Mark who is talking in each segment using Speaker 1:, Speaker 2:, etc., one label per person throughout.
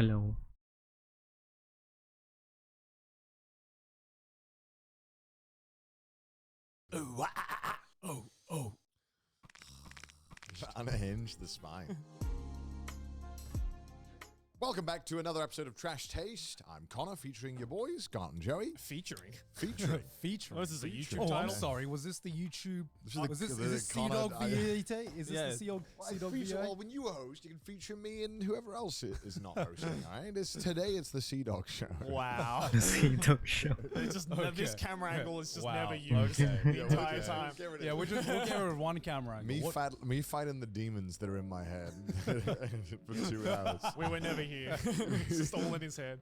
Speaker 1: Hello.
Speaker 2: Oh.
Speaker 3: Unhinge the spine. Welcome back to another episode of Trash Taste. I'm Connor, featuring your boys, Gant and Joey.
Speaker 2: Featuring.
Speaker 3: Featuring.
Speaker 2: Featuring. Oh, is this a YouTube
Speaker 4: Oh,
Speaker 2: title?
Speaker 4: I'm sorry. Was this the YouTube?
Speaker 3: This
Speaker 4: Is
Speaker 3: the
Speaker 4: this
Speaker 3: Connor-
Speaker 4: Sea-Dog V8? Is this the Sea-Dog
Speaker 3: Feature, well,
Speaker 4: V8?
Speaker 3: when you host, you can feature me and whoever else is not hosting, all right? Today it's the Sea Dog Show.
Speaker 2: Wow.
Speaker 1: The Sea-Dog Show.
Speaker 2: It's just this camera angle is just
Speaker 4: Wow.
Speaker 2: never used
Speaker 4: Okay.
Speaker 2: the entire time.
Speaker 4: Yeah, we'll get rid of one camera angle.
Speaker 3: Me fighting the demons that are in my head for 2 hours.
Speaker 2: We were never here. It's just all in his head.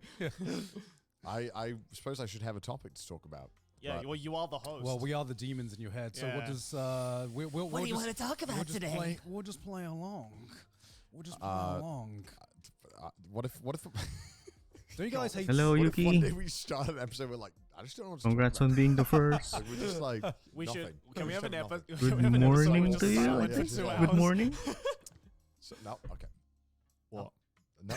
Speaker 3: I suppose I should have a topic to talk about.
Speaker 2: Yeah,
Speaker 3: but-
Speaker 2: well, you are the host.
Speaker 4: Well, we are the demons in your head. So
Speaker 2: Yeah.
Speaker 4: what does what
Speaker 5: do you want to talk about today?
Speaker 4: We'll just play along. We'll just play along.
Speaker 3: What if
Speaker 4: Do you guys hate?
Speaker 1: Hello,
Speaker 3: what if one
Speaker 1: Yuki.
Speaker 3: day we start an episode with I just don't know what to
Speaker 1: Congrats
Speaker 3: talk
Speaker 1: on being the first.
Speaker 3: about. We're just like
Speaker 2: we
Speaker 3: nothing.
Speaker 2: should. Can we have an
Speaker 3: Nothing.
Speaker 2: episode?
Speaker 1: Good morning to you.
Speaker 3: silent
Speaker 1: I
Speaker 3: for
Speaker 1: think.
Speaker 3: 2
Speaker 1: Good
Speaker 3: hours.
Speaker 1: morning.
Speaker 3: So, no, okay.
Speaker 2: What?
Speaker 3: No,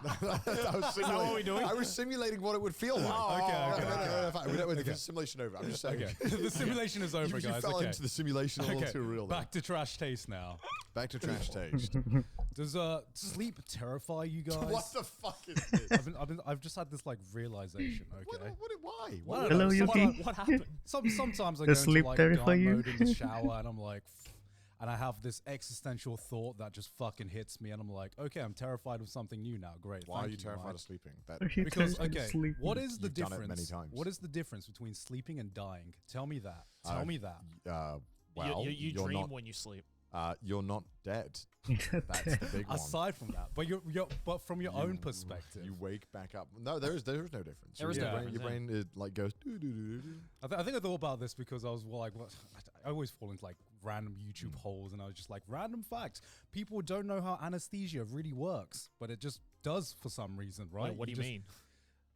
Speaker 3: okay.
Speaker 2: what we're doing?
Speaker 3: I was simulating what it would feel like.
Speaker 2: Oh,
Speaker 3: No, fine. We don't want the simulation over. I'm just saying.
Speaker 4: Okay, the simulation is over,
Speaker 3: You
Speaker 4: guys.
Speaker 3: fell
Speaker 4: Okay.
Speaker 3: into the simulation a little too real. there.
Speaker 4: Back to trash taste now.
Speaker 3: Back to Trash Taste.
Speaker 4: Does sleep terrify you guys?
Speaker 3: What the fuck is this?
Speaker 4: I've just had this realization. Okay.
Speaker 3: Why?
Speaker 4: I
Speaker 3: What?
Speaker 4: don't
Speaker 1: Hello,
Speaker 4: know,
Speaker 1: Yuki.
Speaker 2: What happened?
Speaker 4: Sometimes I
Speaker 1: Does
Speaker 4: go
Speaker 1: sleep
Speaker 4: into
Speaker 1: terrify
Speaker 4: God
Speaker 1: you?
Speaker 4: mode in the shower and I'm like, and I have this existential thought that just fucking hits me and I'm like, okay, I'm terrified of something new now. Great.
Speaker 3: Why are
Speaker 4: thank
Speaker 3: you terrified
Speaker 4: Mike.
Speaker 3: of sleeping?
Speaker 4: Because
Speaker 1: Terrified of
Speaker 4: okay,
Speaker 1: sleeping.
Speaker 4: what is the
Speaker 3: You've done it
Speaker 4: difference?
Speaker 3: many times.
Speaker 4: What is the difference between sleeping and dying? Tell me that. Tell me that.
Speaker 3: Well,
Speaker 2: you
Speaker 3: you're
Speaker 2: dream
Speaker 3: not.
Speaker 2: when you sleep.
Speaker 3: You're not dead. That's the big one.
Speaker 4: Aside from that, but from your own perspective,
Speaker 3: You wake back up. No, there is no difference.
Speaker 2: There is
Speaker 4: no
Speaker 3: Your
Speaker 2: difference,
Speaker 3: brain it goes. Doo-doo-doo-doo-doo.
Speaker 4: I think I thought about this because I was like, what? I always fall into random YouTube holes, and I was just like, random facts. People don't know how anesthesia really works, but it just does for some reason, right?
Speaker 2: Wait, what do you
Speaker 4: just-
Speaker 2: mean?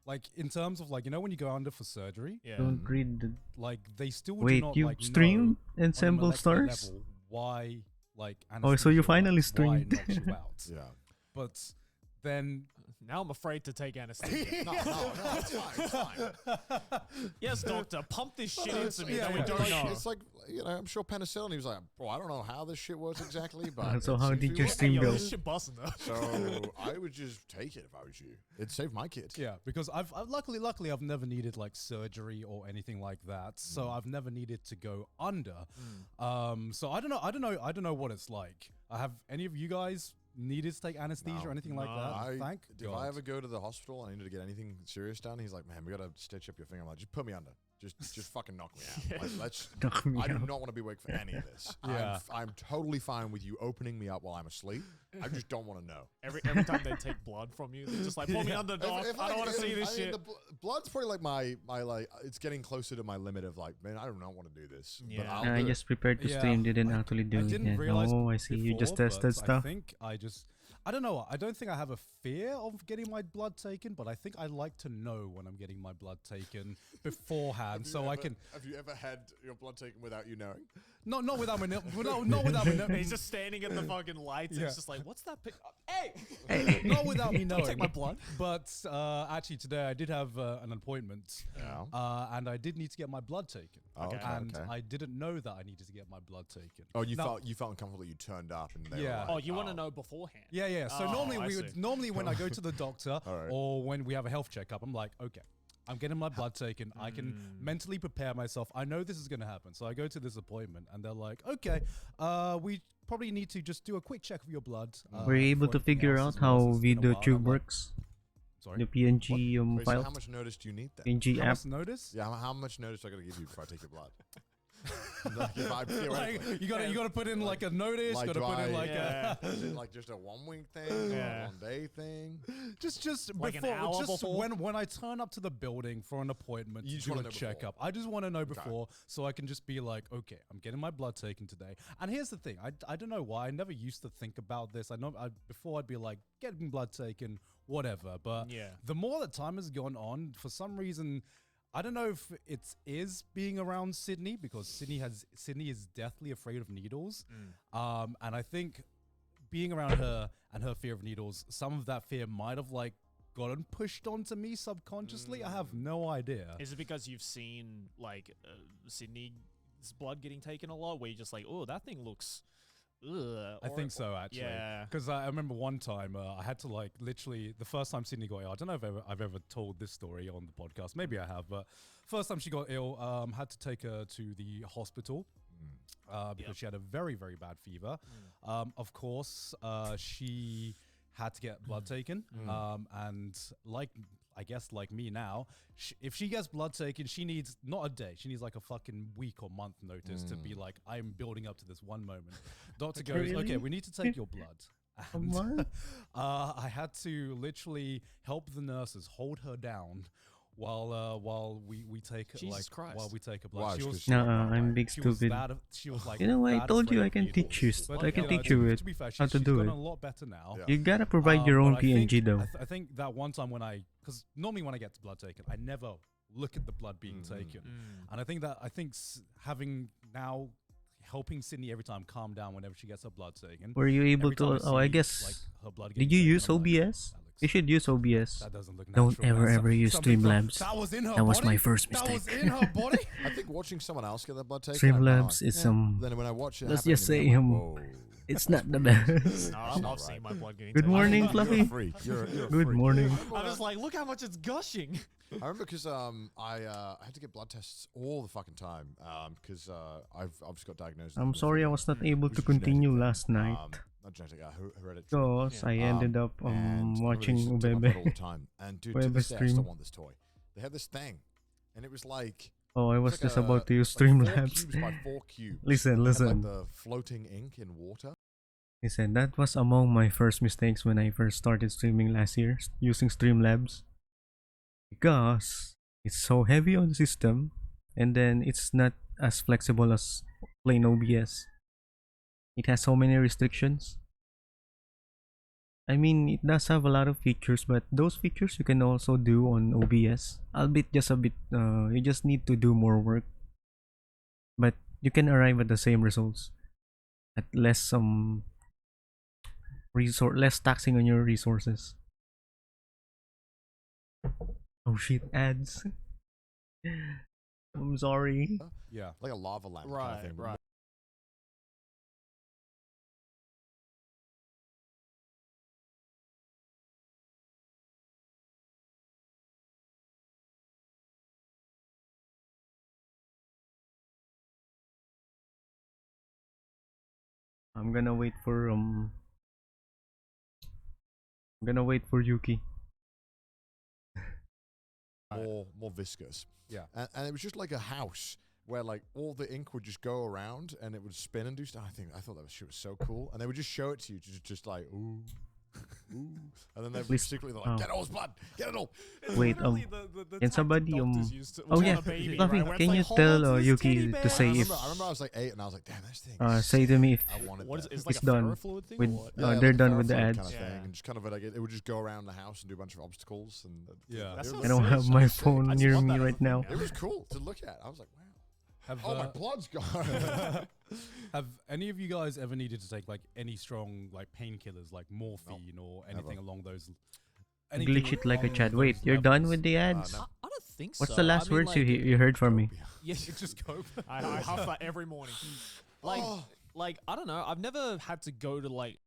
Speaker 4: Like in terms of when you go under for surgery,
Speaker 2: Yeah.
Speaker 1: Don't read the.
Speaker 4: they still do
Speaker 1: Wait,
Speaker 4: not
Speaker 1: you
Speaker 4: know
Speaker 1: stream
Speaker 4: on a
Speaker 1: Ensemble
Speaker 4: molecular
Speaker 1: Stars?
Speaker 4: level why
Speaker 1: Oh, so you
Speaker 4: anesthesia
Speaker 1: finally
Speaker 4: works, why it
Speaker 1: streamed.
Speaker 4: knocks you out.
Speaker 3: Yeah.
Speaker 4: But then
Speaker 2: Now I'm afraid to take anesthesia.
Speaker 3: No, it's fine. It's fine.
Speaker 2: Yes, doctor, pump this shit into me
Speaker 4: yeah,
Speaker 2: that we
Speaker 4: yeah.
Speaker 2: don't know.
Speaker 3: It's like, I'm sure penicillin, he was like, bro, I don't know how this shit works exactly, but.
Speaker 1: So
Speaker 3: it
Speaker 1: how
Speaker 3: seems to
Speaker 1: did
Speaker 3: be
Speaker 1: your
Speaker 3: working."
Speaker 1: stream
Speaker 2: Yo,
Speaker 1: go?
Speaker 2: this shit busting though.
Speaker 3: So I would just take it if I was you. It saved my kid.
Speaker 4: yeah, because I've luckily I've never needed surgery or anything like that, so I've never needed to go under. So I don't know what it's like. Have any of you guys needed to take anesthesia
Speaker 3: No.
Speaker 4: or anything like that? Thank
Speaker 3: If
Speaker 4: God.
Speaker 3: I ever go to the hospital and I need to get anything serious done, he's like, man, we got to stitch up your finger. I'm like, just put me under. Just fucking knock me out. Let's.
Speaker 1: Knock me
Speaker 3: I do
Speaker 1: out.
Speaker 3: not want to be awake for any of this.
Speaker 4: Yeah.
Speaker 3: I'm totally fine with you opening me up while I'm asleep. I just don't want to know.
Speaker 2: Every time they take blood from you, they're just like, pull me under, doc. I don't want to see this shit.
Speaker 3: Blood's probably my it's getting closer to my limit of man, I do not want to do this. But
Speaker 2: Yeah.
Speaker 3: I'll
Speaker 1: I
Speaker 3: do it.
Speaker 1: just prepared to
Speaker 4: Yeah,
Speaker 1: stream, didn't actually do
Speaker 4: I
Speaker 1: it.
Speaker 4: didn't
Speaker 1: Yeah.
Speaker 4: realize.
Speaker 1: Oh, I see. You just
Speaker 4: before,
Speaker 1: tested
Speaker 4: but
Speaker 1: stuff.
Speaker 4: I think I don't know. I don't think I have a fear of getting my blood taken, but I think I like to know when I'm getting my blood taken beforehand, so I can
Speaker 3: Have you ever had your blood taken without you knowing?
Speaker 4: not without me not without me
Speaker 2: He's just standing in the fucking lights and
Speaker 4: Yeah.
Speaker 2: it's just like, what's that pic? Hey!
Speaker 4: not without me knowing.
Speaker 2: Take my blood.
Speaker 4: But actually today I did have an appointment,
Speaker 3: Yeah.
Speaker 4: and I did need to get my blood taken.
Speaker 3: Oh, okay,
Speaker 4: and
Speaker 3: okay.
Speaker 4: I didn't know that I needed to get my blood taken.
Speaker 3: Oh, you
Speaker 4: Now-
Speaker 3: felt uncomfortable that you turned up and they
Speaker 4: Yeah.
Speaker 3: were
Speaker 2: Oh,
Speaker 3: like,
Speaker 2: you want to know beforehand?
Speaker 4: Yeah. So
Speaker 2: Oh,
Speaker 4: normally when I go to the doctor
Speaker 3: Alright.
Speaker 4: or when we have a health checkup, I'm like, okay, I'm getting my blood taken. I can mentally prepare myself. I know this is going to happen. So I go to this appointment and they're like, okay, we probably need to just do a quick check of your blood.
Speaker 1: Were you able
Speaker 4: for
Speaker 1: to
Speaker 4: anything
Speaker 1: figure
Speaker 4: else
Speaker 1: out
Speaker 4: as well, as
Speaker 1: how
Speaker 4: it's been a
Speaker 1: video
Speaker 4: while." And
Speaker 1: tube
Speaker 4: I'm like,
Speaker 1: works?
Speaker 4: Sorry.
Speaker 1: The PNG
Speaker 3: Wait, so
Speaker 1: file?
Speaker 3: how much notice do you need then?
Speaker 1: PNG
Speaker 4: How
Speaker 1: app?
Speaker 4: much notice?
Speaker 3: Yeah, how much notice do I got to give you before I take your blood? If I theoretically-
Speaker 4: You got to put in a notice.
Speaker 3: Like,
Speaker 4: got to
Speaker 3: do
Speaker 4: put in
Speaker 3: I-
Speaker 2: Yeah.
Speaker 3: Is it just a 1 week thing
Speaker 2: Yeah.
Speaker 3: or a 1 day thing?
Speaker 4: Just
Speaker 2: Like an
Speaker 4: before,
Speaker 2: hour
Speaker 4: just
Speaker 2: before?
Speaker 4: when I turn up to the building for an appointment
Speaker 3: You
Speaker 4: to
Speaker 3: just
Speaker 4: do
Speaker 3: wanna
Speaker 4: a
Speaker 3: know before.
Speaker 4: checkup, I just want to know before so I can just be like, okay, I'm getting my blood taken today. And here's the thing, I don't know why I never used to think about this. Before I'd be like, getting blood taken, whatever. But
Speaker 2: Yeah.
Speaker 4: the more that time has gone on, for some reason, I don't know if it is being around Sydney because Sydney is deathly afraid of needles. And I think being around her and her fear of needles, some of that fear might have like gotten pushed onto me subconsciously. I have no idea.
Speaker 2: Is it because you've seen like Sydney's blood getting taken a lot, where you're just like, oh, that thing looks. Ugh,
Speaker 4: I think so, actually.
Speaker 2: Yeah.
Speaker 4: Because I remember one time I had to like literally the first time Sydney got ill. I don't know if I've ever told this story on the podcast. Maybe I have, but first time she got ill, had to take her to the hospital because she had a very, very bad fever. Of course, she had to get blood taken. And like, I guess like me now, if she gets blood taken, she needs not a day. She needs like a fucking week or month notice to be like, I'm building up to this one moment. Doctor goes,
Speaker 1: Really?
Speaker 4: okay, we need to take your blood. And,
Speaker 1: What?
Speaker 4: I had to literally help the nurses hold her down while we take
Speaker 2: Jesus
Speaker 4: like
Speaker 2: Christ.
Speaker 4: while we take a blood.
Speaker 3: Why?
Speaker 4: She
Speaker 3: 'Cause
Speaker 4: was
Speaker 3: she-
Speaker 1: No, I'm big
Speaker 4: she was
Speaker 1: stupid.
Speaker 4: that, she was like,
Speaker 1: You know what? I
Speaker 4: that
Speaker 1: told you
Speaker 4: afraid
Speaker 1: I
Speaker 4: of
Speaker 1: can
Speaker 4: needles.
Speaker 1: teach you.
Speaker 4: But,
Speaker 1: I can
Speaker 4: you
Speaker 1: teach
Speaker 4: know,
Speaker 1: you
Speaker 4: to
Speaker 1: it.
Speaker 4: be fair,
Speaker 1: How to
Speaker 4: she's
Speaker 1: do
Speaker 4: gotten
Speaker 1: it.
Speaker 4: a lot better now.
Speaker 3: Yeah.
Speaker 1: You gotta provide your own
Speaker 4: But I think-
Speaker 1: PNG though.
Speaker 4: I think that one time when because normally when I get blood taken, I never look at the blood being taken, and I think having now helping Sydney every time calm down whenever she gets her blood taken.
Speaker 1: Were you able
Speaker 4: Every time
Speaker 1: to? Oh, I
Speaker 4: see,
Speaker 1: guess.
Speaker 4: like, her blood
Speaker 1: Did
Speaker 4: getting
Speaker 1: you
Speaker 4: taken,
Speaker 1: use
Speaker 4: I'm like,
Speaker 1: OBS?
Speaker 4: "That looks-
Speaker 1: You should use OBS.
Speaker 4: That doesn't look
Speaker 1: Don't
Speaker 4: natural, man.
Speaker 1: ever use
Speaker 4: Something from-
Speaker 1: Streamlabs.
Speaker 4: That was in her
Speaker 1: That was
Speaker 4: body?
Speaker 1: my first
Speaker 4: That was
Speaker 1: mistake.
Speaker 4: in her body?
Speaker 3: I think watching someone else get their blood taken. I'm
Speaker 1: Streamlabs
Speaker 3: like,
Speaker 1: is some.
Speaker 3: Then when I watch it,
Speaker 1: Let's
Speaker 3: happen
Speaker 1: just
Speaker 3: to me,
Speaker 1: say
Speaker 3: I'm like, whoa.
Speaker 1: It's not the best.
Speaker 2: No, I
Speaker 3: That's not
Speaker 2: love seeing
Speaker 3: right.
Speaker 2: my blood getting
Speaker 1: Good
Speaker 2: taken.
Speaker 1: morning,
Speaker 3: You're a
Speaker 1: Fluffy.
Speaker 3: freak. You're a
Speaker 1: Good
Speaker 3: freak.
Speaker 1: morning.
Speaker 2: I'm just like, look how much it's gushing.
Speaker 3: I remember because I had to get blood tests all the fucking time because I've just got diagnosed.
Speaker 1: I'm
Speaker 3: with
Speaker 1: sorry I
Speaker 3: hemophilia,
Speaker 1: was not able
Speaker 3: which
Speaker 1: to
Speaker 3: is a genetic
Speaker 1: continue
Speaker 3: thing.
Speaker 1: last night
Speaker 3: Not genetic, hereditary.
Speaker 1: because I ended up
Speaker 3: And I remember they
Speaker 1: watching
Speaker 3: used to take my blood all the
Speaker 1: Ubebe.
Speaker 3: time. And dude, to
Speaker 1: Ubebe
Speaker 3: this day, I still
Speaker 1: stream.
Speaker 3: want this toy. They had this thing, and it was like
Speaker 1: Oh, I
Speaker 3: it
Speaker 1: was
Speaker 3: like
Speaker 1: just
Speaker 3: a-
Speaker 1: about to use
Speaker 3: like 4
Speaker 1: Streamlabs.
Speaker 3: cubes by 4 cubes.
Speaker 1: Listen,
Speaker 3: It had,
Speaker 1: listen.
Speaker 3: like the floating ink in water.
Speaker 1: Listen, that was among my first mistakes when I first started streaming last year, using Streamlabs. Because it's so heavy on the system, and then it's not as flexible as plain OBS. It has so many restrictions. I mean, it does have a lot of features, but those features you can also do on OBS. Albeit just a bit, you just need to do more work. But you can arrive at the same results at less less taxing on your resources. Oh shit, ads. I'm sorry.
Speaker 4: Yeah.
Speaker 3: Like a lava lamp kind
Speaker 2: Right,
Speaker 3: of thing. but
Speaker 2: right.
Speaker 1: I'm gonna wait for Yuki.
Speaker 3: more viscous.
Speaker 4: Yeah.
Speaker 3: And it was just like a house where like all the ink would just go around and it would spin and do stuff. I thought that shit was so cool. And they would just show it to you, just like ooh, ooh, and then they
Speaker 1: Please-
Speaker 3: secretly like,
Speaker 1: oh.
Speaker 3: get all his blood, get it all.
Speaker 2: It's
Speaker 1: Wait,
Speaker 2: literally the
Speaker 1: can
Speaker 2: tactic
Speaker 1: somebody,
Speaker 2: doctors used to-
Speaker 1: oh
Speaker 2: on
Speaker 1: yeah,
Speaker 2: a baby,
Speaker 1: Fluffy,
Speaker 2: right, where it's
Speaker 1: can
Speaker 2: like,
Speaker 1: you
Speaker 2: hold
Speaker 1: tell
Speaker 2: on to this
Speaker 1: Yuki
Speaker 2: teddy
Speaker 1: to
Speaker 2: bear.
Speaker 1: say
Speaker 3: I
Speaker 1: if
Speaker 3: remember I was like 8 and I was like, damn, this thing. is
Speaker 1: say to me
Speaker 3: sick.
Speaker 1: if
Speaker 3: I wanted
Speaker 2: What is
Speaker 3: that.
Speaker 2: it's like
Speaker 1: It's
Speaker 2: a
Speaker 1: done
Speaker 2: ferrofluid thing
Speaker 1: with-
Speaker 2: or what?
Speaker 3: Yeah,
Speaker 1: they're
Speaker 3: like a
Speaker 1: done with the
Speaker 3: ferrofluid
Speaker 1: ads.
Speaker 3: kind of
Speaker 2: Yeah.
Speaker 3: thing, and just kind of like it would just go around the house and do a bunch of obstacles. And
Speaker 4: Yeah.
Speaker 2: That
Speaker 3: it
Speaker 2: sounds
Speaker 3: was
Speaker 1: I don't
Speaker 2: sick.
Speaker 1: have my
Speaker 3: sick.
Speaker 1: phone
Speaker 2: I just
Speaker 1: near
Speaker 2: want
Speaker 1: me
Speaker 2: that as
Speaker 1: right
Speaker 2: a thing
Speaker 1: now.
Speaker 3: It was cool to look at. I was like, wow.
Speaker 4: Have,
Speaker 3: Oh, my blood's gone.
Speaker 4: have any of you guys ever needed to take like any strong like painkillers like morphine or anything along those?
Speaker 1: Glitch it like a
Speaker 4: along
Speaker 1: chat.
Speaker 4: those
Speaker 1: Wait, you're done
Speaker 4: levels?
Speaker 1: with the ads?
Speaker 3: no.
Speaker 2: I don't think so.
Speaker 1: What's the last
Speaker 2: I mean,
Speaker 1: words
Speaker 2: like,
Speaker 1: you heard from me?
Speaker 2: Yeah,
Speaker 4: It just go.
Speaker 2: I huff that every morning. Like,
Speaker 3: Oh.
Speaker 2: like I don't know. I've never had to go to like.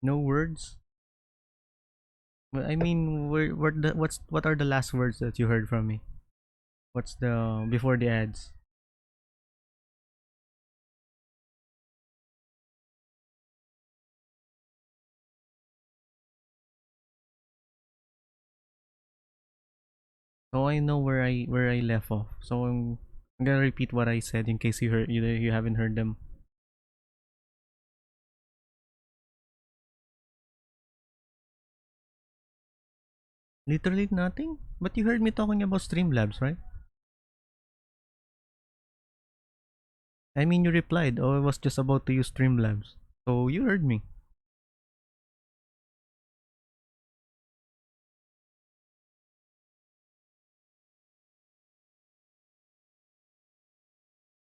Speaker 1: No words? Well, I mean, what are the last words that you heard from me? What's the before the ads? So I know where I left off. So I'm gonna repeat what I said in case you haven't heard them. Literally nothing? But you heard me talking about Streamlabs, right? I mean, you replied, oh, I was just about to use Streamlabs. So you heard me.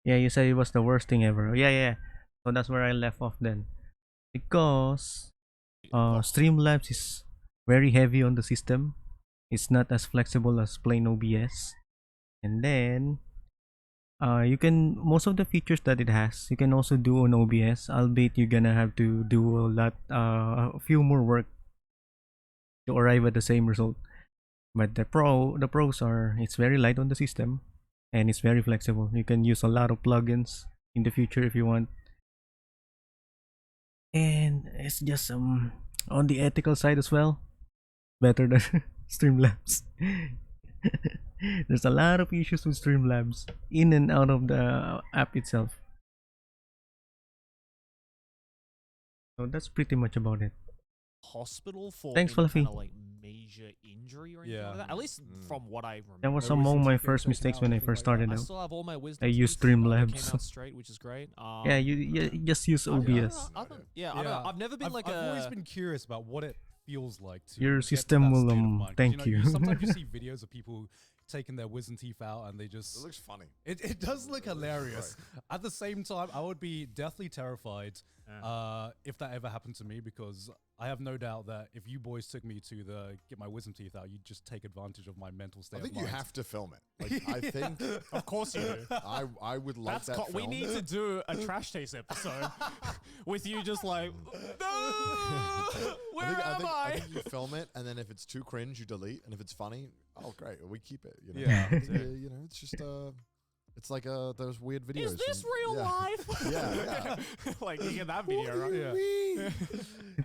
Speaker 1: Yeah, you said it was the worst thing ever. Yeah, yeah. So that's where I left off then. Because Streamlabs is very heavy on the system. It's not as flexible as plain OBS. And then you can most of the features that it has you can also do on OBS, albeit you're gonna have to do a few more work to arrive at the same result. But the pros are it's very light on the system and it's very flexible. You can use a lot of plugins in the future if you want. And it's just on the ethical side as well, better than Streamlabs. There's a lot of issues with Streamlabs in and out of the app itself. So that's pretty much about it.
Speaker 2: Hospital for
Speaker 1: Thanks,
Speaker 2: any
Speaker 1: Fluffy.
Speaker 2: kind of like major injury or anything
Speaker 4: Yeah.
Speaker 2: like that. At least from what I remember.
Speaker 1: That was
Speaker 4: No
Speaker 1: among
Speaker 4: wisdom
Speaker 1: my
Speaker 4: teeth getting
Speaker 1: first
Speaker 4: taken
Speaker 1: mistakes
Speaker 4: out,
Speaker 1: when I
Speaker 4: anything
Speaker 1: first
Speaker 4: like
Speaker 1: started
Speaker 2: I
Speaker 1: out.
Speaker 2: still have all my wisdom.
Speaker 1: I use
Speaker 2: teeth, They
Speaker 1: Streamlabs.
Speaker 2: came out straight, which is great.
Speaker 1: Yeah, you just use
Speaker 2: I don't know,
Speaker 1: OBS.
Speaker 2: I don't- yeah, I don't know. I've never been like
Speaker 4: I've always
Speaker 2: a.
Speaker 4: been curious about what it feels like to
Speaker 1: Your
Speaker 4: get to
Speaker 1: system
Speaker 4: that
Speaker 1: will,
Speaker 4: state of mind, 'cause,
Speaker 1: thank you.
Speaker 4: Sometimes you see videos of people taking their wisdom teeth out and they
Speaker 3: It
Speaker 4: just
Speaker 3: looks funny.
Speaker 4: it does look hilarious. At the same time, I would be deathly terrified if that ever happened to me, because I have no doubt that if you boys took me to get my wisdom teeth out, you'd just take advantage of my mental state.
Speaker 3: I think
Speaker 4: of
Speaker 3: you
Speaker 4: mind.
Speaker 3: have to film it. Like, I think
Speaker 2: Of course you do.
Speaker 3: I would like that.
Speaker 2: We
Speaker 3: filmed.
Speaker 2: need to do a trash taste episode with you just like, no, where am
Speaker 3: I
Speaker 2: I?
Speaker 3: think you film it, and then if it's too cringe, you delete, and if it's funny, oh great, we keep it. You know?
Speaker 4: Yeah.
Speaker 3: You know, it's just it's like those weird videos.
Speaker 2: Is this
Speaker 3: from-
Speaker 2: real
Speaker 3: yeah.
Speaker 2: life?
Speaker 3: Yeah,
Speaker 2: Like you get that video, right?
Speaker 4: Yeah.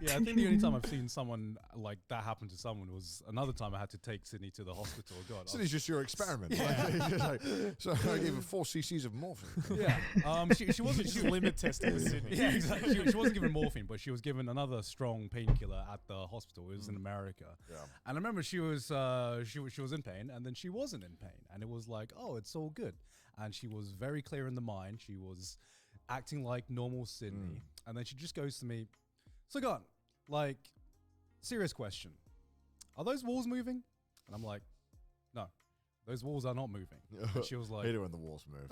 Speaker 4: Yeah, I think the only time I've seen someone like that happen to someone was another time I had to take Sydney to the hospital. God, I
Speaker 3: So
Speaker 4: was-
Speaker 3: it's just your experiment.
Speaker 4: Yeah.
Speaker 3: Like, so I gave her 4 cc's of morphine.
Speaker 4: yeah. She wasn't.
Speaker 2: Just limit testing with Sydney.
Speaker 4: Yeah, exactly. She wasn't given morphine, but she was given another strong painkiller at the hospital. It was in America,
Speaker 3: Yeah.
Speaker 4: and I remember she was in pain, and then she wasn't in pain, and it was like, oh, it's all good, and she was very clear in the mind. She was acting like normal Sydney, and then she just goes to me, so God, like, serious question, are those walls moving? And I'm like, no, those walls are not moving. And she was
Speaker 3: I
Speaker 4: like,
Speaker 3: hate it when the walls move.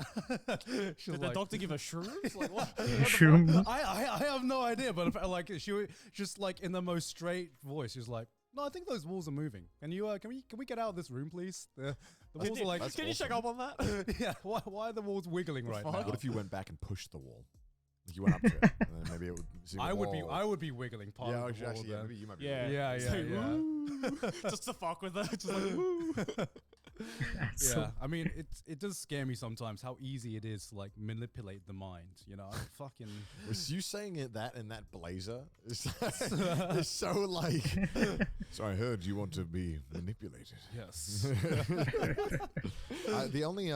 Speaker 4: she was
Speaker 2: Did the
Speaker 4: like,
Speaker 2: doctor give her shrooms? Like what?
Speaker 1: Shroom.
Speaker 4: I have no idea, but like she was just like in the most straight voice, she was like, "No, I think those walls are moving. Can you can we get out of this room, please? The walls are like,
Speaker 3: That's
Speaker 2: Can you check up on that?
Speaker 4: yeah. Why are the walls wiggling right now?
Speaker 3: What if you went back and pushed the wall? Like you went up to it, and then maybe it would. Seem
Speaker 4: I
Speaker 3: whoa.
Speaker 4: would be wiggling part
Speaker 3: Yeah,
Speaker 4: of the wall
Speaker 3: actually, yeah,
Speaker 4: then.
Speaker 3: maybe you might be.
Speaker 2: Yeah.
Speaker 4: Yeah,
Speaker 2: It's
Speaker 4: yeah,
Speaker 2: like,
Speaker 4: yeah.
Speaker 2: "Woo." Just to fuck with her. Just like, woo.
Speaker 1: That's
Speaker 4: Yeah,
Speaker 1: so-
Speaker 4: I mean, it does scare me sometimes how easy it is to like manipulate the mind. You know, fucking.
Speaker 3: Was you saying it that in that blazer? It's so like. So I heard you want to be manipulated.
Speaker 4: Yes.
Speaker 3: The only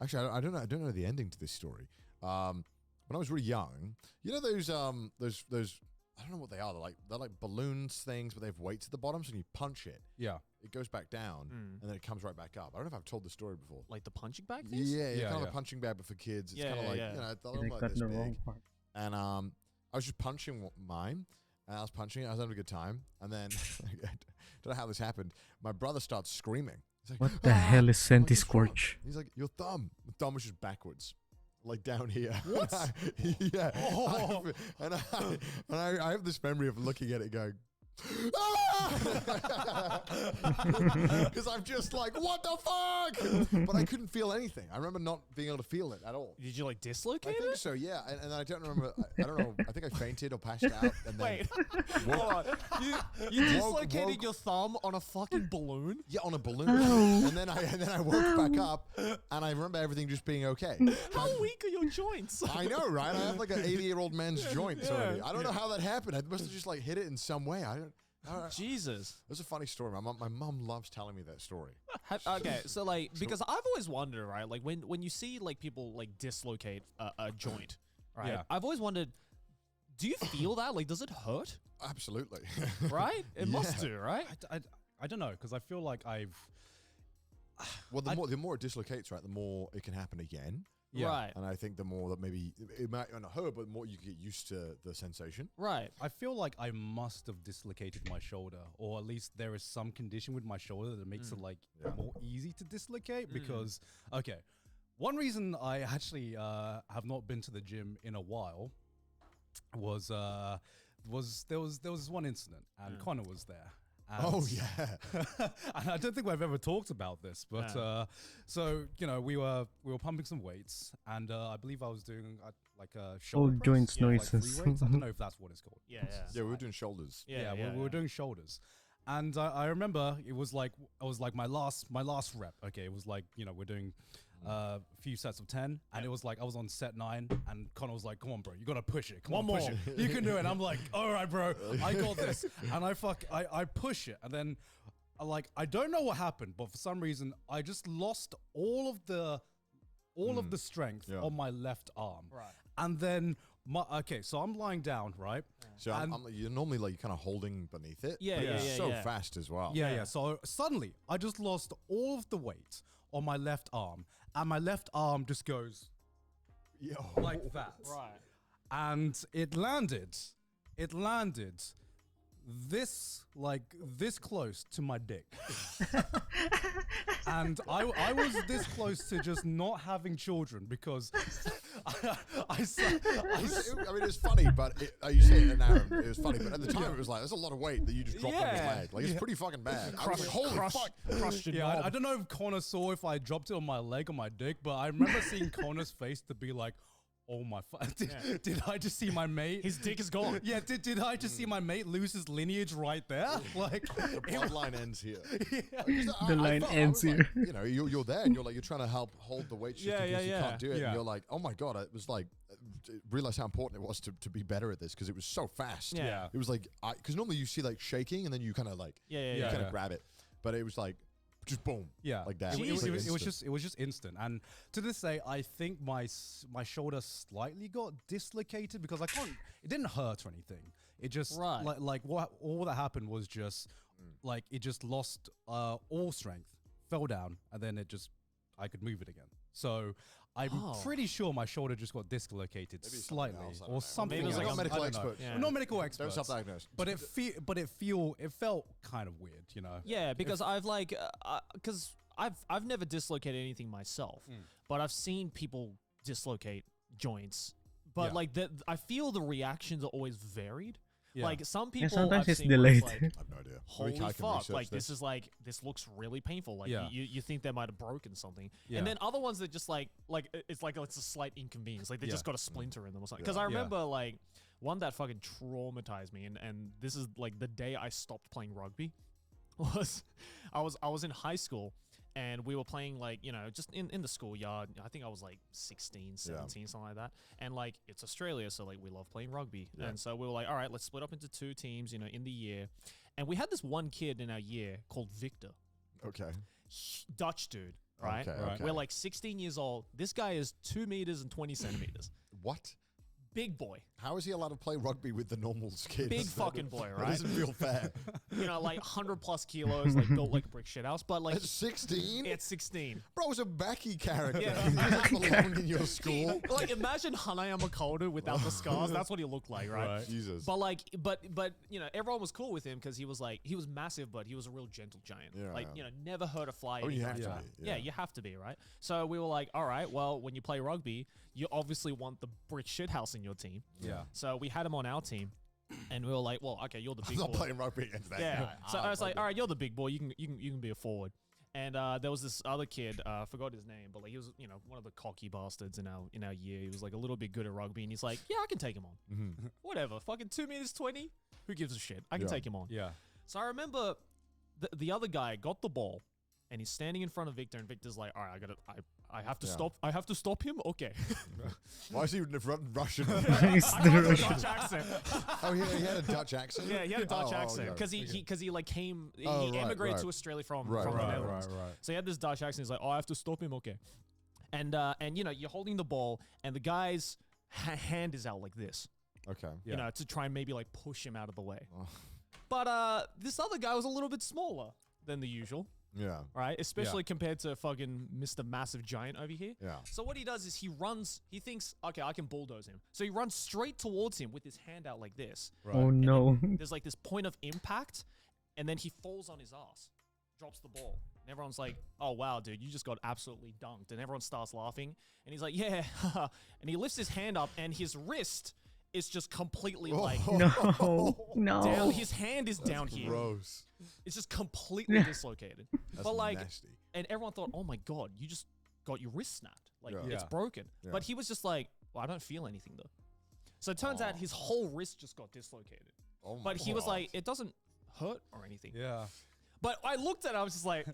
Speaker 3: actually I don't know the ending to this story. When I was really young, you know those I don't know what they are. They're like balloons things, but they have weights at the bottom. So when you punch it,
Speaker 4: Yeah.
Speaker 3: it goes back down,
Speaker 2: Mm.
Speaker 3: and then it comes right back up. I don't know if I've told the story before.
Speaker 2: Like the punching bag things?
Speaker 3: Yeah,
Speaker 4: Yeah,
Speaker 3: kind of
Speaker 4: yeah.
Speaker 3: a punching bag, but for kids. It's
Speaker 2: Yeah,
Speaker 3: kind of
Speaker 2: yeah,
Speaker 3: like
Speaker 2: yeah.
Speaker 3: you know, they're
Speaker 1: They
Speaker 3: like
Speaker 1: cut
Speaker 3: this
Speaker 1: the
Speaker 3: big.
Speaker 1: wrong part.
Speaker 3: And I was just punching mine, and I was punching it. I was having a good time, and then I don't know how this happened. My brother starts screaming. He's like,
Speaker 1: What the
Speaker 3: "Ah!"
Speaker 1: hell is
Speaker 3: I'm like,
Speaker 1: Senti
Speaker 3: "What's wrong?"
Speaker 1: Scorch?
Speaker 3: He's like, your thumb. The thumb was just backwards. Like down here.
Speaker 2: What?
Speaker 3: Yeah.
Speaker 4: Oh.
Speaker 3: I have this memory of looking at it going, because I'm just like, what the fuck? But I couldn't feel anything. I remember not being able to feel it at all.
Speaker 2: Did you like
Speaker 3: I
Speaker 2: dislocate
Speaker 3: think
Speaker 2: it?
Speaker 3: so, yeah. And I don't remember. I don't know. I think I fainted or passed out. And then
Speaker 2: Wait.
Speaker 3: woke-
Speaker 2: Hold on. You dislocated
Speaker 3: woke-
Speaker 2: your thumb on a fucking balloon?
Speaker 3: Yeah, on a balloon. and then I woke back up, and I remember everything just being okay.
Speaker 2: How weak are your joints?
Speaker 3: I know, right? I have like an 80-year-old man's joints
Speaker 2: Yeah.
Speaker 3: already. I don't know how that happened. I must have just like hit it in some way. I don't.
Speaker 2: Jesus.
Speaker 3: That's a funny story. My mum loves telling me that story.
Speaker 2: Okay, so like because I've always wondered, right? Like when you see like people like dislocate a joint, right?
Speaker 4: Yeah.
Speaker 2: I've always wondered, do you feel that? Like, does it hurt?
Speaker 3: Absolutely.
Speaker 2: Right? It must
Speaker 3: Yeah.
Speaker 2: do, right?
Speaker 4: I don't know, because I feel like I've.
Speaker 3: Well, the more it dislocates, right, the more it can happen again.
Speaker 4: Yeah.
Speaker 2: Right.
Speaker 3: And I think the more that maybe it might not hurt, but the more you get used to the sensation.
Speaker 2: Right.
Speaker 4: I feel like I must have dislocated my shoulder, or at least there is some condition with my shoulder that makes it like
Speaker 3: Yeah.
Speaker 4: more easy to dislocate. Because okay, one reason I actually have not been to the gym in a while was there was this one incident, and Connor was there. And
Speaker 3: Oh yeah.
Speaker 4: and I don't think we've ever talked about this, but so we were pumping some weights, and I believe I was doing like a shoulder
Speaker 1: All
Speaker 4: press,
Speaker 1: joints
Speaker 4: like
Speaker 1: noises.
Speaker 4: free weights. I don't know if that's what it's called.
Speaker 2: Yeah.
Speaker 3: Yeah, we were doing shoulders.
Speaker 2: Yeah.
Speaker 4: we were doing shoulders, and I remember it was like my last rep. Okay, it was like we're doing a few sets of 10, and it was like I was on set 9, and Connor was like, "Come on, bro, you gotta push it. Come on, push it. You can do it." And I'm like, "All right, bro, I got this." And I push it, and then I don't know what happened, but for some reason I just lost all of the strength on my left arm.
Speaker 2: Right.
Speaker 4: And then so I'm lying down, right?
Speaker 3: So you're normally like kind of holding beneath it.
Speaker 2: Yeah,
Speaker 3: but
Speaker 2: yeah,
Speaker 3: you're
Speaker 2: yeah,
Speaker 3: so
Speaker 2: yeah.
Speaker 3: fast as well.
Speaker 4: Yeah. So suddenly I just lost all of the weight on my left arm, and my left arm just goes like that.
Speaker 2: Right.
Speaker 4: And it landed this close to my dick. And I was this close to just not having children because I
Speaker 3: mean, it's funny, but you say it now, it was funny, but at the time it was like, there's a lot of weight that you just dropped on your leg. Like, it's pretty fucking bad. I was like, holy fuck.
Speaker 2: Crushed your
Speaker 4: yeah,
Speaker 2: knob.
Speaker 4: I don't know if Connor saw if I dropped it on my leg or my dick, but I remember seeing Connor's face to be like, oh my did I just see my mate?
Speaker 2: His dick is gone.
Speaker 4: Yeah, did I just see my mate lose his lineage right there? Like
Speaker 3: The bloodline ends here.
Speaker 1: The line ends here.
Speaker 3: Like, you're there and you're trying to help hold the weight shift in case you
Speaker 2: yeah.
Speaker 3: can't do it.
Speaker 4: Yeah.
Speaker 3: And you're like, oh my God, it was like, realize how important it was to be better at this because it was so fast.
Speaker 2: Yeah.
Speaker 3: It was like, because normally you see like shaking and then you kind of like,
Speaker 2: Yeah.
Speaker 3: kind of grab it. But it was like, just boom.
Speaker 4: Yeah,
Speaker 3: like that.
Speaker 4: It
Speaker 3: Like
Speaker 4: was just instant. And to this day, I think my shoulder slightly got dislocated because I can't. It didn't hurt or anything. It just like what all that happened was just like it just lost all strength, fell down, and then I could move it again. So I'm pretty sure my shoulder just got dislocated
Speaker 3: Maybe
Speaker 4: slightly
Speaker 3: something else, I don't
Speaker 4: or
Speaker 3: know.
Speaker 4: something.
Speaker 2: Maybe it was
Speaker 4: else.
Speaker 2: like
Speaker 3: medical
Speaker 4: I don't know.
Speaker 3: experts.
Speaker 2: Yeah.
Speaker 4: We're not medical
Speaker 3: Don't
Speaker 4: experts.
Speaker 3: self-diagnose.
Speaker 4: But it felt kind of weird,
Speaker 2: Yeah, because I've never dislocated anything myself, but I've seen people dislocate joints. But
Speaker 4: Yeah.
Speaker 2: like I feel the reactions are always varied.
Speaker 4: Yeah.
Speaker 2: Like some people,
Speaker 1: sometimes
Speaker 2: I've
Speaker 1: it's
Speaker 2: seen where it's
Speaker 1: delayed.
Speaker 2: like,
Speaker 3: I have no idea.
Speaker 2: holy
Speaker 3: Maybe Kai can
Speaker 2: fuck!
Speaker 3: research
Speaker 2: Like this looks really painful. Like
Speaker 4: Yeah.
Speaker 2: you think they might have broken something,
Speaker 4: Yeah.
Speaker 2: and then other ones that just like it's a slight inconvenience. Like they just got a splinter in them or something. Because I
Speaker 4: Yeah.
Speaker 2: remember like one that fucking traumatized me, and this is like the day I stopped playing rugby. Was I was in high school. And we were playing like, just in the schoolyard. I think I was like 16, 17, something like that. And like, it's Australia, so like we love playing rugby. Yeah. And so we were like, all right, let's split up into 2 teams, in the year. And we had this one kid in our year called Victor.
Speaker 3: Okay.
Speaker 2: Dutch dude, right?
Speaker 3: Okay.
Speaker 2: We're like 16 years old. This guy is 2 meters and 20 centimeters.
Speaker 3: What?
Speaker 2: Big boy.
Speaker 3: How is he allowed to play rugby with the normal kids?
Speaker 2: Big fucking boy,
Speaker 3: That
Speaker 2: right?
Speaker 3: doesn't feel fair.
Speaker 2: Like 100 plus kilos, like built like a brick shit house. But like,
Speaker 3: At 16?
Speaker 2: it's 16.
Speaker 3: Bro, was a Becky character.
Speaker 2: Yeah.
Speaker 3: He didn't belong in your school.
Speaker 2: Like, imagine Hanaya Makoto without the scars. That's what he looked like, right?
Speaker 3: Jesus.
Speaker 2: But like, but everyone was cool with him because he was massive, but he was a real gentle giant.
Speaker 3: Yeah,
Speaker 2: like,
Speaker 3: yeah.
Speaker 2: Never hurt a fly.
Speaker 3: Oh, you
Speaker 2: anything
Speaker 3: have to
Speaker 2: like
Speaker 3: be,
Speaker 2: that.
Speaker 3: yeah.
Speaker 2: You have to be, right? So we were like, all right, well, when you play rugby, you obviously want the brick shit house in your team.
Speaker 4: Yeah.
Speaker 2: So we had him on our team, and we were like, well, okay, you're the
Speaker 3: I'm
Speaker 2: big
Speaker 3: not
Speaker 2: boy.
Speaker 3: playing rugby against that
Speaker 2: Yeah.
Speaker 3: guy.
Speaker 2: So I was like, all right, you're the big boy. You can be a forward. And there was this other kid, I forgot his name, but like he was, one of the cocky bastards in our year. He was like a little bit good at rugby, and he's like, yeah, I can take him on.
Speaker 3: Mm-hmm.
Speaker 2: Whatever, fucking 2 meters 20. Who gives a shit? I can
Speaker 3: Yeah.
Speaker 2: take him on.
Speaker 4: Yeah.
Speaker 2: So I remember the other guy got the ball, and he's standing in front of Victor, and Victor's like, all right, I have to
Speaker 3: Yeah.
Speaker 2: stop. I have to stop him. Okay.
Speaker 3: Why is he Russian?
Speaker 1: He's
Speaker 2: I
Speaker 1: the
Speaker 2: got a
Speaker 1: Russian.
Speaker 2: Dutch accent.
Speaker 3: Oh, he had a Dutch accent?
Speaker 2: Yeah, he had a Dutch
Speaker 3: Oh,
Speaker 2: accent
Speaker 3: okay.
Speaker 2: because he like came.
Speaker 3: Oh,
Speaker 2: He
Speaker 3: right,
Speaker 2: emigrated
Speaker 3: right.
Speaker 2: to Australia from
Speaker 3: Right,
Speaker 2: the
Speaker 3: right,
Speaker 2: Netherlands.
Speaker 4: right.
Speaker 2: So he had this Dutch accent. He's like, oh, I have to stop him. Okay. And you're holding the ball, and the guy's hand is out like this.
Speaker 3: Okay.
Speaker 4: Yeah.
Speaker 2: To try and maybe like push him out of the way.
Speaker 3: Oh.
Speaker 2: But this other guy was a little bit smaller than the usual,
Speaker 3: Yeah.
Speaker 2: right? Especially compared to fucking Mr. Massive Giant over here.
Speaker 3: Yeah.
Speaker 2: So what he does is he runs. He thinks, okay, I can bulldoze him. So he runs straight towards him with his hand out like this.
Speaker 4: Right.
Speaker 1: Oh no.
Speaker 2: There's like this point of impact, and then he falls on his ass, drops the ball. And everyone's like, "Oh wow, dude, you just got absolutely dunked." And everyone starts laughing. And he's like, "Yeah." And he lifts his hand up, and his wrist is just completely like
Speaker 1: No, no.
Speaker 2: down. His hand is down here.
Speaker 3: Gross.
Speaker 2: It's just completely dislocated.
Speaker 3: That's
Speaker 2: But like,
Speaker 3: nasty.
Speaker 2: and everyone thought, "Oh my god, you just got your wrist snapped. Like
Speaker 3: Yeah.
Speaker 2: it's
Speaker 4: Yeah.
Speaker 2: broken."
Speaker 3: Yeah.
Speaker 2: But he was just like, "Well, I don't feel anything though." So it turns out his whole wrist just got dislocated.
Speaker 3: Oh my
Speaker 2: But he was
Speaker 3: God.
Speaker 2: like, "It doesn't hurt or anything."
Speaker 4: Yeah.
Speaker 2: But I looked at it, I was just like,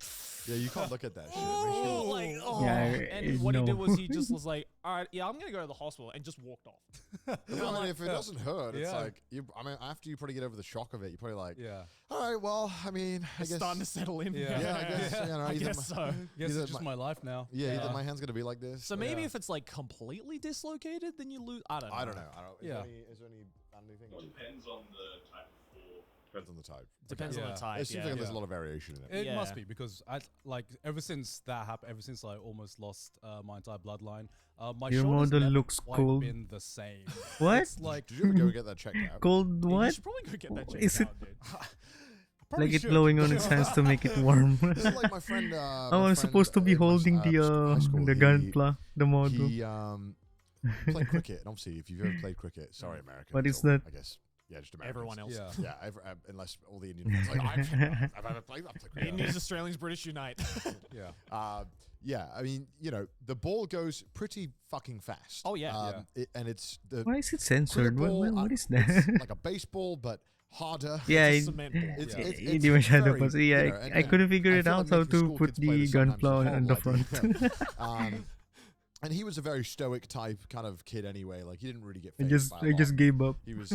Speaker 3: Yeah, you can't look at that shit. It makes
Speaker 2: "Oh,
Speaker 3: you-
Speaker 2: like, oh."
Speaker 1: Yeah,
Speaker 2: And what he
Speaker 1: no.
Speaker 2: did was he just was like, "All right, yeah, I'm gonna go to the hospital," and just walked off.
Speaker 3: Well, I mean, if it doesn't hurt, it's
Speaker 4: Yeah.
Speaker 3: like I mean, after you probably get over the shock of it, you're probably like,
Speaker 4: Yeah.
Speaker 3: all right, well, I mean, I
Speaker 2: It's
Speaker 3: guess,
Speaker 2: starting to settle in.
Speaker 4: Yeah.
Speaker 3: yeah, I guess, you know,
Speaker 2: I
Speaker 3: either
Speaker 2: guess
Speaker 3: my-
Speaker 2: so.
Speaker 4: Guess
Speaker 3: Either
Speaker 4: it's just my life now.
Speaker 3: yeah, either my hand's gonna be like this.
Speaker 2: So
Speaker 3: or-
Speaker 2: maybe
Speaker 4: Yeah.
Speaker 2: if it's like completely dislocated, then you lose. I don't know.
Speaker 3: I don't know. I don't.
Speaker 4: Yeah.
Speaker 3: Is there any anything?
Speaker 6: Depends on the type of fall.
Speaker 3: Depends on the type.
Speaker 2: Depends
Speaker 4: Okay.
Speaker 2: on
Speaker 4: Yeah.
Speaker 2: the type.
Speaker 3: It seems
Speaker 2: yeah.
Speaker 3: like there's a
Speaker 4: Yeah.
Speaker 3: lot of variation in it.
Speaker 4: It must
Speaker 2: Yeah.
Speaker 4: be because I like ever since that happened, ever since I almost lost my entire bloodline, my
Speaker 1: Your
Speaker 4: shoulders
Speaker 1: model
Speaker 4: never
Speaker 1: looks
Speaker 4: quite
Speaker 1: cold.
Speaker 4: been the same.
Speaker 1: What?
Speaker 4: It's like
Speaker 3: Did you ever go and get that checked out?
Speaker 1: Cold
Speaker 2: You
Speaker 1: what?
Speaker 2: should probably go get that checked
Speaker 1: Is it-
Speaker 2: out, dude.
Speaker 4: probably
Speaker 1: Like it
Speaker 4: should.
Speaker 1: blowing on its hands to make it warm.
Speaker 3: This is like my friend.
Speaker 1: Oh, I'm supposed to be holding the gunpla, the model.
Speaker 3: He played cricket, and obviously, if you've ever played cricket, sorry, Americans.
Speaker 1: But it's
Speaker 3: or
Speaker 1: not-
Speaker 3: I guess, yeah, just Americans.
Speaker 2: Everyone else.
Speaker 4: Yeah.
Speaker 3: Yeah, unless all the Indian fans like I've ever played. I've played cricket.
Speaker 2: Indians, Australians, British unite.
Speaker 4: Yeah.
Speaker 3: Yeah, I mean, you know, the ball goes pretty fucking fast.
Speaker 2: Oh, yeah.
Speaker 3: And it's the
Speaker 1: Why is it
Speaker 3: cricket
Speaker 1: censored?
Speaker 3: ball,
Speaker 1: What is
Speaker 3: it's
Speaker 1: that?
Speaker 3: like a baseball, but harder.
Speaker 1: Yeah,
Speaker 2: It's a
Speaker 1: it,
Speaker 2: cement ball.
Speaker 3: It's,
Speaker 4: Yeah.
Speaker 3: it's,
Speaker 1: it
Speaker 3: it's
Speaker 1: even shadow
Speaker 3: very,
Speaker 1: puzzle.
Speaker 3: you
Speaker 1: Yeah,
Speaker 3: know, and-
Speaker 1: I couldn't figure
Speaker 3: I
Speaker 1: it
Speaker 3: feel
Speaker 1: out
Speaker 3: like
Speaker 1: how
Speaker 3: making
Speaker 1: to
Speaker 3: school
Speaker 1: put
Speaker 3: kids play
Speaker 1: the
Speaker 3: this sometimes is
Speaker 1: gunpla
Speaker 3: a
Speaker 1: on the
Speaker 3: horrible
Speaker 1: front.
Speaker 3: idea. And he was a very stoic type kind of kid anyway. Like he didn't really get
Speaker 1: I
Speaker 3: phased
Speaker 1: just
Speaker 3: by a
Speaker 1: I just
Speaker 3: lot.
Speaker 1: gave up.
Speaker 3: He was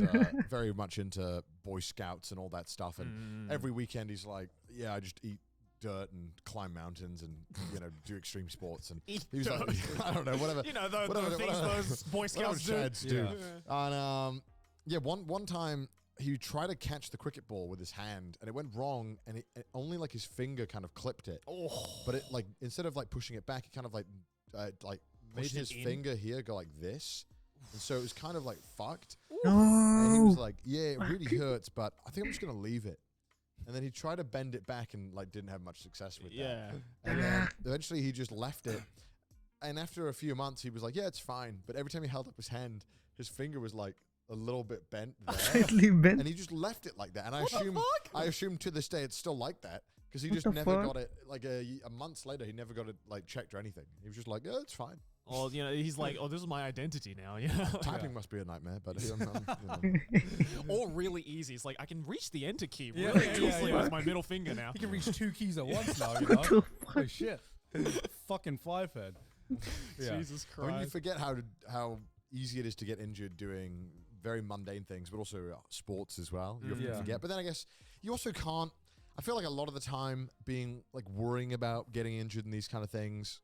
Speaker 3: very much into Boy Scouts and all that stuff. And every weekend he's like, yeah, I just eat dirt and climb mountains and, you know, do extreme sports. And
Speaker 2: Eat
Speaker 3: he was like, I don't know, whatever.
Speaker 2: You know, the
Speaker 3: whatever-
Speaker 2: things
Speaker 3: whatever-
Speaker 2: those Boy
Speaker 3: whatever
Speaker 2: Scouts do.
Speaker 3: Chads do.
Speaker 4: Yeah.
Speaker 3: And yeah, one time he tried to catch the cricket ball with his hand and it went wrong and it only like his finger kind of clipped it.
Speaker 2: Oh.
Speaker 3: But it like instead of like pushing it back, it kind of like made
Speaker 2: Pushed it
Speaker 3: his
Speaker 2: in?
Speaker 3: finger here go like this. And so it was kind of like fucked. And he was
Speaker 1: No.
Speaker 3: like, yeah, it really hurts, but I think I'm just gonna leave it. And then he tried to bend it back and like didn't have much success with that.
Speaker 2: Yeah.
Speaker 3: And then eventually he just left it. And after a few months, he was like, yeah, it's fine. But every time he held up his hand, his finger was like a little bit bent there.
Speaker 1: Slightly bent.
Speaker 3: And he just left it like that. And
Speaker 2: What the fuck?
Speaker 3: I assume to this day it's still like that because he
Speaker 1: What
Speaker 3: just
Speaker 1: the
Speaker 3: never
Speaker 1: fuck?
Speaker 3: got it. Like a months later, he never got it like checked or anything. He was just like, yeah, it's fine.
Speaker 2: Or, you know, he's like, "Oh, this is my identity now." Yeah.
Speaker 3: Typing must be a nightmare, but you know.
Speaker 2: Or really easy. It's like I can reach the enter key
Speaker 4: Yeah,
Speaker 2: really
Speaker 4: yeah,
Speaker 2: easily
Speaker 4: yeah.
Speaker 2: with my middle finger now.
Speaker 4: You can reach 2 keys at once now, you
Speaker 1: What
Speaker 4: know?
Speaker 1: the fuck?
Speaker 4: Holy shit. Fucking five head. Yeah.
Speaker 2: Jesus
Speaker 3: When you
Speaker 2: Christ.
Speaker 3: forget how easy it is to get injured doing very mundane things, but also sports as well. You often
Speaker 4: Yeah.
Speaker 3: forget. But then I guess you also can't. I feel like a lot of the time being like worrying about getting injured in these kind of things,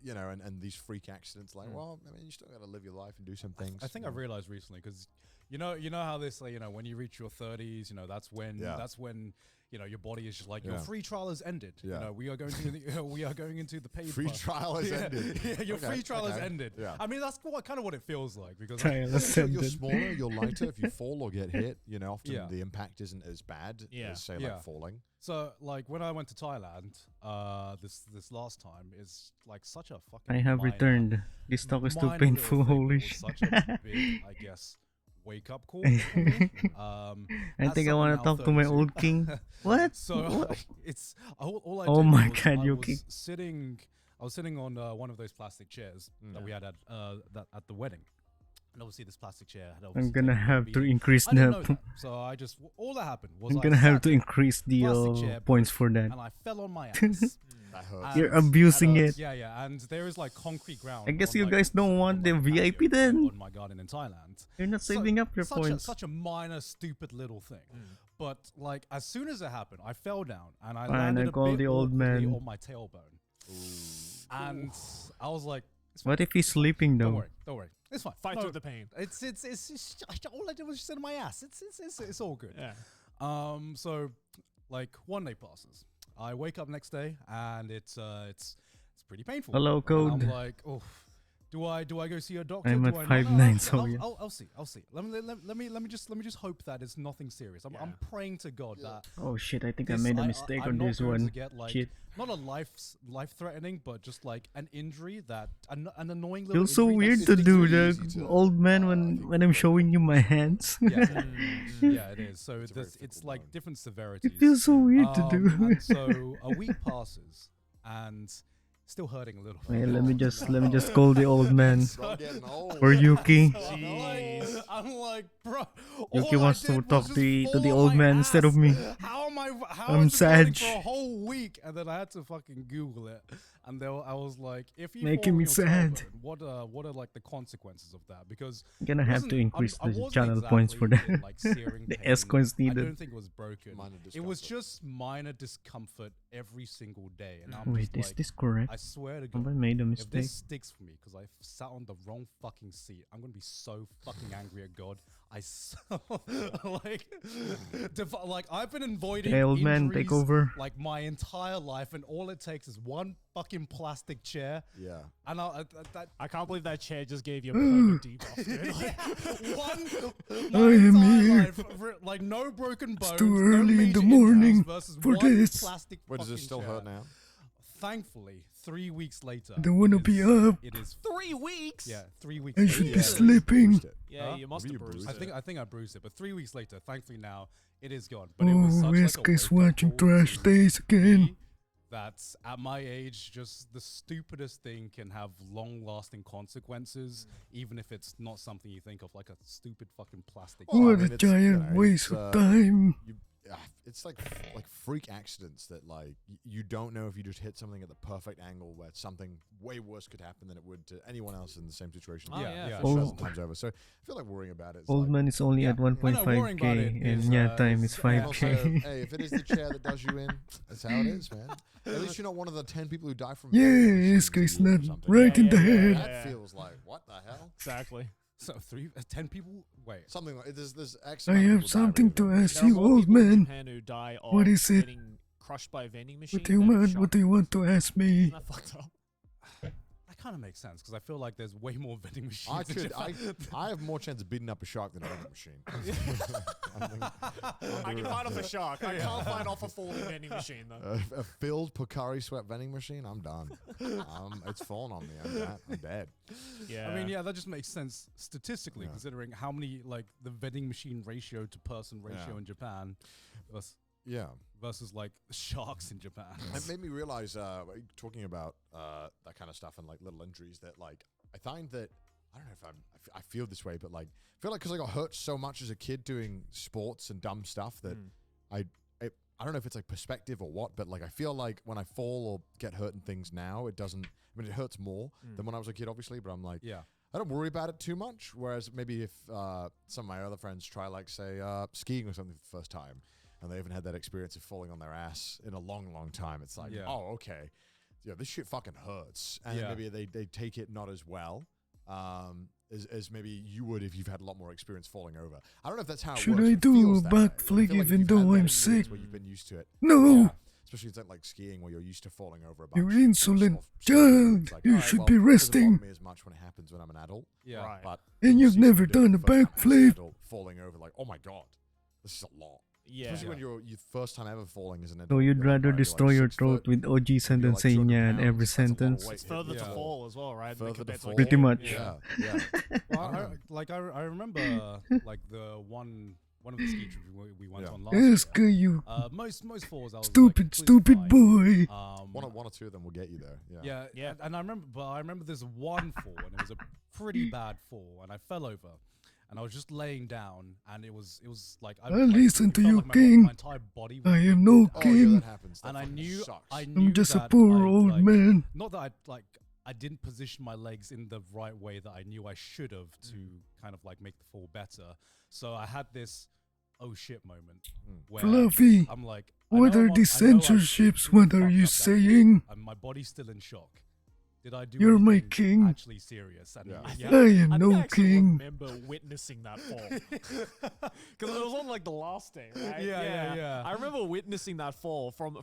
Speaker 3: you know, and these freak accidents. Like, well, I mean, you still got to live your life and do some things.
Speaker 4: I think
Speaker 3: you
Speaker 4: I've
Speaker 3: know.
Speaker 4: realized recently because you know how this like, you know, when you reach your 30s, you know, that's when you know your body is just like your
Speaker 3: Yeah.
Speaker 4: free trial has ended.
Speaker 3: Yeah.
Speaker 4: You know, we are going to the, we are going into the paid
Speaker 3: Free
Speaker 4: part.
Speaker 3: trial has
Speaker 4: Yeah.
Speaker 3: ended.
Speaker 4: Yeah, your
Speaker 3: Okay,
Speaker 4: free trial has
Speaker 3: okay.
Speaker 4: ended.
Speaker 3: Yeah.
Speaker 4: I mean, that's kind of what it feels like because
Speaker 1: Trial
Speaker 3: Well, you're
Speaker 1: ascended.
Speaker 3: smaller, you're lighter. If you fall or get hit, you know, often
Speaker 4: Yeah.
Speaker 3: the impact isn't as bad
Speaker 2: Yeah.
Speaker 3: as say
Speaker 4: Yeah.
Speaker 3: like falling.
Speaker 4: so like when I went to Thailand, this last time is like such a fucking.
Speaker 1: I have
Speaker 4: minor-
Speaker 1: returned. This talk is too
Speaker 4: minor
Speaker 1: painful.
Speaker 4: little thing,
Speaker 1: Holy
Speaker 4: but it
Speaker 1: shit.
Speaker 4: was such a big, I guess, wake up call. For me.
Speaker 1: I
Speaker 4: as
Speaker 1: think I
Speaker 4: someone
Speaker 1: want
Speaker 4: now
Speaker 1: to talk to my
Speaker 4: 32.
Speaker 1: old king. What?
Speaker 4: So
Speaker 1: What?
Speaker 4: it's all I
Speaker 1: Oh
Speaker 4: did
Speaker 1: my
Speaker 4: was
Speaker 1: God,
Speaker 4: I
Speaker 1: you
Speaker 4: was
Speaker 1: kick-
Speaker 4: sitting. I was sitting on one of those plastic chairs that we had at at the wedding, and obviously this plastic chair had.
Speaker 1: I'm
Speaker 4: obviously
Speaker 1: gonna
Speaker 4: taken
Speaker 1: have to
Speaker 4: beating.
Speaker 1: increase
Speaker 4: I didn't know
Speaker 1: that.
Speaker 4: that, so I just all that happened was
Speaker 1: I'm
Speaker 4: I
Speaker 1: gonna have
Speaker 4: sat
Speaker 1: to
Speaker 4: there
Speaker 1: increase the
Speaker 4: plastic chair,
Speaker 1: points for that.
Speaker 4: and I fell on my ass.
Speaker 3: That hurts.
Speaker 4: And-
Speaker 1: You're abusing
Speaker 4: and,
Speaker 1: it.
Speaker 4: Yeah, yeah, and there is like concrete ground.
Speaker 1: I guess
Speaker 4: on,
Speaker 1: you
Speaker 4: like,
Speaker 1: guys don't
Speaker 4: on
Speaker 1: want
Speaker 4: my
Speaker 1: the
Speaker 4: patio,
Speaker 1: VIP
Speaker 4: like,
Speaker 1: then.
Speaker 4: on my garden in Thailand.
Speaker 1: You're not
Speaker 4: So-
Speaker 1: saving up your
Speaker 4: such
Speaker 1: points.
Speaker 4: such a minor, stupid little thing. But like as soon as it happened, I fell down and I
Speaker 1: Fine,
Speaker 4: landed
Speaker 1: I
Speaker 4: a
Speaker 1: call
Speaker 4: bit
Speaker 1: the old
Speaker 4: awkwardly
Speaker 1: man.
Speaker 4: on my tailbone. And I was like, it's fine.
Speaker 1: What if he's sleeping
Speaker 4: Don't
Speaker 1: though?
Speaker 4: worry, don't worry. It's fine.
Speaker 2: Fight
Speaker 4: No,
Speaker 2: through the pain.
Speaker 4: It's all I did was just sit on my ass. It's all good.
Speaker 2: Yeah.
Speaker 4: So like one day passes. I wake up next day and it's pretty painful.
Speaker 1: Hello,
Speaker 4: And
Speaker 1: code.
Speaker 4: I'm like, oh, Do I go see a doctor?
Speaker 1: I'm
Speaker 4: do
Speaker 1: at
Speaker 4: I not?
Speaker 1: 5'9", so yeah.
Speaker 4: I'll see. Let me just hope that it's nothing serious. I'm praying to God that
Speaker 1: Oh shit, I think I
Speaker 4: this-
Speaker 1: made a mistake
Speaker 4: I'm
Speaker 1: on
Speaker 4: not
Speaker 1: this
Speaker 4: going
Speaker 1: one.
Speaker 4: to get like
Speaker 1: Shit.
Speaker 4: not a life threatening, but just like an injury that an annoying little.
Speaker 1: Feels so
Speaker 4: injury
Speaker 1: weird
Speaker 4: that
Speaker 1: to
Speaker 3: it's
Speaker 1: do
Speaker 3: really
Speaker 1: the
Speaker 3: easy to,
Speaker 1: old man
Speaker 3: I
Speaker 1: when
Speaker 3: think
Speaker 1: when I'm
Speaker 3: very
Speaker 1: showing you my hands.
Speaker 4: Yeah, yeah, it is. So
Speaker 3: It's a very
Speaker 4: it's
Speaker 3: fickle
Speaker 4: like
Speaker 3: bone.
Speaker 4: different severities.
Speaker 1: It feels so weird to do.
Speaker 4: And so a week passes, and still hurting a little.
Speaker 1: Wait, let me just call the old man.
Speaker 3: I'm getting old.
Speaker 1: Or Yuki.
Speaker 2: Jeez.
Speaker 4: I'm like, bro.
Speaker 1: Yuki
Speaker 4: all
Speaker 1: wants
Speaker 4: I
Speaker 1: to
Speaker 4: did
Speaker 1: talk
Speaker 4: was
Speaker 1: to the
Speaker 4: just fall
Speaker 1: old
Speaker 4: on my
Speaker 1: man instead of
Speaker 4: ass.
Speaker 1: me.
Speaker 4: How am I? How
Speaker 1: I'm
Speaker 4: is this hurting
Speaker 1: sad.
Speaker 4: for a whole week? And then I had to fucking Google it, and then I was like, if you
Speaker 1: Making
Speaker 4: fall
Speaker 1: me
Speaker 4: on your
Speaker 1: sad.
Speaker 4: tailbone, what are like the consequences of that? Because
Speaker 1: I'm gonna
Speaker 4: it
Speaker 1: have to
Speaker 4: wasn't-
Speaker 1: increase
Speaker 4: I
Speaker 1: the
Speaker 4: wasn't
Speaker 1: channel points for
Speaker 4: exactly in,
Speaker 1: that.
Speaker 4: like searing
Speaker 1: The
Speaker 4: pain.
Speaker 1: S coins
Speaker 4: I
Speaker 1: needed.
Speaker 4: don't think it was broken.
Speaker 3: Minor
Speaker 4: It was
Speaker 3: discomfort.
Speaker 4: just minor discomfort every single day, and I'm
Speaker 1: Wait,
Speaker 4: just
Speaker 1: is
Speaker 4: like,
Speaker 1: this correct?
Speaker 4: I swear to
Speaker 1: Have
Speaker 4: God,
Speaker 1: I made a
Speaker 4: if
Speaker 1: mistake?
Speaker 4: this sticks for me because I sat on the wrong fucking seat, I'm gonna be so fucking angry at God. Like, like I've been avoiding
Speaker 1: Hey, old man, take
Speaker 4: injuries,
Speaker 1: over.
Speaker 4: like my entire life, and all it takes is one fucking plastic chair,
Speaker 3: Yeah.
Speaker 4: and that
Speaker 2: I can't believe that chair just gave you a permanent debuff, dude. Like,
Speaker 4: one
Speaker 1: I
Speaker 4: my
Speaker 1: am
Speaker 4: entire
Speaker 1: here.
Speaker 4: life, like no broken bones,
Speaker 1: too
Speaker 4: no
Speaker 1: early in the
Speaker 4: major
Speaker 1: morning
Speaker 4: injuries versus
Speaker 1: for
Speaker 4: one
Speaker 1: this.
Speaker 4: plastic
Speaker 3: Wait, does it
Speaker 4: fucking
Speaker 3: still
Speaker 4: chair.
Speaker 3: hurt now?
Speaker 4: Thankfully, 3 weeks later,
Speaker 1: I don't wanna
Speaker 4: it
Speaker 1: be
Speaker 4: is-
Speaker 1: up.
Speaker 4: It is
Speaker 2: 3 weeks?
Speaker 4: yeah, 3 weeks.
Speaker 1: I
Speaker 4: later.
Speaker 1: should be
Speaker 3: Yeah.
Speaker 1: sleeping.
Speaker 3: Bruised it.
Speaker 2: Yeah,
Speaker 4: Huh?
Speaker 2: you must
Speaker 3: Maybe
Speaker 2: have
Speaker 3: you
Speaker 2: bruised
Speaker 3: bruised
Speaker 2: it.
Speaker 4: I think I bruised it, but 3 weeks later, thankfully now it is gone. But it was such
Speaker 1: Oh,
Speaker 4: like a
Speaker 1: Weska's
Speaker 4: wake-up
Speaker 1: watching
Speaker 4: call
Speaker 1: Trash
Speaker 4: to
Speaker 1: Days again.
Speaker 4: me that at my age, just the stupidest thing can have long-lasting consequences, even if it's not something you think of, like a stupid fucking plastic.
Speaker 3: Well, I
Speaker 1: What
Speaker 3: mean,
Speaker 1: a
Speaker 3: it's, you
Speaker 1: giant
Speaker 3: know,
Speaker 1: waste
Speaker 3: it's,
Speaker 1: of time.
Speaker 3: It's like freak accidents that like you don't know if you just hit something at the perfect angle where something way worse could happen than it would to anyone else in the same situation.
Speaker 2: Oh,
Speaker 4: Yeah,
Speaker 2: yeah,
Speaker 4: yeah.
Speaker 2: for
Speaker 3: a
Speaker 2: sure.
Speaker 3: dozen times over. So I feel like worrying about it.
Speaker 1: Old man is only
Speaker 4: Yeah.
Speaker 1: at
Speaker 4: I know, worrying about
Speaker 1: 1.5k,
Speaker 4: it
Speaker 1: and
Speaker 4: is,
Speaker 1: yeah, time is
Speaker 4: is-
Speaker 3: And
Speaker 1: 5k.
Speaker 3: also, hey, if it is the chair that does you in, that's how it is, man. At least you're not one of the 10 people who die from.
Speaker 1: Yeah,
Speaker 3: vending machines
Speaker 1: Eska is
Speaker 3: a year or
Speaker 1: not
Speaker 3: something.
Speaker 1: right in the
Speaker 2: Yeah, yeah,
Speaker 1: head.
Speaker 2: yeah.
Speaker 3: That feels like what the hell?
Speaker 2: Exactly.
Speaker 4: So 10 people. Wait,
Speaker 3: Something like there's X
Speaker 1: I
Speaker 3: amount of
Speaker 1: have
Speaker 3: people die
Speaker 1: something
Speaker 3: from
Speaker 1: to
Speaker 3: vending
Speaker 1: ask
Speaker 2: There are
Speaker 1: you,
Speaker 2: more
Speaker 1: old
Speaker 2: people in
Speaker 1: man.
Speaker 2: Japan who die of
Speaker 1: What is it?
Speaker 2: getting crushed by a vending machine.
Speaker 1: What do you
Speaker 2: than
Speaker 1: want?
Speaker 2: shot.
Speaker 1: What do you want to ask me?
Speaker 2: Isn't that fucked up?
Speaker 4: that kind of makes sense because I feel like there's way more vending machines.
Speaker 3: I
Speaker 4: in
Speaker 3: could.
Speaker 4: Japan.
Speaker 3: I have more chance of beating up a shark than a vending machine. I think-
Speaker 2: I can fight off a shark. I can't fight off a falling vending machine though.
Speaker 3: a filled Pocari Sweat vending machine. I'm done. It's fallen on me. I'm dead.
Speaker 2: Yeah.
Speaker 4: I mean, yeah, that just makes sense statistically,
Speaker 3: Yeah.
Speaker 4: considering how many like the vending machine ratio to person ratio
Speaker 3: Yeah.
Speaker 4: in Japan versus,
Speaker 3: Yeah.
Speaker 4: versus like sharks in Japan.
Speaker 3: It made me realize, talking about that kind of stuff and like little injuries, that like I find that I don't know if I feel this way, but like I feel like because I got hurt so much as a kid doing sports and dumb stuff that I don't know if it's like perspective or what, but like I feel like when I fall or get hurt in things now, it doesn't. I mean, it hurts more than when I was a kid, obviously. But I'm like,
Speaker 4: Yeah.
Speaker 3: I don't worry about it too much. Whereas maybe if some of my other friends try, like say, skiing or something for the first time, and they haven't had that experience of falling on their ass in a long, long time, it's like,
Speaker 4: Yeah.
Speaker 3: oh, okay, yeah, this shit fucking hurts, and
Speaker 4: Yeah.
Speaker 3: maybe they take it not as well. As maybe you would if you've had a lot more experience falling over. I don't know if that's how it
Speaker 1: Should
Speaker 3: works.
Speaker 1: I
Speaker 3: It
Speaker 1: do
Speaker 3: feels
Speaker 1: a
Speaker 3: that way. I
Speaker 1: backflip
Speaker 3: feel like if
Speaker 1: even
Speaker 3: you've
Speaker 1: though
Speaker 3: had that
Speaker 1: I'm
Speaker 3: experience
Speaker 1: sick?
Speaker 3: where you've been used to it.
Speaker 1: No,
Speaker 3: Yeah. Especially it's like skiing where you're used to falling over a bunch.
Speaker 1: you
Speaker 3: You're
Speaker 1: insolent
Speaker 3: sort of slipping. It's
Speaker 1: child.
Speaker 3: like,
Speaker 1: You
Speaker 3: alright,
Speaker 1: should
Speaker 3: well,
Speaker 1: be
Speaker 3: it doesn't
Speaker 1: resting.
Speaker 3: bother me as much when it happens when I'm an adult.
Speaker 4: Yeah.
Speaker 2: Right.
Speaker 3: But
Speaker 1: And
Speaker 3: when you
Speaker 1: you've
Speaker 3: see someone
Speaker 1: never
Speaker 3: doing
Speaker 1: done a
Speaker 3: it first time as an
Speaker 1: backflip.
Speaker 3: adult, falling over, like, oh my god, this is a lot.
Speaker 2: Yeah.
Speaker 3: Especially when you're first time ever falling as an adult.
Speaker 1: So you'd
Speaker 3: you're like,
Speaker 1: rather
Speaker 3: alright, you're
Speaker 1: destroy
Speaker 3: like
Speaker 1: your
Speaker 3: 6
Speaker 1: throat
Speaker 3: foot,
Speaker 1: with OG
Speaker 3: you're
Speaker 1: sentence
Speaker 3: like
Speaker 1: saying
Speaker 3: 200
Speaker 1: yeah in
Speaker 3: pounds,
Speaker 1: every
Speaker 3: that's a lot of
Speaker 1: sentence.
Speaker 3: weight
Speaker 2: It's further
Speaker 3: hitting
Speaker 2: to
Speaker 3: the
Speaker 2: fall as well, right?
Speaker 3: Further to
Speaker 2: Compared
Speaker 3: fall.
Speaker 1: Pretty
Speaker 2: weight.
Speaker 1: much.
Speaker 3: Yeah, yeah.
Speaker 4: Well,
Speaker 3: I don't know.
Speaker 4: I remember like the one of the ski trips we went
Speaker 3: Yeah.
Speaker 4: on last year.
Speaker 1: Eska, you
Speaker 4: Most falls I was
Speaker 1: stupid,
Speaker 4: like,
Speaker 1: stupid
Speaker 4: completely
Speaker 1: boy.
Speaker 4: fine.
Speaker 3: One or two of them will get you there. Yeah.
Speaker 4: Yeah,
Speaker 2: Yeah.
Speaker 4: and I remember this one fall, and it was a pretty bad fall, and I fell over, and I was just laying down, and it was like I
Speaker 1: listen
Speaker 4: it
Speaker 1: to
Speaker 4: felt
Speaker 1: you,
Speaker 4: like
Speaker 1: King.
Speaker 4: my entire body. Was
Speaker 1: I am
Speaker 4: moving
Speaker 1: no
Speaker 4: down.
Speaker 3: Oh, yeah,
Speaker 1: king.
Speaker 3: that happens. That
Speaker 4: And I
Speaker 3: fucking
Speaker 4: knew
Speaker 3: sucks.
Speaker 4: I'm
Speaker 1: just a
Speaker 4: that
Speaker 1: poor
Speaker 4: I,
Speaker 1: old
Speaker 4: like,
Speaker 1: man.
Speaker 4: Not that I didn't position my legs in the right way that I knew I should have to kind of like make the fall better. So I had this oh shit moment where
Speaker 1: Fluffy,
Speaker 4: I'm like,
Speaker 1: what are these censorships? What are you saying?
Speaker 4: And my body's still in shock. Did I do
Speaker 1: You're my
Speaker 4: anything
Speaker 1: king.
Speaker 4: actually serious? And
Speaker 3: Yeah.
Speaker 4: yeah.
Speaker 1: I am
Speaker 2: I think
Speaker 1: no
Speaker 2: I actually
Speaker 1: king.
Speaker 2: remember witnessing that fall because it was on like the last day, right?
Speaker 4: Yeah.
Speaker 2: I remember witnessing that fall from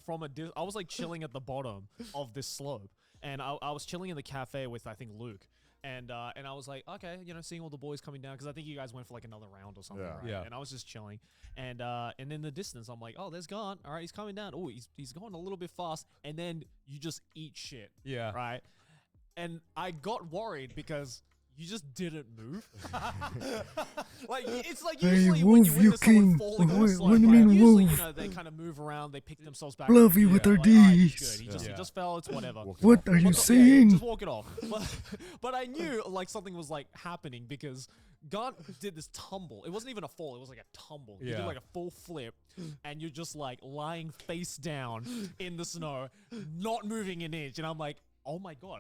Speaker 2: I was like chilling at the bottom of this slope, and I was chilling in the cafe with I think Luke, And I was like, okay, seeing all the boys coming down, because I think you guys went for like another round or something,
Speaker 3: Yeah.
Speaker 2: right?
Speaker 4: Yeah.
Speaker 2: And I was just chilling, and in the distance, I'm like, oh, there's Gone. All right, he's coming down. Oh, he's going a little bit fast, and then you just eat shit,
Speaker 4: Yeah.
Speaker 2: right? And I got worried because you just didn't move. Like, it's like
Speaker 1: Hey,
Speaker 2: usually when you
Speaker 1: wolf, you
Speaker 2: witness someone
Speaker 1: king.
Speaker 2: falling on a
Speaker 1: What-
Speaker 2: slope,
Speaker 1: what do you
Speaker 2: right,
Speaker 1: mean,
Speaker 2: usually,
Speaker 1: wolf?
Speaker 2: they kind of move around, they pick themselves back
Speaker 1: Fluffy
Speaker 2: up.
Speaker 1: with
Speaker 2: You're
Speaker 1: our
Speaker 2: like, all right, he's
Speaker 1: Ds.
Speaker 2: good.
Speaker 4: Yeah.
Speaker 2: He just fell, it's whatever.
Speaker 3: Walk it
Speaker 1: What
Speaker 3: off.
Speaker 1: are you
Speaker 2: But
Speaker 1: saying?
Speaker 2: just walk it off. But I knew like something was like happening because Gant did this tumble. It wasn't even a fall. It was like a tumble. You did
Speaker 4: Yeah.
Speaker 2: like a full flip, and you're just like lying face down in the snow, not moving an inch. And I'm like, oh my god,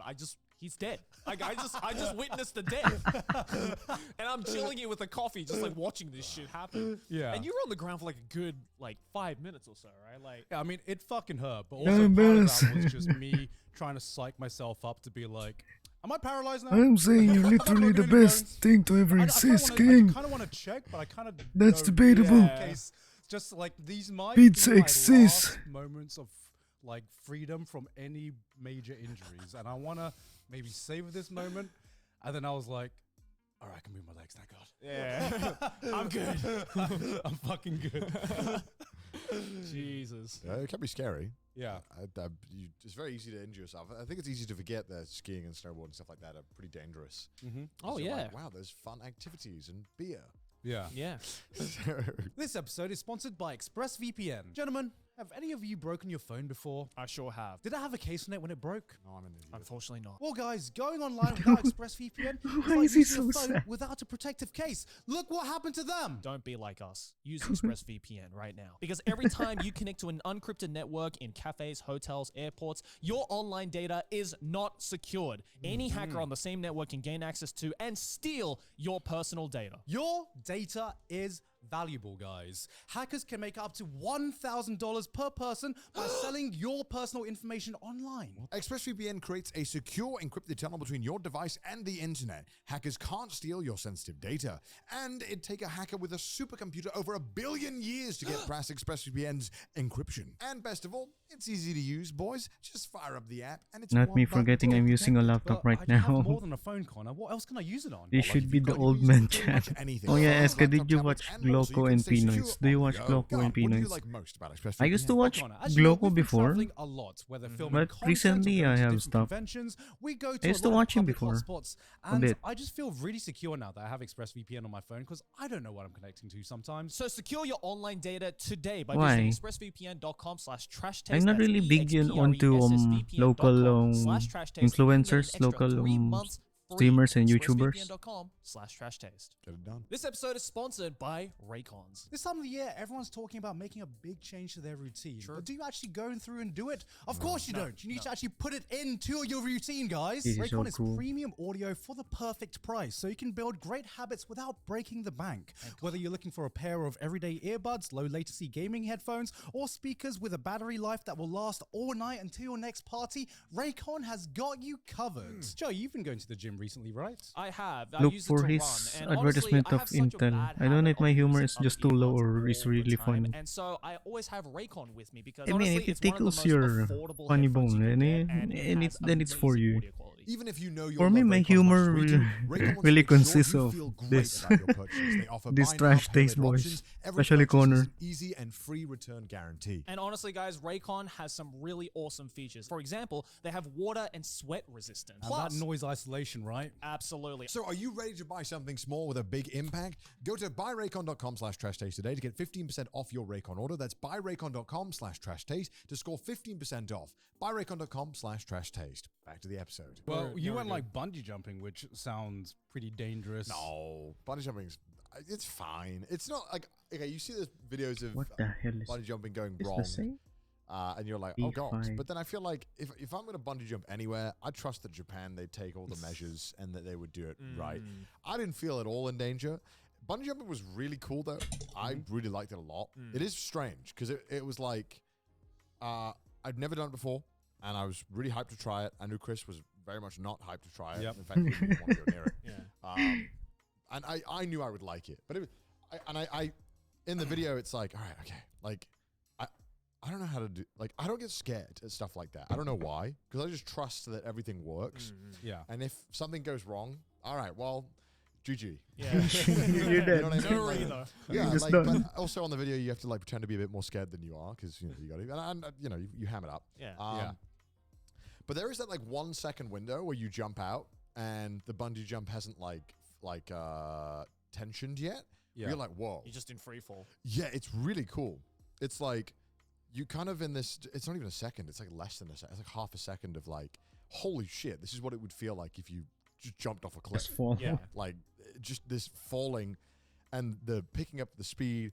Speaker 2: he's dead. Like I just witnessed the death, and I'm chilling here with a coffee, just like watching this shit happen.
Speaker 4: Yeah.
Speaker 2: And you were on the ground for like a good like 5 minutes or so, right? Like,
Speaker 4: Yeah, I mean, it fucking hurt, but
Speaker 1: Yeah,
Speaker 4: also part of that
Speaker 1: embarrassing.
Speaker 4: was just me trying to psych myself up to be like, am I paralyzed now?
Speaker 1: I'm saying you're literally the best thing to ever exist,
Speaker 4: I
Speaker 1: King.
Speaker 4: kind of want to check, but I kind of
Speaker 1: That's debatable.
Speaker 2: Yeah.
Speaker 4: In case, just like these might
Speaker 1: Pizza
Speaker 4: be my
Speaker 1: exists.
Speaker 4: last moments of like freedom from any major injuries, and I want to maybe savor this moment. And then I was like, all right, I can move my legs, thank God.
Speaker 2: yeah, I'm good.
Speaker 4: I'm fucking good.
Speaker 2: Jesus.
Speaker 3: It can be scary.
Speaker 4: Yeah.
Speaker 3: It's very easy to injure yourself. I think it's easy to forget that skiing and snowboarding and stuff like that are pretty dangerous.
Speaker 4: Mm-hmm.
Speaker 2: Oh,
Speaker 3: You're
Speaker 2: yeah.
Speaker 3: like, wow, there's fun activities and beer.
Speaker 4: Yeah.
Speaker 2: Yeah.
Speaker 4: This episode is sponsored by ExpressVPN. Gentlemen, have any of you broken your phone before?
Speaker 2: I sure have.
Speaker 4: Did I have a case on it when it broke?
Speaker 3: No, I'm an idiot.
Speaker 2: Unfortunately not.
Speaker 4: Well, guys, going online without ExpressVPN is
Speaker 1: Why
Speaker 4: like
Speaker 1: is he
Speaker 4: using a
Speaker 1: so
Speaker 4: phone
Speaker 1: sad?
Speaker 4: without a protective case. Look what happened to them.
Speaker 2: Don't be like us. Use ExpressVPN right now. Because every time you connect to an unencrypted network in cafes, hotels, airports, your online data is not secured. Any hacker on the same network can gain access to and steal your personal data.
Speaker 4: Your data is valuable, guys. Hackers can make up to $1,000 per person by selling your personal information online.
Speaker 3: ExpressVPN creates a secure encrypted tunnel between your device and the internet. Hackers can't steal your sensitive data. And it'd take a hacker with a supercomputer over 1 billion years to get past ExpressVPN's encryption. And best of all, it's easy to use, boys. Just fire up the app and it's
Speaker 1: Not
Speaker 3: one
Speaker 1: me
Speaker 3: button
Speaker 1: forgetting
Speaker 3: to
Speaker 1: I'm using a
Speaker 3: protect it.
Speaker 1: laptop
Speaker 4: But
Speaker 1: right
Speaker 4: I have more
Speaker 1: now.
Speaker 4: than a phone, Connor. What else can I use it on?
Speaker 1: This
Speaker 3: Like,
Speaker 1: should
Speaker 3: if
Speaker 1: be
Speaker 3: you've
Speaker 1: the
Speaker 3: got
Speaker 1: old
Speaker 3: used
Speaker 1: man
Speaker 3: pretty
Speaker 1: chat.
Speaker 3: much anything.
Speaker 1: Oh yeah,
Speaker 3: Phones,
Speaker 1: Eska, did
Speaker 3: laptop
Speaker 1: you
Speaker 3: tablets,
Speaker 1: watch
Speaker 3: and more, so
Speaker 1: Gloco
Speaker 3: you can
Speaker 1: and
Speaker 3: stay secure
Speaker 1: Pinoys? Do you
Speaker 3: on
Speaker 1: watch
Speaker 3: the go.
Speaker 1: Gloco
Speaker 3: Go on,
Speaker 1: and
Speaker 3: what do you
Speaker 1: Pinoys?
Speaker 3: like most about ExpressVPN?
Speaker 1: I used to
Speaker 4: Hey,
Speaker 1: watch
Speaker 4: Connor, as you know,
Speaker 1: Gloco
Speaker 4: we've been
Speaker 1: before,
Speaker 4: traveling a lot, whether filming
Speaker 1: but
Speaker 4: content or
Speaker 1: recently
Speaker 4: going
Speaker 1: I
Speaker 4: to
Speaker 1: have
Speaker 4: different
Speaker 1: stopped.
Speaker 4: conventions. We go
Speaker 1: I
Speaker 4: to
Speaker 1: used
Speaker 4: a
Speaker 1: to
Speaker 4: lot
Speaker 1: watch
Speaker 4: of
Speaker 1: him
Speaker 4: public
Speaker 1: before,
Speaker 4: hotspots,
Speaker 1: a
Speaker 4: and
Speaker 1: bit.
Speaker 4: I just feel really secure now that I have ExpressVPN on my phone because I don't know what I'm connecting to sometimes.
Speaker 2: So secure your online data today by
Speaker 1: Why?
Speaker 2: visiting expressvpn.com/trashtaste.
Speaker 1: I'm not really big onto local influencers, local streamers and YouTubers.
Speaker 2: expressvpn.com/trashtaste.
Speaker 3: Get it done.
Speaker 2: This episode is sponsored by Raycons.
Speaker 4: This time of the year, everyone's talking about making a big change to their routine.
Speaker 2: True.
Speaker 4: But do you actually go through and do it? Of course you don't. You need to actually put it into your routine, guys.
Speaker 1: This is so
Speaker 4: Raycon is
Speaker 1: cool.
Speaker 4: premium audio for the perfect price, so you can build great habits without breaking the bank. Whether you're looking for a pair of everyday earbuds, low latency gaming headphones, or speakers with a battery life that will last all night until your next party, Raycon has got you covered. Joe, you've been going to the gym recently, right?
Speaker 2: I have. I
Speaker 1: Look
Speaker 2: use it
Speaker 1: for
Speaker 2: to
Speaker 1: his
Speaker 2: run, and
Speaker 1: advertisement
Speaker 2: honestly, I
Speaker 1: of
Speaker 2: have such a
Speaker 1: Intel.
Speaker 2: bad
Speaker 1: I don't know
Speaker 2: habit
Speaker 1: if my
Speaker 2: of
Speaker 1: humor
Speaker 2: using
Speaker 1: is
Speaker 2: other
Speaker 1: just too low
Speaker 2: earbuds
Speaker 1: or is
Speaker 2: all the
Speaker 1: really
Speaker 2: time,
Speaker 1: funny.
Speaker 2: And so I always have Raycon with me because
Speaker 1: I mean,
Speaker 2: honestly,
Speaker 1: if it
Speaker 2: it's one of the
Speaker 1: tickles
Speaker 2: most
Speaker 1: your
Speaker 2: affordable
Speaker 1: funny
Speaker 2: headphones you
Speaker 1: bone,
Speaker 2: can
Speaker 1: then
Speaker 2: get, and
Speaker 1: then
Speaker 2: has
Speaker 1: then it's for
Speaker 2: amazing
Speaker 1: you.
Speaker 2: audio quality.
Speaker 3: Even if you know you'll
Speaker 1: For me,
Speaker 3: love
Speaker 1: my
Speaker 3: Raycon
Speaker 1: humor
Speaker 3: much sweeter, Raycon wants to
Speaker 1: really
Speaker 3: make sure
Speaker 1: consists
Speaker 3: you
Speaker 1: of
Speaker 3: feel great
Speaker 1: this.
Speaker 3: about your purchase. They offer
Speaker 1: This
Speaker 3: buy now,
Speaker 1: trash
Speaker 3: pay
Speaker 1: taste
Speaker 3: later
Speaker 1: boys,
Speaker 3: options. Every
Speaker 1: especially
Speaker 3: purchase is
Speaker 1: Connor.
Speaker 3: an easy and free return guarantee.
Speaker 2: And honestly, guys, Raycon has some really awesome features. For example, they have water and sweat resistance.
Speaker 4: And
Speaker 2: Plus,
Speaker 4: that noise isolation, right?
Speaker 2: absolutely.
Speaker 3: So are you ready to buy something small with a big impact? Go to buyraycon.com/trashtaste today to get 15% off your Raycon order. That's buyraycon.com/trashtaste to score 15% off. Buyraycon.com/trashtaste. Back to the episode.
Speaker 4: Well, you
Speaker 2: very
Speaker 4: went
Speaker 2: good.
Speaker 4: like bungee jumping, which sounds pretty dangerous.
Speaker 3: No, bungee jumping's it's fine. It's not like okay. You see those videos of
Speaker 1: What the hell is
Speaker 3: bungee jumping going
Speaker 1: this
Speaker 3: wrong,
Speaker 1: the same?
Speaker 3: and you're like, oh god.
Speaker 1: E5.
Speaker 3: But then I feel like if I'm going to bungee jump anywhere, I trust that Japan they'd take all the measures and that they would do it right. I didn't feel at all in danger. Bungee jumping was really cool though. I really liked it a lot. It is strange because it was like I'd never done it before, and I was really hyped to try it. I knew Chris was very much not hyped to try it.
Speaker 4: Yep.
Speaker 3: In fact, he didn't want to go near it.
Speaker 2: Yeah.
Speaker 3: And I knew I would like it, but it was, I in the video it's like, all right, okay, like I don't know how to do. Like, I don't get scared at stuff like that. I don't know why, because I just trust that everything works.
Speaker 4: Yeah.
Speaker 3: And if something goes wrong, all right, well, GG.
Speaker 2: Yeah.
Speaker 1: You're dead.
Speaker 3: You know what I mean?
Speaker 2: No
Speaker 3: Like,
Speaker 2: either.
Speaker 3: yeah,
Speaker 1: Just
Speaker 3: like,
Speaker 1: done.
Speaker 3: but also on the video, you have to like pretend to be a bit more scared than you are, because you know you got to, and you know you ham it up.
Speaker 2: Yeah.
Speaker 4: Yeah.
Speaker 3: But there is that like 1 second window where you jump out, and the bungee jump hasn't like tensioned yet.
Speaker 4: Yeah.
Speaker 3: You're like, whoa.
Speaker 2: You're just in free fall.
Speaker 3: Yeah, it's really cool. It's like you kind of in this. It's not even a second. It's like less than a second. It's like half a second of like, holy shit! This is what it would feel like if you just jumped off a cliff.
Speaker 1: Just fall.
Speaker 2: Yeah.
Speaker 3: Like just this falling, and the picking up the speed,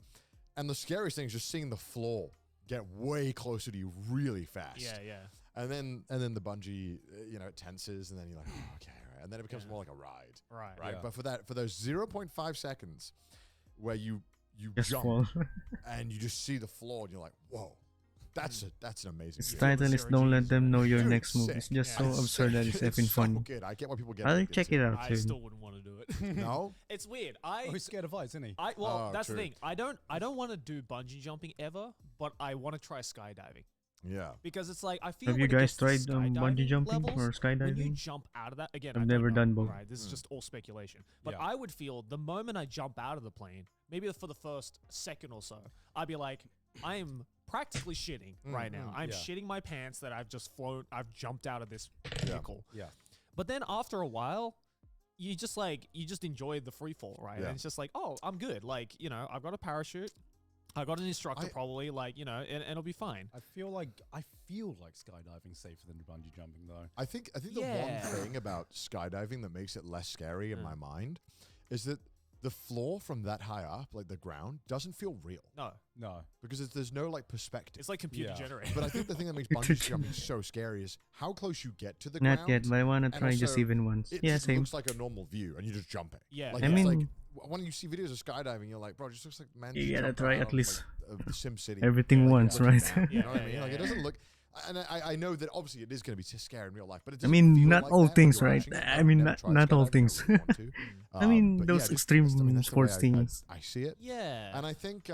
Speaker 3: and the scariest thing is just seeing the floor get way closer to you really fast.
Speaker 2: Yeah, yeah.
Speaker 3: And then the bungee, you know, it tenses, and then you're like, oh, okay, all right. And then it becomes
Speaker 2: Yeah.
Speaker 3: more like a ride,
Speaker 2: Right.
Speaker 3: right?
Speaker 4: Yeah.
Speaker 3: But for those 0.5 seconds where you
Speaker 1: Just
Speaker 3: jump
Speaker 1: fall.
Speaker 3: and you just see the floor, and you're like, whoa, that's an amazing.
Speaker 1: Its
Speaker 3: view.
Speaker 1: title is Don't Let Them Know Your
Speaker 3: Dude,
Speaker 1: Next Move.
Speaker 3: sick.
Speaker 1: It's just
Speaker 2: Yeah.
Speaker 1: so
Speaker 3: It's
Speaker 1: absurd that
Speaker 3: sick.
Speaker 1: it's effing
Speaker 3: so
Speaker 1: fun.
Speaker 3: good. I get why people get.
Speaker 1: I'll
Speaker 3: addicted
Speaker 1: check
Speaker 3: to
Speaker 1: it out
Speaker 2: I
Speaker 1: soon.
Speaker 2: still wouldn't want to do it.
Speaker 3: No,
Speaker 2: It's weird.
Speaker 4: Oh, he's scared of heights, isn't he?
Speaker 2: Well,
Speaker 3: Oh,
Speaker 2: that's
Speaker 3: true.
Speaker 2: the thing. I don't want to do bungee jumping ever, but I want to try skydiving
Speaker 3: yeah,
Speaker 2: because it's like I feel.
Speaker 1: Have you
Speaker 2: when it
Speaker 1: guys
Speaker 2: gets to
Speaker 1: tried bungee
Speaker 2: skydiving
Speaker 1: jumping
Speaker 2: levels,
Speaker 1: or
Speaker 2: When you
Speaker 1: skydiving?
Speaker 2: jump out of that again,
Speaker 1: I've
Speaker 2: I don't
Speaker 1: never
Speaker 2: know,
Speaker 1: done both.
Speaker 2: Right, this is just all speculation. But
Speaker 4: Yeah.
Speaker 2: I would feel the moment I jump out of the plane, maybe for the first second or so, I'd be like, I am practically shitting right now. I'm
Speaker 4: yeah.
Speaker 2: shitting my pants that I've jumped out of this vehicle.
Speaker 4: Yeah.
Speaker 2: But then after a while, you just enjoy the free fall, right?
Speaker 3: Yeah.
Speaker 2: And it's just like, oh, I'm good. Like, you know, I've got a parachute. I got an instructor probably, like, you know, and it'll be fine.
Speaker 4: I feel like skydiving safer than bungee jumping though.
Speaker 3: I think the
Speaker 2: Yeah.
Speaker 3: one thing about skydiving that makes it less scary in
Speaker 2: Mm.
Speaker 3: my mind is that the floor from that high up, like the ground, doesn't feel real
Speaker 2: No,
Speaker 4: No.
Speaker 3: because there's no like perspective.
Speaker 2: it's like computer
Speaker 4: Yeah.
Speaker 2: generated.
Speaker 3: But I think the thing that makes bungee jumping so scary is how close you get to the
Speaker 1: Not
Speaker 3: ground.
Speaker 1: yet, but I wanna
Speaker 3: and
Speaker 1: try just
Speaker 3: also
Speaker 1: even once.
Speaker 3: It
Speaker 1: Yeah,
Speaker 3: just
Speaker 1: same.
Speaker 3: looks like a normal view, and you're just jumping.
Speaker 2: Yeah.
Speaker 3: like,
Speaker 2: I
Speaker 3: it's
Speaker 1: mean-
Speaker 3: like when you see videos of skydiving, you're like, bro, it just looks like man.
Speaker 1: You
Speaker 3: just
Speaker 1: gotta
Speaker 3: jumped
Speaker 1: try
Speaker 3: out
Speaker 1: at
Speaker 3: of,
Speaker 1: least
Speaker 3: like, the Sim City.
Speaker 1: everything
Speaker 3: like,
Speaker 1: once,
Speaker 3: looking
Speaker 1: right?
Speaker 3: down, you know what I
Speaker 2: Yeah,
Speaker 3: mean?
Speaker 2: yeah,
Speaker 3: Like it
Speaker 2: yeah.
Speaker 3: doesn't look. And I know that obviously it is going to be scary in real life, but it
Speaker 1: I
Speaker 3: doesn't
Speaker 1: mean,
Speaker 3: feel
Speaker 1: not
Speaker 3: like
Speaker 1: all
Speaker 3: that when
Speaker 1: things,
Speaker 3: you're
Speaker 1: right?
Speaker 3: watching it.
Speaker 1: I
Speaker 3: I've
Speaker 1: mean,
Speaker 3: never
Speaker 1: not-
Speaker 3: tried
Speaker 1: not all
Speaker 3: skydiving, I
Speaker 1: things.
Speaker 3: really want to.
Speaker 1: I mean,
Speaker 3: But
Speaker 1: those
Speaker 3: yeah,
Speaker 1: extreme
Speaker 3: that's the way
Speaker 1: sports things.
Speaker 3: I see it.
Speaker 2: Yeah.
Speaker 3: And I think,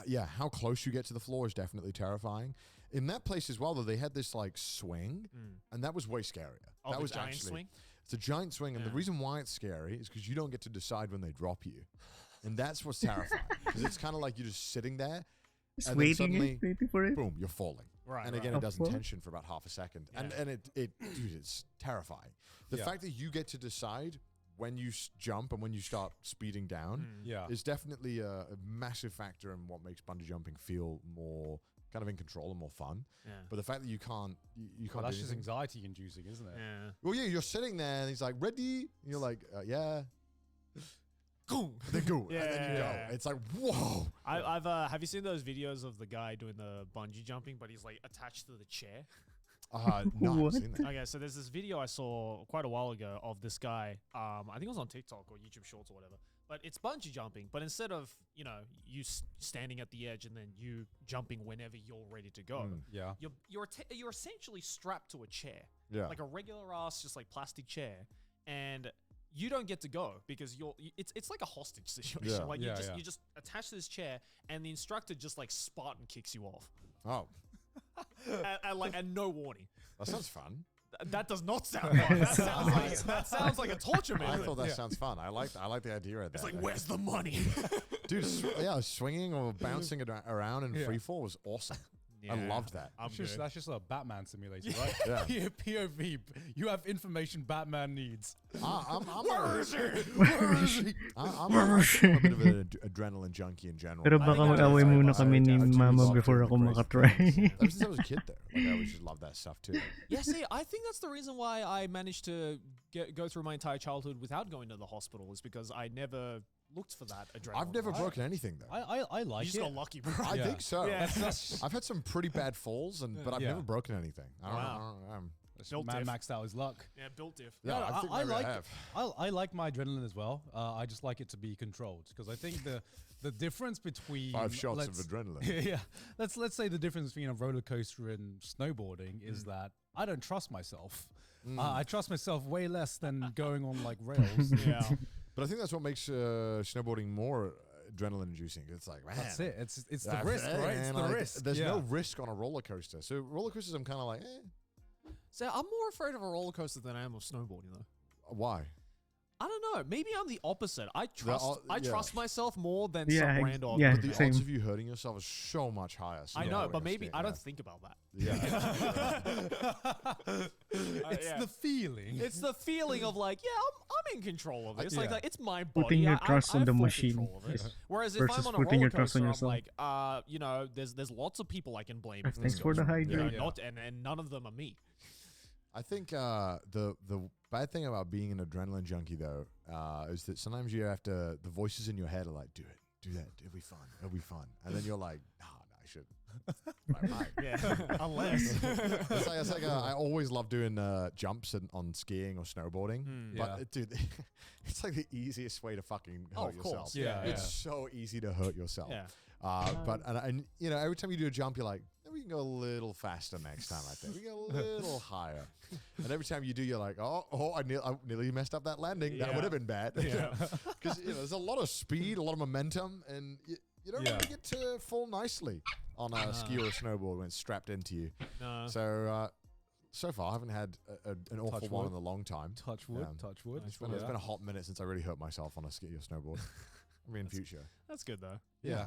Speaker 3: yeah, how close you get to the floor is definitely terrifying. In that place as well, though, they had this like swing, and that was way scarier.
Speaker 2: Oh,
Speaker 3: that
Speaker 2: the
Speaker 3: was
Speaker 2: giant
Speaker 3: actually
Speaker 2: swing?
Speaker 3: it's a giant swing, and the
Speaker 2: Yeah.
Speaker 3: reason why it's scary is because you don't get to decide when they drop you, and that's what's terrifying. Because it's kind of like you're just sitting there,
Speaker 1: Just
Speaker 3: and then
Speaker 1: waiting,
Speaker 3: suddenly,
Speaker 1: waiting for it.
Speaker 3: boom, you're falling.
Speaker 2: Right.
Speaker 3: And
Speaker 2: right.
Speaker 3: again, it doesn't
Speaker 1: Well-
Speaker 3: tension for about half a second, and
Speaker 2: Yeah.
Speaker 3: it dude, it's terrifying. The
Speaker 4: Yeah.
Speaker 3: fact that you get to decide when you jump and when you start speeding down
Speaker 4: Yeah.
Speaker 3: is definitely a massive factor in what makes bungee jumping feel more kind of in control and more fun.
Speaker 2: Yeah.
Speaker 3: But the fact that you can't
Speaker 4: Well,
Speaker 3: do
Speaker 4: that's just
Speaker 3: anything-
Speaker 4: anxiety inducing, isn't it?
Speaker 2: Yeah.
Speaker 3: Well, yeah, you're sitting there and he's like, ready? And you're like, yeah.
Speaker 2: Go.
Speaker 3: Then go. And then you go.
Speaker 2: Yeah.
Speaker 3: It's like, whoa.
Speaker 2: I've have you seen those videos of the guy doing the bungee jumping, but he's like attached to the chair?
Speaker 3: No, I haven't
Speaker 1: What?
Speaker 3: seen that.
Speaker 2: Okay, so there's this video I saw quite a while ago of this guy. I think it was on TikTok or YouTube Shorts or whatever. But it's bungee jumping, but instead of you standing at the edge and then you jumping whenever you're ready to go,
Speaker 4: Yeah.
Speaker 2: you're essentially strapped to a chair,
Speaker 3: Yeah.
Speaker 2: like a regular ass, just like plastic chair, and you don't get to go because it's like a hostage situation.
Speaker 3: Yeah.
Speaker 2: Like
Speaker 4: Yeah,
Speaker 2: you're
Speaker 4: yeah.
Speaker 2: just attached to this chair, and the instructor just like Spartan kicks you off,
Speaker 3: Oh,
Speaker 2: and no warning.
Speaker 3: that sounds fun.
Speaker 2: That does not sound fun. That sounds like a torture
Speaker 3: I
Speaker 2: method.
Speaker 3: thought that sounds fun. I like the idea of that.
Speaker 2: It's like, where's the money?
Speaker 3: Dude, swinging or bouncing around in
Speaker 4: Yeah.
Speaker 3: free fall was awesome. I
Speaker 2: Yeah.
Speaker 3: loved that.
Speaker 2: I'm good.
Speaker 4: That's just a Batman simulator, right?
Speaker 3: Yeah.
Speaker 4: POV. You have information Batman needs.
Speaker 3: I'm
Speaker 2: Where is he?
Speaker 3: I'm a bit of an adrenaline junkie in general.
Speaker 1: Pero
Speaker 2: I
Speaker 1: baka
Speaker 2: think I
Speaker 1: mag-away
Speaker 2: was-
Speaker 1: muna
Speaker 2: I
Speaker 1: kami ni
Speaker 3: do
Speaker 1: mama
Speaker 3: love
Speaker 1: before
Speaker 3: doing
Speaker 1: ako
Speaker 3: the crazy
Speaker 1: makatry.
Speaker 3: things. Ever since I was a kid, though, like I always just loved that stuff too.
Speaker 2: Yeah, see, I think that's the reason why I managed to go through my entire childhood without going to the hospital is because I never looked for that adrenaline.
Speaker 3: I've never
Speaker 2: rush.
Speaker 3: broken anything though.
Speaker 4: I like
Speaker 2: You just
Speaker 4: it.
Speaker 2: got lucky, bro.
Speaker 3: I
Speaker 4: Yeah.
Speaker 3: think so.
Speaker 2: Yeah.
Speaker 3: I've had some pretty bad falls, but I've
Speaker 4: Yeah.
Speaker 3: never broken anything. I don't
Speaker 2: Wow.
Speaker 3: know.
Speaker 2: Built
Speaker 4: Man
Speaker 2: diff.
Speaker 4: maxed out his luck.
Speaker 2: Yeah, built diff.
Speaker 3: Yeah,
Speaker 4: No,
Speaker 3: I think
Speaker 4: I
Speaker 3: maybe
Speaker 4: like
Speaker 3: I have.
Speaker 4: I like my adrenaline as well. I just like it to be controlled because I think the difference between
Speaker 3: 5 shots of
Speaker 4: let's-
Speaker 3: adrenaline.
Speaker 4: yeah, let's say the difference between a roller coaster and snowboarding is that I don't trust myself. I trust myself way less than going on like rails.
Speaker 2: Yeah.
Speaker 3: But I think that's what makes snowboarding more adrenaline inducing. It's like, man,
Speaker 4: That's it. It's the
Speaker 3: that's
Speaker 4: risk,
Speaker 3: it,
Speaker 4: right? It's
Speaker 3: man.
Speaker 4: the
Speaker 3: Like,
Speaker 4: risk.
Speaker 3: There's
Speaker 4: yeah.
Speaker 3: no risk on a roller coaster. So roller coasters, I'm kind of like,
Speaker 2: So I'm more afraid of a roller coaster than I am of snowboarding, though.
Speaker 3: why?
Speaker 2: I don't know. Maybe I'm the opposite. I
Speaker 3: yeah.
Speaker 2: trust myself more than
Speaker 1: Yeah,
Speaker 2: some random.
Speaker 1: yeah.
Speaker 3: But the
Speaker 1: Same.
Speaker 3: odds of you hurting yourself is so much higher.
Speaker 2: I know, but
Speaker 3: snowboarding or
Speaker 2: maybe
Speaker 3: skiing,
Speaker 2: I don't
Speaker 3: yeah.
Speaker 2: think about that.
Speaker 4: It's
Speaker 2: yeah.
Speaker 4: the feeling.
Speaker 2: It's the feeling of like, yeah, I'm in control of this.
Speaker 3: Yeah.
Speaker 2: Like it's my body.
Speaker 1: Putting your trust
Speaker 2: I
Speaker 1: on the
Speaker 2: have full
Speaker 1: machine
Speaker 2: control of it.
Speaker 1: is
Speaker 2: Whereas if I'm
Speaker 1: versus
Speaker 2: on a
Speaker 1: putting
Speaker 2: roller
Speaker 1: your trust on
Speaker 2: coaster, I'm
Speaker 1: yourself.
Speaker 2: like, there's lots of people I can blame. If
Speaker 1: Thanks
Speaker 2: this
Speaker 1: for
Speaker 2: goes
Speaker 1: the
Speaker 2: wrong, you know,
Speaker 1: hydrate.
Speaker 2: not and none of them are me.
Speaker 3: I think the bad thing about being an adrenaline junkie though is that sometimes you have to. The voices in your head are like, "Do it, do that. It'll be fun. It'll be fun." And then you're like, "No, I should." Right.
Speaker 2: Yeah, unless.
Speaker 3: It's like I always love doing jumps on skiing or snowboarding, but
Speaker 4: Yeah.
Speaker 3: dude, it's like the easiest way to fucking hurt
Speaker 2: of
Speaker 3: yourself.
Speaker 2: course.
Speaker 4: Yeah,
Speaker 3: It's so easy to hurt yourself.
Speaker 2: Yeah.
Speaker 3: But and you know, every time you do a jump, you're like, we can go a little faster next time. I think we can go a little higher. And every time you do, you're like, I nearly messed up that landing. That
Speaker 2: Yeah.
Speaker 3: would have been bad.
Speaker 2: Yeah.
Speaker 3: Because there's a lot of speed, a lot of momentum, and you don't
Speaker 4: Yeah.
Speaker 3: really get to fall nicely on a ski or a snowboard when it's strapped into you.
Speaker 2: No.
Speaker 3: So far, I haven't had an awful
Speaker 4: Touch
Speaker 3: one
Speaker 4: wood.
Speaker 3: in a long time.
Speaker 4: Touch wood.
Speaker 3: Yeah.
Speaker 4: Touch wood.
Speaker 3: It's been a hot minute since I really hurt myself on a ski or snowboard. I mean, in future.
Speaker 2: That's good though.
Speaker 3: Yeah.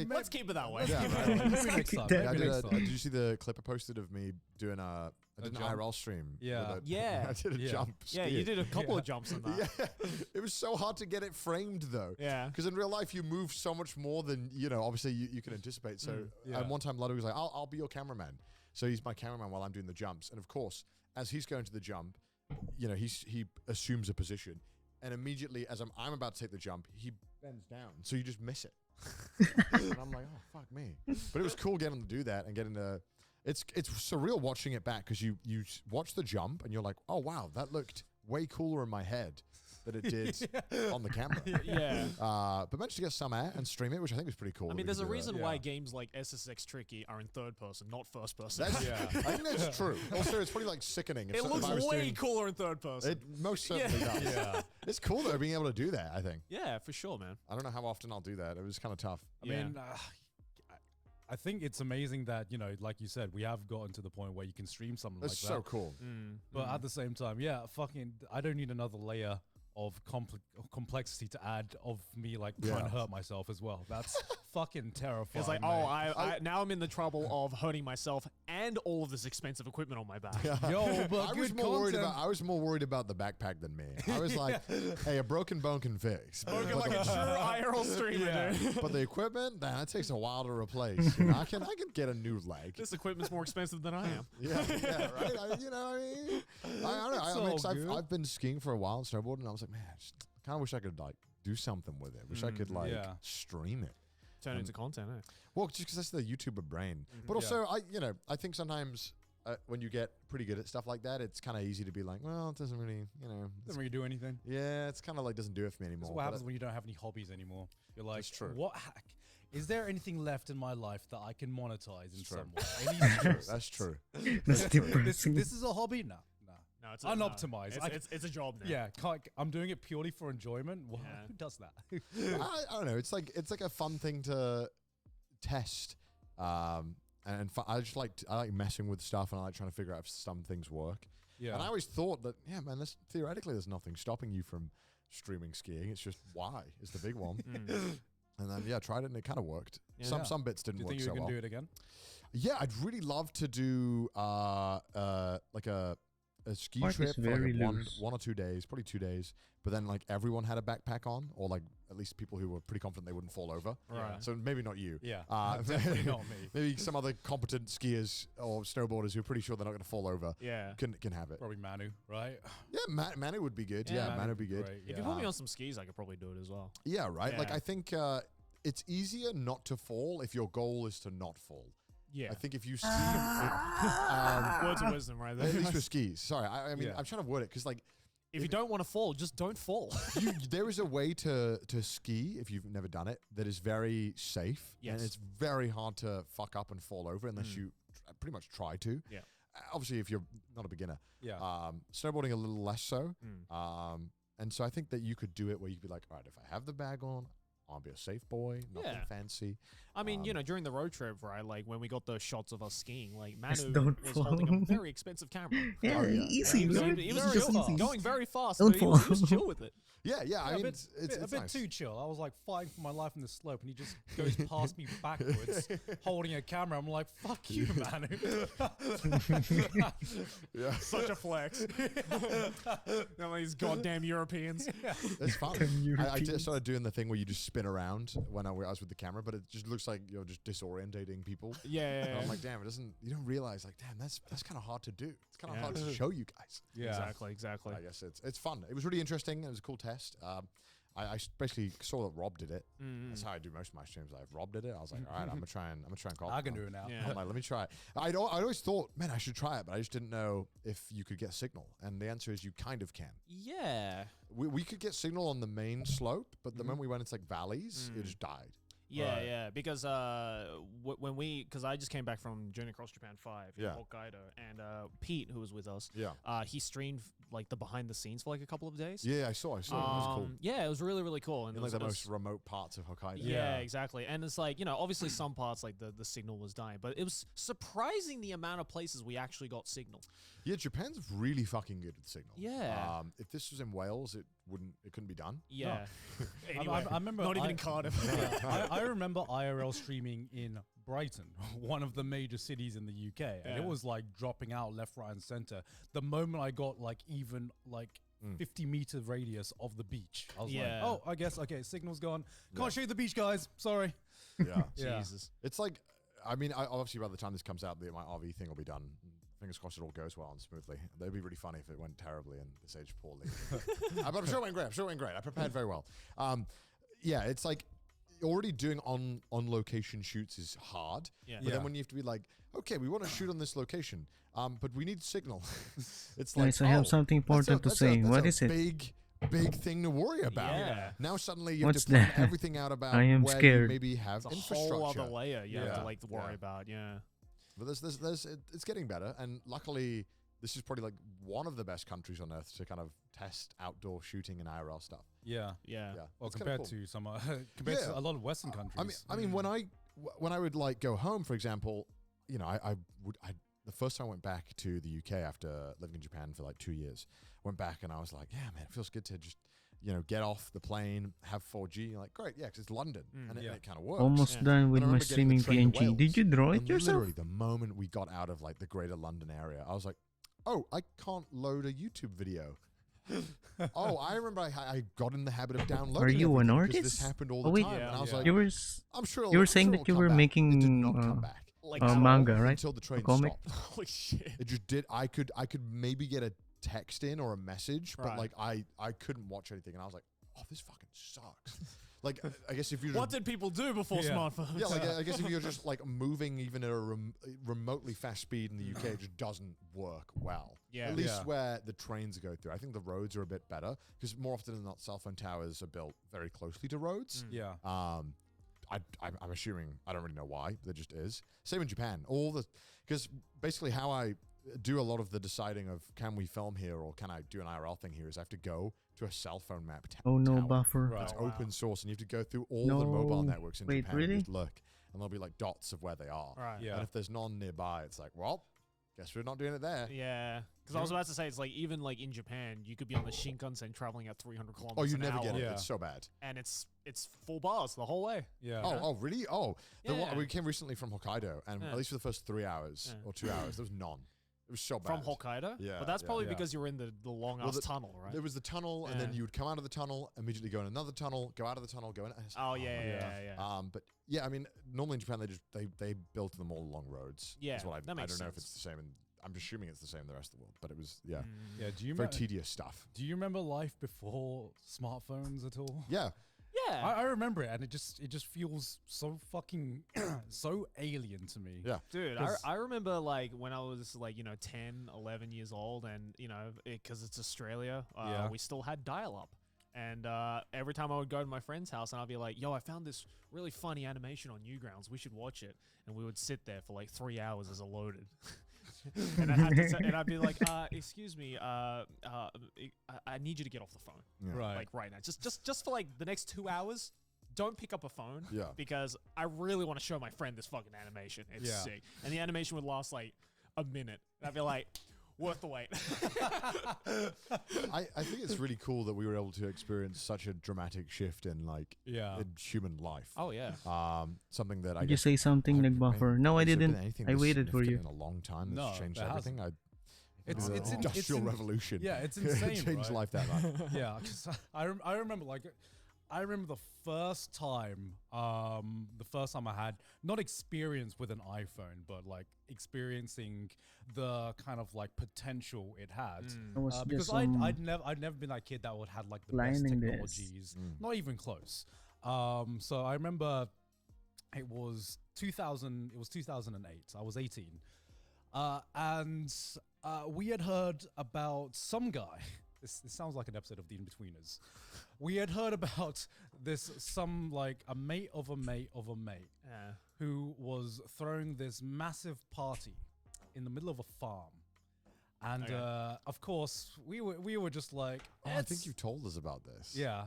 Speaker 2: Let's keep it that way.
Speaker 3: Yeah, right.
Speaker 4: Maybe next time.
Speaker 1: Yeah,
Speaker 4: Maybe next time.
Speaker 3: Did you see the clip I posted of me doing I did an
Speaker 4: jump?
Speaker 3: IRL stream?
Speaker 4: Yeah.
Speaker 3: with
Speaker 2: Yeah.
Speaker 3: I did a
Speaker 4: Yeah.
Speaker 3: jump.
Speaker 2: Yeah, you
Speaker 3: skiing.
Speaker 2: did a couple of jumps in that.
Speaker 3: Yeah, it was so hard to get it framed though.
Speaker 2: Yeah.
Speaker 3: Because in real life, you move so much more than obviously you can anticipate. So,
Speaker 4: yeah.
Speaker 3: and one time Ludwig was like, "I'll be your cameraman." So he's my cameraman while I'm doing the jumps. And of course, as he's going to the jump, he assumes a position, and immediately as I'm about to take the jump, he bends down, so you just miss it. And I'm like, "Oh fuck me!" But it was cool getting to do that and getting to. It's surreal watching it back because you watch the jump and you're like, "Oh wow, that looked way cooler in my head than it did on the camera."
Speaker 2: Yeah.
Speaker 3: But managed to get some out and stream it, which I think was pretty cool.
Speaker 2: I
Speaker 3: that
Speaker 2: mean,
Speaker 3: we
Speaker 2: there's
Speaker 3: could
Speaker 2: a
Speaker 3: do that.
Speaker 2: reason
Speaker 4: Yeah.
Speaker 2: why games like SSX Tricky are in third person, not first person.
Speaker 3: That's,
Speaker 4: Yeah.
Speaker 3: I think that's true. Also, it's probably like sickening. If
Speaker 2: it
Speaker 3: so-
Speaker 2: looks
Speaker 3: if I was
Speaker 2: way
Speaker 3: doing-
Speaker 2: cooler in third person.
Speaker 3: It most certainly does.
Speaker 4: Yeah.
Speaker 3: It's cool though being able to do that. I think.
Speaker 2: Yeah, for sure, man.
Speaker 3: I don't know how often I'll do that. It was kind of tough.
Speaker 4: I mean, I think it's amazing that, like you said, we have gotten to the point where you can stream something
Speaker 3: It's
Speaker 4: like
Speaker 3: so
Speaker 4: that.
Speaker 3: cool.
Speaker 4: But at the same time, I don't need another layer of complexity to add of me like trying to hurt myself as well. That's fucking terrifying.
Speaker 2: It's like,
Speaker 4: mate.
Speaker 2: I now I'm in the trouble of hurting myself and all of this expensive equipment on my back.
Speaker 4: Yo, but
Speaker 3: I was
Speaker 4: good
Speaker 3: more worried
Speaker 4: content.
Speaker 3: about. I was more worried about the backpack than me. I was like, "Hey, a broken bone can fix."
Speaker 2: Spoken
Speaker 3: But
Speaker 2: like a
Speaker 3: the-
Speaker 2: true IRL streamer,
Speaker 4: Yeah.
Speaker 2: dude.
Speaker 3: But the equipment, that takes a while to replace. I can get a new leg.
Speaker 2: This equipment's more expensive than I am.
Speaker 3: Yeah, right. I don't know.
Speaker 4: It's
Speaker 3: I
Speaker 4: all
Speaker 3: mean,
Speaker 4: good.
Speaker 3: I've been skiing for a while and snowboarding, and I was like, man, I just kind of wish I could like do something with it. Wish I could like
Speaker 4: yeah.
Speaker 3: stream it.
Speaker 2: Turn into content, eh?
Speaker 3: Well, just because that's the YouTuber brain. But also, I think sometimes when you get pretty good at stuff like that, it's kind of easy to be like, well, it doesn't really,
Speaker 4: Doesn't really do anything.
Speaker 3: yeah, it's kind of like doesn't do it for me anymore.
Speaker 4: That's what happens when you don't have any hobbies anymore. You're like,
Speaker 3: That's true.
Speaker 4: what hack? Is there anything left in my life that I can monetize in
Speaker 3: true.
Speaker 4: some way? Any
Speaker 3: That's true.
Speaker 4: interest?
Speaker 3: That's true.
Speaker 1: That's
Speaker 4: this,
Speaker 1: depressing.
Speaker 4: this is a hobby? No.
Speaker 2: No, it's
Speaker 4: Unoptimized.
Speaker 2: It's a job now.
Speaker 4: Yeah, I'm doing it purely for enjoyment. Well,
Speaker 2: Yeah.
Speaker 4: who does that?
Speaker 3: I don't know. It's like a fun thing to test. And I like messing with stuff, and I like trying to figure out if some things work.
Speaker 4: Yeah.
Speaker 3: And I always thought that, yeah, man, theoretically there's nothing stopping you from streaming skiing. It's just why is the big one. And then tried it and it kind of worked.
Speaker 2: Yeah.
Speaker 3: Some bits
Speaker 4: do
Speaker 3: didn't
Speaker 4: you
Speaker 3: work
Speaker 4: think you
Speaker 3: so
Speaker 4: can
Speaker 3: well.
Speaker 4: do it again?
Speaker 3: Yeah, I'd really love to do like a ski
Speaker 1: Park is
Speaker 3: trip for
Speaker 1: very
Speaker 3: like
Speaker 1: loose.
Speaker 3: one or 2 days, probably 2 days. But then like everyone had a backpack on, or like at least people who were pretty confident they wouldn't fall over.
Speaker 2: Right.
Speaker 3: So maybe not you.
Speaker 4: Yeah.
Speaker 3: Definitely
Speaker 4: not me.
Speaker 3: Maybe some other competent skiers or snowboarders who are pretty sure they're not going to fall over
Speaker 2: Yeah.
Speaker 3: can have it.
Speaker 4: Probably Manu, right?
Speaker 3: Yeah, Manu would be good.
Speaker 2: Yeah,
Speaker 3: Yeah,
Speaker 2: Manu
Speaker 3: Manu would be good.
Speaker 4: Great,
Speaker 2: If
Speaker 4: yeah.
Speaker 2: you put me on some skis, I could probably do it as well.
Speaker 3: Yeah, right. Like
Speaker 2: Yeah.
Speaker 3: I think it's easier not to fall if your goal is to not fall.
Speaker 2: Yeah.
Speaker 3: I think if you ski,
Speaker 2: Words of wisdom right there.
Speaker 3: at least with skis. Sorry, I mean
Speaker 4: Yeah.
Speaker 3: I'm trying to word it because like
Speaker 2: If you don't want to fall, just don't fall.
Speaker 3: there is a way to ski if you've never done it that is very safe.
Speaker 2: Yes.
Speaker 3: And it's very hard to fuck up and fall over unless you pretty much try to.
Speaker 2: Yeah.
Speaker 3: Obviously, if you're not a beginner.
Speaker 4: Yeah.
Speaker 3: Snowboarding a little less so. And so I think that you could do it where you could be like, all right, if I have the bag on, I want to be a safe boy, nothing
Speaker 2: Yeah.
Speaker 3: fancy.
Speaker 2: I mean, during the road trip, right? Like when we got those shots of us skiing, like
Speaker 1: Just
Speaker 2: Manu
Speaker 1: don't
Speaker 2: was
Speaker 1: fall.
Speaker 2: holding a very expensive camera.
Speaker 1: Yeah,
Speaker 3: Oh, yeah.
Speaker 1: easy,
Speaker 2: he was,
Speaker 1: bro.
Speaker 2: he was
Speaker 4: Very
Speaker 2: chill,
Speaker 4: fast.
Speaker 2: going very fast.
Speaker 1: Don't
Speaker 2: But he was
Speaker 1: fall.
Speaker 2: chill with it.
Speaker 3: Yeah, I
Speaker 4: a
Speaker 3: mean,
Speaker 4: bit,
Speaker 3: it's
Speaker 4: a bit
Speaker 3: nice.
Speaker 4: too chill. I was like fighting for my life in the slope, and he just goes past me backwards, holding a camera. I'm like, "Fuck you, man!"
Speaker 3: Yeah,
Speaker 2: Such a flex. None of these goddamn Europeans.
Speaker 3: it's fun.
Speaker 1: Damn
Speaker 3: I
Speaker 1: Europeans.
Speaker 3: started doing the thing where you just spin around when I was with the camera, but it just looks like you're just disorientating people.
Speaker 2: Yeah.
Speaker 3: And I'm like, damn, it doesn't. You don't realize, like, damn, that's kind of hard to do. It's kind of
Speaker 2: Yeah.
Speaker 3: hard to show you guys.
Speaker 4: Yeah.
Speaker 2: Exactly.
Speaker 3: I guess it's fun. It was really interesting. It was a cool test. I basically saw that Rob did it. That's how I do most of my streams. Rob did it. I was like, all right, I'm gonna try and call.
Speaker 4: I can do it now.
Speaker 2: Yeah.
Speaker 3: I'm like, let me try it. I always thought, man, I should try it, but I just didn't know if you could get signal. And the answer is you kind of can.
Speaker 2: Yeah.
Speaker 3: We could get signal on the main slope, but the moment we went into like valleys, it just died.
Speaker 2: Yeah,
Speaker 4: Right.
Speaker 2: yeah, because because I just came back from Journey Across Japan 5 in
Speaker 3: Yeah.
Speaker 2: Hokkaido, and Pete, who was with us,
Speaker 3: Yeah.
Speaker 2: he streamed like the behind the scenes for like a couple of days.
Speaker 3: Yeah, I saw. It was cool.
Speaker 2: Yeah, it was really, really cool. And
Speaker 3: In
Speaker 2: it
Speaker 3: like the
Speaker 2: was-
Speaker 3: most remote parts of Hokkaido.
Speaker 2: yeah, exactly. And it's like, obviously some parts like the signal was dying, but it was surprising the amount of places we actually got signal.
Speaker 3: Yeah, Japan's really fucking good with signal.
Speaker 2: Yeah.
Speaker 3: If this was in Wales, it couldn't be done.
Speaker 2: Yeah.
Speaker 4: I
Speaker 2: Anyway,
Speaker 4: remember.
Speaker 2: not even in Cardiff.
Speaker 4: I remember IRL streaming in Brighton, one of the major cities in the UK, and it
Speaker 2: Yeah.
Speaker 4: was like dropping out left, right, and center. The moment I got like even like 50-meter radius of the beach, I was
Speaker 2: Yeah.
Speaker 4: like, "Oh, I guess okay, signal's gone. Can't
Speaker 3: Yeah.
Speaker 4: show you the beach, guys. Sorry."
Speaker 3: Yeah.
Speaker 4: Yeah.
Speaker 2: Jesus.
Speaker 3: It's like, I mean, obviously by the time this comes out, my RV thing will be done. Fingers crossed it all goes well and smoothly. That'd be really funny if it went terribly and this aged poorly. But I'm sure it went great. I'm sure it went great. I prepared very well. Yeah, it's like already doing on location shoots is hard.
Speaker 2: Yeah.
Speaker 3: But
Speaker 4: Yeah.
Speaker 3: then when you have to be like, okay, we want to shoot on this location, but we need signal. It's like,
Speaker 1: Guys, I have something important to say. What is it?
Speaker 3: Big thing to worry about.
Speaker 2: Yeah.
Speaker 3: Now suddenly you
Speaker 1: What's
Speaker 3: have to plan
Speaker 1: that?
Speaker 3: everything out about
Speaker 1: I am
Speaker 3: where
Speaker 1: scared.
Speaker 3: you maybe have
Speaker 2: It's a
Speaker 3: infrastructure.
Speaker 2: whole other layer you have
Speaker 3: Yeah.
Speaker 2: to like worry
Speaker 3: Yeah.
Speaker 2: about. Yeah.
Speaker 3: But it's getting better, and luckily, this is probably like one of the best countries on earth to kind of test outdoor shooting and IRL stuff.
Speaker 4: Yeah.
Speaker 2: Yeah.
Speaker 3: Yeah,
Speaker 4: Well,
Speaker 3: it's kinda
Speaker 4: compared
Speaker 3: cool.
Speaker 4: to some, compared
Speaker 3: Yeah.
Speaker 4: to a lot of Western countries.
Speaker 3: I mean, when I would like go home, for example, I the first time I went back to the UK after living in Japan for like 2 years, went back and I was like, yeah, man, it feels good to just get off the plane, have 4G. You're like, great, yeah, because it's London, and
Speaker 4: Yeah.
Speaker 3: it kind of works.
Speaker 1: Almost
Speaker 2: Yeah.
Speaker 1: done with
Speaker 3: And I
Speaker 1: my
Speaker 3: remember getting the
Speaker 1: streaming
Speaker 3: train to
Speaker 1: PNG.
Speaker 3: Wales,
Speaker 1: Did you draw it
Speaker 3: and
Speaker 1: yourself?
Speaker 3: literally, the moment we got out of like the greater London area, I was like, oh, I can't load a YouTube video. Oh, I remember I got in the habit of downloading.
Speaker 1: Are you an
Speaker 3: everything because
Speaker 1: artist?
Speaker 3: This happened all
Speaker 1: Oh,
Speaker 3: the
Speaker 1: wait.
Speaker 3: time, and I was
Speaker 2: Yeah.
Speaker 3: like,
Speaker 1: You were
Speaker 3: I'm sure.
Speaker 1: you were
Speaker 3: I'm
Speaker 1: saying
Speaker 3: sure
Speaker 1: that
Speaker 3: it'll
Speaker 1: you
Speaker 3: come
Speaker 1: were
Speaker 3: back.
Speaker 1: making,
Speaker 3: It did not come back
Speaker 2: Like
Speaker 1: manga, right?
Speaker 3: until the train
Speaker 1: comic?
Speaker 3: stopped.
Speaker 2: Holy shit.
Speaker 3: It just did. I could maybe get a text in or a message, but
Speaker 2: Right.
Speaker 3: like I couldn't watch anything, and I was like, oh, this fucking sucks. Like, I guess if you
Speaker 2: What did people do before
Speaker 4: Yeah.
Speaker 2: smartphones?
Speaker 3: yeah, like I guess if you're just like moving even at a remotely fast speed in the UK, it just doesn't work well.
Speaker 2: Yeah.
Speaker 3: At least
Speaker 4: Yeah.
Speaker 3: where the trains go through. I think the roads are a bit better because more often than not, cell phone towers are built very closely to roads.
Speaker 4: Yeah.
Speaker 3: I'm assuming, I don't really know why, but there just is. Same in Japan. Because basically how I do a lot of the deciding of can we film here or can I do an IRL thing here is I have to go to a cell phone map
Speaker 1: Oh no,
Speaker 3: tower.
Speaker 1: buffer.
Speaker 4: Right.
Speaker 3: It's
Speaker 2: Oh, wow.
Speaker 3: open source, and you have to go through all the mobile
Speaker 1: No.
Speaker 3: networks in
Speaker 1: Wait,
Speaker 3: Japan
Speaker 1: really?
Speaker 3: and just look, and there'll be like dots of where they are.
Speaker 2: Right.
Speaker 4: Yeah.
Speaker 3: And if there's none nearby, it's like, well, guess we're not doing it there.
Speaker 2: Yeah. Because I was about to say, it's like even like in Japan, you could be on the Shinkansen traveling at 300 kilometers
Speaker 3: Oh, you
Speaker 2: an
Speaker 3: never
Speaker 2: hour,
Speaker 3: get it.
Speaker 4: Yeah.
Speaker 3: It's so bad.
Speaker 2: and it's full bars the whole way.
Speaker 4: Yeah.
Speaker 3: Oh, really? Oh,
Speaker 2: Yeah.
Speaker 3: we came recently from Hokkaido, and
Speaker 2: Yeah.
Speaker 3: at least for the first 3 hours
Speaker 2: Yeah.
Speaker 3: or 2 hours, there was none. It was so
Speaker 2: From
Speaker 3: bad.
Speaker 2: Hokkaido?
Speaker 3: Yeah,
Speaker 2: But that's
Speaker 3: yeah.
Speaker 2: probably
Speaker 4: Yeah.
Speaker 2: because you were in the long
Speaker 3: Well,
Speaker 2: ass
Speaker 3: the-
Speaker 2: tunnel, right?
Speaker 3: There was the tunnel, and then
Speaker 2: Yeah.
Speaker 3: you would come out of the tunnel, immediately go in another tunnel, go out of the tunnel, go in. and it's like,
Speaker 2: Oh,
Speaker 3: my
Speaker 2: yeah,
Speaker 3: God.
Speaker 2: yeah.
Speaker 3: But yeah, I mean, normally in Japan they built them all along roads.
Speaker 2: Yeah,
Speaker 3: is what
Speaker 2: that
Speaker 3: I
Speaker 2: makes
Speaker 3: don't know if
Speaker 2: sense.
Speaker 3: it's the same. I'm assuming it's the same in the rest of the world, but it was yeah,
Speaker 4: Yeah. Do you
Speaker 3: very
Speaker 4: remember?
Speaker 3: tedious stuff.
Speaker 4: Do you remember life before smartphones at all?
Speaker 3: Yeah,
Speaker 2: Yeah.
Speaker 4: I remember it, and it just feels so fucking so alien to me.
Speaker 3: yeah.
Speaker 2: Dude,
Speaker 4: 'Cause-
Speaker 2: I remember like when I was like, 10, 11 years old and, because it's Australia,
Speaker 4: Yeah.
Speaker 2: we still had dial up. And every time I would go to my friend's house and I'd be like, yo, I found this really funny animation on Newgrounds. We should watch it. And we would sit there for like 3 hours as it loaded. and I'd be like, excuse me, I need you to get off the phone.
Speaker 3: Yeah.
Speaker 4: Right.
Speaker 2: Like right now. Just for like the next 2 hours, don't pick up a phone.
Speaker 3: Yeah.
Speaker 2: Because I really want to show my friend this fucking animation. It's
Speaker 4: Yeah.
Speaker 2: sick. And the animation would last like a minute. And I'd be like, worth the wait.
Speaker 3: I think it's really cool that we were able to experience such a dramatic shift in like
Speaker 4: Yeah.
Speaker 3: in human life.
Speaker 2: Oh yeah.
Speaker 3: Something that I
Speaker 1: Did you
Speaker 3: guess
Speaker 1: say something, Nagbuffer? No, I
Speaker 3: has there been
Speaker 1: didn't.
Speaker 3: anything
Speaker 1: I
Speaker 3: this
Speaker 1: waited for you.
Speaker 3: significant in a long time that's
Speaker 4: No,
Speaker 3: changed
Speaker 4: there
Speaker 3: everything.
Speaker 4: It's-
Speaker 3: The
Speaker 4: it's in-
Speaker 3: industrial
Speaker 4: it's in-
Speaker 3: revolution.
Speaker 4: Yeah, it's insane,
Speaker 3: changed
Speaker 4: right?
Speaker 3: life that much.
Speaker 4: Yeah, 'cause I remember the first time I had not experience with an iPhone, but like experiencing the kind of like potential it had.
Speaker 1: I was
Speaker 4: Because
Speaker 1: just
Speaker 4: I'd never been that kid that would had like the best
Speaker 1: lining this.
Speaker 4: technologies, not even close. So I remember it was 2008. I was 18, and we had heard about some guy. This sounds like an episode of The Inbetweeners. We had heard about some like a mate of a mate of a mate
Speaker 2: Yeah.
Speaker 4: who was throwing this massive party in the middle of a farm. And
Speaker 2: Okay.
Speaker 4: of course, we were just like,
Speaker 3: Oh, I think you've told us about this.
Speaker 4: yeah.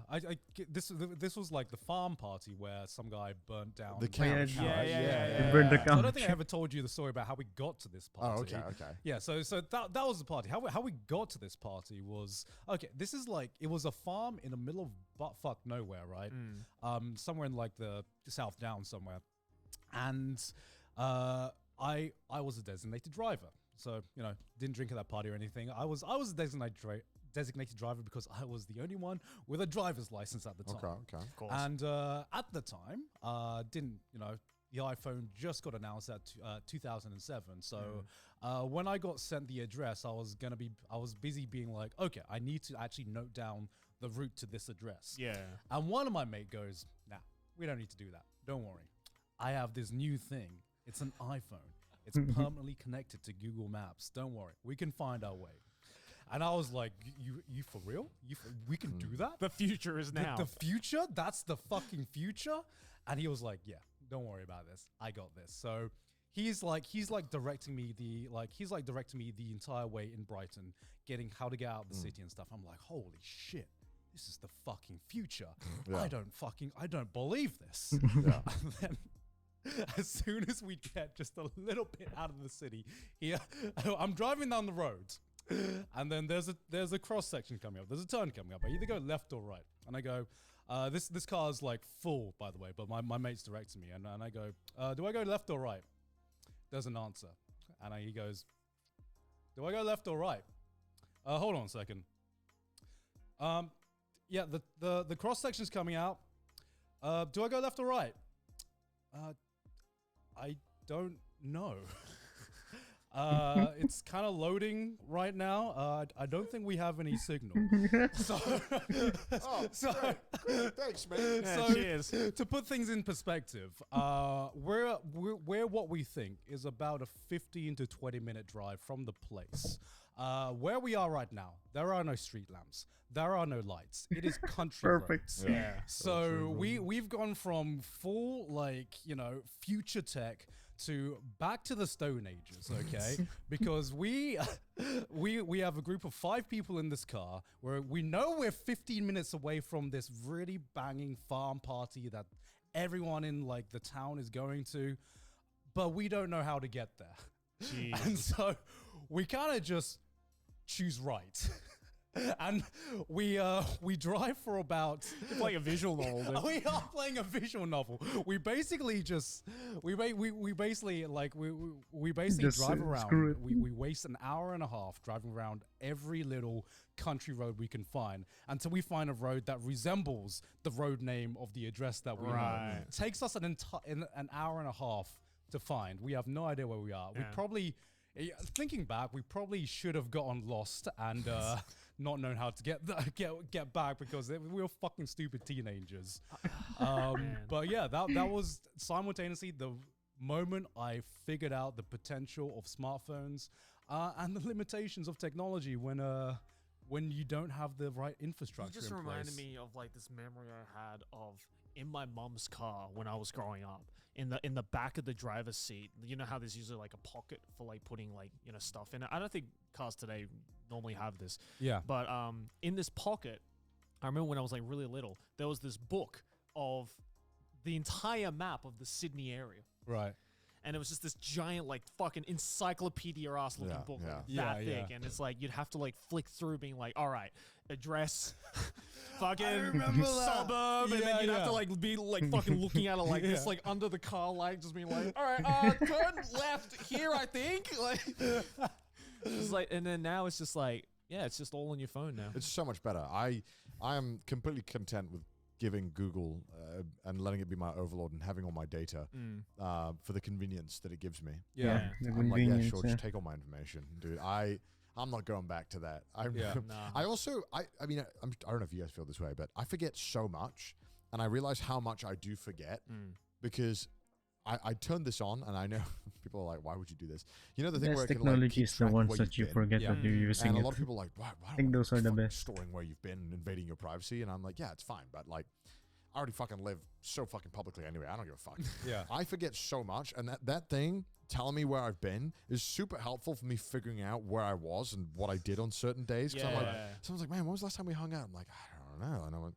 Speaker 4: This was like the farm party where some guy burnt down
Speaker 3: The couch.
Speaker 1: Yeah,
Speaker 3: right?
Speaker 2: yeah.
Speaker 1: They burned the
Speaker 4: So I don't
Speaker 1: couch.
Speaker 4: think I ever told you the story about how we got to this party.
Speaker 3: Oh, okay.
Speaker 4: Yeah, so that was the party. How we got to this party was okay. This is like it was a farm in the middle of buttfuck nowhere, right? Somewhere in like the South Downs somewhere, and I was a designated driver, so you know didn't drink at that party or anything. I was a designated driver because I was the only one with a driver's license at the time.
Speaker 3: Okay.
Speaker 2: Of course.
Speaker 4: And at the time, didn't you know the iPhone just got announced at 2007. So when I got sent the address, I was busy being like, okay, I need to actually note down the route to this address.
Speaker 2: Yeah.
Speaker 4: And one of my mate goes, nah, we don't need to do that. Don't worry. I have this new thing. It's an iPhone. It's permanently connected to Google Maps. Don't worry. We can find our way. And I was like, you for real? We can do that?
Speaker 2: The future is now.
Speaker 4: The future? That's the fucking future? And he was like, yeah, don't worry about this. I got this. So he's directing me the entire way in Brighton, getting how to get out of the city and stuff. I'm like, holy shit. This is the fucking future.
Speaker 3: Yeah.
Speaker 4: I don't believe this.
Speaker 3: Yeah.
Speaker 4: And then as soon as we get just a little bit out of the city, I'm driving down the road, and then there's a cross section coming up. There's a turn coming up. I either go left or right, and I go, this car's like full, by the way, but my mate's directing me, and I go, do I go left or right? Doesn't answer, and he goes, do I go left or right? Hold on a second. Yeah, the cross section's coming out. Do I go left or right? I don't know. It's kind of loading right now. I don't think we have any signal. So,
Speaker 3: Great. Thanks, man.
Speaker 2: Yeah,
Speaker 4: so
Speaker 2: cheers.
Speaker 4: to put things in perspective, we're what we think is about a 15 to 20 minute drive from the place. Where we are right now, there are no street lamps. There are no lights. It is country
Speaker 1: Perfect.
Speaker 4: roads.
Speaker 2: Yeah.
Speaker 4: So we've gone from full future tech to back to the Stone Ages, okay? Because we have a group of 5 people in this car where we know we're 15 minutes away from this really banging farm party that everyone in like the town is going to, but we don't know how to get there.
Speaker 2: Jeez.
Speaker 4: And so we kind of just choose right. And we drive for about
Speaker 2: It's like a visual novel. Dude.
Speaker 4: we are playing a visual novel. We basically just we basically
Speaker 1: Just,
Speaker 4: drive
Speaker 1: screw
Speaker 4: around.
Speaker 1: it.
Speaker 4: We waste an hour and a half driving around every little country road we can find until we find a road that resembles the road name of the address that we know.
Speaker 2: Right.
Speaker 4: Takes us an hour and a half to find. We have no idea where we are. We
Speaker 2: Yeah.
Speaker 4: probably thinking back, we probably should have gotten lost and not known how to get back because we were fucking stupid teenagers. But yeah, that was simultaneously the moment I figured out the potential of smartphones and the limitations of technology when you don't have the right
Speaker 2: You
Speaker 4: infrastructure.
Speaker 2: just
Speaker 4: in
Speaker 2: reminded
Speaker 4: place.
Speaker 2: me of like this memory I had of in my mum's car when I was growing up. In the back of the driver's seat, you know how there's usually like a pocket for like putting like stuff in it. I don't think cars today normally have this,
Speaker 4: Yeah.
Speaker 2: but in this pocket, I remember when I was like really little, there was this book of the entire map of the Sydney area.
Speaker 4: Right.
Speaker 2: And it was just this giant, like, fucking encyclopedia ass looking
Speaker 3: Yeah,
Speaker 2: book,
Speaker 3: yeah.
Speaker 2: like,
Speaker 4: Yeah,
Speaker 2: that
Speaker 4: yeah.
Speaker 2: thick. And it's like, you'd have to, like, flick through being like, all right, address, fucking
Speaker 4: remember that.
Speaker 2: suburb. And then
Speaker 4: Yeah,
Speaker 2: you'd have to,
Speaker 4: yeah.
Speaker 2: like, be, like, fucking looking at it like this,
Speaker 4: Yeah.
Speaker 2: like, under the car light, just being like, all right, turn left here, I think. Like, it's like, and then now it's just like, yeah, it's just all on your phone now.
Speaker 3: It's so much better. I am completely content with giving Google and letting it be my overlord and having all my data for the convenience that it gives me.
Speaker 4: Yeah.
Speaker 1: The
Speaker 3: I'm like, yeah,
Speaker 1: convenience.
Speaker 3: sure, just take all my information, dude. I'm not going back to that.
Speaker 4: Yeah.
Speaker 2: Nah.
Speaker 3: I also, I mean, I don't know if you guys feel this way, but I forget so much, and I realize how much I do forget because I turned this on, and I know people are like, "Why would you do this?" You know the thing
Speaker 1: Best
Speaker 3: where it can, like,
Speaker 1: technology
Speaker 3: keep
Speaker 1: is the
Speaker 3: track of
Speaker 1: ones
Speaker 3: where
Speaker 1: that
Speaker 3: you've
Speaker 1: you
Speaker 3: been.
Speaker 1: forget
Speaker 4: Yeah.
Speaker 1: that you're using
Speaker 3: And a
Speaker 1: it.
Speaker 3: lot of people are like, why
Speaker 1: I think those are the best.
Speaker 3: storing where you've been and invading your privacy. And I'm like, yeah, it's fine. But like, I already fucking live so fucking publicly anyway. I don't give a fuck.
Speaker 4: Yeah.
Speaker 3: I forget so much. And that thing telling me where I've been is super helpful for me figuring out where I was and what I did on certain days. Cause I'm like,
Speaker 2: Yeah.
Speaker 3: someone's like, man, when was the last time we hung out? I'm like, I don't know. And I went,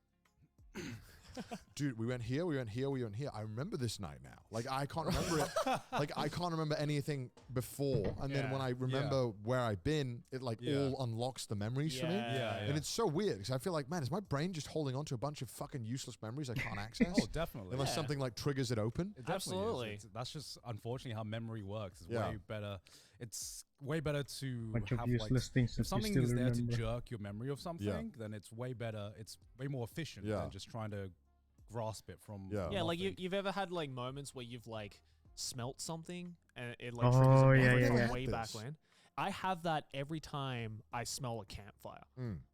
Speaker 3: dude, we went here, we went here, we went here. I remember this night now. Like, I can't remember it. Like, I can't remember anything before. And then
Speaker 2: Yeah.
Speaker 3: when I remember where I've been, it like
Speaker 4: Yeah.
Speaker 3: all unlocks the memories for me.
Speaker 4: Yeah.
Speaker 3: And it's so weird because I feel like, man, is my brain just holding on to a bunch of fucking useless memories I can't access?
Speaker 4: Oh, definitely.
Speaker 3: Unless
Speaker 2: Yeah.
Speaker 3: something like triggers it open.
Speaker 4: It definitely is.
Speaker 2: Absolutely.
Speaker 4: That's just unfortunately how memory works. It's
Speaker 3: Yeah.
Speaker 4: way better. It's way better to
Speaker 1: Bunch of
Speaker 4: have
Speaker 1: useless things
Speaker 4: if
Speaker 1: that you
Speaker 4: something
Speaker 1: still
Speaker 4: is there
Speaker 1: remember.
Speaker 4: to jerk your memory of something, then it's way better. It's way more efficient
Speaker 3: Yeah.
Speaker 4: than just trying to grasp it from.
Speaker 3: Yeah.
Speaker 2: Yeah, like
Speaker 4: nothing.
Speaker 2: you've ever had like moments where you've like smelt something and it like
Speaker 1: Oh,
Speaker 2: triggers a
Speaker 1: yeah,
Speaker 2: memory
Speaker 1: yeah,
Speaker 2: from
Speaker 1: yeah.
Speaker 2: way back
Speaker 3: This.
Speaker 2: when. I have that every time I smell a campfire.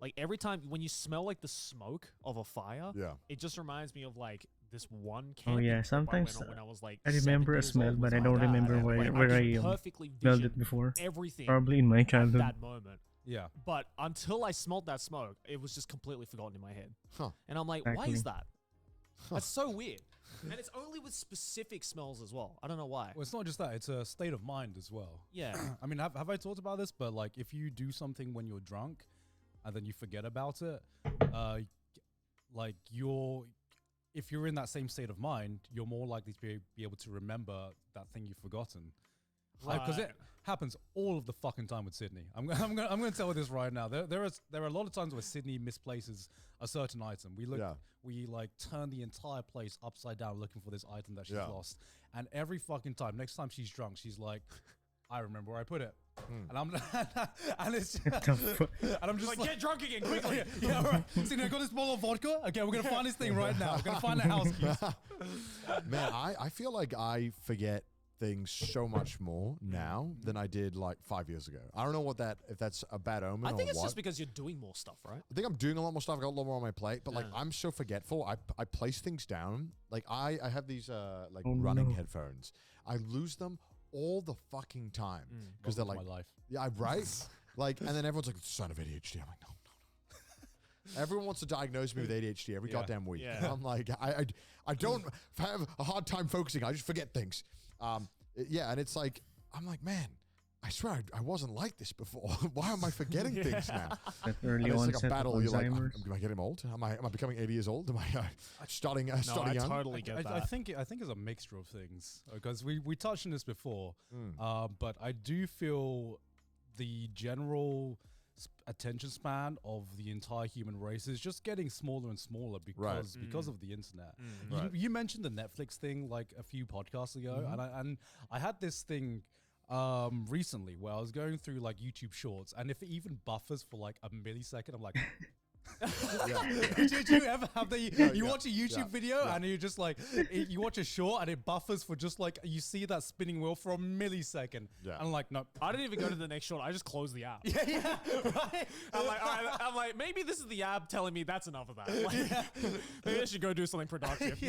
Speaker 2: Like every time when you smell like the smoke of a fire,
Speaker 3: Yeah.
Speaker 2: it just reminds me of like this one
Speaker 1: Oh
Speaker 2: camping
Speaker 1: yeah,
Speaker 2: trip I
Speaker 1: sometimes
Speaker 2: went on when I was like
Speaker 1: I remember
Speaker 2: 7
Speaker 1: a
Speaker 2: years
Speaker 1: smell,
Speaker 2: old
Speaker 1: but
Speaker 2: was
Speaker 1: I
Speaker 2: like
Speaker 1: don't
Speaker 2: that.
Speaker 1: remember
Speaker 2: Like,
Speaker 1: where
Speaker 2: I
Speaker 1: I
Speaker 2: can perfectly
Speaker 1: smelled
Speaker 2: vision
Speaker 1: it before.
Speaker 2: everything
Speaker 1: Probably in my
Speaker 2: at
Speaker 1: childhood.
Speaker 2: that moment.
Speaker 4: Yeah.
Speaker 2: But until I smelled that smoke, it was just completely forgotten in my head.
Speaker 3: Huh.
Speaker 2: And I'm like, why
Speaker 1: Exactly.
Speaker 2: is that? That's so weird. And it's only with specific smells as well. I don't know why.
Speaker 4: Well, it's not just that; it's a state of mind as well.
Speaker 2: Yeah.
Speaker 4: I mean, have I talked about this? But like, if you do something when you're drunk, and then you forget about it, like if you're in that same state of mind, you're more likely to be able to remember that thing you've forgotten. Because it happens all of the fucking time with Sydney. I'm gonna tell you this right now. There are a lot of times where Sydney misplaces a certain item. We like turn the entire place upside down looking for this item that she's lost. And every fucking time, next time she's drunk, she's like, I remember where I put it. And I'm and it's and I'm just
Speaker 2: like, get drunk again, quickly.
Speaker 4: yeah, right. Sydney, I got this bottle of vodka. Okay, we're gonna find this thing right now. We're gonna find the house keys.
Speaker 3: Man, I feel like I forget things so much more now than I did like 5 years ago. I don't know if that's a bad omen
Speaker 2: I think
Speaker 3: or
Speaker 2: it's
Speaker 3: what.
Speaker 2: just because you're doing more stuff, right?
Speaker 3: I think I'm doing a lot more stuff. I got a lot more on my plate, but like
Speaker 2: Yeah.
Speaker 3: I'm so forgetful. I place things down. Like I have these like
Speaker 1: Oh,
Speaker 3: running
Speaker 1: no.
Speaker 3: headphones. I lose them all the fucking time because they're like
Speaker 4: my life.
Speaker 3: yeah, right. Like and then everyone's like it's a sign of ADHD. I'm like no. Everyone wants to diagnose me with ADHD every goddamn week.
Speaker 2: Yeah.
Speaker 3: I'm like I don't have a hard time focusing. I just forget things. Yeah, and it's like I'm like man. I swear I wasn't like this before. Why am I forgetting things now?
Speaker 1: That
Speaker 3: And
Speaker 1: early
Speaker 3: it's like
Speaker 1: onset
Speaker 3: a battle.
Speaker 1: of
Speaker 3: You're like,
Speaker 1: Alzheimer's.
Speaker 3: am I getting old? Am I becoming 80 years old? Am I starting
Speaker 2: No,
Speaker 3: starting
Speaker 2: I
Speaker 3: young?
Speaker 2: totally get that.
Speaker 4: I think it's a mixture of things because we touched on this before, but I do feel the general attention span of the entire human race is just getting smaller and smaller because of the internet. You mentioned the Netflix thing like a few podcasts ago, and I had this thing recently where I was going through like YouTube Shorts, and if it even buffers for like a millisecond, I'm like. Did you ever have that? You watch a YouTube video and you just like you watch a short and it buffers for just like you see that spinning wheel for a millisecond.
Speaker 3: Yeah.
Speaker 4: And I'm like, no.
Speaker 2: I didn't even go to the next shot. I just closed the app.
Speaker 4: Yeah, right.
Speaker 2: I'm like, all right. I'm like, maybe this is the app telling me that's enough of that. Like, maybe I should go do something productive.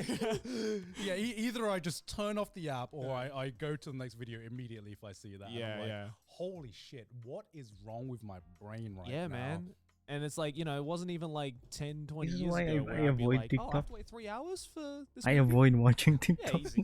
Speaker 4: Yeah, either I just turn off the app or I go to the next video immediately if I see that. And I'm like, holy shit, what is wrong with my brain right now?
Speaker 2: Yeah, man. And it's like, it wasn't even like 10, 20
Speaker 1: This is
Speaker 2: years
Speaker 1: why
Speaker 2: ago
Speaker 1: I
Speaker 2: where I'd be
Speaker 1: avoid
Speaker 2: like, oh, I have
Speaker 1: TikTok.
Speaker 2: to wait 3 hours for this
Speaker 1: I
Speaker 2: movie?
Speaker 1: avoid watching
Speaker 2: Yeah,
Speaker 1: TikTok.
Speaker 2: easy.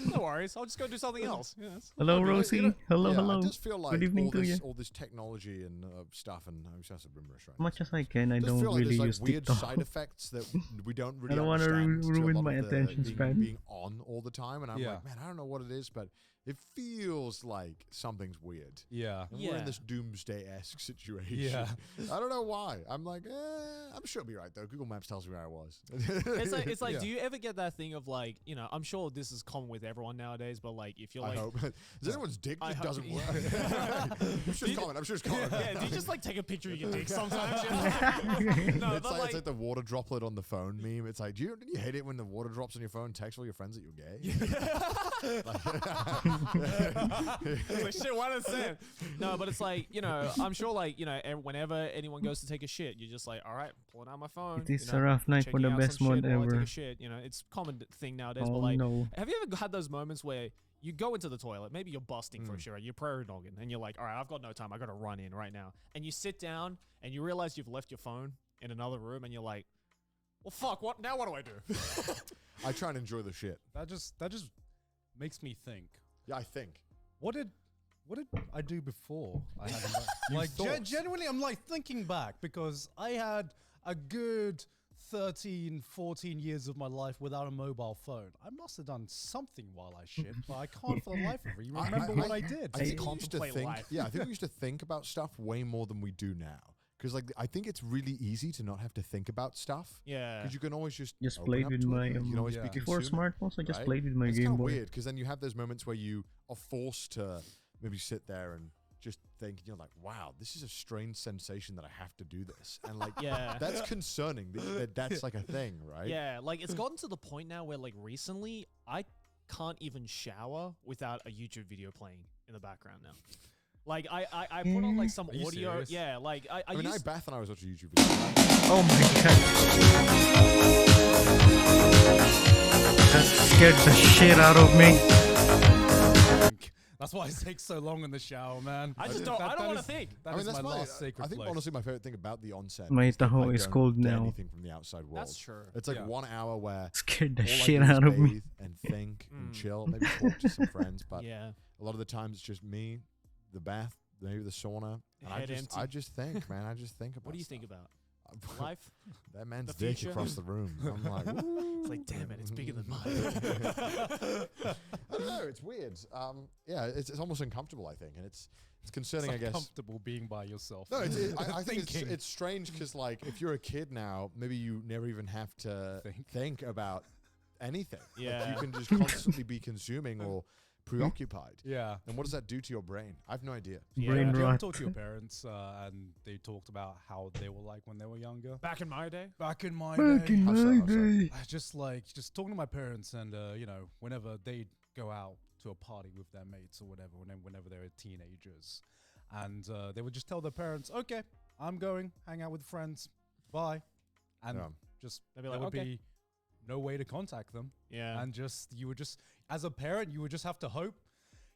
Speaker 2: No worries. I'll just go do something else. Yes.
Speaker 1: Hello,
Speaker 3: You know,
Speaker 1: Rosie. Hello,
Speaker 3: yeah,
Speaker 1: hello.
Speaker 3: I just feel like
Speaker 1: Good evening
Speaker 3: all
Speaker 1: to
Speaker 3: this,
Speaker 1: you.
Speaker 3: all this technology and stuff, and I wish I said Rimrush right
Speaker 1: As much as I can, I
Speaker 3: just
Speaker 1: don't
Speaker 3: feel like
Speaker 1: really
Speaker 3: there's
Speaker 1: use
Speaker 3: like weird
Speaker 1: TikTok.
Speaker 3: side effects that we don't really
Speaker 1: don't wanna
Speaker 3: understand to a
Speaker 1: ruin
Speaker 3: lot
Speaker 1: my
Speaker 3: of the
Speaker 1: attention span.
Speaker 3: being on all the time, and I'm
Speaker 4: Yeah.
Speaker 3: like, man, I don't know what it is, but it feels like something's weird.
Speaker 4: Yeah.
Speaker 3: And we're
Speaker 2: Yeah.
Speaker 3: in this doomsday-esque situation.
Speaker 4: Yeah.
Speaker 3: I don't know why. I'm like, I'm sure it'll be right though. Google Maps tells me where I was.
Speaker 2: It's like,
Speaker 4: Yeah.
Speaker 2: do you ever get that thing of like, I'm sure this is common with everyone nowadays, but like, if you're
Speaker 3: I
Speaker 2: like,
Speaker 3: hope. Does anyone's dick
Speaker 2: I
Speaker 3: just
Speaker 2: hope-
Speaker 3: doesn't work? I'm sure it's common. I'm sure it's common.
Speaker 2: yeah, do you just like take a picture of your dick sometimes? no,
Speaker 3: It's
Speaker 2: but
Speaker 3: like,
Speaker 2: like,
Speaker 3: it's like the water droplet on the phone meme. It's like, did you hate it when the water drops on your phone and text all your friends that you're gay?
Speaker 2: it's like, shit, why did I say it? No, but it's like, I'm sure like, whenever anyone goes to take a shit, you're just like, all right, pulling out my phone.
Speaker 1: It is a rough night for
Speaker 2: checking
Speaker 1: the
Speaker 2: out
Speaker 1: best
Speaker 2: some
Speaker 1: mod
Speaker 2: shit while I take
Speaker 1: ever.
Speaker 2: a shit. It's a common thing nowadays.
Speaker 1: Oh
Speaker 2: but like,
Speaker 1: no.
Speaker 2: have you ever had those moments where you go into the toilet, maybe you're busting for a shit, right? You're prairie dogging, and you're like, all right, I've got no time. I got to run in right now. And you sit down and you realize you've left your phone in another room, and you're like, well, fuck, what do I do?
Speaker 3: I try and enjoy the shit.
Speaker 4: That just makes me think.
Speaker 3: Yeah, I think.
Speaker 4: What did I do before I had a
Speaker 3: You
Speaker 4: like
Speaker 3: thought.
Speaker 4: genuinely I'm like thinking back because I had a good 13, 14 years of my life without a mobile phone. I must have done something while I shit, but I can't for the life of me remember what I did.
Speaker 3: I think we used to
Speaker 2: Contemplate
Speaker 3: think.
Speaker 2: life.
Speaker 3: Yeah, I think we used to think about stuff way more than we do now. Because like I think it's really easy to not have to think about stuff.
Speaker 2: Yeah.
Speaker 3: Because you can always just
Speaker 1: Just
Speaker 3: open
Speaker 1: played
Speaker 3: up
Speaker 1: with
Speaker 3: to it,
Speaker 1: my
Speaker 3: you can always
Speaker 4: yeah.
Speaker 3: be
Speaker 1: before
Speaker 3: consuming,
Speaker 1: smartphones. I just
Speaker 3: right?
Speaker 1: played with my
Speaker 3: It's
Speaker 1: Game
Speaker 3: kind of
Speaker 1: Boy.
Speaker 3: weird because then you have those moments where you are forced to maybe sit there and just think, you're like, wow, this is a strange sensation that I have to do this, and like,
Speaker 2: Yeah.
Speaker 3: that's concerning. That's like a thing, right?
Speaker 2: Yeah, like it's gotten to the point now where like recently I can't even shower without a YouTube video playing in the background now. Like I put on like some
Speaker 4: Are you
Speaker 2: audio.
Speaker 4: serious?
Speaker 2: Yeah, like I
Speaker 3: I mean, I
Speaker 2: used
Speaker 3: bath and I was watching YouTube videos.
Speaker 1: Oh my god. That scared the shit out of me.
Speaker 4: That's why it takes so long in the shower, man.
Speaker 2: I just don't want to think.
Speaker 4: That
Speaker 3: I mean,
Speaker 4: is
Speaker 3: that's
Speaker 4: my
Speaker 3: my
Speaker 4: last sacred
Speaker 3: I think
Speaker 4: place.
Speaker 3: honestly, my favorite thing about the onset
Speaker 1: My
Speaker 3: is that
Speaker 1: taho
Speaker 3: I
Speaker 1: is
Speaker 3: don't
Speaker 1: cold
Speaker 3: get
Speaker 1: now.
Speaker 3: anything from the outside world.
Speaker 2: That's true.
Speaker 3: It's like
Speaker 4: Yeah.
Speaker 3: 1 hour where
Speaker 1: Scared the
Speaker 3: all I
Speaker 1: shit
Speaker 3: do is
Speaker 1: out of me.
Speaker 3: bathe and think and chill, maybe talk to some friends. But
Speaker 2: Yeah.
Speaker 3: a lot of the times it's just me, the bath, maybe the sauna, and
Speaker 2: Head
Speaker 3: I
Speaker 2: empty.
Speaker 3: just think, man. I just think about.
Speaker 2: What do you think
Speaker 3: stuff.
Speaker 2: about life?
Speaker 3: That man's
Speaker 2: The
Speaker 3: dick
Speaker 2: future?
Speaker 3: across the room. I'm like,
Speaker 2: It's like, damn it, it's bigger than mine.
Speaker 3: I don't know. It's weird. Yeah, it's almost uncomfortable. I think, and it's concerning. I guess.
Speaker 4: Comfortable being by yourself.
Speaker 3: No, I think
Speaker 4: Thinking.
Speaker 3: it's strange because like if you're a kid now, maybe you never even have to think about anything. Like,
Speaker 2: Yeah.
Speaker 3: you can just constantly be consuming or preoccupied.
Speaker 4: Yeah.
Speaker 3: And what does that do to your brain? I have no idea.
Speaker 2: Yeah.
Speaker 1: Brain
Speaker 4: Do you ever
Speaker 1: rot.
Speaker 4: talk to your parents and they talked about how they were like when they were younger?
Speaker 2: Back in my day.
Speaker 4: Back in my
Speaker 1: Back
Speaker 4: day,
Speaker 1: in
Speaker 3: How so?
Speaker 1: my
Speaker 3: How so?
Speaker 1: day.
Speaker 4: I just talking to my parents and whenever they'd go out to a party with their mates or whatever, whenever they were teenagers, and they would just tell their parents, "Okay, I'm going, hang out with friends, bye," and
Speaker 3: Yeah.
Speaker 4: just
Speaker 2: They'd be
Speaker 4: there
Speaker 2: like,
Speaker 4: would
Speaker 2: "Okay."
Speaker 4: be no way to contact them,
Speaker 2: Yeah.
Speaker 4: and you would just as a parent you would just have to hope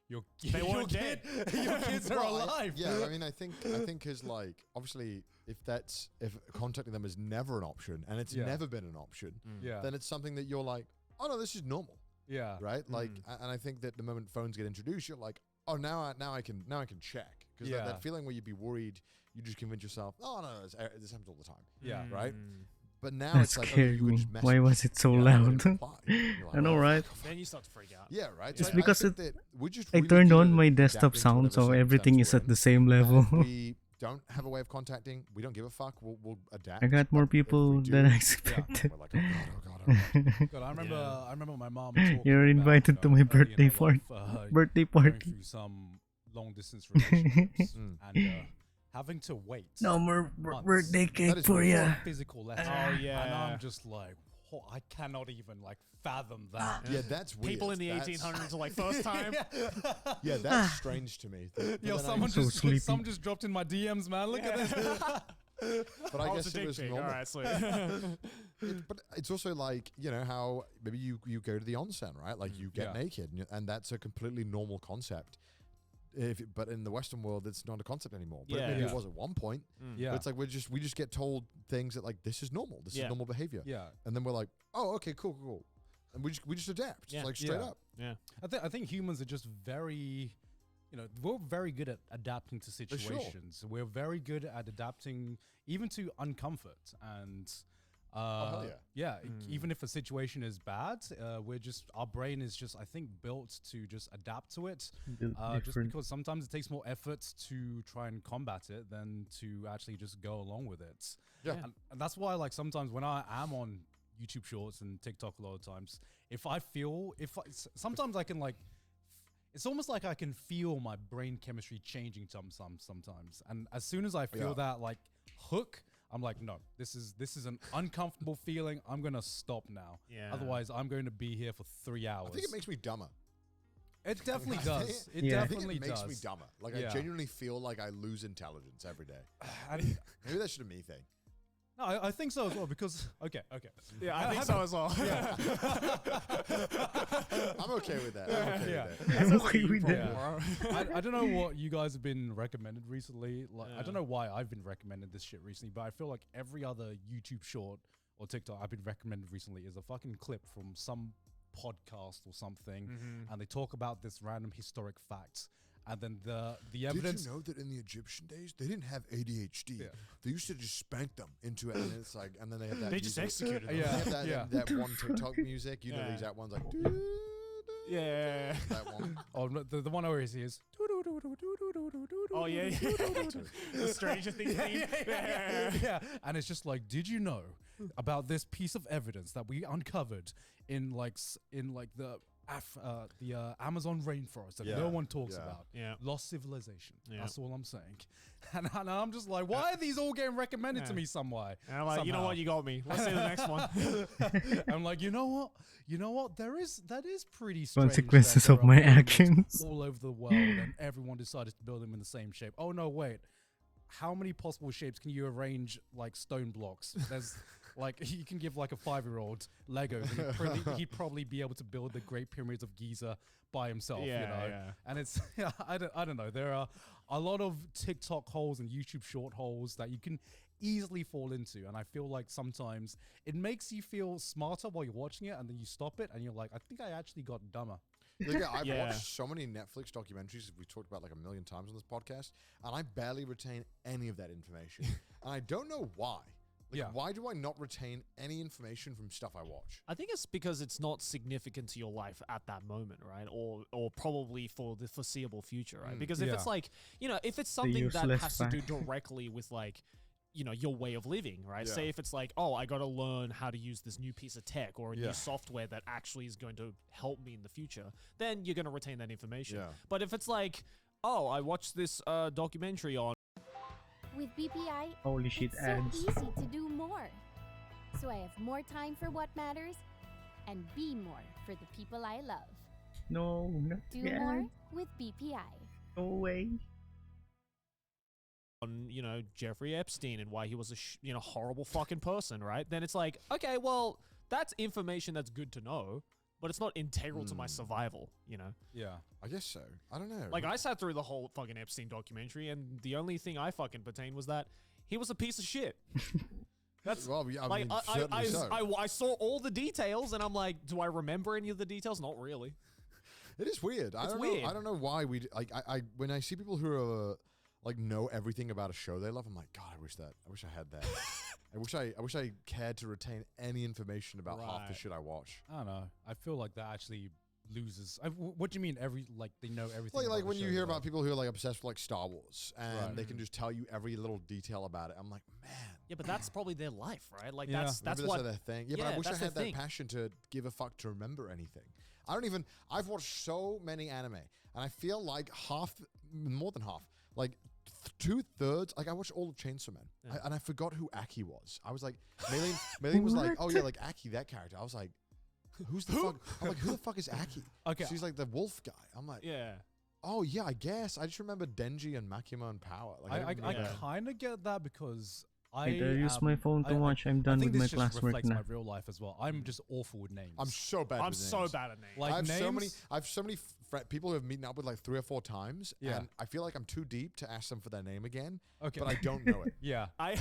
Speaker 4: your
Speaker 2: They
Speaker 4: your
Speaker 2: weren't
Speaker 4: kid,
Speaker 2: dead.
Speaker 4: your kids are
Speaker 3: Well,
Speaker 4: alive.
Speaker 3: Yeah, I mean, I think is like obviously if contacting them is never an option and it's
Speaker 4: Yeah.
Speaker 3: never been an option,
Speaker 4: yeah,
Speaker 3: then it's something that you're like, oh no, this is normal,
Speaker 4: yeah,
Speaker 3: right? Like, and I think that the moment phones get introduced, you're like, oh now I can check because
Speaker 4: Yeah.
Speaker 3: that feeling where you'd be worried, you just convince yourself, oh no, this happens all the time.
Speaker 4: yeah.
Speaker 3: Right?
Speaker 2: Mm.
Speaker 3: But now
Speaker 1: That
Speaker 3: it's like, okay,
Speaker 1: scared
Speaker 3: you could
Speaker 1: me.
Speaker 3: just message.
Speaker 1: Why was it so
Speaker 3: you know, and
Speaker 1: loud?
Speaker 3: reply. You're like,
Speaker 1: I know,
Speaker 3: oh,
Speaker 1: right?
Speaker 3: fuck off.
Speaker 2: Then you start to freak out.
Speaker 3: Yeah, right.
Speaker 1: It's
Speaker 3: I
Speaker 1: because
Speaker 3: think that we're just
Speaker 1: I
Speaker 3: really
Speaker 1: turned
Speaker 3: good
Speaker 1: on
Speaker 3: at
Speaker 1: my desktop
Speaker 3: adapting to
Speaker 1: sound,
Speaker 3: whatever
Speaker 1: so everything
Speaker 3: circumstance
Speaker 1: is
Speaker 3: we're
Speaker 1: at
Speaker 3: in.
Speaker 1: the same
Speaker 3: And
Speaker 1: level.
Speaker 3: if we don't have a way of contacting, we don't give a fuck. We'll adapt.
Speaker 1: I got more
Speaker 3: But if we
Speaker 1: people
Speaker 3: do,
Speaker 1: than I
Speaker 3: yeah,
Speaker 1: expected.
Speaker 3: we're like, oh god, oh god, oh god.
Speaker 4: God, I
Speaker 2: Yeah.
Speaker 4: remember my mom. Talking
Speaker 1: You're
Speaker 4: about,
Speaker 1: invited to my
Speaker 4: early in
Speaker 1: birthday
Speaker 4: her life,
Speaker 1: Birthday
Speaker 4: going
Speaker 1: party.
Speaker 4: through some long distance relationships
Speaker 3: Mm.
Speaker 4: and having to wait.
Speaker 1: No more
Speaker 4: months
Speaker 1: birthday
Speaker 3: That
Speaker 1: cake
Speaker 3: is
Speaker 1: for
Speaker 3: weird.
Speaker 1: ya.
Speaker 4: for a physical letter.
Speaker 2: Oh,
Speaker 4: And
Speaker 2: yeah.
Speaker 4: I'm just like, I cannot even like fathom that.
Speaker 3: Yeah, that's weird.
Speaker 2: People in the
Speaker 3: That's-
Speaker 2: 1800s are like, first time.
Speaker 3: Yeah, that's strange to me. But
Speaker 4: Yo,
Speaker 3: then
Speaker 4: someone
Speaker 1: so sleepy.
Speaker 4: just dropped in my DMs, man. Look at this.
Speaker 3: but I
Speaker 2: Oh,
Speaker 3: guess
Speaker 2: it's a
Speaker 3: it
Speaker 2: dick
Speaker 3: was
Speaker 2: pic.
Speaker 3: normal.
Speaker 2: All right, sweet.
Speaker 3: But it's also like, you know, how maybe you go to the onsen, right? Like you get
Speaker 4: Yeah.
Speaker 3: naked and that's a completely normal concept. but in the Western world, it's not a concept anymore. But
Speaker 2: Yeah.
Speaker 3: maybe
Speaker 4: Yeah.
Speaker 3: it was at one point.
Speaker 2: Mm.
Speaker 4: Yeah.
Speaker 3: But it's like we just get told things that like this is normal. This
Speaker 2: Yeah.
Speaker 3: is normal behavior.
Speaker 4: Yeah.
Speaker 3: And then we're like, oh, okay, cool. And we just adapt.
Speaker 2: Yeah.
Speaker 3: It's like straight
Speaker 4: Yeah.
Speaker 3: up.
Speaker 2: Yeah.
Speaker 4: I think humans are just very, we're very good at adapting to
Speaker 3: sure.
Speaker 4: situations. We're very good at adapting even to uncomfort and.
Speaker 3: hell
Speaker 4: Yeah,
Speaker 2: Mm.
Speaker 4: even if a situation is bad, our brain is just, I think, built to just adapt to it. Just
Speaker 1: Different.
Speaker 4: because sometimes it takes more effort to try and combat it than to actually just go along with it.
Speaker 3: Yeah.
Speaker 4: And that's why, like, sometimes when I am on YouTube Shorts and TikTok a lot of times, sometimes I can, like, it's almost like I can feel my brain chemistry changing sometimes. And as soon as I feel
Speaker 3: Yeah.
Speaker 4: that, like, hook, I'm like, no, this is an uncomfortable feeling. I'm going to stop now.
Speaker 2: Yeah.
Speaker 4: Otherwise, I'm going to be here for 3 hours.
Speaker 3: I think it makes me dumber.
Speaker 4: It definitely
Speaker 3: I
Speaker 4: does.
Speaker 3: think-
Speaker 4: It
Speaker 1: Yeah.
Speaker 3: I think
Speaker 4: definitely
Speaker 3: it makes
Speaker 4: does.
Speaker 3: me dumber. Like
Speaker 4: Yeah.
Speaker 3: I genuinely feel like I lose intelligence every day.
Speaker 4: And-
Speaker 3: Maybe that's just a me thing.
Speaker 4: no, I think so as well because okay.
Speaker 2: Yeah, I think so as well.
Speaker 3: I'm okay with that. I'm okay
Speaker 4: Yeah.
Speaker 3: with that.
Speaker 1: I'm okay with that.
Speaker 4: I don't know what you guys have been recommended recently. Like, I
Speaker 2: Yeah.
Speaker 4: don't know why I've been recommended this shit recently, but I feel like every other YouTube short or TikTok I've been recommended recently is a fucking clip from some podcast or something, and they talk about this random historic fact, and then the evidence.
Speaker 3: Did you know that in the Egyptian days they didn't have ADHD?
Speaker 4: Yeah.
Speaker 3: They used to just spank them into it, and it's like, and then they have that.
Speaker 2: They just
Speaker 3: music.
Speaker 2: executed them.
Speaker 3: They
Speaker 4: Yeah.
Speaker 3: have that,
Speaker 4: Yeah.
Speaker 3: that one TikTok music. You know,
Speaker 2: Yeah.
Speaker 3: the exact one's like.
Speaker 2: Yeah.
Speaker 3: That one.
Speaker 4: Oh, no, the one where he is.
Speaker 2: Oh yeah. The Stranger Things theme.
Speaker 4: Yeah, and it's just like, did you know about this piece of evidence that we uncovered in the Amazon rainforest that
Speaker 3: Yeah,
Speaker 4: no one talks
Speaker 3: yeah.
Speaker 4: about?
Speaker 2: Yeah.
Speaker 4: Lost civilization.
Speaker 2: Yeah.
Speaker 4: That's all I'm saying. And I'm just like, why are these all getting recommended to
Speaker 2: Yeah.
Speaker 4: me some way?
Speaker 2: And I'm like, you know
Speaker 4: Somehow.
Speaker 2: what? You got me. Let's see the next one.
Speaker 4: I'm like, you know what? That is pretty strange.
Speaker 1: Consequences
Speaker 4: that
Speaker 1: of
Speaker 4: there are
Speaker 1: my
Speaker 4: monuments
Speaker 1: actions.
Speaker 4: all over the world, and everyone decided to build them in the same shape. Oh no, wait. How many possible shapes can you arrange like stone blocks? There's like you can give like a 5-year-old Legos, and he'd probably be able to build the Great Pyramids of Giza by himself.
Speaker 2: Yeah,
Speaker 4: you know,
Speaker 2: yeah.
Speaker 4: and it's I don't know. There are a lot of TikTok holes and YouTube short holes that you can easily fall into, and I feel like sometimes it makes you feel smarter while you're watching it, and then you stop it, and you're like, I think I actually got dumber.
Speaker 3: Like, I've
Speaker 2: Yeah.
Speaker 3: watched so many Netflix documentaries we've talked about like a million times on this podcast, and I barely retain any of that information. And I don't know why. Like,
Speaker 4: Yeah.
Speaker 3: why do I not retain any information from stuff I watch?
Speaker 2: I think it's because it's not significant to your life at that moment, right? Or probably for the foreseeable future, right? Because if it's
Speaker 4: Yeah.
Speaker 2: like, if it's something that
Speaker 1: useless
Speaker 2: has to do
Speaker 1: fact.
Speaker 2: directly with like, your way of living, right?
Speaker 3: Yeah.
Speaker 2: Say if it's like, oh, I got to learn how to use this new piece of tech or a
Speaker 3: Yeah.
Speaker 2: new software that actually is going to help me in the future, then you're going to retain that information.
Speaker 3: Yeah.
Speaker 2: But if it's like, oh, I watched this documentary on
Speaker 5: With BPI,
Speaker 1: Holy shit,
Speaker 5: it's so
Speaker 1: ads.
Speaker 5: easy to do more. So I have more time for what matters and be more for the people I love.
Speaker 1: No, not
Speaker 5: Do
Speaker 1: yet.
Speaker 5: more with BPI.
Speaker 1: No way.
Speaker 2: Jeffrey Epstein and why he was a horrible fucking person, right? Then it's like, okay, well, that's information that's good to know, but it's not integral to my survival,
Speaker 4: Yeah.
Speaker 3: I guess so. I don't know.
Speaker 2: Like I sat through the whole fucking Epstein documentary, and the only thing I fucking pertained was that he was a piece of shit. That's
Speaker 3: well, yeah, I
Speaker 2: like
Speaker 3: mean, certainly so.
Speaker 2: I saw all the details, and I'm like, do I remember any of the details? Not really.
Speaker 3: It is weird. I
Speaker 2: It's
Speaker 3: don't
Speaker 2: weird.
Speaker 3: know. I don't know why we I when I see people who are like know everything about a show they love, I'm like, God, I wish I had that. I wish I cared to retain any information about half the
Speaker 2: Right.
Speaker 3: shit I watch.
Speaker 4: I don't know. I feel like that actually loses. What do you mean? They know everything.
Speaker 3: Like
Speaker 4: about the
Speaker 3: when you
Speaker 4: show,
Speaker 3: hear
Speaker 4: right?
Speaker 3: about people who are like obsessed with like Star Wars and
Speaker 4: Right.
Speaker 3: they can just tell you every little detail about it. I'm like, man.
Speaker 2: Yeah, but that's probably their life, right? Like
Speaker 4: Yeah.
Speaker 2: that's
Speaker 3: Maybe
Speaker 2: what.
Speaker 3: their thing. Yeah, but I
Speaker 2: yeah,
Speaker 3: wish I
Speaker 2: that's
Speaker 3: had
Speaker 2: their
Speaker 3: that
Speaker 2: thing.
Speaker 3: passion to give a fuck to remember anything. I've watched so many anime, and I feel like more than half, like 2/3, like I watched all of Chainsaw Man,
Speaker 2: Yeah.
Speaker 3: and I forgot who Aki was. I was like, Maylene was like, oh yeah, like Aki, that character. I was like, who's the fuck? I'm like, who the fuck is Aki?
Speaker 4: Okay.
Speaker 3: She's like the wolf guy. I'm like,
Speaker 2: Yeah.
Speaker 3: oh yeah, I guess. I just remember Denji and Makima and Power. Like,
Speaker 4: I
Speaker 3: didn't really
Speaker 2: Yeah.
Speaker 3: know.
Speaker 4: kind of get that because I
Speaker 1: use my phone to watch. I'm
Speaker 4: I
Speaker 1: done
Speaker 4: think
Speaker 1: with my
Speaker 4: this just
Speaker 1: classwork
Speaker 4: reflects
Speaker 1: now.
Speaker 4: my real life as well. I'm just awful with names.
Speaker 3: I'm so bad.
Speaker 2: I'm
Speaker 3: with
Speaker 2: so
Speaker 3: names.
Speaker 2: bad at names.
Speaker 4: Like
Speaker 3: I
Speaker 4: names.
Speaker 3: have so many people who have meeten up with like 3 or 4 times,
Speaker 4: Yeah.
Speaker 3: and I feel like I'm too deep to ask them for their name again.
Speaker 4: Okay.
Speaker 3: But I don't know it.
Speaker 4: Yeah.
Speaker 2: I'm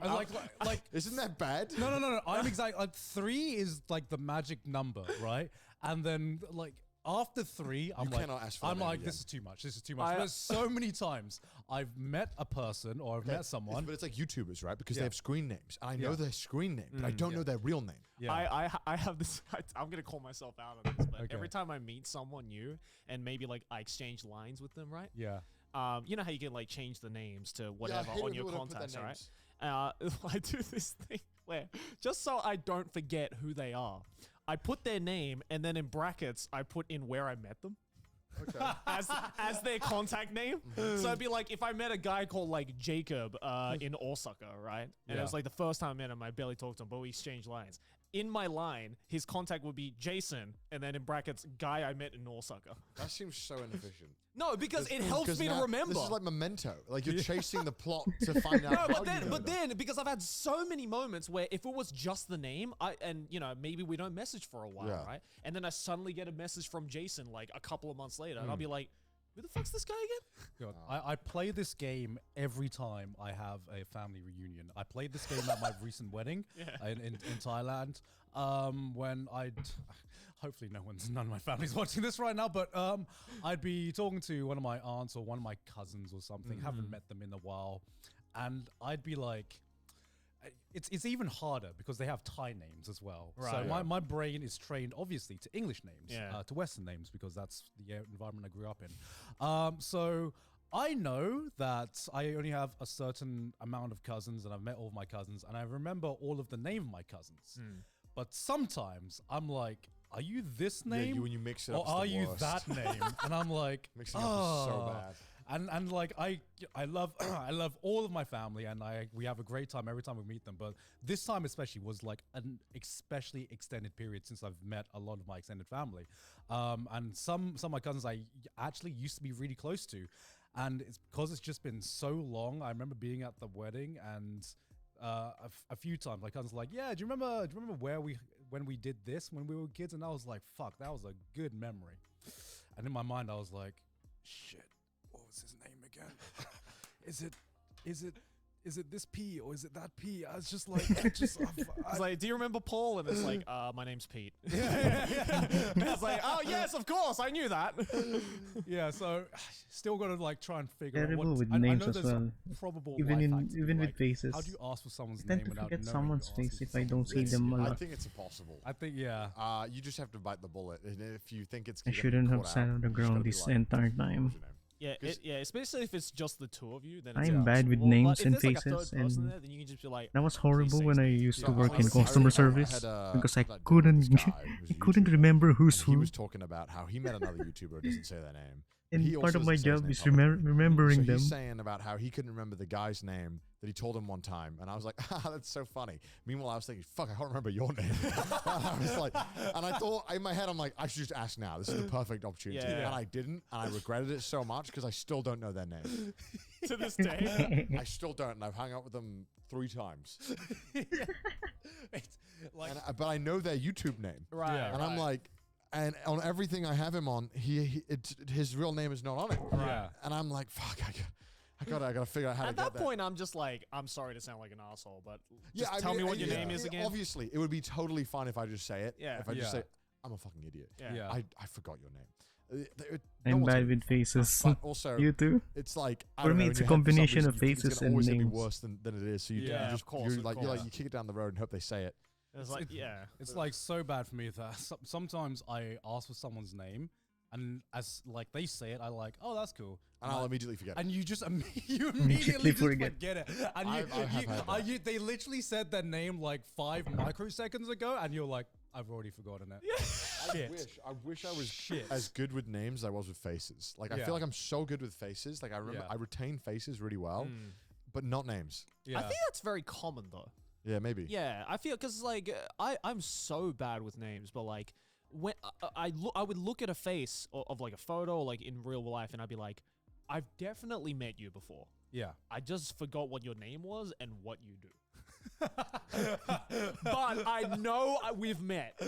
Speaker 4: Like
Speaker 3: Isn't that bad?
Speaker 4: no. I'm exactly like 3 is like the magic number, right? And then like after 3, I'm like,
Speaker 3: cannot ask for
Speaker 4: I'm
Speaker 3: that
Speaker 4: like,
Speaker 3: again.
Speaker 4: this is too much. This is too much. There's so many times I've met a person or I've met someone.
Speaker 3: But it's like YouTubers, right? Because
Speaker 4: Yeah.
Speaker 3: they have screen names, and I know
Speaker 4: Yeah.
Speaker 3: their screen name, but I don't know their real name.
Speaker 4: Yeah.
Speaker 2: I have this. I'm gonna call myself out on this, but
Speaker 4: Okay.
Speaker 2: every time I meet someone new and maybe like I exchange lines with them, right?
Speaker 4: yeah.
Speaker 2: You know how you can like change the names to
Speaker 3: Yeah, I
Speaker 2: whatever
Speaker 3: hate
Speaker 2: on
Speaker 3: when
Speaker 2: your
Speaker 3: people don't put their
Speaker 2: contacts, right?
Speaker 3: names.
Speaker 2: I do this thing where just so I don't forget who they are, I put their name and then in brackets I put in where I met them.
Speaker 3: Okay.
Speaker 2: as their contact name. So it'd be like if I met a guy called like Jacob in Osaka, right? And it was like the first time I met him, I barely talked to him, but we exchanged lines. In my line, his contact would be Jason, and then in brackets, guy I met in Osaka.
Speaker 3: That seems so inefficient.
Speaker 2: No, because it helps
Speaker 3: 'Cause
Speaker 2: me to
Speaker 3: now-
Speaker 2: remember.
Speaker 3: This is like Memento. Like you're chasing the plot to find out.
Speaker 2: No,
Speaker 3: how
Speaker 2: but
Speaker 3: you
Speaker 2: then,
Speaker 3: know
Speaker 2: but
Speaker 3: them.
Speaker 2: then, because I've had so many moments where if it was just the name, maybe we don't message for a while,
Speaker 3: Yeah.
Speaker 2: right? And then I suddenly get a message from Jason like a couple of months later, and I'll be like, who the fuck's this guy again?
Speaker 4: God. I play this game every time I have a family reunion. I played this game at my recent wedding in Thailand. When hopefully none of my family's watching this right now, but I'd be talking to one of my aunts or one of my cousins or something. Haven't met them in a while, and I'd be like, it's even harder because they have Thai names as well. So
Speaker 2: Right.
Speaker 4: my brain is trained obviously to English names,
Speaker 2: Yeah.
Speaker 4: to Western names because that's the environment I grew up in. So I know that I only have a certain amount of cousins, and I've met all of my cousins, and I remember all of the name of my cousins. But sometimes I'm like, are you this name?
Speaker 3: when you mix it
Speaker 4: or
Speaker 3: up, it's the
Speaker 4: are you
Speaker 3: worst.
Speaker 4: that name? And I'm like,
Speaker 3: Mixing it up is so
Speaker 4: "Oh."
Speaker 3: bad.
Speaker 4: And like I love I love all of my family, and we have a great time every time we meet them. But this time especially was like an especially extended period since I've met a lot of my extended family, and some of my cousins I actually used to be really close to, and it's because it's just been so long. I remember being at the wedding and a few times my cousins were like, yeah, do you remember when we did this when we were kids? And I was like, fuck, that was a good memory. And in my mind I was like, shit, what was his name again? Is it this P or is it that P? I was just like,
Speaker 2: It's like, do you remember Paul? And it's like, my name's Pete. And it's like, oh yes, of course, I knew that.
Speaker 4: yeah. So still got to like try and figure out
Speaker 1: Terrible
Speaker 4: what.
Speaker 1: with
Speaker 4: I
Speaker 1: names
Speaker 4: know
Speaker 1: as
Speaker 4: there's a
Speaker 1: well.
Speaker 4: probable
Speaker 1: Even
Speaker 4: life hack to be
Speaker 1: with
Speaker 4: like,
Speaker 1: faces.
Speaker 4: how do you ask for someone's
Speaker 1: I tend
Speaker 4: name
Speaker 1: to
Speaker 4: without
Speaker 1: forget
Speaker 4: knowing
Speaker 1: someone's
Speaker 4: you're asking
Speaker 1: face if
Speaker 4: for
Speaker 1: I don't see
Speaker 4: someone's
Speaker 1: them
Speaker 4: name?
Speaker 1: a
Speaker 3: I
Speaker 1: lot.
Speaker 3: think it's impossible.
Speaker 4: I think yeah.
Speaker 3: You just have to bite the bullet, and if you think it's
Speaker 1: I
Speaker 3: gonna get
Speaker 1: shouldn't have
Speaker 3: caught
Speaker 1: sat
Speaker 3: out,
Speaker 1: on the
Speaker 3: you just gotta
Speaker 1: ground
Speaker 3: be
Speaker 1: this
Speaker 3: like,
Speaker 1: entire time.
Speaker 3: "What's your name?"
Speaker 2: Yeah, especially if it's just the two of you. Then
Speaker 1: I'm
Speaker 2: it's
Speaker 1: bad with
Speaker 2: but
Speaker 1: names
Speaker 2: if
Speaker 1: and
Speaker 2: there's like a
Speaker 1: faces,
Speaker 2: third person
Speaker 1: and
Speaker 2: there, then you can just be like,
Speaker 1: That was horrible when I used to
Speaker 3: Yeah,
Speaker 1: work
Speaker 3: I
Speaker 1: in
Speaker 3: was-
Speaker 1: customer
Speaker 3: I
Speaker 1: service
Speaker 3: had a-
Speaker 1: because I
Speaker 3: had dinner with
Speaker 1: couldn't
Speaker 3: this guy who's a
Speaker 1: couldn't
Speaker 3: YouTuber,
Speaker 1: remember who's
Speaker 3: and he
Speaker 1: who.
Speaker 3: was talking about how he met another YouTuber who doesn't say their name.
Speaker 1: And
Speaker 3: He
Speaker 1: part
Speaker 3: also
Speaker 1: of my
Speaker 3: doesn't say his
Speaker 1: job
Speaker 3: name
Speaker 1: is
Speaker 3: publicly.
Speaker 1: remembering
Speaker 3: So
Speaker 1: them.
Speaker 3: he's saying about how he couldn't remember the guy's name that he told him one time, and I was like, that's so funny. Meanwhile, I was thinking, fuck, I can't remember your name. I was like, and I thought in my head, I'm like, I should just ask now. This is the perfect opportunity,
Speaker 2: Yeah.
Speaker 3: and I didn't, and I regretted it so much because I still don't know their name.
Speaker 2: to this day.
Speaker 3: I still don't, and I've hung out with them 3 times.
Speaker 4: It's like
Speaker 3: But I know their YouTube name,
Speaker 2: Right.
Speaker 4: Yeah.
Speaker 3: and I'm like. And on everything I have him on, his real name is not on it.
Speaker 4: yeah.
Speaker 3: And I'm like, fuck, I gotta figure out how to
Speaker 2: At
Speaker 3: get
Speaker 2: that
Speaker 3: there.
Speaker 2: point, I'm just like, I'm sorry to sound like an asshole, but just
Speaker 3: I
Speaker 2: tell
Speaker 3: mean,
Speaker 2: me what your
Speaker 3: yeah,
Speaker 2: name is again.
Speaker 3: Obviously, it would be totally fine if I just say it.
Speaker 2: Yeah.
Speaker 3: If I just
Speaker 4: Yeah.
Speaker 3: say, I'm a fucking idiot.
Speaker 2: Yeah.
Speaker 4: Yeah.
Speaker 3: I forgot your name.
Speaker 1: I'm bad with faces.
Speaker 3: But also,
Speaker 1: You too?
Speaker 3: it's like I
Speaker 1: For
Speaker 3: don't
Speaker 1: me,
Speaker 3: know,
Speaker 1: it's
Speaker 3: in
Speaker 1: a
Speaker 3: your head, for some
Speaker 1: combination
Speaker 3: reason,
Speaker 1: of
Speaker 3: you think
Speaker 1: faces
Speaker 3: it's gonna
Speaker 1: and
Speaker 3: always gonna be
Speaker 1: names.
Speaker 3: worse than it is. So you,
Speaker 2: Yeah,
Speaker 3: you just
Speaker 2: of course,
Speaker 3: you
Speaker 2: of
Speaker 3: like
Speaker 2: course.
Speaker 3: you kick it down the road and hope they say it.
Speaker 2: It's like, yeah.
Speaker 4: It's like so bad for me that sometimes I ask for someone's name, and as like they say it, I like, oh, that's cool,
Speaker 3: And I'll immediately forget it.
Speaker 4: and you just you immediately just
Speaker 1: forget.
Speaker 4: forget it, and
Speaker 3: I have had that.
Speaker 4: they literally said their name like 5 microseconds ago, and you're like, I've already forgotten it. Shit.
Speaker 3: I wish I was
Speaker 4: Shit.
Speaker 3: as good with names as I was with faces. Like I
Speaker 4: Yeah.
Speaker 3: feel like I'm so good with faces. Like I remember,
Speaker 4: Yeah.
Speaker 3: I retain faces really well,
Speaker 2: Mm.
Speaker 3: but not names.
Speaker 4: Yeah.
Speaker 2: I think that's very common though.
Speaker 3: Yeah, maybe.
Speaker 2: Yeah, I feel because like I'm so bad with names, but like when I would look at a face of like a photo, like in real life, and I'd be like, I've definitely met you before.
Speaker 4: Yeah.
Speaker 2: I just forgot what your name was and what you do. But I know we've met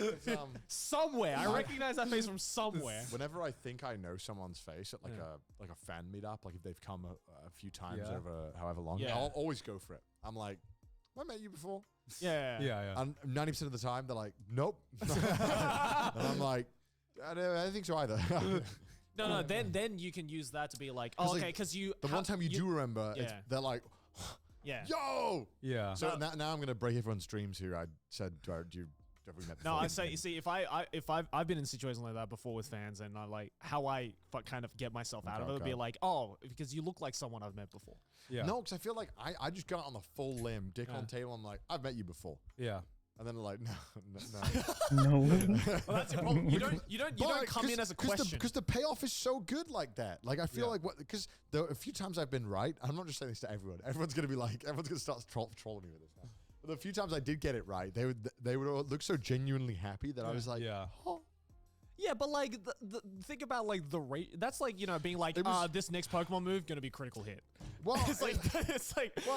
Speaker 2: somewhere. I recognize that face from somewhere.
Speaker 3: Whenever I think I know someone's face at like a fan meetup, like if they've come a few times over however long,
Speaker 2: Yeah.
Speaker 3: I'll always go for it. I'm like, have I met you before?
Speaker 2: Yeah.
Speaker 3: And 90% of the time, they're like, nope. And I'm like, I don't think so either.
Speaker 2: No. Then you can use that to be like, oh, okay, because you.
Speaker 3: The one time you do remember, they're like,
Speaker 2: yeah.
Speaker 3: yo.
Speaker 4: Yeah.
Speaker 3: So now I'm gonna break everyone's dreams here. I said, have we met
Speaker 2: No,
Speaker 3: before?
Speaker 2: I say, you see, if I've been in situations like that before with fans, and I like how I kind of get myself out of it, would be like, oh, because you look like someone I've met before.
Speaker 4: Yeah.
Speaker 3: No, because I feel like I just got on the full limb, dick on table. I'm like, I've met you before.
Speaker 4: Yeah.
Speaker 3: And then they're like, no.
Speaker 1: No.
Speaker 2: Well, that's your problem. You don't come in as a question.
Speaker 3: Because the payoff is so good like that. Like I feel like because a few times I've been right. I'm not just saying this to everyone. Everyone's gonna start trolling me with this now. But the few times I did get it right, they would all look so genuinely happy that I was like, oh.
Speaker 2: Yeah, but like the think about like the rate. That's like being like, this next Pokemon move gonna be critical hit.
Speaker 3: Well,
Speaker 2: it's like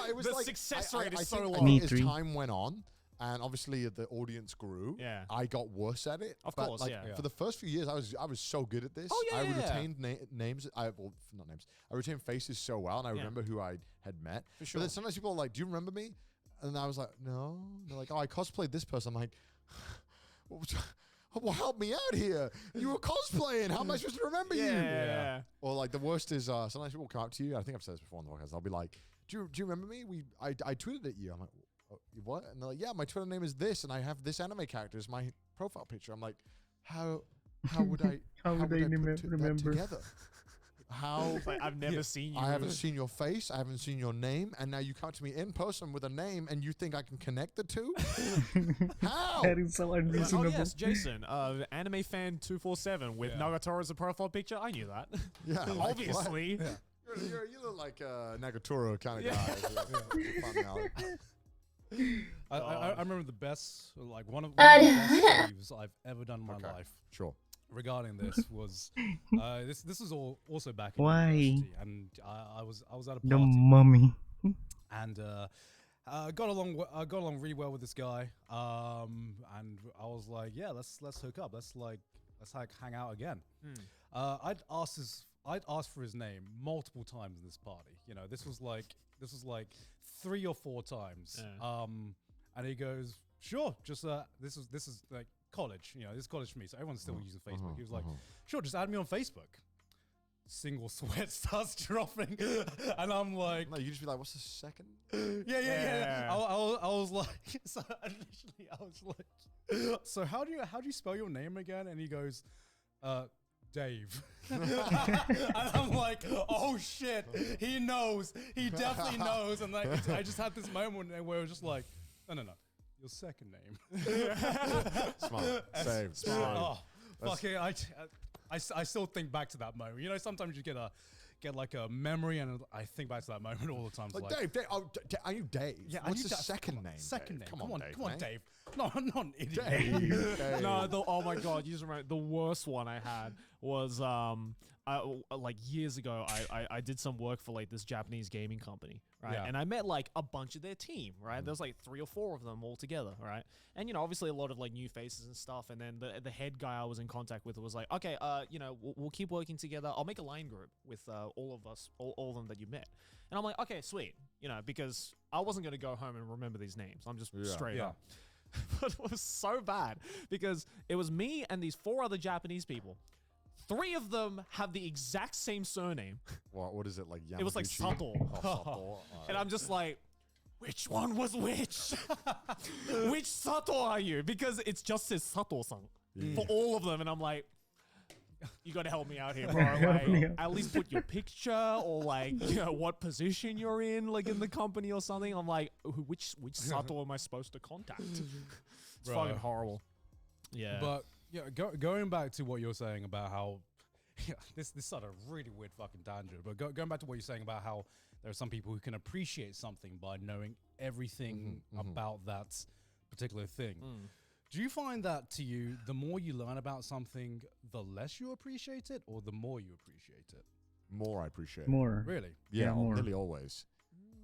Speaker 3: it was
Speaker 2: the
Speaker 3: like,
Speaker 2: success rate is so
Speaker 3: think,
Speaker 2: low.
Speaker 3: I think as time went on, and obviously the audience grew, I got worse at it.
Speaker 2: Of
Speaker 3: but
Speaker 2: course,
Speaker 3: like, for the first few years, I was so good at this.
Speaker 2: Oh, yeah,
Speaker 3: I
Speaker 2: yeah.
Speaker 3: retained names. Not names. I retained faces so well, and I remember who I had met.
Speaker 2: For sure.
Speaker 3: But then sometimes people are like, "Do you remember me?" And I was like, "No." They're like, "Oh, I cosplayed this person." I'm like, well, help me out here. You were cosplaying. How am I supposed to remember you?
Speaker 2: Yeah.
Speaker 3: Or like the worst is sometimes people come up to you. I think I've said this before on the podcast. They'll be like, "Do you remember me? I tweeted at you." I'm like, "What?" And they're like, "Yeah, my Twitter name is this, and I have this anime character as my profile picture." I'm like, "How would I put that together? How?
Speaker 2: Like, I've never seen you.
Speaker 3: I haven't seen your face. I haven't seen your name, and now you come to me in person with a name, and you think I can connect the two? How?"
Speaker 1: That is so unreasonable.
Speaker 2: Oh yes, Jason, anime fan 247 with Nagatoro as a profile picture. I knew that.
Speaker 3: Yeah, like
Speaker 2: Obviously.
Speaker 3: what? You look like a Nagatoro kind of guy.
Speaker 4: I remember the best, like one of the best saves I've ever done in my life.
Speaker 3: Sure.
Speaker 4: Regarding this was this was also back in
Speaker 1: Why?
Speaker 4: university, and I was at a
Speaker 1: The
Speaker 4: party
Speaker 1: mummy.
Speaker 4: and got along really well with this guy, and I was like, yeah, let's hook up, let's hang out again. I'd asked for his name multiple times in this party. This was like 3 or 4 times. And he goes, sure, just this is like college, this is college for me, so everyone's still using Facebook. He was like, sure, just add me on Facebook. Single sweat starts dropping, and I'm like,
Speaker 3: No, you just be like, "What's the second?"
Speaker 4: Yeah. I was like, so initially I was like, so how do you spell your name again? And he goes, Dave. And I'm like, oh shit, he knows, he definitely knows. And like, I just had this moment where it was just like, no, your second name.
Speaker 3: Smart. Save. Smart.
Speaker 4: Oh, fuck it. I still think back to that moment. Sometimes you get like a memory, and I think back to that moment all the time.
Speaker 3: Like Dave. Oh, are you Dave?
Speaker 4: Yeah.
Speaker 3: What's the second name?
Speaker 4: Second
Speaker 3: Dave?
Speaker 4: name.
Speaker 3: Come on,
Speaker 4: Dave. No, I'm not an idiot.
Speaker 3: Dave.
Speaker 2: No, oh my god, you just remember the worst one I had was like years ago. I did some work for like this Japanese gaming company, right?
Speaker 4: Yeah.
Speaker 2: And I met like a bunch of their team, right? There was like 3 or 4 of them all together, right? And obviously a lot of like new faces and stuff. And then the head guy I was in contact with was like, okay, we'll keep working together. I'll make a line group with all of us, all of them that you met. And I'm like, okay, sweet, because I wasn't gonna go home and remember these names. I'm just straight up. But it was so bad because it was me and these 4 other Japanese people. 3 of them have the exact same surname.
Speaker 3: What is it like? Yamaguchi?
Speaker 2: It was like Sato.
Speaker 3: Oh, Sato.
Speaker 2: And I'm just like, which one was which? Which Sato are you? Because it's just says Sato-san for all of them. And I'm like, you gotta help me out here, bro. Like, at least put your picture or like, what position you're in, like in the company or something. I'm like, which Sato am I supposed to contact? It's fucking horrible. Yeah.
Speaker 4: But going back to what you're saying about how this sort of really weird fucking tangent, but going back to what you're saying about how there are some people who can appreciate something by knowing everything about that particular thing. Do you find that to you, the more you learn about something, the less you appreciate it, or the more you appreciate it?
Speaker 3: more I appreciate it.
Speaker 1: More.
Speaker 4: Really?
Speaker 3: Yeah,
Speaker 1: more.
Speaker 3: nearly always.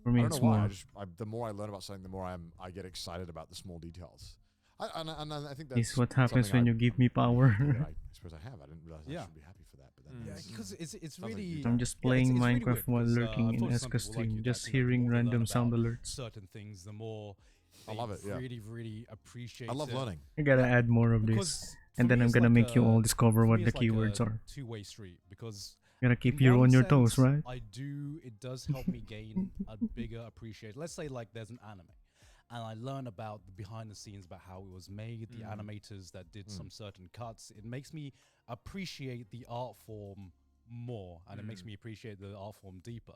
Speaker 1: For me,
Speaker 3: I don't
Speaker 1: it's
Speaker 3: know why.
Speaker 1: more.
Speaker 3: The more I learn about something, the more I get excited about the small details. And I think that's
Speaker 1: It's what happens
Speaker 3: something
Speaker 1: when you give me power.
Speaker 3: I suppose I have. I didn't realize
Speaker 4: Yeah.
Speaker 3: I should be happy for that. But then
Speaker 2: Mm.
Speaker 4: Yeah,
Speaker 3: that's-
Speaker 4: because it's
Speaker 3: Sounds like
Speaker 4: really.
Speaker 3: you
Speaker 1: I'm
Speaker 3: don't.
Speaker 1: just
Speaker 4: Yeah,
Speaker 1: playing
Speaker 4: it's really
Speaker 1: Minecraft
Speaker 4: weird
Speaker 1: while
Speaker 4: 'cause,
Speaker 1: lurking
Speaker 4: I've
Speaker 1: in
Speaker 4: talked to some
Speaker 1: Eska's
Speaker 4: people like
Speaker 1: stream,
Speaker 4: you
Speaker 1: just
Speaker 4: that,
Speaker 1: hearing
Speaker 4: the more they learn
Speaker 1: random sound
Speaker 4: about
Speaker 1: alerts.
Speaker 4: certain things, the more
Speaker 3: I
Speaker 4: they
Speaker 3: love it, yeah.
Speaker 4: really appreciate
Speaker 3: I love
Speaker 4: it.
Speaker 3: learning.
Speaker 1: I gotta
Speaker 4: Yeah,
Speaker 1: add more of this.
Speaker 4: Because
Speaker 1: And
Speaker 4: for
Speaker 1: then
Speaker 4: me,
Speaker 1: I'm
Speaker 4: it's
Speaker 1: gonna
Speaker 4: like
Speaker 1: make you all
Speaker 4: a-
Speaker 1: discover
Speaker 4: for
Speaker 1: what
Speaker 4: me,
Speaker 1: the
Speaker 4: it's like
Speaker 1: keywords
Speaker 4: a
Speaker 1: are.
Speaker 4: two-way street because
Speaker 1: Gotta keep
Speaker 4: in
Speaker 1: you
Speaker 4: one
Speaker 1: on your toes,
Speaker 4: sense,
Speaker 1: right?
Speaker 4: it does help me gain a bigger appreciation. Let's say like there's an anime and I learn about the behind the scenes about how it was made, the animators that did some certain cuts. It makes me appreciate the art form more and it makes me appreciate the art form deeper.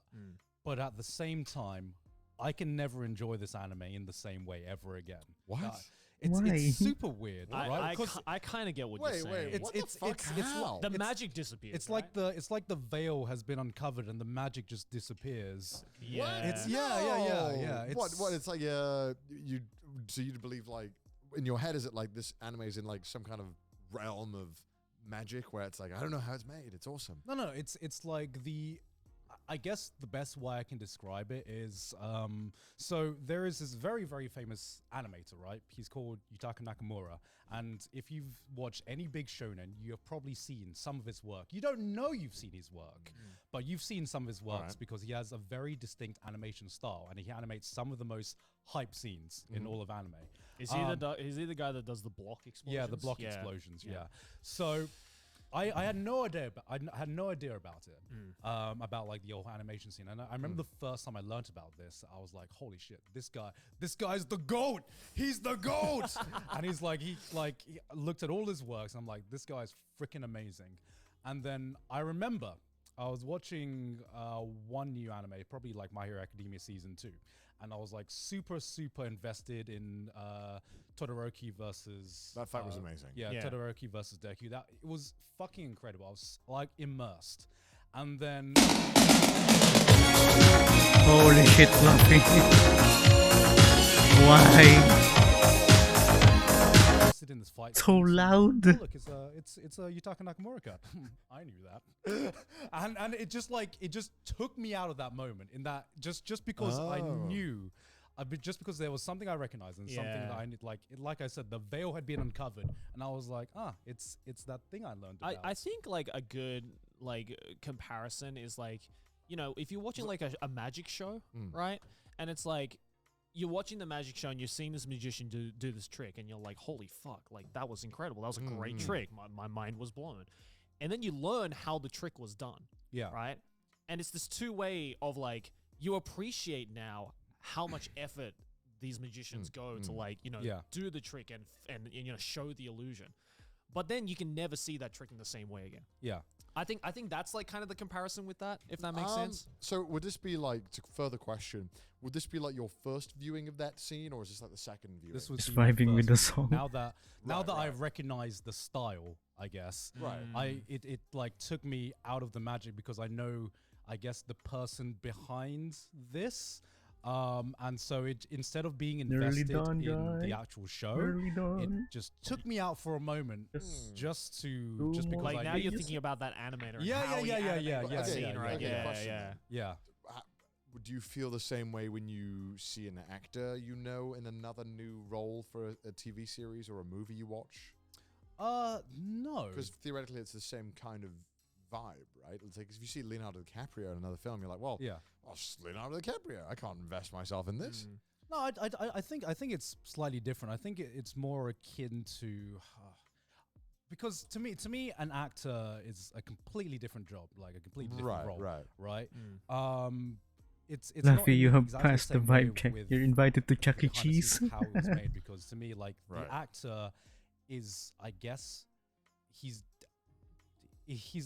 Speaker 4: But at the same time, I can never enjoy this anime in the same way ever again.
Speaker 3: What?
Speaker 4: It's
Speaker 1: Why?
Speaker 4: super weird, right? 'Cause
Speaker 2: I kind of get what
Speaker 3: Wait,
Speaker 2: you're
Speaker 3: wait,
Speaker 2: saying.
Speaker 3: what the fuck? How?
Speaker 2: The
Speaker 4: it's-
Speaker 2: magic disappears.
Speaker 4: it's
Speaker 2: right?
Speaker 4: like the veil has been uncovered and the magic just disappears.
Speaker 2: Yeah.
Speaker 4: It's yeah.
Speaker 3: What? It's like you. So you believe like in your head is it like this anime is in like some kind of realm of magic where it's like I don't know how it's made. It's awesome.
Speaker 4: No, it's like I guess the best way I can describe it is so there is this very famous animator, right? He's called Yutaka Nakamura, and if you've watched any big shonen, you have probably seen some of his work. You don't know you've seen his work, but you've seen some of his works
Speaker 3: Alright.
Speaker 4: because he has a very distinct animation style, and he animates some of the most hype scenes in all of anime.
Speaker 2: Is he the guy that does the block explosions?
Speaker 4: Yeah, the block explosions. Yeah. So I had no idea. I had no idea about it. About like the old animation scene. And I remember the first time I learned about this, I was like, "Holy shit! This guy's the goat. He's the goat!" And he looked at all his works, and I'm like, "This guy's freaking amazing." And then I remember I was watching one new anime, probably like My Hero Academia season 2. And I was like super invested in Todoroki versus
Speaker 3: That fight was amazing.
Speaker 4: Yeah,
Speaker 2: Yeah.
Speaker 4: Todoroki versus Deku. It was fucking incredible. I was like immersed. And then
Speaker 1: Holy shit, Fluffy. Why?
Speaker 4: invested in this fight.
Speaker 1: So
Speaker 4: scene.
Speaker 1: loud.
Speaker 4: Oh, look, it's a Yutaka Nakamura cut. I knew that. and it just took me out of that moment in that just because I
Speaker 3: Oh.
Speaker 4: knew just because there was something I recognized and something that
Speaker 2: Yeah.
Speaker 4: I need, like I said, the veil had been uncovered, and I was like, it's that thing I learned about.
Speaker 2: I think like a good comparison is like, you know, if you're watching like a magic show, right? And it's like you're watching the magic show and you're seeing this magician do this trick and you're like, holy fuck, like that was incredible. That was a great trick. My mind was blown. And then you learn how the trick was done.
Speaker 4: Yeah.
Speaker 2: Right? And it's this two-way of like you appreciate now how much effort these magicians go to like, you know,
Speaker 4: Yeah.
Speaker 2: do the trick and you know, show the illusion. But then you can never see that trick in the same way again.
Speaker 4: Yeah.
Speaker 2: I think that's like kind of the comparison with that, if that makes sense.
Speaker 3: So would this be like, to further question, would this be like your first viewing of that scene, or is this like the second viewing?
Speaker 4: This was
Speaker 1: Just
Speaker 4: my
Speaker 1: vibing with
Speaker 4: first
Speaker 1: the
Speaker 4: viewing.
Speaker 1: song.
Speaker 4: Now that
Speaker 3: right.
Speaker 4: I've recognized the style, I guess.
Speaker 3: Right.
Speaker 4: It like took me out of the magic because I know, I guess, the person behind this. And so it, instead of being
Speaker 1: Nearly
Speaker 4: invested
Speaker 1: done,
Speaker 4: in the
Speaker 1: guy.
Speaker 4: actual show,
Speaker 1: Nearly
Speaker 4: it
Speaker 1: done.
Speaker 4: just took me out for a moment, just because
Speaker 1: more
Speaker 2: Like
Speaker 4: I
Speaker 2: now
Speaker 4: knew-
Speaker 2: you're thinking about that animator. And
Speaker 4: Yeah,
Speaker 2: how he
Speaker 4: yeah,
Speaker 2: animated
Speaker 4: yeah,
Speaker 2: that
Speaker 4: yeah,
Speaker 2: scene,
Speaker 4: yeah,
Speaker 2: right?
Speaker 3: yeah,
Speaker 2: Yeah,
Speaker 3: question
Speaker 2: yeah.
Speaker 3: then.
Speaker 4: yeah.
Speaker 3: Do you feel the same way when you see an actor you know in another new role for a TV series or a movie you watch?
Speaker 4: No.
Speaker 3: Because theoretically, it's the same kind of vibe, right? It's like if you see Leonardo DiCaprio in another film, you're like, well,
Speaker 4: Yeah.
Speaker 3: it's Leonardo DiCaprio. I can't invest myself in this.
Speaker 4: No, I think it's slightly different. I think it's more akin to because to me an actor is a completely different job, like a completely different role, right? It's not
Speaker 1: Fluffy,
Speaker 4: in
Speaker 1: you have
Speaker 4: exactly the
Speaker 1: passed the
Speaker 4: same way
Speaker 1: vibe check.
Speaker 4: with
Speaker 1: You're invited to Chuck E.
Speaker 4: behind the scenes
Speaker 1: Cheese.
Speaker 4: how it was made, because to me, like
Speaker 3: Right.
Speaker 4: the actor is, I guess, he's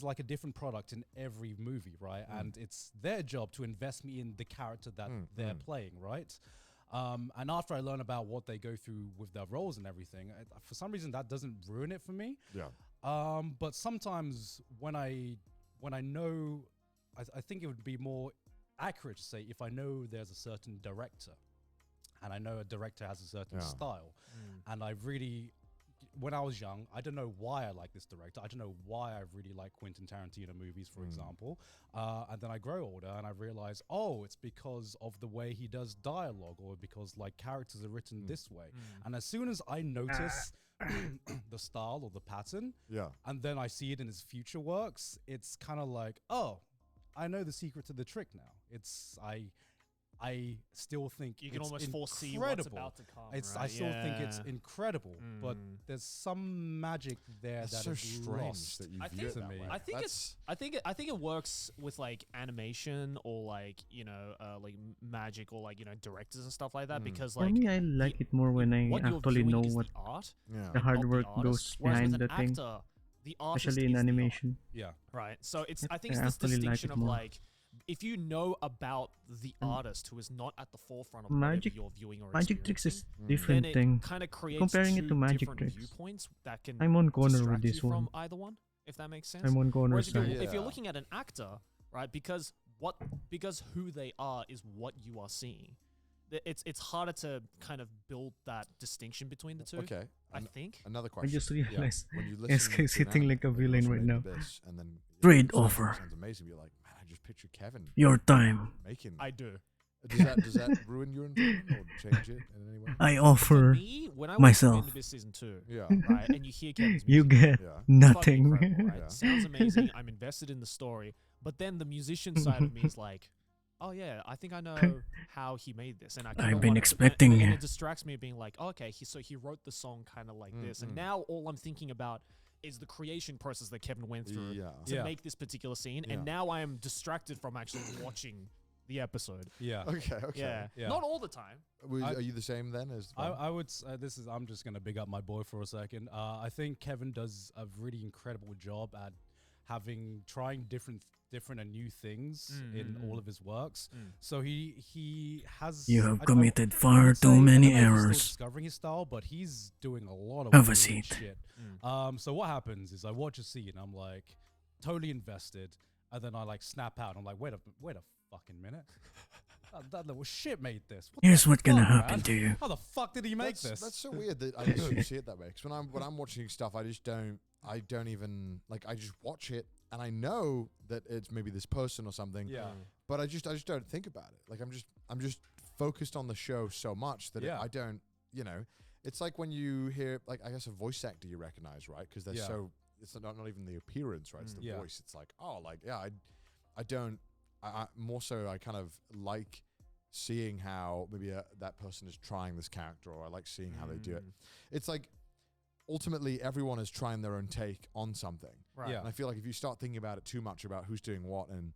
Speaker 4: like a different product in every movie, right? And it's their job to invest me in the character that they're playing, right? And after I learn about what they go through with their roles and everything, for some reason that doesn't ruin it for me.
Speaker 3: Yeah.
Speaker 4: But sometimes when I know, I think it would be more accurate to say if I know there's a certain director, and I know a director has a certain style, and I really when I was young, I don't know why I like this director. I don't know why I really like Quentin Tarantino movies, for example. And then I grow older and I realize, oh, it's because of the way he does dialogue, or because like characters are written this way. And as soon as I notice the style or the pattern,
Speaker 3: Yeah.
Speaker 4: and then I see it in his future works, it's kind of like, oh, I know the secret to the trick now. I still think
Speaker 2: You can
Speaker 4: it's
Speaker 2: almost foresee what's
Speaker 4: incredible.
Speaker 2: about to come.
Speaker 4: It's
Speaker 2: right?
Speaker 4: I still think it's
Speaker 2: Yeah.
Speaker 4: incredible, but there's some magic there
Speaker 3: That's
Speaker 4: that
Speaker 3: so
Speaker 4: is
Speaker 3: strange
Speaker 4: lost.
Speaker 3: that you
Speaker 2: I
Speaker 3: view
Speaker 2: think-
Speaker 3: it that
Speaker 4: to me.
Speaker 3: way.
Speaker 2: I think
Speaker 3: That's-
Speaker 2: I think it works with like animation or like like magic or like directors and stuff like that because
Speaker 1: For
Speaker 2: like
Speaker 1: me, I like it more when I
Speaker 2: what you're
Speaker 1: actually
Speaker 2: viewing
Speaker 1: know
Speaker 2: is
Speaker 1: what
Speaker 2: the art,
Speaker 3: yeah.
Speaker 1: the hard
Speaker 2: not
Speaker 1: work
Speaker 2: artist.
Speaker 1: goes
Speaker 2: Whereas
Speaker 1: behind
Speaker 2: with
Speaker 1: the
Speaker 2: an
Speaker 1: thing,
Speaker 2: actor, the artist
Speaker 1: especially in
Speaker 2: is the art.
Speaker 1: animation.
Speaker 4: Yeah,
Speaker 2: Right. So it's I think
Speaker 1: I
Speaker 2: it's this
Speaker 1: actually like
Speaker 2: distinction
Speaker 1: it
Speaker 2: of
Speaker 1: more.
Speaker 2: like if you know about the artist who is not at the forefront of
Speaker 1: Magic-
Speaker 2: whatever you're viewing or
Speaker 1: Magic Tricks is
Speaker 2: experiencing,
Speaker 1: different
Speaker 2: then
Speaker 1: thing.
Speaker 2: it kind of creates
Speaker 1: Comparing it
Speaker 2: two
Speaker 1: to Magic
Speaker 2: different
Speaker 1: Tricks,
Speaker 2: viewpoints that can
Speaker 1: I'm on corner with
Speaker 2: distract
Speaker 1: this
Speaker 2: you from
Speaker 1: one.
Speaker 2: either one, if that makes sense.
Speaker 1: I'm on corner
Speaker 2: Whereas if
Speaker 1: side.
Speaker 2: you're
Speaker 3: Yeah.
Speaker 2: looking at an actor, right, because who they are is what you are seeing. It's harder to kind of build that distinction between the two.
Speaker 3: Okay.
Speaker 2: I think.
Speaker 3: Another
Speaker 1: I
Speaker 3: question.
Speaker 1: just realized
Speaker 3: When you
Speaker 1: SK
Speaker 3: listen
Speaker 1: is
Speaker 3: to an
Speaker 1: hitting
Speaker 3: anime,
Speaker 1: like a
Speaker 3: you
Speaker 1: villain
Speaker 3: also
Speaker 1: right
Speaker 3: made
Speaker 1: now.
Speaker 3: This, and then
Speaker 1: Trade
Speaker 3: sounds-
Speaker 1: offer.
Speaker 3: Sounds amazing. You're like, man, I just pictured Kevin
Speaker 1: Your time.
Speaker 3: making.
Speaker 2: I do.
Speaker 3: Does that ruin your enjoyment or change it in any way?
Speaker 1: I
Speaker 2: For
Speaker 1: offer
Speaker 2: me, when I watched
Speaker 1: myself.
Speaker 2: Gundam season 2,
Speaker 3: Yeah.
Speaker 2: right, and you hear Kevin's music,
Speaker 1: You get
Speaker 3: Yeah.
Speaker 2: it's fucking
Speaker 1: nothing.
Speaker 2: incredible, right?
Speaker 3: Yeah.
Speaker 2: Sounds amazing. I'm invested in the story, but then the musician side of me is like, oh yeah, I think I know how he made this, and I kinda
Speaker 1: I've been
Speaker 2: wanna-
Speaker 1: expecting
Speaker 2: and
Speaker 1: it.
Speaker 2: it distracts me being like, oh, okay, so he wrote the song kind of like this, and
Speaker 3: Mm.
Speaker 2: now all I'm thinking about is the creation process that Kevin went through
Speaker 3: Yeah.
Speaker 2: to
Speaker 4: Yeah.
Speaker 2: make this particular scene,
Speaker 3: Yeah.
Speaker 2: and now I am distracted from actually watching the episode.
Speaker 4: yeah.
Speaker 3: Okay. Okay.
Speaker 2: Yeah.
Speaker 4: Yeah.
Speaker 2: Not all the time.
Speaker 3: Are you the same then as?
Speaker 4: I would. I'm just gonna big up my boy for a second. I think Kevin does a really incredible job at trying different and new things in all of his works. So he has.
Speaker 1: You have
Speaker 4: I
Speaker 1: committed
Speaker 4: would
Speaker 1: far
Speaker 4: say-
Speaker 1: too
Speaker 4: I don't
Speaker 1: many
Speaker 4: know if he's still
Speaker 1: errors.
Speaker 4: discovering his style, but he's doing a lot of
Speaker 1: Have a
Speaker 4: weird
Speaker 1: seat.
Speaker 4: shit. So what happens is I watch a scene, I'm like totally invested, and then I like snap out. I'm like, wait a fucking minute. That little shit made this. What
Speaker 1: Here's
Speaker 4: the
Speaker 1: what's gonna
Speaker 4: fuck,
Speaker 1: happen
Speaker 4: man?
Speaker 1: to you.
Speaker 4: How the fuck did he make this?
Speaker 3: That's so weird that I guess you see it that way. Because when I'm watching stuff, I don't even like. I just watch it and I know that it's maybe this person or something.
Speaker 4: Yeah.
Speaker 3: But I just don't think about it. Like I'm just focused on the show so much that
Speaker 4: Yeah.
Speaker 3: I don't. It's like when you hear like I guess a voice actor you recognize, right? Because they're
Speaker 4: Yeah.
Speaker 3: so. It's not even the appearance, right? It's the
Speaker 4: Yeah.
Speaker 3: voice. It's like I don't. I more so I kind of like seeing how maybe that person is trying this character, or I like seeing how they do it. It's like ultimately everyone is trying their own take on something.
Speaker 2: Right.
Speaker 4: Yeah.
Speaker 3: And I feel like if you start thinking about it too much about who's doing what and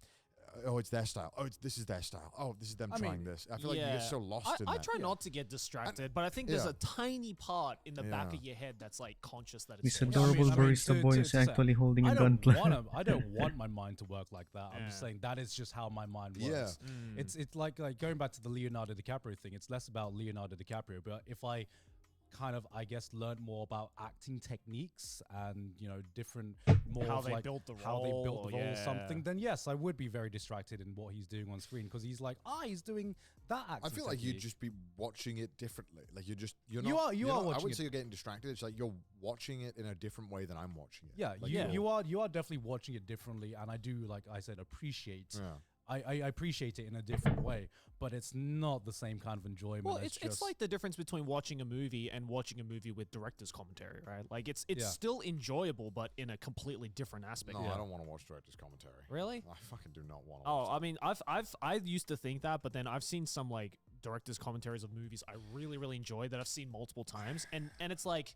Speaker 3: it's their style. This is their style. Oh, this is them
Speaker 4: I
Speaker 3: trying
Speaker 4: mean,
Speaker 3: this. I feel like you get so lost in
Speaker 2: I
Speaker 3: that.
Speaker 2: try not to get distracted, but I think there's
Speaker 3: yeah.
Speaker 2: a tiny part in the back
Speaker 3: Yeah.
Speaker 2: of your head that's like conscious that it's
Speaker 1: This
Speaker 2: saying,
Speaker 1: adorable
Speaker 4: I mean,
Speaker 1: barista boy is
Speaker 4: say,
Speaker 1: actually holding a
Speaker 4: I
Speaker 1: gun.
Speaker 4: don't want my mind to work like that. I'm just
Speaker 2: Yeah.
Speaker 4: saying that is just how my mind
Speaker 3: Yeah.
Speaker 4: works. It's like going back to the Leonardo DiCaprio thing. It's less about Leonardo DiCaprio, but if I kind of learned more about acting techniques and different more
Speaker 2: How
Speaker 4: of
Speaker 2: they
Speaker 4: like
Speaker 2: built the
Speaker 4: how they built
Speaker 2: role,
Speaker 4: the role or
Speaker 2: yeah.
Speaker 4: something, then yes, I would be very distracted in what he's doing on screen because he's like, he's doing that acting
Speaker 3: I feel like you'd
Speaker 4: technique.
Speaker 3: just be watching it differently. Like you're
Speaker 4: You
Speaker 3: not.
Speaker 4: are
Speaker 3: you're not- I
Speaker 4: watching
Speaker 3: wouldn't
Speaker 4: it.
Speaker 3: say you're getting distracted. It's like you're watching it in a different way than I'm watching it.
Speaker 4: Yeah,
Speaker 3: Like
Speaker 4: you are definitely watching it differently, and I do, like I said, appreciate.
Speaker 3: Yeah.
Speaker 4: I appreciate it in a different way, but it's not the same kind of enjoyment.
Speaker 2: Well,
Speaker 4: as
Speaker 2: it's
Speaker 4: just,
Speaker 2: like the difference between watching a movie and watching a movie with director's commentary, right? Like it's
Speaker 4: Yeah.
Speaker 2: still enjoyable, but in a completely different aspect.
Speaker 3: No, I don't want to watch director's commentary.
Speaker 2: Really?
Speaker 3: I fucking do not want to.
Speaker 2: Oh, I mean, I used to think that, but then I've seen some like director's commentaries of movies I really, really enjoy that I've seen multiple times, and it's like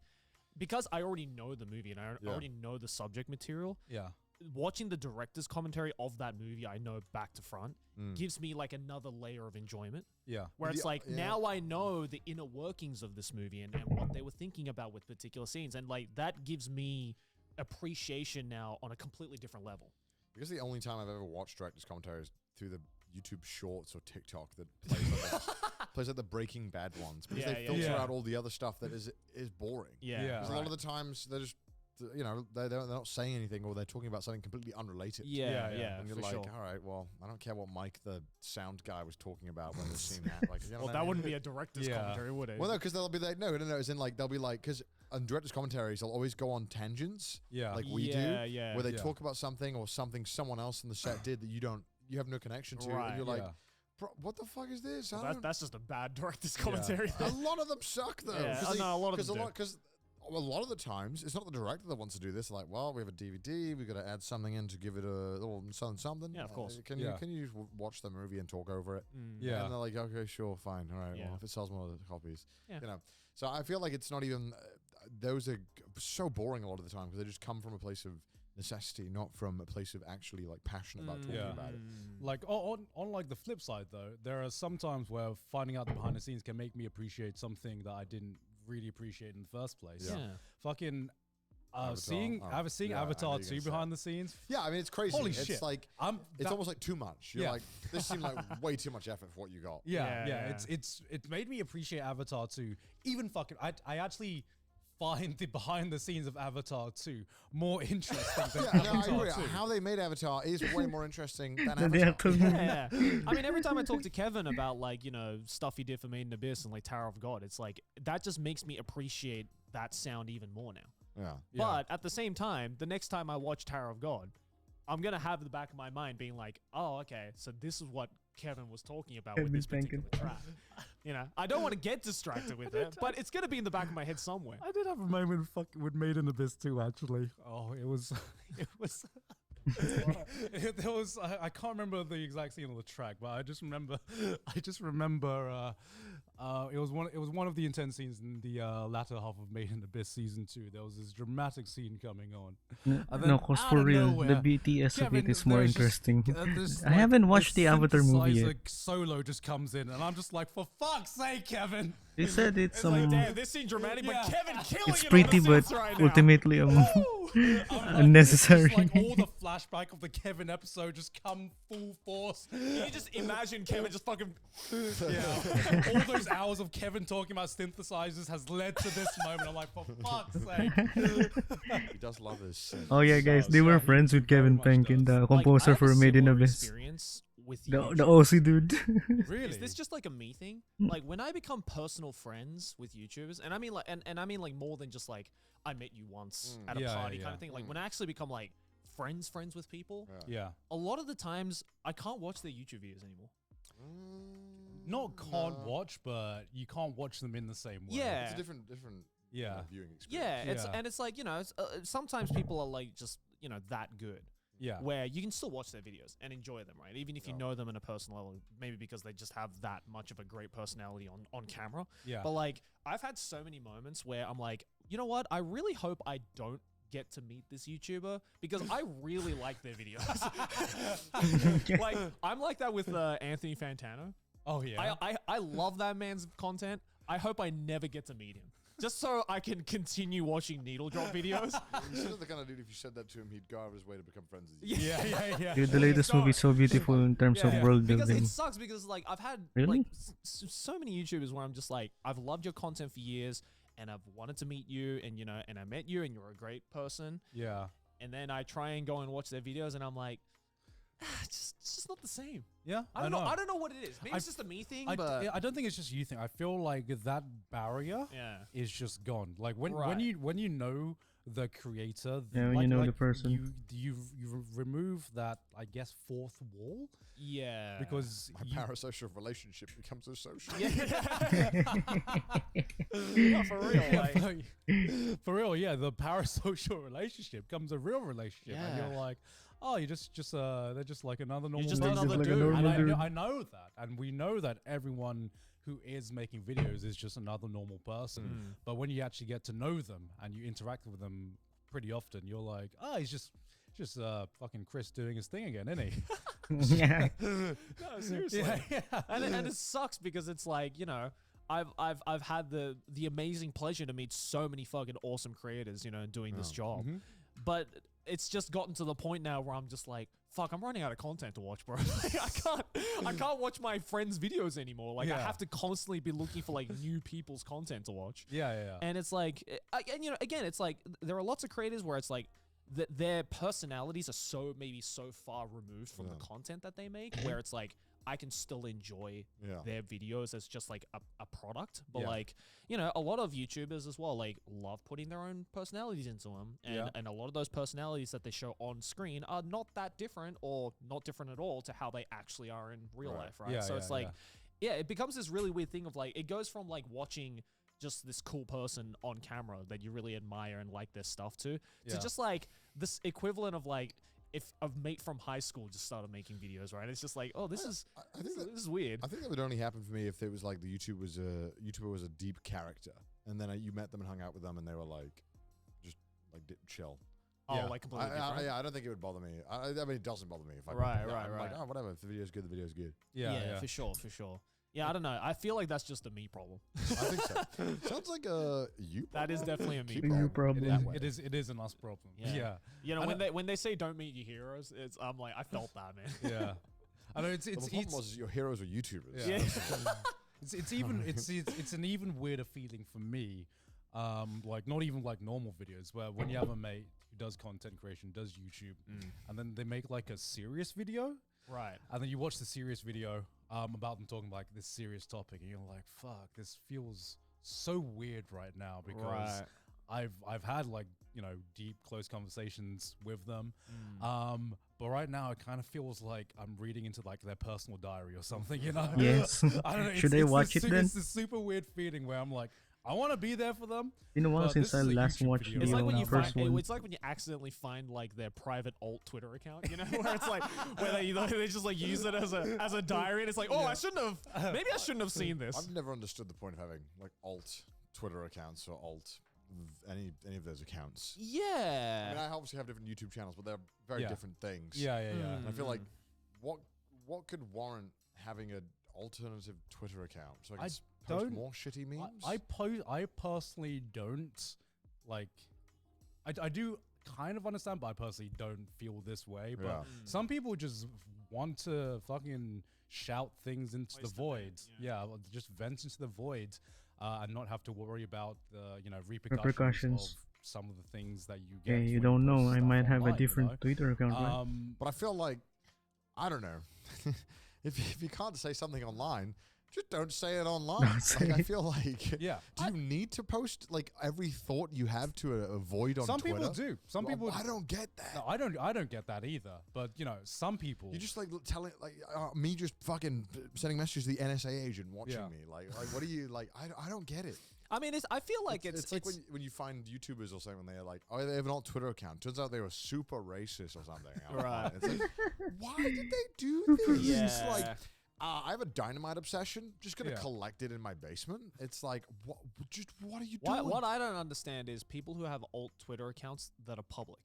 Speaker 2: because I already know the movie and I
Speaker 3: Yeah.
Speaker 2: already know the subject material.
Speaker 4: yeah,
Speaker 2: Watching the director's commentary of that movie, I know back to front,
Speaker 3: Mm.
Speaker 2: gives me like another layer of enjoyment.
Speaker 4: yeah,
Speaker 2: Where it's
Speaker 3: The-
Speaker 2: like,
Speaker 3: yeah.
Speaker 2: now I know the inner workings of this movie and what they were thinking about with particular scenes. And like, that gives me appreciation now on a completely different level.
Speaker 3: Because the only time I've ever watched director's commentary is through the YouTube Shorts or TikTok that plays like the Breaking Bad ones because
Speaker 2: Yeah,
Speaker 3: they
Speaker 2: yeah,
Speaker 3: filter
Speaker 4: yeah.
Speaker 3: out all the other stuff that is boring.
Speaker 2: Yeah.
Speaker 4: Yeah.
Speaker 3: Because a lot of the times they're just they're not saying anything or they're talking about something completely unrelated.
Speaker 2: Yeah,
Speaker 4: Yeah,
Speaker 2: yeah,
Speaker 3: And you're
Speaker 2: for
Speaker 3: like,
Speaker 2: sure.
Speaker 3: all right, well, I don't care what Mike, the sound guy, was talking about when the scene happened. Like, you know
Speaker 2: Well,
Speaker 3: what I
Speaker 2: that
Speaker 3: mean?
Speaker 2: wouldn't be a director's
Speaker 4: Yeah.
Speaker 2: commentary, would it?
Speaker 3: Well, no, because they'll be like, no, as in like they'll be like, because and director's commentaries will always go on tangents,
Speaker 4: Yeah.
Speaker 3: like we do,
Speaker 2: Yeah.
Speaker 3: where they
Speaker 4: Yeah.
Speaker 3: talk about something or something someone else in the set did that you have no connection to,
Speaker 2: Right,
Speaker 3: and you're like,
Speaker 4: Yeah.
Speaker 3: Bro, what the fuck is this? I
Speaker 2: Well,
Speaker 3: don't-
Speaker 2: that's just a bad director's commentary.
Speaker 3: a lot of them suck though.
Speaker 2: Yeah,
Speaker 3: 'Cause
Speaker 2: no, a lot of them do.
Speaker 3: because a lot of the times it's not the director that wants to do this. Like, well, we have a DVD, we got to add something in to give it a little something.
Speaker 2: Yeah, of course.
Speaker 3: Can
Speaker 4: Yeah.
Speaker 3: you just watch the movie and talk over it?
Speaker 4: Yeah.
Speaker 3: And they're like, okay, sure, fine, all right.
Speaker 2: Yeah.
Speaker 3: Well, if it sells more of the copies,
Speaker 2: Yeah.
Speaker 3: you know. So I feel like it's not even. Those are so boring a lot of the time because they just come from a place of necessity, not from a place of actually like passion about talking
Speaker 4: Yeah.
Speaker 3: about it.
Speaker 4: Like on like the flip side though, there are some times where finding out the behind the scenes can make me appreciate something that I didn't really appreciate in the first place.
Speaker 2: Yeah.
Speaker 4: Fucking
Speaker 3: Avatar.
Speaker 4: seeing
Speaker 3: Oh,
Speaker 4: seeing
Speaker 3: yeah, I know
Speaker 4: Avatar
Speaker 3: you're
Speaker 4: 2
Speaker 3: gonna say
Speaker 4: behind the scenes.
Speaker 3: Yeah, I mean it's crazy.
Speaker 4: Holy
Speaker 3: it's
Speaker 4: shit.
Speaker 3: like it's almost like too much. You're
Speaker 4: Yeah.
Speaker 3: like, this seemed like way too much effort for what you got.
Speaker 4: Yeah,
Speaker 2: Yeah.
Speaker 4: It's made me appreciate Avatar 2. Even fucking I actually find the behind the scenes of Avatar 2 more interesting than
Speaker 3: Yeah, no, I
Speaker 4: Avatar
Speaker 3: agree.
Speaker 4: 2.
Speaker 3: How they made Avatar is way more interesting than
Speaker 1: The
Speaker 3: Avatar.
Speaker 1: actual movie.
Speaker 2: Yeah. I mean, every time I talk to Kevin about like, you know, stuff he did for Made in Abyss and like Tower of God, it's like that just makes me appreciate that sound even more now.
Speaker 3: Yeah.
Speaker 4: Yeah.
Speaker 2: But at the same time, the next time I watch Tower of God, I'm gonna have the back of my mind being like, oh, okay, so this is what Kevin was talking about with
Speaker 1: Kevin
Speaker 2: this particular
Speaker 1: thinking.
Speaker 2: track. You know, I don't want to get distracted with it, but it's gonna be in the back of my head somewhere.
Speaker 4: I did have a moment with Made in Abyss too, actually. Oh, it was, it was, there was. I can't remember the exact scene on the track, but I just remember, it was one of the intense scenes in the latter half of Made in Abyss season 2. There was this dramatic scene coming on. And then
Speaker 1: No, cause
Speaker 4: out
Speaker 1: for
Speaker 4: of
Speaker 1: real,
Speaker 4: nowhere,
Speaker 1: the BTS of it
Speaker 4: Kevin,
Speaker 1: is more
Speaker 4: there's just-
Speaker 1: interesting.
Speaker 4: this,
Speaker 1: I haven't watched
Speaker 4: a
Speaker 1: the Avatar movie yet.
Speaker 4: synthesizer solo just comes in, and I'm just like, for fuck's sake, Kevin!
Speaker 1: They said it's
Speaker 2: It's like, damn, this seems dramatic,
Speaker 4: Yeah.
Speaker 2: but Kevin killing
Speaker 1: it's
Speaker 2: it
Speaker 1: pretty,
Speaker 2: on the
Speaker 1: but
Speaker 2: synths right now.
Speaker 1: ultimately
Speaker 4: I'm like,
Speaker 1: unnecessary.
Speaker 4: It's just like all the flashback of the Kevin episode just come full force.
Speaker 2: You just imagine Kevin just fucking.
Speaker 4: Yeah. All those hours of Kevin talking about synthesizers has led to this moment. I'm like, for fuck's sake.
Speaker 3: He does love his synth.
Speaker 1: Oh yeah, guys, they were friends with Kevin
Speaker 4: much
Speaker 1: Penkin,
Speaker 4: does.
Speaker 1: the composer
Speaker 2: like, I
Speaker 1: for
Speaker 2: have a
Speaker 1: Made in
Speaker 2: similar
Speaker 1: Abyss.
Speaker 2: experience with
Speaker 1: The
Speaker 2: YouTube.
Speaker 1: OC dude.
Speaker 4: Really?
Speaker 2: Is this just like a me thing?
Speaker 1: Mm.
Speaker 2: Like when I become personal friends with YouTubers, and I mean like, and I mean like more than just like I met you once at a
Speaker 4: Yeah,
Speaker 2: party
Speaker 4: yeah.
Speaker 2: kind of thing. Like when I actually become like friends with people,
Speaker 4: Yeah.
Speaker 2: a lot of the times I can't watch their YouTube videos anymore.
Speaker 4: Not can't watch, but you can't watch them in the same way.
Speaker 2: Yeah.
Speaker 3: It's a different
Speaker 4: Yeah.
Speaker 3: viewing experience.
Speaker 2: Yeah, it's
Speaker 4: Yeah.
Speaker 2: and it's like, you know, sometimes people are like just, you know, that good.
Speaker 4: Yeah.
Speaker 2: Where you can still watch their videos and enjoy them, right? Even if you know them on a personal level, maybe because they just have that much of a great personality on camera.
Speaker 4: Yeah.
Speaker 2: But like, I've had so many moments where I'm like, you know what? I really hope I don't get to meet this YouTuber because I really like their videos. Like, I'm like that with Anthony Fantano.
Speaker 4: Oh, yeah.
Speaker 2: I love that man's content. I hope I never get to meet him. Just so I can continue watching needle drop videos.
Speaker 3: You said the kind of dude, if you said that to him, he'd go out of his way to become friends with you.
Speaker 4: yeah.
Speaker 1: Dude, the latest movie is so beautiful in terms of world
Speaker 2: Because
Speaker 1: building.
Speaker 2: it sucks because like I've had
Speaker 1: Really?
Speaker 2: like so many YouTubers where I'm just like, I've loved your content for years and I've wanted to meet you and, you know, and I met you and you're a great person.
Speaker 4: Yeah.
Speaker 2: And then I try and go and watch their videos and I'm like, it's just not the same.
Speaker 4: Yeah.
Speaker 2: I don't know. I don't know what it is. Maybe it's just a me thing, but
Speaker 4: I don't think it's just you thing. I feel like that barrier
Speaker 2: yeah.
Speaker 4: is just gone. Like when
Speaker 2: Right.
Speaker 4: when you know the creator,
Speaker 1: Yeah, when you know the person.
Speaker 4: you remove that, I guess, fourth wall
Speaker 2: Yeah.
Speaker 4: because
Speaker 3: My parasocial relationship becomes a social.
Speaker 2: No, for real. Like,
Speaker 4: for real, yeah, the parasocial relationship becomes a real relationship, and
Speaker 2: Yeah.
Speaker 4: you're like, oh, they're just like another normal.
Speaker 2: just
Speaker 4: person.
Speaker 2: another
Speaker 1: like a
Speaker 2: dude.
Speaker 1: normal
Speaker 4: And
Speaker 1: dude.
Speaker 4: I know that, and we know that everyone who is making videos is just another normal person. But when you actually get to know them and you interact with them pretty often, you're like, oh, he's just fucking Chris doing his thing again, isn't he?
Speaker 1: Yeah.
Speaker 2: no, seriously.
Speaker 4: yeah.
Speaker 2: And it sucks because it's like, you know, I've had the amazing pleasure to meet so many fucking awesome creators, you know, doing this job. But it's just gotten to the point now where I'm just like, fuck, I'm running out of content to watch, bro. Like, I can't watch my friends' videos anymore. Like I
Speaker 4: Yeah.
Speaker 2: have to constantly be looking for like new people's content to watch.
Speaker 4: Yeah.
Speaker 2: And it's like, and you know, again, it's like there are lots of creators where it's like their personalities are so far removed from the content that they make, where it's like I can still enjoy
Speaker 3: Yeah.
Speaker 2: their videos as just like a product. But
Speaker 4: Yeah.
Speaker 2: like, you know, a lot of YouTubers as well, like love putting their own personalities into them. And a lot of those personalities that they show on screen are not that different or not different at all to how they actually are in real
Speaker 3: Right.
Speaker 2: life, right?
Speaker 4: Yeah,
Speaker 2: So
Speaker 4: yeah,
Speaker 2: it's like, it becomes this really weird thing of like, it goes from like watching just this cool person on camera that you really admire and like their stuff to just like this equivalent of like if a mate from high school just started making videos, right? It's just like, oh, this is this is weird.
Speaker 3: I think that would only happen for me if it was like the YouTuber was a deep character, and then you met them and hung out with them, and they were like, just like chill.
Speaker 2: Oh,
Speaker 4: Yeah.
Speaker 2: like completely different.
Speaker 3: Yeah, I don't think it would bother me. I mean, it doesn't bother me if I
Speaker 2: Right,
Speaker 3: I'm
Speaker 2: right,
Speaker 3: like,
Speaker 2: right.
Speaker 3: oh, whatever. If the video's good, the video's good.
Speaker 4: Yeah.
Speaker 2: For sure, for sure. Yeah, I don't know. I feel like that's just a me problem.
Speaker 3: I think so. Sounds like a you.
Speaker 2: That is
Speaker 3: problem.
Speaker 2: definitely a me
Speaker 3: Keep
Speaker 1: problem.
Speaker 3: on
Speaker 1: You problem.
Speaker 3: that way.
Speaker 4: It is an us problem.
Speaker 2: Yeah.
Speaker 4: Yeah.
Speaker 2: You know,
Speaker 4: I
Speaker 2: when they say don't meet your heroes, I'm like, I felt that, man.
Speaker 4: Yeah. I know it's
Speaker 3: Well, the problem was your heroes were YouTubers.
Speaker 4: Yeah.
Speaker 2: Yeah.
Speaker 4: it's an even weirder feeling for me. Like not even like normal videos where when you have a mate who does content creation, does YouTube, and then they make like a serious video,
Speaker 2: Right.
Speaker 4: and then you watch the serious video about them talking like this serious topic, and you're like, fuck, this feels so weird right now because I've had like, you know, deep close conversations with them, but right now it kind of feels like I'm reading into like their personal diary or something, you know?
Speaker 1: Yes.
Speaker 4: I don't know.
Speaker 1: Should I watch it then?
Speaker 4: It's this super weird feeling where I'm like, I want to be there for them.
Speaker 1: Been a while
Speaker 4: But
Speaker 1: since
Speaker 4: this
Speaker 1: I
Speaker 4: is a
Speaker 1: last
Speaker 4: YouTube
Speaker 1: watched
Speaker 4: video.
Speaker 2: It's
Speaker 1: the
Speaker 2: like when you
Speaker 1: first
Speaker 2: find,
Speaker 1: one.
Speaker 2: it's like when you accidentally find like their private alt Twitter account, you know, where it's like where they just like use it as a diary, and it's like, oh, I shouldn't have, maybe I shouldn't have seen this.
Speaker 3: I've never understood the point of having like alt Twitter accounts or any of those accounts. I
Speaker 2: Yeah.
Speaker 3: mean, I obviously have different YouTube channels, but they're very
Speaker 4: Yeah.
Speaker 3: different things.
Speaker 4: Yeah.
Speaker 3: And I feel like what could warrant having an alternative Twitter account so I can post
Speaker 4: don't-
Speaker 3: more shitty memes?
Speaker 4: I personally don't like. I do kind of understand, but I personally don't feel this way. But
Speaker 3: Yeah.
Speaker 4: some people just want to fucking shout things into the
Speaker 2: Waste the
Speaker 4: void.
Speaker 2: vent,
Speaker 4: Yeah, well, just vent into the void, and not have to worry about the repercussions
Speaker 1: Repercussions.
Speaker 4: of some of the things that you get.
Speaker 1: Yeah,
Speaker 4: when
Speaker 1: you don't know.
Speaker 4: post
Speaker 1: I
Speaker 4: stuff
Speaker 1: might have a
Speaker 4: online,
Speaker 1: different
Speaker 4: You know?
Speaker 1: Twitter account, right?
Speaker 3: But I feel like, I don't know, if you can't say something online, just don't say it online.
Speaker 1: Don't say
Speaker 3: Like, I
Speaker 1: it.
Speaker 3: feel like,
Speaker 4: Yeah.
Speaker 3: do you need to post like every thought you have to avoid on
Speaker 4: Some
Speaker 3: Twitter?
Speaker 4: people do. Some
Speaker 3: Well,
Speaker 4: people.
Speaker 3: I don't get that.
Speaker 4: No, I don't get that either. But you know, some people.
Speaker 3: You just like telling like me just fucking sending messages to the NSA agent watching
Speaker 4: Yeah.
Speaker 3: me. Like what are you like? I don't get it.
Speaker 2: I mean, I feel like
Speaker 3: It's like when you find YouTubers or something, they're like, oh, they have an alt Twitter account. Turns out they were super racist or something.
Speaker 2: Right.
Speaker 3: It's like, why did they do this? It's
Speaker 2: Yeah.
Speaker 3: like, I have a dynamite obsession. Just gonna
Speaker 4: Yeah.
Speaker 3: collect it in my basement. It's like, what? Just what are you
Speaker 2: what,
Speaker 3: doing?
Speaker 2: what I don't understand is people who have alt Twitter accounts that are public.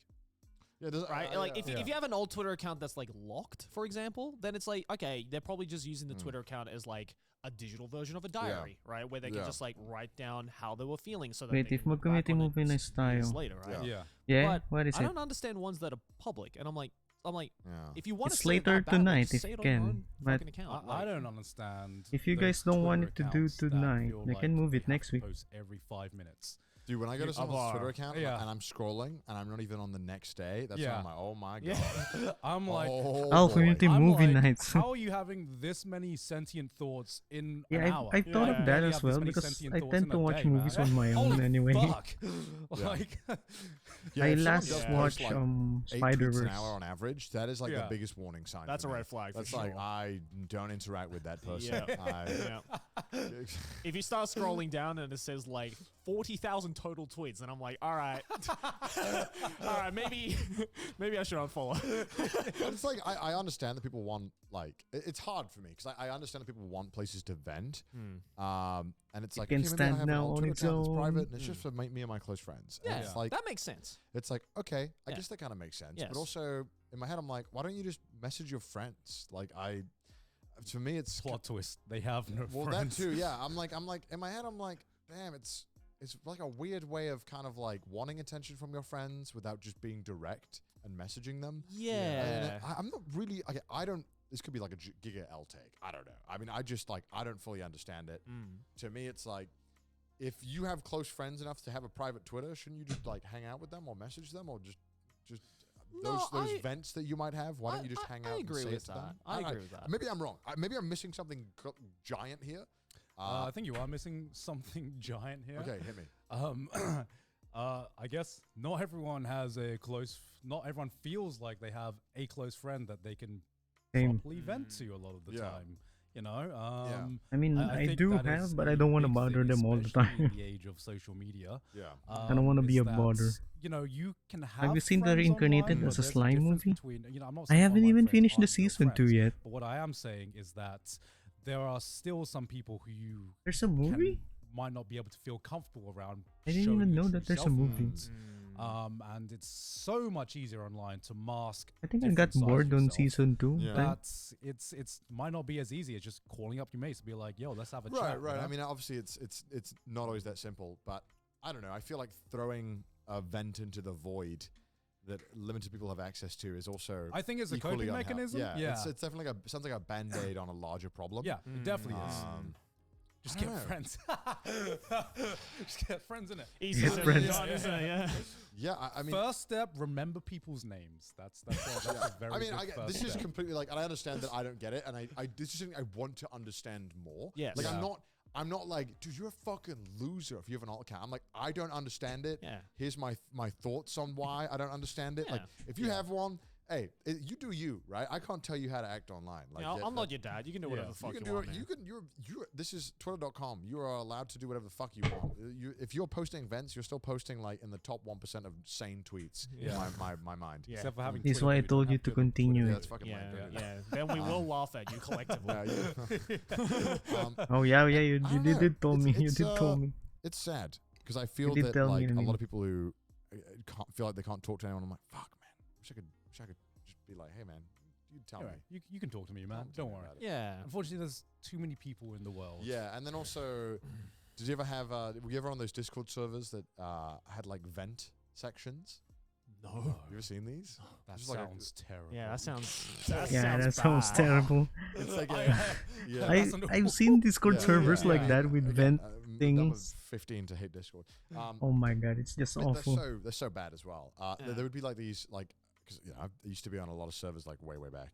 Speaker 3: Yeah, does-
Speaker 2: Right? Like
Speaker 3: yeah.
Speaker 2: if you have an old Twitter account that's like locked, for example, then it's like, okay, they're probably just using the Twitter account as like a digital version of a diary, right? Where they can
Speaker 3: Yeah.
Speaker 2: just like write down how they were feeling so that
Speaker 1: Wait,
Speaker 2: they
Speaker 1: if
Speaker 2: can look back
Speaker 1: mag-committee
Speaker 2: on it
Speaker 1: movie na
Speaker 2: years
Speaker 1: tayo.
Speaker 2: later, right?
Speaker 3: Yeah.
Speaker 4: Yeah.
Speaker 1: Yeah,
Speaker 2: But
Speaker 1: what is
Speaker 2: I
Speaker 1: it?
Speaker 2: don't understand ones that are public, and I'm like,
Speaker 3: Yeah.
Speaker 2: if you want
Speaker 1: It's
Speaker 2: to say it
Speaker 1: later
Speaker 2: that bad,
Speaker 1: tonight
Speaker 2: just
Speaker 1: if
Speaker 2: say
Speaker 1: you
Speaker 2: it on your
Speaker 1: can,
Speaker 2: own
Speaker 1: but
Speaker 2: fucking account.
Speaker 4: I don't understand.
Speaker 1: If you
Speaker 4: those
Speaker 1: guys don't want
Speaker 4: Twitter
Speaker 1: it to do
Speaker 4: accounts that
Speaker 1: tonight,
Speaker 4: feel
Speaker 1: they
Speaker 4: like
Speaker 1: can move
Speaker 4: they
Speaker 1: it
Speaker 4: have
Speaker 1: next
Speaker 4: to
Speaker 1: week.
Speaker 4: Post every 5 minutes.
Speaker 3: Dude, when I go to
Speaker 4: You-
Speaker 3: someone's Twitter account
Speaker 4: Yeah.
Speaker 3: and I'm scrolling and I'm not even on the next day, that's when
Speaker 4: Yeah.
Speaker 3: I'm like, oh my
Speaker 2: Yeah.
Speaker 3: god.
Speaker 4: I'm like,
Speaker 3: oh,
Speaker 1: Alpha
Speaker 3: boy.
Speaker 1: Unity
Speaker 4: I'm
Speaker 1: movie
Speaker 4: like,
Speaker 1: nights.
Speaker 4: how are you having this many sentient thoughts in
Speaker 1: Yeah,
Speaker 4: an hour?
Speaker 1: I thought
Speaker 2: Yeah.
Speaker 1: of that
Speaker 4: barely
Speaker 1: as
Speaker 4: have this
Speaker 1: well
Speaker 4: many
Speaker 1: because
Speaker 4: sentient
Speaker 1: I
Speaker 4: thoughts
Speaker 1: tend
Speaker 4: in
Speaker 1: to
Speaker 4: a
Speaker 1: watch
Speaker 4: day,
Speaker 1: movies
Speaker 4: man.
Speaker 1: on my own
Speaker 4: Holy
Speaker 1: anyway.
Speaker 4: Fuck.
Speaker 3: Yeah.
Speaker 4: Like,
Speaker 3: Yeah,
Speaker 1: I
Speaker 3: if someone
Speaker 1: last
Speaker 3: does post,
Speaker 1: watched
Speaker 3: like, 8 tweets
Speaker 1: Spider-Verse.
Speaker 3: an hour on average. That is like
Speaker 4: Yeah.
Speaker 3: the biggest warning sign.
Speaker 2: That's
Speaker 3: for
Speaker 2: a
Speaker 3: me.
Speaker 2: red flag for
Speaker 3: That's like
Speaker 2: sure.
Speaker 3: I don't interact with that person.
Speaker 2: Yeah.
Speaker 3: I,
Speaker 2: If you start scrolling down and it says like 40,000 total tweets, and I'm like, all right, maybe I should unfollow.
Speaker 3: it's like I understand that people want like it's hard for me because I understand that people want places to vent. And it's like
Speaker 1: can
Speaker 3: okay, maybe I
Speaker 1: stand
Speaker 3: have
Speaker 1: now
Speaker 3: an alt
Speaker 1: on
Speaker 3: Twitter
Speaker 1: its
Speaker 3: account that's
Speaker 1: own.
Speaker 3: private and it's just for me and my close friends. And
Speaker 2: Yeah,
Speaker 3: it's like
Speaker 2: that makes sense.
Speaker 3: it's like okay, I
Speaker 2: Yeah.
Speaker 3: guess that kind of makes sense.
Speaker 2: Yes.
Speaker 3: But also in my head, I'm like, why don't you just message your friends? Like to me, it's
Speaker 4: plot twist. They have no
Speaker 3: well
Speaker 4: friends.
Speaker 3: that too. Yeah, I'm like in my head, I'm like, damn, it's like a weird way of kind of like wanting attention from your friends without just being direct and messaging them.
Speaker 2: Yeah.
Speaker 3: And I'm not really. Okay, I don't. This could be like a Giga L take. I don't know. I mean, I just like I don't fully understand it. To me, it's like if you have close friends enough to have a private Twitter, shouldn't you just like hang out with them or message them or just those
Speaker 2: No,
Speaker 3: vents that you might have? Why don't you just hang out
Speaker 2: I
Speaker 3: and
Speaker 2: agree
Speaker 3: say
Speaker 2: with
Speaker 3: it to them?
Speaker 2: that. I agree with that.
Speaker 3: Maybe I'm wrong. Maybe I'm missing something giant here.
Speaker 4: I think you are missing something giant here.
Speaker 3: Okay, hit me.
Speaker 4: I guess not everyone has a close. Not everyone feels like they have a close friend that they can
Speaker 1: Same.
Speaker 4: properly vent to a lot of the
Speaker 3: Yeah.
Speaker 4: time. You know.
Speaker 1: I mean, I
Speaker 4: think
Speaker 1: do
Speaker 4: that is
Speaker 1: have, but I
Speaker 4: a
Speaker 1: don't want to
Speaker 4: big
Speaker 1: bother
Speaker 4: thing,
Speaker 1: them all the
Speaker 4: especially in
Speaker 1: time.
Speaker 4: the age of social media.
Speaker 3: Yeah.
Speaker 1: I don't wanna be
Speaker 4: is
Speaker 1: a
Speaker 4: that,
Speaker 1: bother.
Speaker 4: You know, you can have.
Speaker 1: you seen the
Speaker 4: friends
Speaker 1: Reincarnated
Speaker 4: online,
Speaker 1: as
Speaker 4: but
Speaker 1: a
Speaker 4: there's
Speaker 1: slime
Speaker 4: difference
Speaker 1: movie?
Speaker 4: Between, you know, I'm not
Speaker 1: I
Speaker 4: saying
Speaker 1: haven't
Speaker 4: online
Speaker 1: even
Speaker 4: friends
Speaker 1: finished the
Speaker 4: aren't real
Speaker 1: season 2
Speaker 4: friends,
Speaker 1: yet.
Speaker 4: But what I am saying is that there are still some people who you
Speaker 1: There's a movie?
Speaker 4: might not be able to feel comfortable around.
Speaker 1: I didn't
Speaker 4: showing
Speaker 1: even
Speaker 4: your
Speaker 1: know
Speaker 4: true
Speaker 1: that there's a
Speaker 4: self
Speaker 1: movie.
Speaker 4: around. And it's so much easier online to mask.
Speaker 1: I think I
Speaker 4: different
Speaker 1: got
Speaker 4: sides of
Speaker 1: bored on
Speaker 4: yourself.
Speaker 1: season 2.
Speaker 3: Yeah.
Speaker 1: Time.
Speaker 4: But it's might not be as easy as just calling up your mates and be like, "Yo, let's have a
Speaker 3: Right,
Speaker 4: chat."
Speaker 3: right.
Speaker 4: you know?
Speaker 3: I mean, obviously, it's not always that simple, but I don't know. I feel like throwing a vent into the void that limited people have access to is also.
Speaker 4: I think it's a
Speaker 3: equally
Speaker 4: coping
Speaker 3: unhel-
Speaker 4: mechanism.
Speaker 3: Yeah, It's definitely like sounds like a band-aid on a larger problem.
Speaker 4: Yeah, it definitely is. Just
Speaker 3: I
Speaker 4: get
Speaker 3: don't know.
Speaker 4: friends. Just get friends in it.
Speaker 2: Easy
Speaker 1: Get
Speaker 2: said
Speaker 1: friends.
Speaker 2: than done, isn't it? Yeah.
Speaker 3: Yeah, I mean,
Speaker 4: First step: remember people's names. That's a very.
Speaker 3: I mean,
Speaker 4: good first
Speaker 3: this is
Speaker 4: step.
Speaker 3: completely like, and I understand that I don't get it, and this is something I want to understand more.
Speaker 2: Yes.
Speaker 3: Like
Speaker 4: Yeah.
Speaker 3: I'm not like, dude, you're a fucking loser if you have an alt account. I'm like, I don't understand it.
Speaker 2: Yeah.
Speaker 3: Here's my thoughts on why I don't understand it. Like,
Speaker 2: Yeah.
Speaker 3: if you have one, hey, you do you, right? I can't tell you how to act online. Like,
Speaker 2: Yeah, I'm not your dad. You can do whatever the fuck
Speaker 3: you
Speaker 2: you,
Speaker 3: can do
Speaker 2: want,
Speaker 3: it.
Speaker 2: man.
Speaker 3: You can. You're. This is Twitter.com. You are allowed to do whatever the fuck you want. If you're posting events, you're still posting like in the top 1% of sane tweets.
Speaker 2: Yeah.
Speaker 3: In my mind.
Speaker 2: Yeah.
Speaker 4: Except for having.
Speaker 1: This is
Speaker 4: Twitter,
Speaker 1: why I
Speaker 4: but you
Speaker 1: told
Speaker 4: don't
Speaker 1: you
Speaker 4: have
Speaker 1: to
Speaker 4: good Twitter.
Speaker 1: continue
Speaker 3: Yeah,
Speaker 1: it.
Speaker 3: it's fucking
Speaker 2: Yeah,
Speaker 3: lame.
Speaker 2: yeah. Then we will laugh at you collectively.
Speaker 1: Oh yeah, you
Speaker 3: I don't
Speaker 1: did,
Speaker 3: know.
Speaker 1: did tell me. You
Speaker 3: It's,
Speaker 1: did tell me.
Speaker 3: It's sad because I feel
Speaker 1: did
Speaker 3: that
Speaker 1: tell me,
Speaker 3: like
Speaker 1: I
Speaker 3: a
Speaker 1: mean.
Speaker 3: lot of people who can't feel like they can't talk to anyone. I'm like, fuck, man. Wish I could just be like, hey, man, you tell
Speaker 4: Anyway,
Speaker 3: me.
Speaker 4: you can talk to me, man.
Speaker 3: Talk to
Speaker 4: Don't
Speaker 3: me
Speaker 4: worry.
Speaker 3: about it.
Speaker 2: Yeah.
Speaker 4: Unfortunately, there's too many people in the world.
Speaker 3: Yeah, and then also, did you ever have? Were you ever on those Discord servers that had like vent sections?
Speaker 2: No.
Speaker 3: You ever seen these?
Speaker 4: That
Speaker 3: Just like a-
Speaker 4: sounds terrible.
Speaker 2: Yeah, that sounds.
Speaker 1: Yeah, that sounds
Speaker 2: bad.
Speaker 1: terrible.
Speaker 3: It's like
Speaker 1: I
Speaker 3: yeah.
Speaker 1: I've seen Discord
Speaker 3: Yeah,
Speaker 1: servers
Speaker 3: yeah,
Speaker 1: like
Speaker 3: yeah.
Speaker 1: that with
Speaker 3: Again,
Speaker 1: vent
Speaker 3: that was
Speaker 1: things.
Speaker 3: 15 to hate Discord.
Speaker 1: Oh my god, it's just awful.
Speaker 3: They're so bad as well.
Speaker 2: Yeah.
Speaker 3: There would be like these like because I used to be on a lot of servers like way back.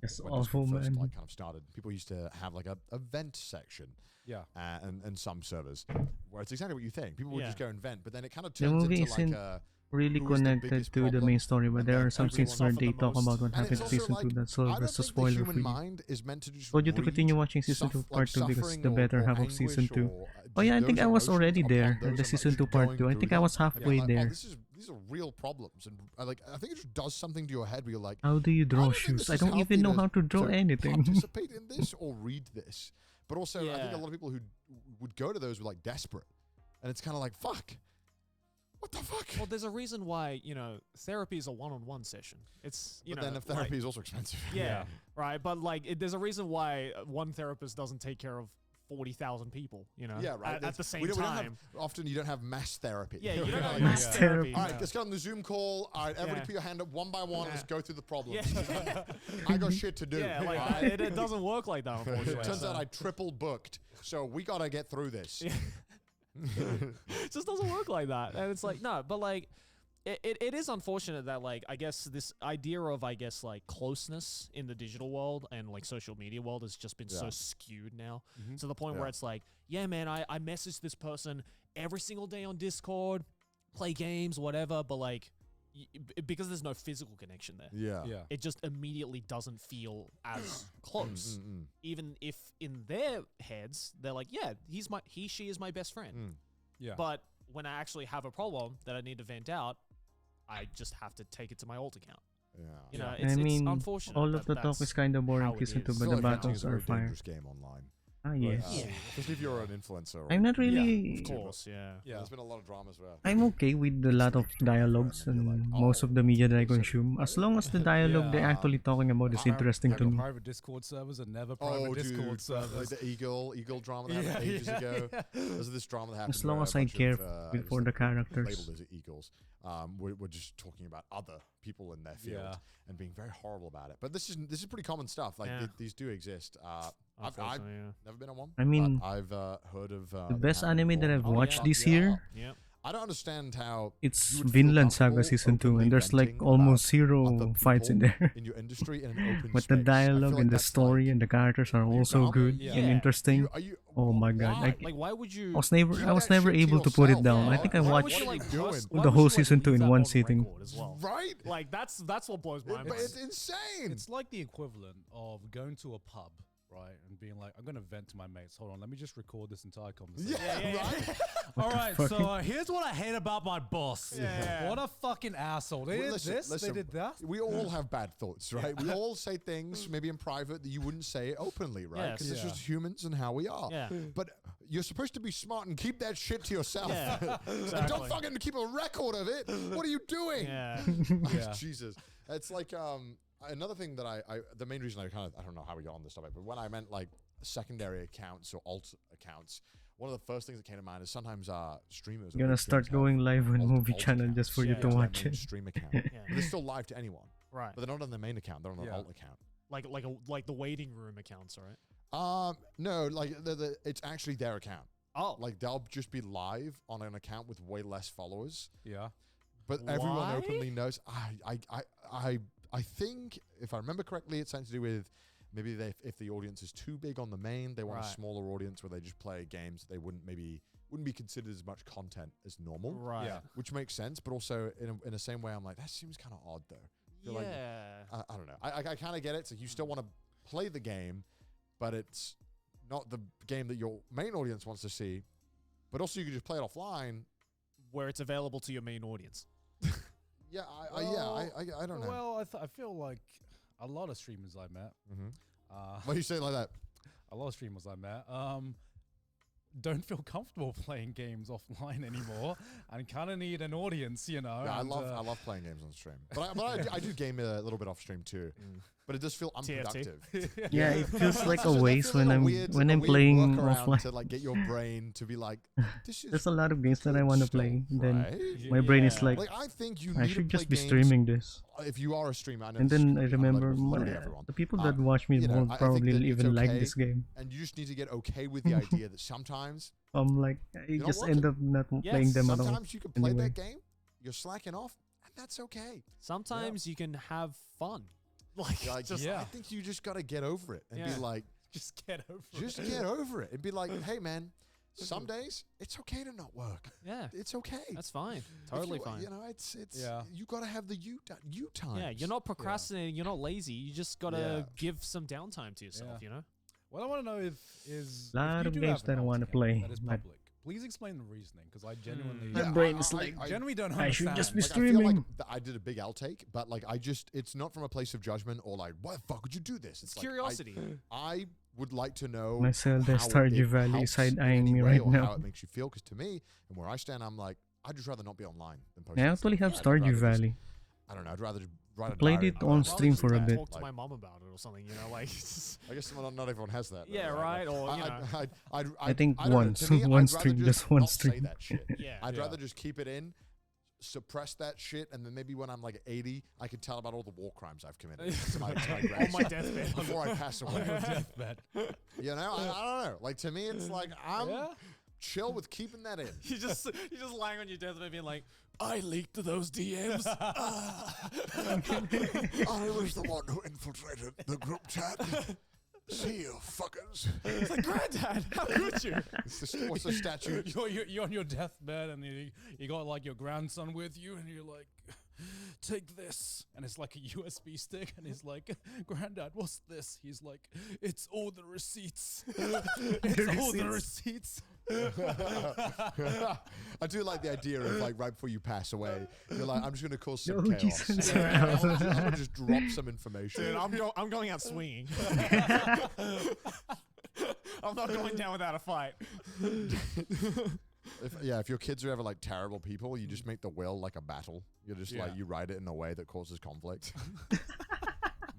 Speaker 1: It's
Speaker 3: when
Speaker 1: awful,
Speaker 3: Discord first,
Speaker 1: man.
Speaker 3: like kind of started. People used to have like a vent section.
Speaker 4: Yeah.
Speaker 3: And some servers where it's exactly what you think. People would just
Speaker 2: Yeah.
Speaker 3: go and vent, but then it kind of
Speaker 1: The
Speaker 3: turns
Speaker 1: movie
Speaker 3: into like
Speaker 1: isn't
Speaker 3: a
Speaker 1: really
Speaker 3: who is the
Speaker 1: connected
Speaker 3: biggest
Speaker 1: to the
Speaker 3: problem,
Speaker 1: main story, but
Speaker 3: and
Speaker 1: there
Speaker 3: then
Speaker 1: are some scenes
Speaker 3: everyone
Speaker 1: where they
Speaker 2: suffer the
Speaker 1: talk
Speaker 2: most.
Speaker 1: about what
Speaker 3: and
Speaker 1: happened
Speaker 3: it's
Speaker 1: in
Speaker 3: also
Speaker 1: season
Speaker 3: like,
Speaker 1: 2. That's
Speaker 3: I
Speaker 1: all.
Speaker 3: don't
Speaker 1: That's a
Speaker 3: think the
Speaker 1: spoiler
Speaker 3: human
Speaker 1: for you.
Speaker 3: mind is meant to just
Speaker 1: Told you to
Speaker 3: breed
Speaker 1: continue watching season 2
Speaker 3: like
Speaker 1: part 2 because
Speaker 3: suffering
Speaker 1: the better
Speaker 3: or
Speaker 1: half of season
Speaker 3: anguish
Speaker 1: 2.
Speaker 3: or,
Speaker 1: Oh yeah, I
Speaker 3: those
Speaker 1: think I was
Speaker 3: emotions
Speaker 1: already
Speaker 3: upon
Speaker 1: there
Speaker 3: those
Speaker 1: at the season
Speaker 3: emotions
Speaker 1: 2 part
Speaker 3: going
Speaker 1: 2. I
Speaker 3: through
Speaker 1: think I
Speaker 3: them
Speaker 1: was
Speaker 3: and
Speaker 1: halfway
Speaker 3: being like,
Speaker 1: there.
Speaker 3: these are real problems, and like I think it just does something to your head where you're like,
Speaker 1: How do you
Speaker 3: I
Speaker 1: draw
Speaker 3: don't think
Speaker 1: shoes?
Speaker 3: this
Speaker 1: I
Speaker 3: is
Speaker 1: don't even
Speaker 3: healthy
Speaker 1: know how to draw
Speaker 3: to
Speaker 1: anything.
Speaker 3: participate in this or read this. But also, I think
Speaker 2: Yeah.
Speaker 3: a lot of people who would go to those were like desperate, and it's kind of like, fuck, what the fuck?
Speaker 2: Well, there's a reason why therapy is a one-on-one session. It's
Speaker 3: But then if therapy is also expensive,
Speaker 2: yeah, right. But like, there's a reason why one therapist doesn't take care of 40,000 people.
Speaker 3: yeah, right.
Speaker 2: At the same
Speaker 3: we don't
Speaker 2: time.
Speaker 3: have, often you don't have mass therapy.
Speaker 2: Yeah, you don't have
Speaker 3: Like,
Speaker 2: mass
Speaker 1: Yeah.
Speaker 2: therapy.
Speaker 3: all right, let's get on the Zoom call. All right, everybody
Speaker 2: Yeah.
Speaker 3: put your hand up one by one.
Speaker 2: Yeah.
Speaker 3: Let's go through the problems.
Speaker 2: Yeah.
Speaker 3: I got shit to do.
Speaker 2: Yeah, like
Speaker 3: right?
Speaker 2: it doesn't work like that, unfortunately.
Speaker 3: Turns
Speaker 2: so-
Speaker 3: out I triple booked, so we gotta get through this.
Speaker 2: Yeah. It just doesn't work like that. And it's like, no, but like, it is unfortunate that like, I guess this idea of, like closeness in the digital world and like social media world has just been so
Speaker 3: Yeah.
Speaker 2: skewed now
Speaker 4: Mhm.
Speaker 2: to the point
Speaker 3: Yeah.
Speaker 2: where it's like, yeah, man, I message this person every single day on Discord, play games, whatever, but like, because there's no physical connection there.
Speaker 3: Yeah.
Speaker 4: Yeah.
Speaker 2: It just immediately doesn't feel as close,
Speaker 3: Mm.
Speaker 2: even if in their heads they're like, yeah, she is my best friend.
Speaker 3: Mm.
Speaker 4: Yeah.
Speaker 2: But when I actually have a problem that I need to vent out, I just have to take it to my alt account.
Speaker 3: Yeah.
Speaker 2: You know,
Speaker 4: Yeah.
Speaker 2: it's,
Speaker 1: I mean,
Speaker 2: it's unfortunate.
Speaker 1: all
Speaker 2: that
Speaker 1: of the talk
Speaker 2: that's
Speaker 1: is kind of boring
Speaker 2: how it
Speaker 1: season 2,
Speaker 2: is.
Speaker 1: but
Speaker 3: I
Speaker 1: the
Speaker 3: feel like venting
Speaker 1: battles
Speaker 3: is a
Speaker 1: are
Speaker 3: very
Speaker 1: fire.
Speaker 3: dangerous game online.
Speaker 1: Ah yes.
Speaker 2: Yeah.
Speaker 3: Especially if you're an influencer.
Speaker 1: I'm not
Speaker 2: Yeah,
Speaker 1: really.
Speaker 2: of course, yeah.
Speaker 4: Yeah.
Speaker 3: There's been a lot of dramas where.
Speaker 1: I'm okay with a lot of dialogues
Speaker 3: You're like,
Speaker 1: and
Speaker 3: oh,
Speaker 1: most of the media that I
Speaker 3: they said-
Speaker 1: consume. As long as the dialogue they're
Speaker 4: Yeah.
Speaker 1: actually talking about is
Speaker 3: I-
Speaker 1: interesting
Speaker 4: Have
Speaker 1: to
Speaker 4: your
Speaker 1: me.
Speaker 4: private Discord servers and never private
Speaker 3: Oh,
Speaker 4: Discord
Speaker 3: dude,
Speaker 4: servers.
Speaker 3: like the Eagle drama that happened ages ago. There's this drama that happened.
Speaker 1: As long
Speaker 3: where
Speaker 1: as
Speaker 3: a
Speaker 1: I
Speaker 3: bunch
Speaker 1: care
Speaker 3: of, I guess
Speaker 1: for the
Speaker 3: they're
Speaker 1: characters.
Speaker 3: labeled as Eagles. We're just talking about other people in their field
Speaker 4: Yeah.
Speaker 3: and being very horrible about it. But this is pretty common stuff. Like
Speaker 2: Yeah.
Speaker 3: these do exist. I've
Speaker 2: Unfortunately, yeah.
Speaker 3: never been on one.
Speaker 1: I mean,
Speaker 3: but I've heard of
Speaker 1: the best anime that I've
Speaker 2: Oh,
Speaker 1: watched
Speaker 2: yeah.
Speaker 1: this
Speaker 3: Yeah.
Speaker 1: year,
Speaker 2: Yeah.
Speaker 3: I don't understand how
Speaker 1: It's
Speaker 3: you would feel
Speaker 1: Vinland Saga
Speaker 3: comfortable
Speaker 1: Season 2,
Speaker 3: openly
Speaker 1: and there's like
Speaker 3: venting
Speaker 1: almost
Speaker 3: about
Speaker 1: zero
Speaker 3: other
Speaker 1: fights in
Speaker 3: people
Speaker 1: there.
Speaker 3: in your industry in an open
Speaker 1: But
Speaker 3: space.
Speaker 1: the
Speaker 3: I feel
Speaker 1: dialogue
Speaker 3: like
Speaker 1: and the
Speaker 3: that's
Speaker 1: story
Speaker 3: like,
Speaker 1: and the characters are
Speaker 3: you
Speaker 1: also
Speaker 3: dumb?
Speaker 1: good
Speaker 2: Yeah.
Speaker 1: and interesting.
Speaker 3: Are you,
Speaker 1: Oh my god!
Speaker 3: why?
Speaker 2: Like, why would you?
Speaker 1: I was never
Speaker 3: Keep that shit
Speaker 1: able to put it
Speaker 3: yourself.
Speaker 1: down. I
Speaker 2: Yeah,
Speaker 1: think I
Speaker 2: why would
Speaker 1: watched
Speaker 2: you, like,
Speaker 3: doing?
Speaker 2: post-
Speaker 1: the
Speaker 2: why
Speaker 1: whole
Speaker 2: would you, like,
Speaker 1: season 2
Speaker 2: leave
Speaker 1: in
Speaker 2: that
Speaker 1: one
Speaker 2: on
Speaker 1: sitting.
Speaker 2: record as well?
Speaker 3: Right?
Speaker 2: Like that's what blows my
Speaker 3: But
Speaker 2: mind.
Speaker 3: it's insane.
Speaker 4: It's like the equivalent of going to a pub, right, and being like, I'm going to vent to my mates. Hold on, let me just record this entire conversation.
Speaker 3: yeah, right?
Speaker 4: All right,
Speaker 1: fuck?
Speaker 4: so here's what I hate about my boss.
Speaker 2: Yeah.
Speaker 4: What a fucking asshole. They did this, they did that.
Speaker 3: We all have bad thoughts, right? We all say things maybe in private that you wouldn't say openly, right? Because it's
Speaker 4: Yeah.
Speaker 3: just humans and how we are.
Speaker 2: Yeah.
Speaker 3: But you're supposed to be smart and keep that shit to yourself.
Speaker 2: Yeah,
Speaker 3: And
Speaker 2: exactly.
Speaker 3: don't fucking keep a record of it. What are you doing?
Speaker 2: Yeah.
Speaker 4: Yeah.
Speaker 3: Jesus. It's like another thing that I the main reason I don't know how we got on this topic, but when I meant like secondary accounts or alt accounts, one of the first things that came to mind is sometimes streamers. or
Speaker 1: You're gonna
Speaker 3: big
Speaker 1: start
Speaker 3: streamers have
Speaker 1: going live on
Speaker 3: alt-
Speaker 1: movie
Speaker 3: alt
Speaker 1: channel
Speaker 3: accounts.
Speaker 1: just for you
Speaker 2: Yeah,
Speaker 1: to
Speaker 2: yeah.
Speaker 1: watch
Speaker 3: Their main
Speaker 1: it.
Speaker 3: stream account.
Speaker 2: Yeah.
Speaker 3: But they're still live to anyone.
Speaker 2: Right.
Speaker 3: But they're not on their main account. They're on their
Speaker 4: Yeah.
Speaker 3: alt account.
Speaker 2: Like the waiting room accounts, right?
Speaker 3: No, like it's actually their account.
Speaker 2: Oh.
Speaker 3: Like they'll just be live on an account with way less followers,
Speaker 4: Yeah.
Speaker 3: but everyone
Speaker 2: Why?
Speaker 3: openly knows. I think if I remember correctly, it's something to do with maybe if the audience is too big on the main, they want a
Speaker 2: Right.
Speaker 3: smaller audience where they just play games that they wouldn't be considered as much content as normal,
Speaker 2: Right.
Speaker 4: Yeah.
Speaker 3: which makes sense. But also in the same way, I'm like that seems kind of odd though. Feel like-
Speaker 2: Yeah.
Speaker 3: I don't know. I kind of get it. So you still want to play the game, but it's not the game that your main audience wants to see. But also, you can just play it offline.
Speaker 2: Where it's available to your main audience.
Speaker 3: Yeah, I don't know.
Speaker 4: Well, I feel like a lot of streamers I met,
Speaker 3: Mm-hmm.
Speaker 4: uh,
Speaker 3: Why do you say it like that?
Speaker 4: a lot of streamers I met, don't feel comfortable playing games offline anymore and kind of need an audience, you know.
Speaker 3: Yeah,
Speaker 4: and,
Speaker 3: I love playing games on stream, but I do game a little bit off stream too. But it does feel
Speaker 2: TFT.
Speaker 3: unproductive.
Speaker 1: Yeah, it feels like a
Speaker 3: That
Speaker 1: waste
Speaker 3: feels
Speaker 1: when
Speaker 3: like a
Speaker 1: I'm
Speaker 3: weird-
Speaker 1: when
Speaker 3: a
Speaker 1: I'm
Speaker 3: weird
Speaker 1: playing
Speaker 3: workaround
Speaker 1: offline.
Speaker 3: to like get your brain to be like, this is
Speaker 1: There's a lot of games that I want to
Speaker 3: still,
Speaker 1: play. Then
Speaker 3: right?
Speaker 1: my brain is
Speaker 2: Yeah.
Speaker 1: like,
Speaker 3: Like I think you
Speaker 1: I
Speaker 3: need
Speaker 1: should
Speaker 3: to
Speaker 1: just
Speaker 3: play
Speaker 1: be
Speaker 3: games
Speaker 1: streaming this.
Speaker 3: if you are a streamer. I know
Speaker 1: And
Speaker 3: this is
Speaker 1: then I
Speaker 3: completely
Speaker 1: remember
Speaker 3: unrelatable to literally everyone.
Speaker 1: the people that watch me
Speaker 3: you know,
Speaker 1: won't
Speaker 3: I think
Speaker 1: probably
Speaker 3: that it's
Speaker 1: even like
Speaker 3: okay.
Speaker 1: this game.
Speaker 3: And you just need to get okay with the idea that sometimes
Speaker 1: I'm like, I
Speaker 3: not
Speaker 1: just
Speaker 3: working.
Speaker 1: end up not
Speaker 2: Yes,
Speaker 1: playing them at all.
Speaker 3: sometimes you can play
Speaker 1: Anyway.
Speaker 3: that game, you're slacking off, and that's okay.
Speaker 2: Sometimes you can have fun. Like,
Speaker 3: Like,
Speaker 2: just
Speaker 3: I think you just got to get over it and
Speaker 2: Yeah.
Speaker 3: be like,
Speaker 4: just get over
Speaker 3: just
Speaker 4: it.
Speaker 3: get over it and be like, hey man, some days it's okay to not work.
Speaker 2: yeah.
Speaker 3: It's okay.
Speaker 2: That's fine.
Speaker 3: If
Speaker 2: Totally
Speaker 3: you,
Speaker 2: fine.
Speaker 3: You know, it's
Speaker 4: Yeah.
Speaker 3: you got to have the you time.
Speaker 2: Yeah, you're not procrastinating. You're not lazy. You just gotta
Speaker 3: Yeah.
Speaker 2: give some downtime to yourself.
Speaker 4: Yeah.
Speaker 2: You know.
Speaker 4: What I want to know is
Speaker 1: Lot
Speaker 4: if you
Speaker 1: of
Speaker 4: do
Speaker 1: games
Speaker 4: have
Speaker 1: that I
Speaker 4: an
Speaker 1: wanna
Speaker 4: alt
Speaker 1: play,
Speaker 4: account that is
Speaker 1: but-
Speaker 4: public. Please explain the reasoning, because I genuinely,
Speaker 1: My
Speaker 3: Yeah,
Speaker 1: brain
Speaker 3: I-
Speaker 1: is
Speaker 3: I-
Speaker 1: like,
Speaker 3: I-
Speaker 4: genuinely don't
Speaker 1: I should
Speaker 4: understand.
Speaker 1: just be
Speaker 3: Like, I feel
Speaker 1: streaming.
Speaker 3: like I did a big outtake, but like it's not from a place of judgment or like, why the fuck would you do this?
Speaker 2: It's
Speaker 3: like,
Speaker 2: curiosity.
Speaker 3: I would like to know
Speaker 1: Myself,
Speaker 3: how
Speaker 1: the Stardew
Speaker 3: it
Speaker 1: Valley
Speaker 3: helps
Speaker 1: side
Speaker 3: in
Speaker 1: eyeing
Speaker 3: any
Speaker 1: me
Speaker 3: way
Speaker 1: right
Speaker 3: or how
Speaker 1: now.
Speaker 3: it makes you feel. Because to me, and where I stand, I'm like, I'd just rather not be online than post.
Speaker 1: I
Speaker 3: that
Speaker 1: actually
Speaker 3: stuff.
Speaker 1: have
Speaker 3: I'd rather
Speaker 1: Stardew
Speaker 3: just-
Speaker 1: Valley.
Speaker 3: I don't know. I'd rather just write a
Speaker 1: Played
Speaker 3: diary
Speaker 1: it
Speaker 3: and
Speaker 1: on
Speaker 3: go,
Speaker 2: Rather
Speaker 1: stream
Speaker 2: just,
Speaker 1: for a
Speaker 2: like,
Speaker 1: bit.
Speaker 2: Talk to
Speaker 3: Like-
Speaker 2: my mom about it or something. You know, like.
Speaker 3: I guess not everyone has that. though,
Speaker 2: Yeah, right, or, you know.
Speaker 3: I
Speaker 1: think
Speaker 3: don't know,
Speaker 1: once,
Speaker 3: to me,
Speaker 1: one
Speaker 3: I'd rather
Speaker 1: stream, just one
Speaker 3: not say
Speaker 1: stream.
Speaker 3: that shit.
Speaker 2: Yeah.
Speaker 3: I'd
Speaker 4: Yeah.
Speaker 3: rather just keep it in, suppress that shit, and then maybe when I'm like 80, I can tell about all the war crimes I've committed to my
Speaker 2: On my
Speaker 3: grandson
Speaker 2: deathbed.
Speaker 3: before I pass
Speaker 4: On your
Speaker 3: away.
Speaker 4: deathbed.
Speaker 3: You know, I don't know. Like to me, it's like I'm
Speaker 4: Yeah.
Speaker 3: chill with keeping that in.
Speaker 2: You're just lying on your deathbed being like, I leaked those DMs.
Speaker 3: I was the one who infiltrated the group chat. See you, fuckers.
Speaker 2: It's like, Granddad, how could you?
Speaker 3: What's the statue?
Speaker 4: You're on your deathbed and you got like your grandson with you and you're like, take this, and it's like a USB stick and he's like, Granddad, what's this? He's like, it's all the receipts. It's all the receipts.
Speaker 3: I do like the idea of like right before you pass away, you're like, I'm just gonna cause some
Speaker 1: No,
Speaker 3: chaos.
Speaker 1: Jesus.
Speaker 3: I'm gonna just drop some information.
Speaker 2: Dude, I'm going out swinging. I'm not going down without a fight.
Speaker 3: If your kids are ever like terrible people, you just make the will like a battle. You're just like you write it in a way that causes conflict.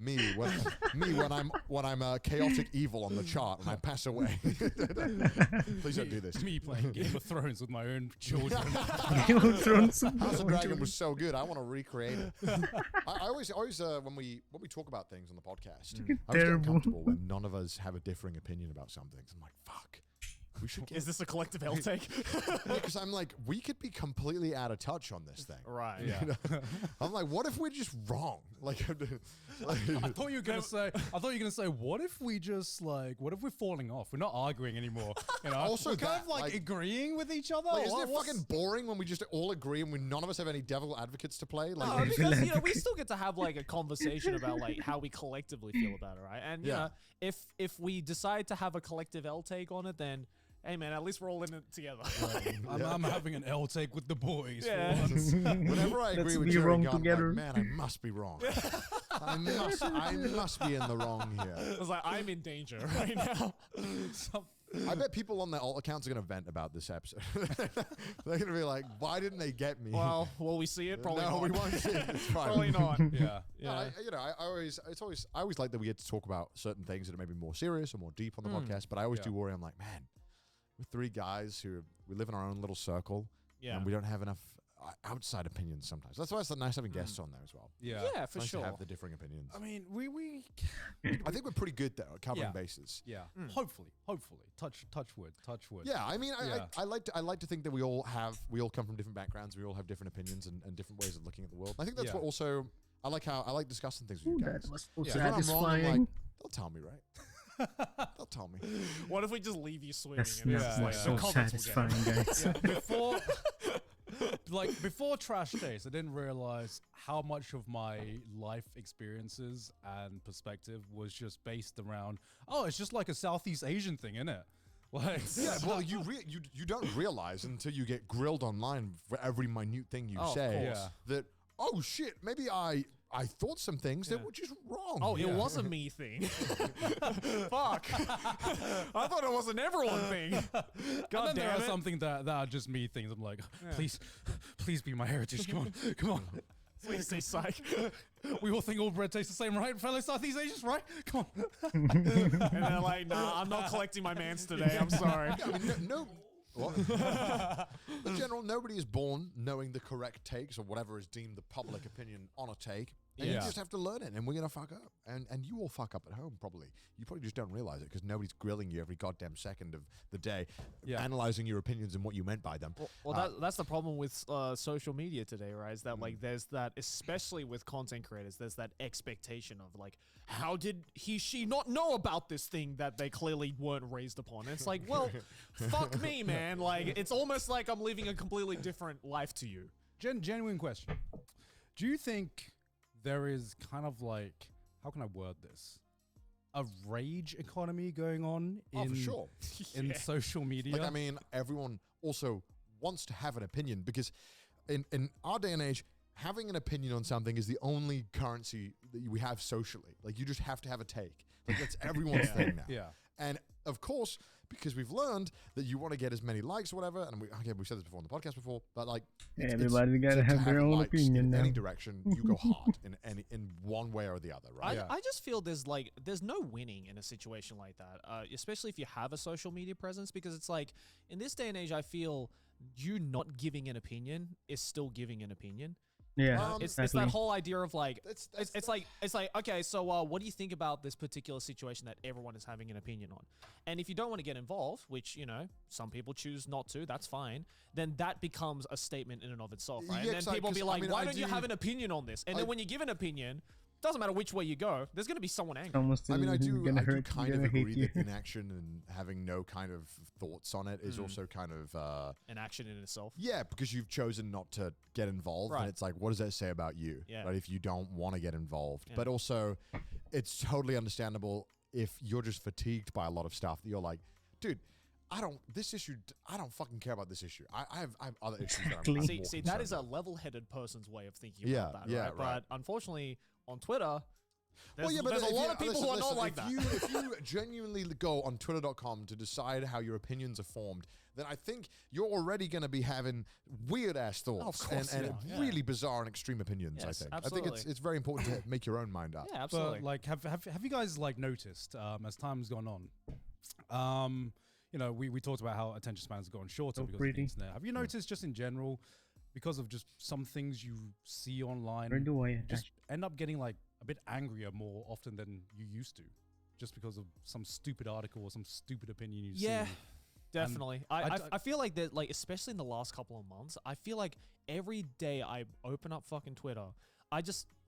Speaker 3: me when I'm chaotic evil on the chart and I pass away. Please don't do this.
Speaker 4: Me playing Game of Thrones with my own children.
Speaker 1: Game of Thrones.
Speaker 3: House of Dragon was so good. I want to recreate it. I always when we talk about things on the podcast, I always get
Speaker 1: Terrible.
Speaker 3: uncomfortable when none of us have a differing opinion about something. I'm like, fuck. We should get
Speaker 2: Is this a collective L take?
Speaker 3: because I'm like, we could be completely out of touch on this thing.
Speaker 2: Right.
Speaker 4: Yeah.
Speaker 3: You know? I'm like, what if we're just wrong? Like,
Speaker 4: I thought you were gonna say. What if we just what if we're falling off? We're not arguing anymore. You know,
Speaker 3: Also
Speaker 4: we're kind of
Speaker 3: that, like-
Speaker 4: agreeing with each other.
Speaker 3: Like, isn't it
Speaker 4: What's-
Speaker 3: fucking boring when we just all agree and none of us have any devil advocates to play? Like,
Speaker 2: No, because we still get to have like a conversation about like how we collectively feel about it, right? And you
Speaker 3: Yeah.
Speaker 2: know, if we decide to have a collective L take on it, then hey man, at least we're all in it together.
Speaker 4: I'm having an L take with the boys.
Speaker 2: Yeah.
Speaker 4: For once.
Speaker 3: whenever I agree
Speaker 1: Let's
Speaker 3: with
Speaker 1: be
Speaker 3: Jerry
Speaker 1: wrong
Speaker 3: Gunn, I'm
Speaker 1: together.
Speaker 3: like, man, I must be wrong. I must be in the wrong here.
Speaker 2: It's like I'm in danger right now.
Speaker 3: I bet people on their alt accounts are going to vent about this episode. They're going to be like, why didn't they get me?
Speaker 2: Well, will we see it? Probably
Speaker 3: no,
Speaker 2: not.
Speaker 3: we won't see it. It's fine.
Speaker 2: Probably not.
Speaker 4: Yeah.
Speaker 3: No, I always like that we get to talk about certain things that are maybe more serious or more deep on the podcast. But I always do worry. I'm like, man, we're three guys we live in our own little circle,
Speaker 2: Yeah.
Speaker 3: and we don't have enough outside opinions sometimes. That's why it's nice having guests on there as well.
Speaker 4: Yeah.
Speaker 2: Yeah,
Speaker 3: It's
Speaker 2: for
Speaker 3: nice
Speaker 2: sure.
Speaker 3: to have the differing opinions.
Speaker 4: I mean, we
Speaker 3: I think we're pretty good though at covering
Speaker 4: Yeah.
Speaker 3: bases.
Speaker 4: yeah. Hopefully, touch wood.
Speaker 3: Yeah, I mean,
Speaker 4: Yeah.
Speaker 3: I like to think that we all come from different backgrounds. We all have different opinions and different ways of looking at the world. I think that's
Speaker 4: Yeah.
Speaker 3: what also I like discussing things with
Speaker 1: Ooh,
Speaker 3: you
Speaker 1: that
Speaker 3: guys.
Speaker 1: was so
Speaker 3: Yeah, when I'm wrong, I'm
Speaker 1: satisfying.
Speaker 3: like, they'll tell me, right? They'll tell me.
Speaker 2: What if we just leave you swimming?
Speaker 1: That's
Speaker 2: and
Speaker 1: not
Speaker 2: it's
Speaker 4: yeah,
Speaker 1: was
Speaker 2: like,
Speaker 1: so
Speaker 2: the comments will get it?
Speaker 1: satisfying, guys.
Speaker 4: before Trash Days, I didn't realize how much of my life experiences and perspective was just based around, oh, it's just like a Southeast Asian thing, isn't it? Like,
Speaker 3: Yeah, well, you don't realize until you get grilled online for every minute thing you
Speaker 2: Oh, of
Speaker 3: say
Speaker 4: course.
Speaker 3: that, oh shit, maybe I thought some things that were just wrong.
Speaker 2: Oh,
Speaker 4: Yeah.
Speaker 2: it was a me thing. Fuck. I thought it was an everyone thing.
Speaker 4: and
Speaker 2: God
Speaker 4: then there
Speaker 2: damn
Speaker 4: are
Speaker 2: it.
Speaker 4: something that are just me things. I'm like, please be my heritage. Come on.
Speaker 2: Please say psych.
Speaker 4: We all think all bread tastes the same, right? Fellow Southeast Asians, right? Come on.
Speaker 2: And they're like, nah, I'm not collecting my mans today. I'm sorry.
Speaker 3: Yeah, I mean, no. What? In general, nobody is born knowing the correct takes or whatever is deemed the public opinion on a take. And you
Speaker 4: Yeah.
Speaker 3: just have to learn it, and we're gonna fuck up, and you all fuck up at home probably. You probably just don't realize it because nobody's grilling you every goddamn second of the day,
Speaker 4: Yeah.
Speaker 3: analyzing your opinions and what you meant by them.
Speaker 2: Well, that's the problem with social media today, right? Is that like there's that, especially with content creators, there's that expectation of like, how did she not know about this thing that they clearly weren't raised upon? And it's like, well, fuck me, man. Like it's almost like I'm living a completely different life to you.
Speaker 4: Genuine question. Do you think there is kind of like, how can I word this? A rage economy going on
Speaker 3: Oh,
Speaker 4: in
Speaker 3: for sure.
Speaker 4: in social media?
Speaker 3: Like, I mean, everyone also wants to have an opinion because in our day and age, having an opinion on something is the only currency that we have socially. Like, you just have to have a take. Like, that's everyone's thing now.
Speaker 4: Yeah.
Speaker 3: And of course, because we've learned that you want to get as many likes or whatever, and we've said this before on the podcast before, but like
Speaker 1: Everybody gotta
Speaker 3: to
Speaker 1: have their own
Speaker 3: likes
Speaker 1: opinion
Speaker 3: in
Speaker 1: now.
Speaker 3: any direction. You go hard in one way or the other, right?
Speaker 4: Yeah.
Speaker 2: I just feel there's no winning in a situation like that, especially if you have a social media presence, because it's like in this day and age, I feel you not giving an opinion is still giving an opinion.
Speaker 1: Yeah,
Speaker 2: It's
Speaker 1: exactly.
Speaker 2: that whole idea of like
Speaker 3: That's-
Speaker 2: it's like okay, so what do you think about this particular situation that everyone is having an opinion on? And if you don't want to get involved, which some people choose not to, that's fine. Then that becomes a statement in and of itself, right?
Speaker 3: Yeah,
Speaker 2: and then people be
Speaker 3: 'cause,
Speaker 2: like,
Speaker 3: I mean,
Speaker 2: why
Speaker 3: I
Speaker 2: don't you
Speaker 3: do-
Speaker 2: have an opinion on this? And then when you give an opinion, doesn't matter which way you go, there's going to be someone angry.
Speaker 1: Someone's still
Speaker 3: I mean, I do
Speaker 1: gonna hurt,
Speaker 3: kind of
Speaker 1: gonna hate
Speaker 3: agree
Speaker 1: you.
Speaker 3: that inaction and having no kind of thoughts on it is also kind of
Speaker 2: An action in itself.
Speaker 3: yeah, because you've chosen not to get involved,
Speaker 2: Right.
Speaker 3: and it's like, what does that say about you?
Speaker 2: Yeah.
Speaker 3: Right? If you don't want to get involved,
Speaker 2: Yeah.
Speaker 3: but also, it's totally understandable if you're just fatigued by a lot of stuff that you're like, dude. I don't fucking care about this issue. I have other issues that
Speaker 1: Exactly.
Speaker 3: I'm
Speaker 2: See,
Speaker 3: more
Speaker 2: that
Speaker 3: concerned
Speaker 2: is a
Speaker 3: about.
Speaker 2: level-headed person's way of thinking
Speaker 3: Yeah,
Speaker 2: about that,
Speaker 3: yeah,
Speaker 2: right?
Speaker 3: right.
Speaker 2: But unfortunately, on Twitter, there's,
Speaker 3: but
Speaker 2: there's a
Speaker 3: if
Speaker 2: lot
Speaker 3: you-
Speaker 2: of people
Speaker 3: listen,
Speaker 2: who are not
Speaker 3: listen,
Speaker 2: like that.
Speaker 3: If you genuinely go on twitter.com to decide how your opinions are formed, then I think you're already going to be having weird ass thoughts
Speaker 2: course
Speaker 3: and
Speaker 2: you are, yeah.
Speaker 3: really bizarre and extreme opinions.
Speaker 2: Yes,
Speaker 3: I think
Speaker 2: absolutely.
Speaker 3: it's very important to make your own mind up.
Speaker 2: Yeah, absolutely.
Speaker 4: But like, have you guys like noticed as time's gone on? We talked about how attention spans have gotten shorter
Speaker 1: So
Speaker 4: because of
Speaker 1: pretty.
Speaker 4: the internet. Have you noticed just in general, because of just some things you see online,
Speaker 1: Where do I
Speaker 4: just end up getting like a bit angrier more often than you used to, just because of some stupid article or some stupid opinion you
Speaker 2: Yeah.
Speaker 4: see?
Speaker 2: Definitely. I feel like that, like, especially in the last couple of months, I feel like every day I open up fucking Twitter,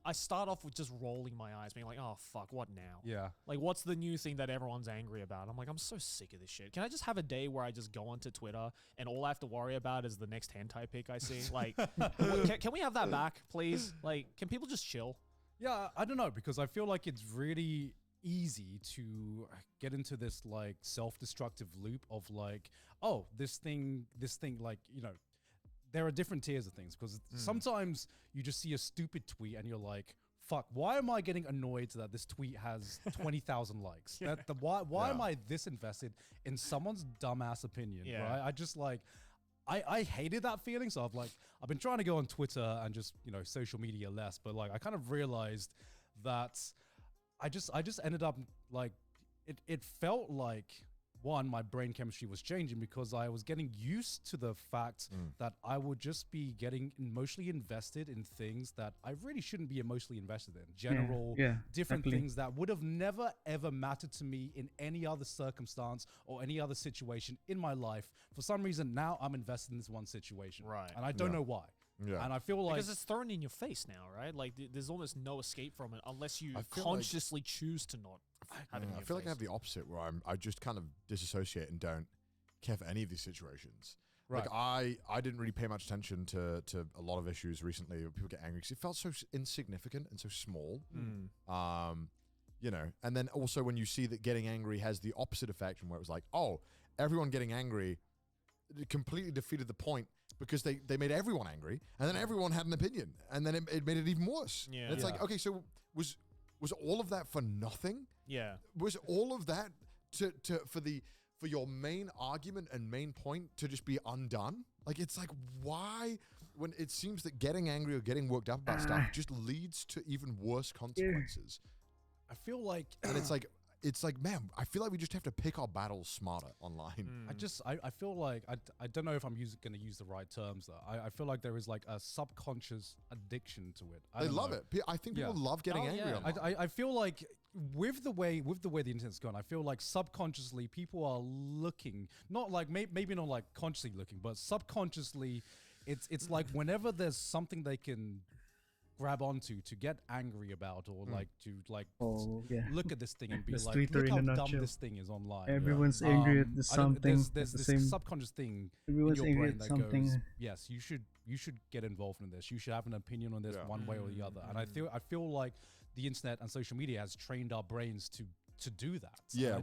Speaker 2: I start off with just rolling my eyes, being like, oh, fuck, what now?
Speaker 4: Yeah.
Speaker 2: Like, what's the new thing that everyone's angry about? I'm like, I'm so sick of this shit. Can I just have a day where I just go onto Twitter and all I have to worry about is the next hentai pic I see? Like, can we have that back, please? Like, can people just chill?
Speaker 4: Yeah, I don't know, because I feel like it's really easy to get into this like self-destructive loop of like, oh, this thing, like, you know, there are different tiers of things, because sometimes you just see a stupid tweet and you're like, fuck, why am I getting annoyed that this tweet has 20,000 likes? Why am I this invested in someone's dumbass opinion, right? I just like, I hated that feeling. So I've been trying to go on Twitter and just, you know, social media less, but like I kind of realized that I just ended up like, it felt like, one, my brain chemistry was changing because I was getting used to the fact that I would just be getting emotionally invested in things that I really shouldn't be emotionally invested in. General, different things that would have never ever mattered to me in any other circumstance or any other situation in my life. For some reason, now I'm invested in this one situation.
Speaker 2: Right.
Speaker 4: And I don't know why.
Speaker 3: Yeah.
Speaker 4: And I feel like...
Speaker 2: Because it's thrown in your face now, right? Like, there's almost no escape from it unless you
Speaker 3: I feel
Speaker 2: consciously choose to not have it in
Speaker 3: I
Speaker 2: your
Speaker 3: feel like I
Speaker 2: face.
Speaker 3: have the opposite, where I just kind of disassociate and don't care for any of these situations.
Speaker 4: Right.
Speaker 3: Like I didn't really pay much attention to a lot of issues recently where people get angry because it felt so insignificant and so small. You know, and then also when you see that getting angry has the opposite effect, and where it was like, oh, everyone getting angry completely defeated the point because they made everyone angry, and then everyone had an opinion, and then it made it even worse.
Speaker 2: Yeah.
Speaker 3: And it's like, okay, so was all of that for nothing?
Speaker 2: Yeah.
Speaker 3: Was all of that for your main argument and main point to just be undone? Like, it's like, why, when it seems that getting angry or getting worked up about stuff just leads to even worse consequences?
Speaker 4: I feel like...
Speaker 3: And it's like, man, I feel like we just have to pick our battles smarter online.
Speaker 4: I feel like, I don't know if I'm going to use the right terms though. I feel like there is like a subconscious addiction to it.
Speaker 3: They love it. I think people love getting angry online.
Speaker 4: I feel like with the way the internet's gone, I feel like subconsciously people are looking, not like, maybe not like consciously looking, but subconsciously it's like whenever there's something they can grab onto to get angry about, or like to like look at this thing and be
Speaker 1: That's
Speaker 4: like,
Speaker 1: Twitter
Speaker 4: look
Speaker 1: in
Speaker 4: how
Speaker 1: a
Speaker 4: dumb
Speaker 1: nutshell.
Speaker 4: this thing is online.
Speaker 1: Everyone's angry at the something.
Speaker 4: There's
Speaker 1: the
Speaker 4: this
Speaker 1: same.
Speaker 4: subconscious thing
Speaker 1: Everyone's
Speaker 4: in your
Speaker 1: angry
Speaker 4: brain
Speaker 1: at
Speaker 4: that
Speaker 1: something.
Speaker 4: goes, yes, you should get involved in this. You should have an opinion on this one way or the other. And I feel like the internet and social media has trained our brains to do that.
Speaker 3: Yeah,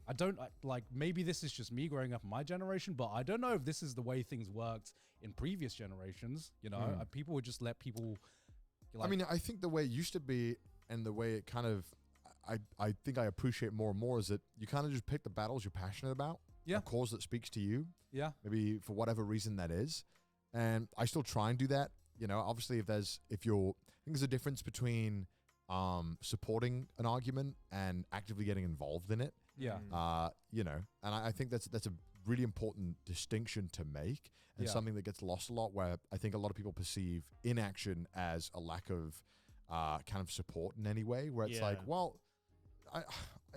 Speaker 4: I don't like, maybe this is just me growing up in my generation, but I don't know if this is the way things worked in previous generations. You know, people would just let people.
Speaker 3: I mean, I think the way it used to be, and the way it kind of, I think I appreciate more and more, is that you kind of just pick the battles you're passionate about, a cause that speaks to you, maybe for whatever reason that is, and I still try and do that. You know, obviously, I think there's a difference between supporting an argument and actively getting involved in it.
Speaker 4: Yeah.
Speaker 3: You know, and I think that's a really important distinction to make, and something that gets lost a lot, where I think a lot of people perceive inaction as a lack of kind of support in any way, where it's like, well,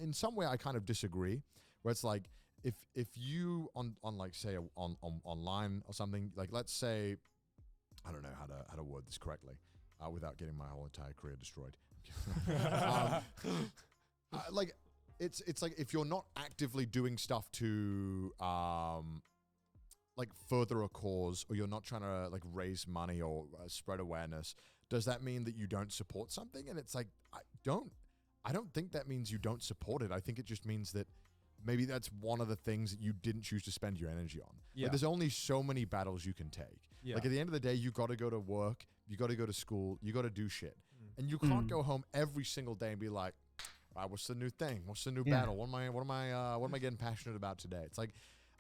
Speaker 3: in some way I kind of disagree, where it's like, if you on like, say, on online or something, like, let's say, I don't know how to word this correctly without getting my whole entire career destroyed. Like, it's like, if you're not actively doing stuff to like further a cause, or you're not trying to like raise money or spread awareness, does that mean that you don't support something? And it's like, I don't think that means you don't support it. I think it just means that maybe that's one of the things that you didn't choose to spend your energy on. Like, there's only so many battles you can take. Like, at the end of the day, you got to go to work, you got to go to school, you got to do shit. And you can't go home every single day and be like, what's the new thing? What's the new battle? What am I getting passionate about today? It's like,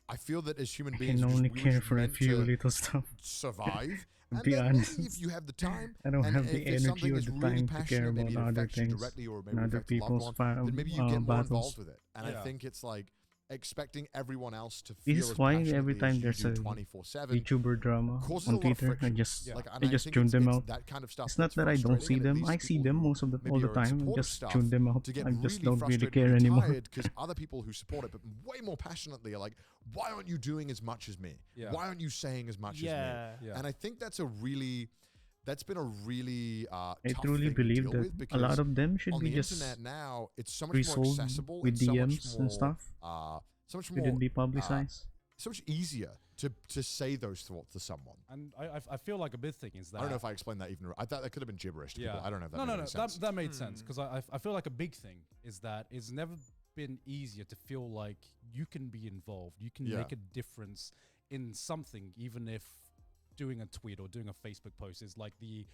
Speaker 3: I feel that as human beings,
Speaker 1: I can only
Speaker 3: we
Speaker 1: care
Speaker 3: were
Speaker 1: for a
Speaker 3: meant
Speaker 1: few
Speaker 3: to
Speaker 1: little stuff.
Speaker 3: survive. And
Speaker 1: Be
Speaker 3: then
Speaker 1: honest.
Speaker 3: maybe if you have the time,
Speaker 1: I don't
Speaker 3: and
Speaker 1: have the
Speaker 3: if it's
Speaker 1: energy
Speaker 3: something
Speaker 1: or
Speaker 3: that's
Speaker 1: the
Speaker 3: really
Speaker 1: time to care
Speaker 3: passionate, maybe
Speaker 1: about
Speaker 3: it
Speaker 1: other
Speaker 3: affects you
Speaker 1: things
Speaker 3: directly, or maybe
Speaker 1: and
Speaker 3: it
Speaker 1: other
Speaker 3: affects a loved
Speaker 1: people's
Speaker 3: one, then maybe you get more
Speaker 1: battles.
Speaker 3: involved with it. And I think it's like, expecting everyone else to
Speaker 1: This
Speaker 3: feel
Speaker 1: is
Speaker 3: as
Speaker 1: why
Speaker 3: passionately
Speaker 1: every time
Speaker 3: as
Speaker 1: there's
Speaker 3: you
Speaker 1: a
Speaker 3: do 24/7
Speaker 1: YouTuber drama
Speaker 3: causes a
Speaker 1: on
Speaker 3: lot of
Speaker 1: Twitter, I
Speaker 3: friction.
Speaker 1: just
Speaker 4: Yeah.
Speaker 3: Like, and
Speaker 1: I
Speaker 3: I
Speaker 1: just
Speaker 3: think
Speaker 1: tune them
Speaker 3: it's
Speaker 1: out.
Speaker 3: that kind of stuff.
Speaker 1: It's not
Speaker 3: that's
Speaker 1: that I don't
Speaker 3: frustrating,
Speaker 1: see
Speaker 3: and it
Speaker 1: them.
Speaker 3: leads
Speaker 1: I
Speaker 3: to
Speaker 1: see
Speaker 3: people
Speaker 1: them
Speaker 3: who
Speaker 1: most of the
Speaker 3: maybe
Speaker 1: all the
Speaker 3: are in
Speaker 1: time and
Speaker 3: support of
Speaker 1: just
Speaker 3: stuff
Speaker 1: tune them out.
Speaker 3: to get
Speaker 1: I
Speaker 3: really
Speaker 1: just don't really
Speaker 3: frustrated
Speaker 1: care
Speaker 3: and
Speaker 1: anymore.
Speaker 3: tired because other people who support it, but way more passionately, are like, "Why aren't you doing as much as me?
Speaker 4: Yeah.
Speaker 3: Why aren't you saying as much as me?"
Speaker 4: Yeah.
Speaker 3: And I think that's been a really
Speaker 1: I
Speaker 3: tough
Speaker 1: truly
Speaker 3: thing to
Speaker 1: believe
Speaker 3: deal
Speaker 1: that
Speaker 3: with
Speaker 1: a
Speaker 3: because
Speaker 1: lot of them should
Speaker 3: on
Speaker 1: be
Speaker 3: the
Speaker 1: just
Speaker 3: internet now, it's so much more
Speaker 1: resolved
Speaker 3: accessible
Speaker 1: with
Speaker 3: and so much
Speaker 1: DMs
Speaker 3: more
Speaker 1: and stuff.
Speaker 3: so much
Speaker 1: Should
Speaker 3: more
Speaker 1: it be publicized?
Speaker 3: so much easier to say those thoughts to someone.
Speaker 4: And I feel like a big thing is that
Speaker 3: I don't know if I explained that even. I thought that could have been gibberish to people. I don't know if that
Speaker 4: no,
Speaker 3: made
Speaker 4: no,
Speaker 3: any
Speaker 4: no.
Speaker 3: sense.
Speaker 4: That made sense because I feel like a big thing is that it's never been easier to feel like you can be involved, you can
Speaker 3: Yeah.
Speaker 4: make a difference in something, even if doing a tweet or doing a Facebook post is like the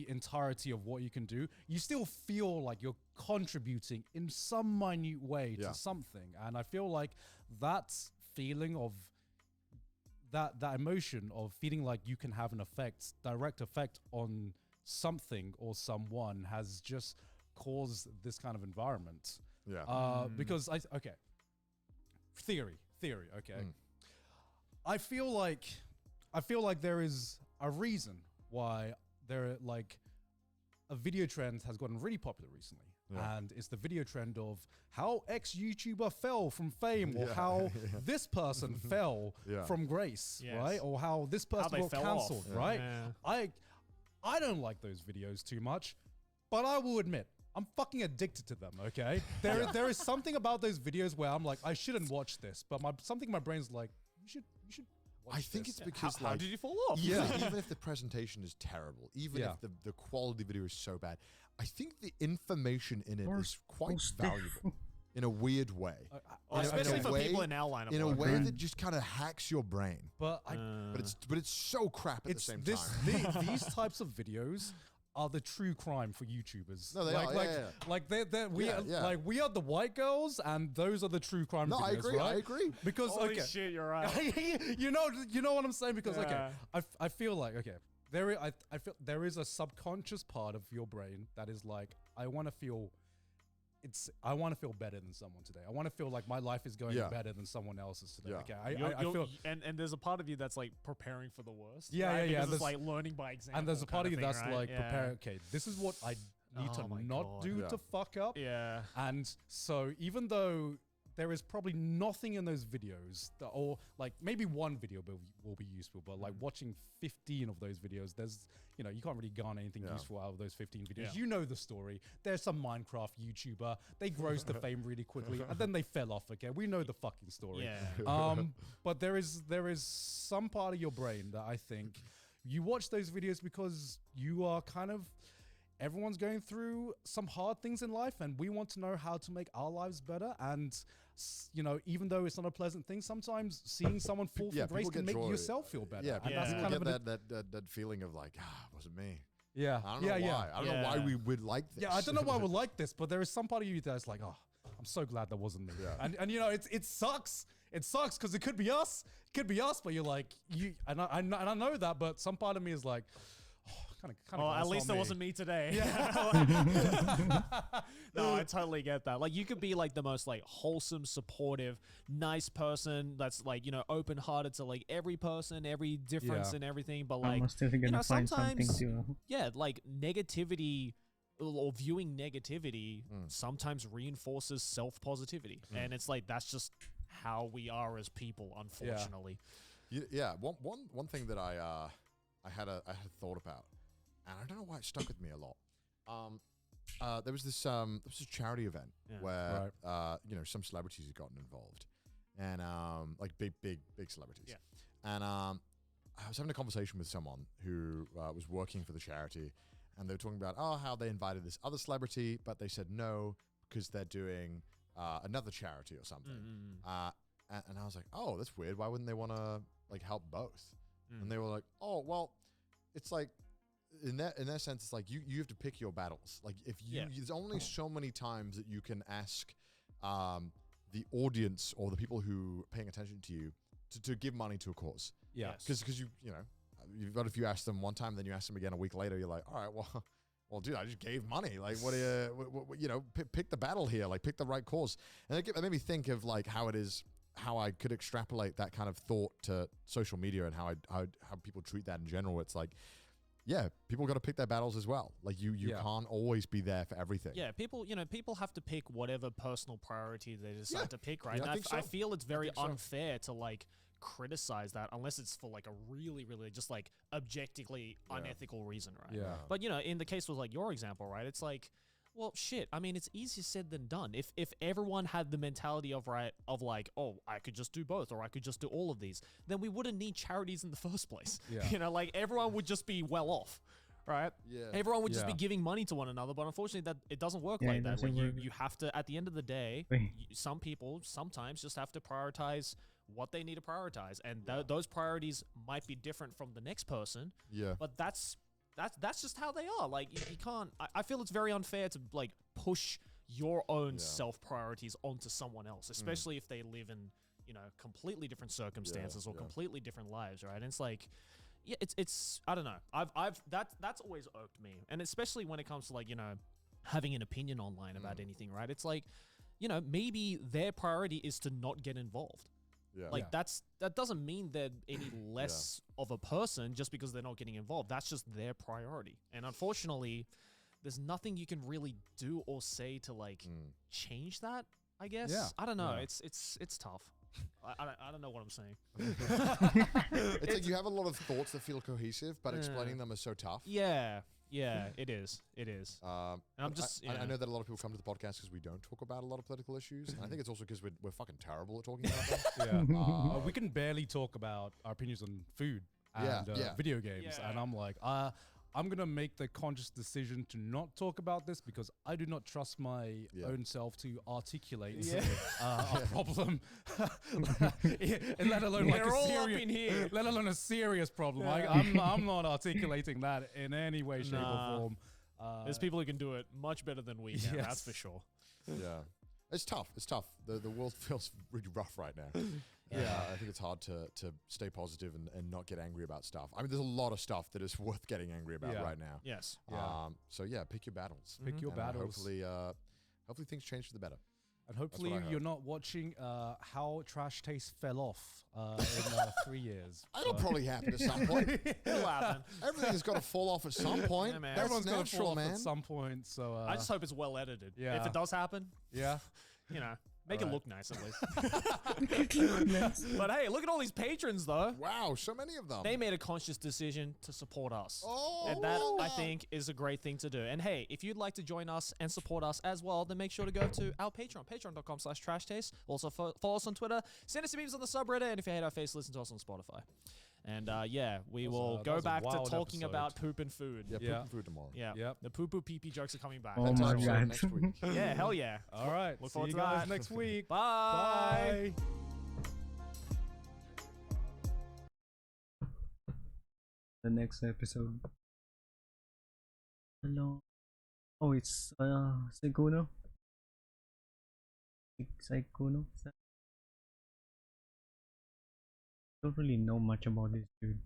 Speaker 4: entirety of what you can do. You still feel like you're contributing in some minute way
Speaker 3: Yeah.
Speaker 4: to something, and I feel like that feeling of that emotion of feeling like you can have an direct effect on something or someone has just caused this kind of environment.
Speaker 3: Yeah.
Speaker 4: Because theory, okay.
Speaker 3: Mm.
Speaker 4: I feel like there is a reason why a video trend has gotten really popular recently.
Speaker 3: Yeah.
Speaker 4: And it's the video trend of how X YouTuber fell from fame, or
Speaker 3: Yeah,
Speaker 4: how
Speaker 3: yeah.
Speaker 4: this person fell
Speaker 3: Yeah.
Speaker 4: from grace,
Speaker 2: Yes.
Speaker 4: right? Or how this person
Speaker 2: they
Speaker 4: got
Speaker 2: fell
Speaker 4: cancelled,
Speaker 2: off.
Speaker 4: right?
Speaker 2: Yeah.
Speaker 4: I don't like those videos too much, but I will admit I'm fucking addicted to them. Okay, there is something about those videos where I'm like, I shouldn't watch this, but something in my brain's like, you should. Watch
Speaker 3: I think
Speaker 4: this.
Speaker 3: it's because
Speaker 2: How
Speaker 3: like
Speaker 2: did you fall off?
Speaker 3: even if the presentation is terrible, even
Speaker 4: Yeah.
Speaker 3: if the quality video is so bad, I think the information in it
Speaker 1: Or
Speaker 3: is quite
Speaker 1: stiff.
Speaker 3: valuable in a weird way.
Speaker 2: Oh,
Speaker 3: in a
Speaker 2: especially for
Speaker 3: way-
Speaker 2: people in our line of
Speaker 3: In a
Speaker 2: work.
Speaker 3: way
Speaker 1: Right.
Speaker 3: that just kind of hacks your brain.
Speaker 4: But
Speaker 3: But it's so crap at the
Speaker 4: it's
Speaker 3: same
Speaker 4: this
Speaker 3: time.
Speaker 4: these types of videos are the true crime for YouTubers.
Speaker 3: No, they
Speaker 4: like,
Speaker 3: are,
Speaker 4: Like,
Speaker 3: yeah.
Speaker 4: like we
Speaker 3: Yeah,
Speaker 4: are,
Speaker 3: yeah.
Speaker 4: like we are the white girls, and those are the true crime
Speaker 3: No,
Speaker 4: videos.
Speaker 3: I agree.
Speaker 4: Right?
Speaker 3: I agree.
Speaker 4: Because
Speaker 2: Holy
Speaker 4: okay,
Speaker 2: shit, you're right.
Speaker 4: you know what I'm saying? Because
Speaker 2: Yeah.
Speaker 4: I feel like I feel there is a subconscious part of your brain that is like, I want to feel better than someone today. I want to feel like my life is going
Speaker 3: Yeah.
Speaker 4: better than someone else's today.
Speaker 3: Yeah.
Speaker 4: Okay, I
Speaker 2: You're-
Speaker 4: feel.
Speaker 2: and there's a part of you that's like preparing for the worst.
Speaker 4: Yeah,
Speaker 2: right?
Speaker 4: yeah, yeah,
Speaker 2: Because
Speaker 4: there's-
Speaker 2: it's like learning by example.
Speaker 4: And there's a part of you
Speaker 2: kind
Speaker 4: that's
Speaker 2: thing, right?
Speaker 4: like
Speaker 2: Yeah.
Speaker 4: prepare. Okay, this is what I need
Speaker 2: Oh my
Speaker 4: to not
Speaker 2: God.
Speaker 4: do
Speaker 3: Yeah.
Speaker 4: to fuck up.
Speaker 2: Yeah.
Speaker 4: And so even though there is probably nothing in those videos that, or like maybe one video will be useful, but like watching 15 of those videos, there's, you can't really garner anything
Speaker 3: Yeah.
Speaker 4: useful out of those 15 videos.
Speaker 2: Yeah.
Speaker 4: You know the story. There's some Minecraft YouTuber. They rose to fame really quickly and then they fell off again. We know the fucking story.
Speaker 2: Yeah.
Speaker 4: But there is some part of your brain that I think you watch those videos because you are kind of, everyone's going through some hard things in life and we want to know how to make our lives better. And, even though it's not a pleasant thing, sometimes seeing someone fall from grace
Speaker 3: people
Speaker 4: can
Speaker 3: get
Speaker 4: make
Speaker 3: joy.
Speaker 4: yourself feel better.
Speaker 3: Yeah,
Speaker 4: And
Speaker 3: people,
Speaker 4: that's
Speaker 2: Yeah.
Speaker 3: people
Speaker 4: kind
Speaker 3: get
Speaker 4: of
Speaker 3: that feeling of like, it wasn't me.
Speaker 4: yeah.
Speaker 3: I don't know why. I don't know why
Speaker 2: Yeah.
Speaker 3: we would like this.
Speaker 4: Yeah, I don't know why we're like this, but there is some part of you that's like, oh, I'm so glad that wasn't me.
Speaker 3: Yeah.
Speaker 4: And it sucks. It sucks because it could be us. It could be us, but you're like, and I know that, but some part of me is like, kind of.
Speaker 2: Oh, at least it wasn't me today. No, I totally get that. Like, you could be like the most like wholesome, supportive, nice person that's like, open-hearted to like every person, every difference
Speaker 4: Yeah.
Speaker 2: and everything. But like,
Speaker 1: I'm still gonna find something
Speaker 2: sometimes,
Speaker 1: to.
Speaker 2: yeah, like negativity or viewing negativity sometimes reinforces self-positivity. And it's like, that's just how we are as people, unfortunately.
Speaker 3: Yeah. One thing that I had a thought about, and I don't know why it stuck with me a lot. There was this charity event
Speaker 2: Yeah.
Speaker 3: where some celebrities had gotten involved, and like big celebrities.
Speaker 2: Yeah.
Speaker 3: And I was having a conversation with someone who was working for the charity, and they were talking about how they invited this other celebrity, but they said no because they're doing another charity or something. And I was like, oh, that's weird. Why wouldn't they want to like help both? And they were like, oh, well, it's like in their sense, it's like you have to pick your battles. Like if there's only so many times that you can ask the audience or the people who are paying attention to you to give money to a cause.
Speaker 4: Yeah.
Speaker 2: Yes.
Speaker 3: Because but if you ask them one time, then you ask them again a week later, you're like, all right, well, well, dude, I just gave money. Like, what do you know, pick the battle here. Like, pick the right course. And it made me think of like how it is, how I could extrapolate that kind of thought to social media and how people treat that in general. It's like, yeah, people got to pick their battles as well. Like you can't always be there for everything.
Speaker 2: Yeah, people have to pick whatever personal priority they decide to pick, right?
Speaker 3: Yeah,
Speaker 2: And
Speaker 3: I
Speaker 2: I
Speaker 3: think so.
Speaker 2: feel it's very
Speaker 3: think so.
Speaker 2: unfair to like criticize that unless it's for like a really, really just like objectively unethical reason, right?
Speaker 4: Yeah.
Speaker 2: But in the case with like your example, right? It's like, well, shit. I mean, it's easier said than done. If everyone had the mentality of like, oh, I could just do both, or I could just do all of these, then we wouldn't need charities in the first place.
Speaker 4: Yeah.
Speaker 2: Like everyone would just be well off, right?
Speaker 3: Yeah.
Speaker 2: Everyone would just be
Speaker 4: Yeah.
Speaker 2: giving money to one another, but unfortunately, that it doesn't work
Speaker 1: Yeah,
Speaker 2: like
Speaker 1: it
Speaker 2: that. Where
Speaker 1: doesn't work.
Speaker 2: you have to, at the end of the day,
Speaker 1: Wait.
Speaker 2: some people sometimes just have to prioritize what they need to prioritize, and those priorities might be different from the next person.
Speaker 3: Yeah.
Speaker 2: But that's just how they are. Like you can't. I feel it's very unfair to like push your own self priorities onto someone else, especially if they live in completely different circumstances or completely different lives, right? And it's like, yeah, it's I don't know. That's always irked me, and especially when it comes to like having an opinion online about anything, right? It's like maybe their priority is to not get involved.
Speaker 3: Yeah.
Speaker 2: Like that doesn't mean they're any less of a person just because they're not getting involved. That's just their priority. And unfortunately, there's nothing you can really do or say to like change that, I guess.
Speaker 4: Yeah.
Speaker 2: I don't know.
Speaker 4: Yeah.
Speaker 2: It's tough. I don't know what I'm saying.
Speaker 3: It's like you have a lot of thoughts that feel cohesive, but explaining them is so tough.
Speaker 2: Yeah, it is. And I'm just
Speaker 3: I know that a lot of people come to the podcast because we don't talk about a lot of political issues. And I think it's also because we're fucking terrible at talking about them.
Speaker 4: Yeah. We can barely talk about our opinions on food and video games.
Speaker 2: Yeah.
Speaker 4: And I'm like, I'm going to make the conscious decision to not talk about this because I do not trust my own self to articulate a problem. And let alone like
Speaker 2: They're
Speaker 4: a
Speaker 2: all up
Speaker 4: serious,
Speaker 2: in here.
Speaker 4: let alone a serious problem. I'm not articulating that in any way, shape, or form.
Speaker 2: There's people who can do it much better than we can. That's for sure.
Speaker 3: Yeah. It's tough. It's tough. The world feels really rough right now. I think it's hard to stay positive and not get angry about stuff. I mean, there's a lot of stuff that is worth getting angry about right now.
Speaker 2: Yes.
Speaker 3: So yeah, pick your battles.
Speaker 4: Pick your
Speaker 3: And,
Speaker 4: battles.
Speaker 3: hopefully things change for the better.
Speaker 4: And hopefully
Speaker 3: what I
Speaker 4: you're
Speaker 3: heard.
Speaker 4: not watching how Trash Taste fell off in 3 years.
Speaker 3: That'll probably happen at some point.
Speaker 2: It'll happen.
Speaker 3: Everything's got to fall off at some point.
Speaker 2: Yeah, man.
Speaker 3: That's
Speaker 4: Everyone's going to
Speaker 3: natural,
Speaker 4: fall off
Speaker 3: man.
Speaker 4: at some point. So
Speaker 2: I just hope it's well edited.
Speaker 4: yeah.
Speaker 2: If it does happen,
Speaker 4: yeah.
Speaker 2: make it
Speaker 4: Alright.
Speaker 2: look nice at least. But hey, look at all these patrons though.
Speaker 3: Wow, so many of them.
Speaker 2: They made a conscious decision to support us.
Speaker 3: Oh,
Speaker 2: And that,
Speaker 3: wow.
Speaker 2: I think, is a great thing to do. And hey, if you'd like to join us and support us as well, then make sure to go to our Patreon, patreon.com/trashtaste. Also, follow us on Twitter. Send us some memes on the subreddit. And if you hate our face, listen to us on Spotify. And we will
Speaker 4: that
Speaker 2: go
Speaker 4: was a
Speaker 2: back to
Speaker 4: wild
Speaker 2: talking
Speaker 4: episode.
Speaker 2: about poop and food.
Speaker 3: Yeah,
Speaker 4: Yeah.
Speaker 3: poop and food tomorrow.
Speaker 2: Yeah.
Speaker 4: Yep.
Speaker 2: The poo-poo pee-pee jokes are coming back.
Speaker 1: Oh
Speaker 3: Next
Speaker 1: my
Speaker 3: episode
Speaker 1: God.
Speaker 3: next week.
Speaker 2: Yeah, hell yeah.
Speaker 4: All right.
Speaker 2: Look
Speaker 4: See
Speaker 2: forward
Speaker 4: you
Speaker 2: to
Speaker 4: guys
Speaker 2: that.
Speaker 4: next week.
Speaker 2: Bye.
Speaker 4: Bye.
Speaker 1: The next episode. Hello. Oh, it's Saikuno. Saikuno. Don't really know much about this dude.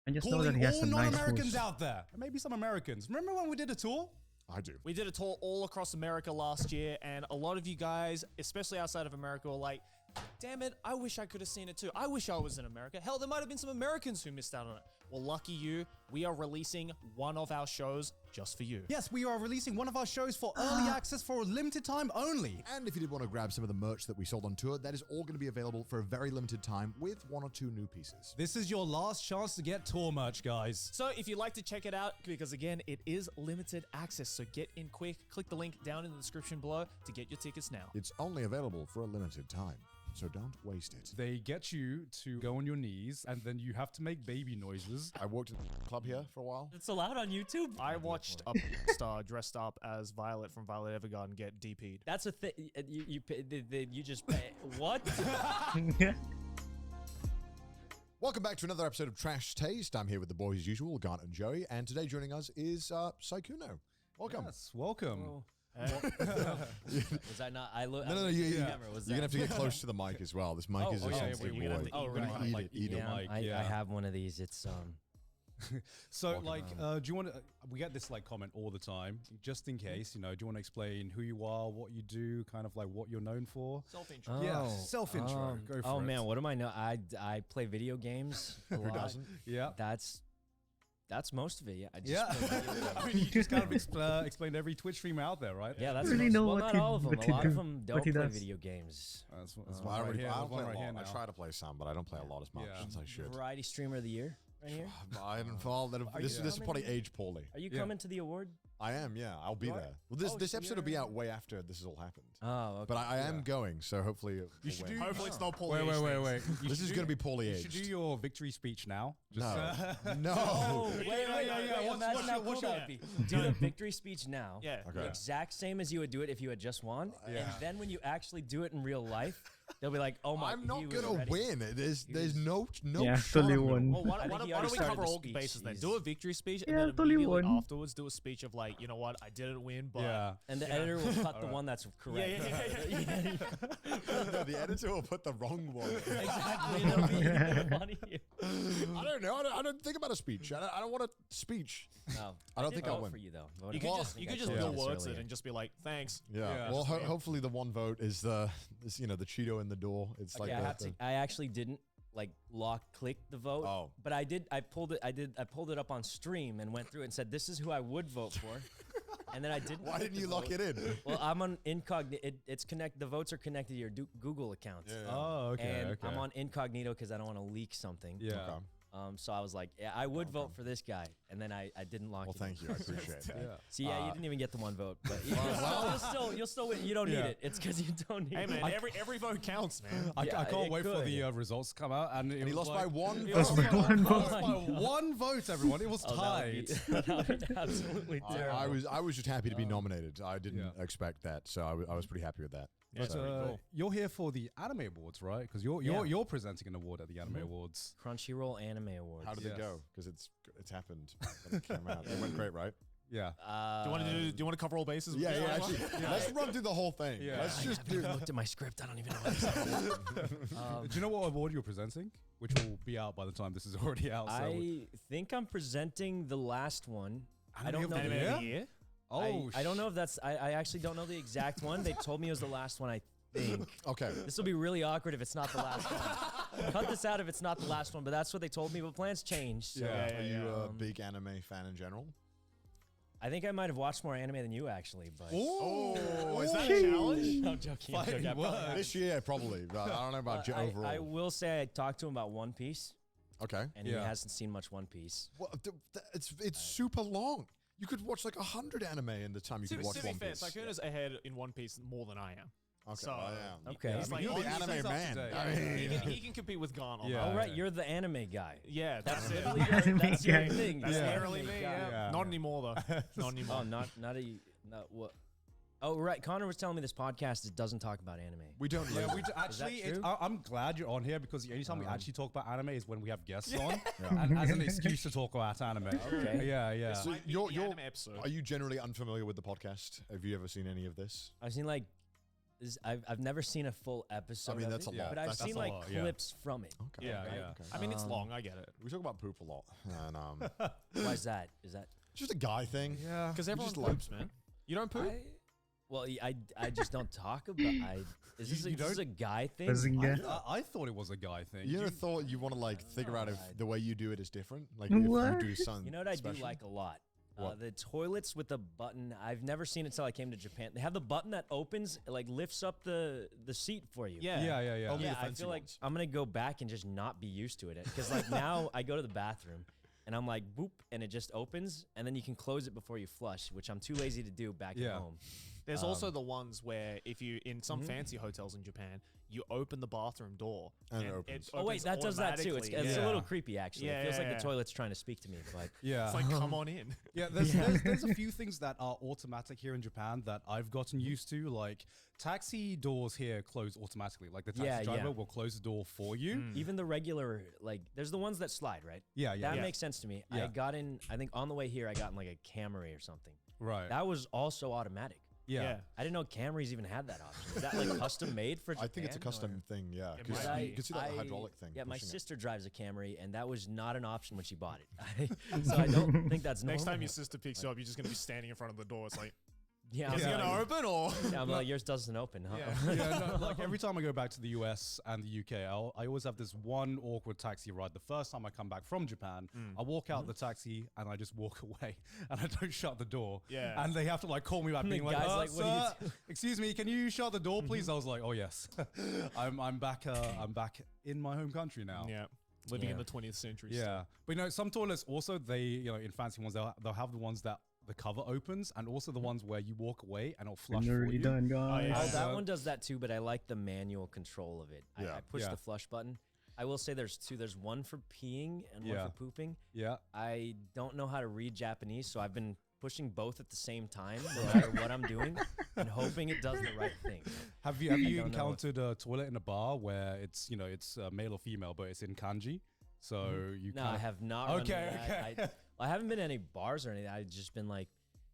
Speaker 1: I just know that
Speaker 4: Calling
Speaker 1: he has
Speaker 4: all
Speaker 1: some nice
Speaker 4: non-Americans
Speaker 1: moves.
Speaker 4: out there. And maybe some Americans. Remember when we did a tour?
Speaker 3: I do.
Speaker 2: We did a tour all across America last year, and a lot of you guys, especially outside of America, were like, damn it, I wish I could have seen it too. I wish I was in America. Hell, there might have been some Americans who missed out on it. Well, lucky you, we are releasing one of our shows just for you.
Speaker 4: Yes, we are releasing one of our shows for early access for a limited time only.
Speaker 3: And if you did want to grab some of the merch that we sold on tour, that is all going to be available for a very limited time with 1 or 2 new pieces.
Speaker 4: This is your last chance to get tour merch, guys.
Speaker 2: So if you'd like to check it out, because again, it is limited access, so get in quick. Click the link down in the description below to get your tickets now.
Speaker 3: It's only available for a limited time, so don't waste it.
Speaker 4: They get you to go on your knees, and then you have to make baby noises.
Speaker 3: I worked in a club here for a while.
Speaker 7: It's allowed on YouTube.
Speaker 2: I watched a star dressed up as Violet from Violet Evergarden get DP'd.
Speaker 7: That's a thing. You just pay. What?
Speaker 3: Welcome back to another episode of Trash Taste. I'm here with the boys as usual, Gant and Joey, and today joining us is Saikuno. Welcome.
Speaker 4: Yes, welcome.
Speaker 7: Was that not? I look.
Speaker 3: No,
Speaker 7: you're
Speaker 3: you're gonna have to get close to the mic as well. This mic is a
Speaker 2: yeah,
Speaker 3: sensitive
Speaker 2: we're gonna have
Speaker 3: boy.
Speaker 2: to eat
Speaker 3: We're gonna
Speaker 7: right.
Speaker 3: eat
Speaker 4: Like,
Speaker 3: it, eat it.
Speaker 7: I have one of these. It's
Speaker 4: So,
Speaker 3: Walking
Speaker 4: like,
Speaker 3: around.
Speaker 4: do you want to? We get this like comment all the time, just in case. You know, do you want to explain who you are, what you do, kind of like what you're known for?
Speaker 2: Self-intro.
Speaker 4: Yeah, self-intro. Go for
Speaker 7: oh
Speaker 4: it.
Speaker 7: man, what am I know? I play video games. A
Speaker 3: Who
Speaker 7: lot.
Speaker 3: doesn't?
Speaker 4: Yeah.
Speaker 7: That's most of it. Yeah. I just
Speaker 4: Yeah.
Speaker 7: play video games.
Speaker 4: I mean, you just kind of explained every Twitch streamer out there, right?
Speaker 7: Yeah, that's
Speaker 1: really
Speaker 7: most,
Speaker 1: know
Speaker 7: well,
Speaker 1: what
Speaker 7: not
Speaker 1: he-
Speaker 7: all of them.
Speaker 1: what
Speaker 7: A
Speaker 1: he
Speaker 7: lot
Speaker 1: do-
Speaker 7: of them
Speaker 1: what
Speaker 7: don't
Speaker 1: he
Speaker 7: play
Speaker 1: does.
Speaker 7: video games.
Speaker 4: That's
Speaker 3: Well,
Speaker 4: one
Speaker 3: I,
Speaker 4: right
Speaker 3: already,
Speaker 4: here.
Speaker 3: I
Speaker 4: There's
Speaker 3: don't
Speaker 4: one
Speaker 3: play
Speaker 4: right
Speaker 3: a
Speaker 4: here
Speaker 3: lot. I
Speaker 4: now.
Speaker 3: try to play some, but I don't play a lot as much
Speaker 4: Yeah.
Speaker 3: as I should.
Speaker 7: Variety streamer of the year, right here.
Speaker 3: I don't fall.
Speaker 7: Are
Speaker 3: This
Speaker 7: you
Speaker 3: is probably
Speaker 7: coming?
Speaker 3: aged poorly.
Speaker 7: Are you
Speaker 4: Yeah.
Speaker 7: coming to the award?
Speaker 3: I am, yeah. I'll be
Speaker 7: You are?
Speaker 3: there. Well, this
Speaker 7: Oh,
Speaker 3: this
Speaker 7: so
Speaker 3: episode will be
Speaker 7: you're-
Speaker 3: out way after this has all happened.
Speaker 7: Oh, okay.
Speaker 3: But I am
Speaker 4: Yeah.
Speaker 3: going, so hopefully it
Speaker 4: You
Speaker 3: will
Speaker 4: should
Speaker 3: win.
Speaker 4: do-
Speaker 2: Hopefully it's not Paul.
Speaker 4: Wait. You
Speaker 3: This
Speaker 4: should
Speaker 3: is
Speaker 4: do-
Speaker 3: going to be poorly
Speaker 4: You
Speaker 3: aged.
Speaker 4: should do your victory speech now.
Speaker 3: No. No.
Speaker 7: Oh, wait,
Speaker 4: yeah.
Speaker 7: Imagine how cool that would be. Do the victory speech now.
Speaker 2: Yeah.
Speaker 3: Okay.
Speaker 7: The exact same as you would do it if you had just won.
Speaker 4: Yeah.
Speaker 7: And then when you actually do it in real life, they'll be like, oh my,
Speaker 3: I'm not
Speaker 7: he was
Speaker 3: going to
Speaker 7: ready.
Speaker 3: win. There's no
Speaker 1: Yeah,
Speaker 3: shot
Speaker 1: totally
Speaker 3: I'm gonna
Speaker 1: won.
Speaker 2: Well, why,
Speaker 7: I
Speaker 2: why,
Speaker 7: think he
Speaker 2: why don't
Speaker 7: already
Speaker 2: we
Speaker 7: started
Speaker 2: cover
Speaker 7: the
Speaker 2: all
Speaker 7: speech.
Speaker 2: bases then?
Speaker 7: He's-
Speaker 2: Do a victory speech
Speaker 1: Yeah,
Speaker 2: and then
Speaker 1: totally
Speaker 2: immediately
Speaker 1: won.
Speaker 2: afterwards do a speech of like, you know what, I didn't win, but
Speaker 4: Yeah.
Speaker 7: And the editor will cut the one that's correct.
Speaker 2: yeah.
Speaker 3: No, the editor will put the wrong one.
Speaker 7: Exactly. It'll be even funnier.
Speaker 3: I don't know. I don't think about a speech. I don't want a speech.
Speaker 7: No,
Speaker 3: I don't
Speaker 7: did
Speaker 3: think I'll
Speaker 7: vote
Speaker 3: win.
Speaker 7: for you though.
Speaker 2: You could just, you could just
Speaker 7: Bill
Speaker 2: Bill words it and just be like, thanks.
Speaker 3: Yeah.
Speaker 4: Yeah.
Speaker 3: Well,
Speaker 2: Yeah.
Speaker 3: hopefully the one vote is the Cheeto in the door. It's like
Speaker 7: I actually didn't like click the vote.
Speaker 3: Oh.
Speaker 7: But I pulled it up on stream and went through it and said this is who I would vote for. And then I didn't.
Speaker 3: Why
Speaker 7: click
Speaker 3: didn't
Speaker 7: the
Speaker 3: you lock
Speaker 7: vote.
Speaker 3: it in?
Speaker 7: Well, I'm on incognito. It's connect. The votes are connected to your Google account.
Speaker 4: Oh, okay.
Speaker 7: And
Speaker 4: okay.
Speaker 7: I'm on incognito because I don't want to leak something.
Speaker 4: Yeah.
Speaker 3: Okay.
Speaker 7: So I was like, yeah, I would vote for this guy, and then I didn't lock
Speaker 3: Well,
Speaker 7: it. in.
Speaker 3: thank you. I appreciate it.
Speaker 4: Yeah.
Speaker 7: So yeah, you didn't even get the one vote, but you'll still win. You don't
Speaker 4: Yeah.
Speaker 7: need it. It's because you don't need
Speaker 2: Hey
Speaker 7: it.
Speaker 2: man, every vote counts, man.
Speaker 4: I
Speaker 7: Yeah,
Speaker 4: can't
Speaker 7: it
Speaker 4: wait for
Speaker 7: could.
Speaker 4: the results to come out, and
Speaker 3: And he lost by one
Speaker 2: He
Speaker 3: vote.
Speaker 2: lost by
Speaker 1: one vote.
Speaker 4: Lost by one vote, everyone. It was
Speaker 7: Oh, that would
Speaker 4: tied.
Speaker 7: be, that would be absolutely terrible.
Speaker 3: I was just happy to be nominated. I didn't
Speaker 4: Yeah.
Speaker 3: expect that, so I was pretty happy with that.
Speaker 2: Yeah,
Speaker 4: But
Speaker 2: it's pretty cool.
Speaker 4: you're here for the Anime Awards, right? Because
Speaker 7: Yeah.
Speaker 4: you're presenting an award at the Anime Awards.
Speaker 7: Crunchyroll Anime Awards.
Speaker 3: How did
Speaker 4: Yes.
Speaker 3: it go? Because it's happened. When it came out. It went great, right?
Speaker 4: Yeah.
Speaker 2: Do you want to cover all bases?
Speaker 3: Yeah,
Speaker 2: with
Speaker 3: yeah.
Speaker 2: this one?
Speaker 3: Actually, let's run through the whole thing.
Speaker 4: Yeah.
Speaker 3: Let's
Speaker 7: I
Speaker 3: just
Speaker 7: haven't
Speaker 3: do.
Speaker 7: even looked at my script. I don't even know what this is.
Speaker 4: Do you know what award you're presenting? Which will be out by the time this is already out. So
Speaker 7: I think I'm presenting the last one. I don't
Speaker 4: of
Speaker 7: know.
Speaker 4: the
Speaker 2: Anime
Speaker 4: year?
Speaker 2: of the year?
Speaker 7: I don't know if that's. I actually don't know the exact one. They told me it was the last one. I think
Speaker 3: Okay.
Speaker 7: this will be really awkward if it's not the last one. Cut this out if it's not the last one. But that's what they told me. But plans changed. So
Speaker 4: Yeah.
Speaker 3: Are you a
Speaker 7: Um,
Speaker 3: big anime fan in general?
Speaker 7: I think I might have watched more anime than you actually. But
Speaker 2: Oh, is that a challenge?
Speaker 7: no, I'm joking. I'm
Speaker 4: Fighting
Speaker 7: joking. I probably
Speaker 4: words.
Speaker 7: have.
Speaker 3: This year, probably. But I don't know about overall.
Speaker 7: I will say I talked to him about One Piece,
Speaker 3: Okay.
Speaker 7: and
Speaker 4: Yeah.
Speaker 7: he hasn't seen much One Piece.
Speaker 3: Well, it's super long. You could watch like 100 anime in the time you could watch
Speaker 2: To be
Speaker 3: One
Speaker 2: fair,
Speaker 3: Piece.
Speaker 2: Sakuna's ahead in One Piece more than I am.
Speaker 3: Okay.
Speaker 2: So,
Speaker 3: well, yeah.
Speaker 7: Okay.
Speaker 3: I
Speaker 2: He's
Speaker 3: mean,
Speaker 2: like,
Speaker 3: you're the
Speaker 2: he's
Speaker 3: anime
Speaker 4: up to
Speaker 3: man.
Speaker 4: date.
Speaker 3: I mean,
Speaker 2: He can compete with Gon on
Speaker 4: Yeah.
Speaker 2: that.
Speaker 7: Oh right, you're the anime guy.
Speaker 2: Yeah, that's it.
Speaker 7: Literally,
Speaker 1: Anime
Speaker 7: that's your
Speaker 1: guy.
Speaker 7: thing.
Speaker 2: That's
Speaker 7: You're the
Speaker 2: literally
Speaker 7: anime
Speaker 2: me.
Speaker 7: guy.
Speaker 2: Yeah.
Speaker 4: Yeah.
Speaker 2: Not anymore though. Not anymore.
Speaker 7: Oh, not what? Oh right, Connor was telling me this podcast doesn't talk about anime.
Speaker 3: we don't.
Speaker 4: Yeah,
Speaker 3: label
Speaker 4: we
Speaker 3: it.
Speaker 4: actually.
Speaker 7: true?
Speaker 4: I'm glad you're on here because the only time we actually talk about anime is when we have guests on,
Speaker 3: Yeah.
Speaker 4: and as an excuse to talk about anime.
Speaker 7: Okay.
Speaker 4: Yeah, yeah.
Speaker 3: So
Speaker 2: Might be
Speaker 3: you're,
Speaker 2: the
Speaker 3: you're,
Speaker 2: anime episode.
Speaker 3: are you generally unfamiliar with the podcast? Have you ever seen any of this?
Speaker 7: I've seen like, I've never seen a full episode.
Speaker 3: I mean,
Speaker 7: of
Speaker 3: that's
Speaker 7: it,
Speaker 3: a lot.
Speaker 7: but I've
Speaker 3: That's
Speaker 7: seen
Speaker 4: a
Speaker 7: like
Speaker 4: lot, yeah.
Speaker 7: clips from it.
Speaker 3: Okay.
Speaker 4: Yeah,
Speaker 3: okay,
Speaker 4: yeah.
Speaker 3: okay.
Speaker 2: I mean, it's long. I get it.
Speaker 3: We talk about poop a lot, and
Speaker 7: Why is that? Is that?
Speaker 3: just a guy thing.
Speaker 4: Yeah.
Speaker 2: Because everyone
Speaker 3: just like-
Speaker 2: poops, man. You don't poop?
Speaker 7: Well, I just don't talk about. Is this,
Speaker 4: You
Speaker 7: this is
Speaker 4: don't?
Speaker 7: a guy thing?
Speaker 1: Bazinga.
Speaker 4: I thought it was a guy thing.
Speaker 3: You ever thought you want to like figure out if
Speaker 7: I-
Speaker 3: the way you do it is different? Like
Speaker 1: What?
Speaker 3: if you do something.
Speaker 7: You know what I do
Speaker 3: special?
Speaker 7: like a lot?
Speaker 3: What?
Speaker 7: The toilets with the button. I've never seen it until I came to Japan. They have the button that opens, like lifts up the seat for you.
Speaker 2: Yeah.
Speaker 4: Yeah, yeah, yeah.
Speaker 3: Only
Speaker 7: Yeah,
Speaker 3: the
Speaker 7: I
Speaker 3: fancy
Speaker 7: feel like
Speaker 3: ones.
Speaker 7: I'm gonna go back and just not be used to it because like now I go to the bathroom and I'm like boop and it just opens and then you can close it before you flush, which I'm too lazy to do back
Speaker 4: Yeah.
Speaker 7: at home.
Speaker 2: There's also the ones where if you in some
Speaker 7: Mhm.
Speaker 2: fancy hotels in Japan, you open the bathroom door
Speaker 3: And it opens.
Speaker 7: Oh wait, that does that too. It's
Speaker 2: automatically.
Speaker 7: a
Speaker 4: Yeah.
Speaker 7: little creepy actually.
Speaker 2: Yeah,
Speaker 7: it feels
Speaker 2: yeah,
Speaker 7: like
Speaker 2: yeah.
Speaker 7: the toilet's trying to speak to me, but
Speaker 4: Yeah.
Speaker 2: It's like, come on in.
Speaker 4: Yeah, there's a few things that are automatic here in Japan that I've gotten used to. Like taxi doors here close automatically. Like the taxi
Speaker 7: Yeah,
Speaker 4: driver
Speaker 7: yeah.
Speaker 4: will close the door for you.
Speaker 7: even the regular like there's the ones that slide, right?
Speaker 4: Yeah, yeah,
Speaker 7: That
Speaker 2: Yeah.
Speaker 7: makes sense to me.
Speaker 4: Yeah.
Speaker 7: I got in I think on the way here I got in like a Camry or something.
Speaker 4: right.
Speaker 7: That was also automatic.
Speaker 4: Yeah.
Speaker 7: I didn't know Camrys even had that option. Is that like custom made for Japan?
Speaker 3: I think it's a custom
Speaker 7: or-
Speaker 3: thing, yeah.
Speaker 2: It
Speaker 3: 'Cause
Speaker 2: might
Speaker 3: you
Speaker 2: be.
Speaker 3: can see that hydraulic thing.
Speaker 7: Yeah, my
Speaker 3: pushing it.
Speaker 7: sister drives a Camry, and that was not an option when she bought it. So I don't think that's normal.
Speaker 2: Next time your sister picks you up, you're just gonna be standing in front of the door. It's like,
Speaker 7: yeah,
Speaker 2: is it gonna open or?
Speaker 7: Yeah, I'm like, yours doesn't open, huh?
Speaker 4: Yeah, no, like every time I go back to the US and the UK, I always have this one awkward taxi ride. The first time I come back from Japan, I walk out the taxi and I just walk away and I don't shut the door.
Speaker 2: Yeah.
Speaker 4: And they have to like call me back,
Speaker 7: And the
Speaker 4: being like,
Speaker 7: guy's like, "What are you
Speaker 4: "Sir, excuse me, can you shut the door, please?" I was like, "Oh yes, I'm back. I'm back in my home country now."
Speaker 2: Yeah, living in
Speaker 7: Yeah.
Speaker 2: the 20th century.
Speaker 4: Yeah, but some toilets also in fancy ones they'll have the ones that the cover opens and also the ones where you walk away and it'll flush for
Speaker 1: Nearly
Speaker 4: you.
Speaker 1: done, guys.
Speaker 2: yeah.
Speaker 7: Oh, that
Speaker 4: So-
Speaker 7: one does that too, but I like the manual control of it.
Speaker 3: Yeah.
Speaker 7: I push
Speaker 4: Yeah.
Speaker 7: the flush button. I will say there's two. There's one for peeing and one
Speaker 4: Yeah.
Speaker 7: for pooping.
Speaker 4: Yeah.
Speaker 7: I don't know how to read Japanese, so I've been pushing both at the same time, no matter what I'm doing, and hoping it does the right thing.
Speaker 4: Have you
Speaker 7: don't know.
Speaker 4: encountered a toilet in a bar where it's it's male or female, but it's in kanji? So you
Speaker 7: No,
Speaker 4: kind
Speaker 7: I
Speaker 4: of
Speaker 7: have not. run into
Speaker 4: Okay,
Speaker 7: that.
Speaker 4: okay.
Speaker 7: I haven't been to any bars or anything. I've just been like,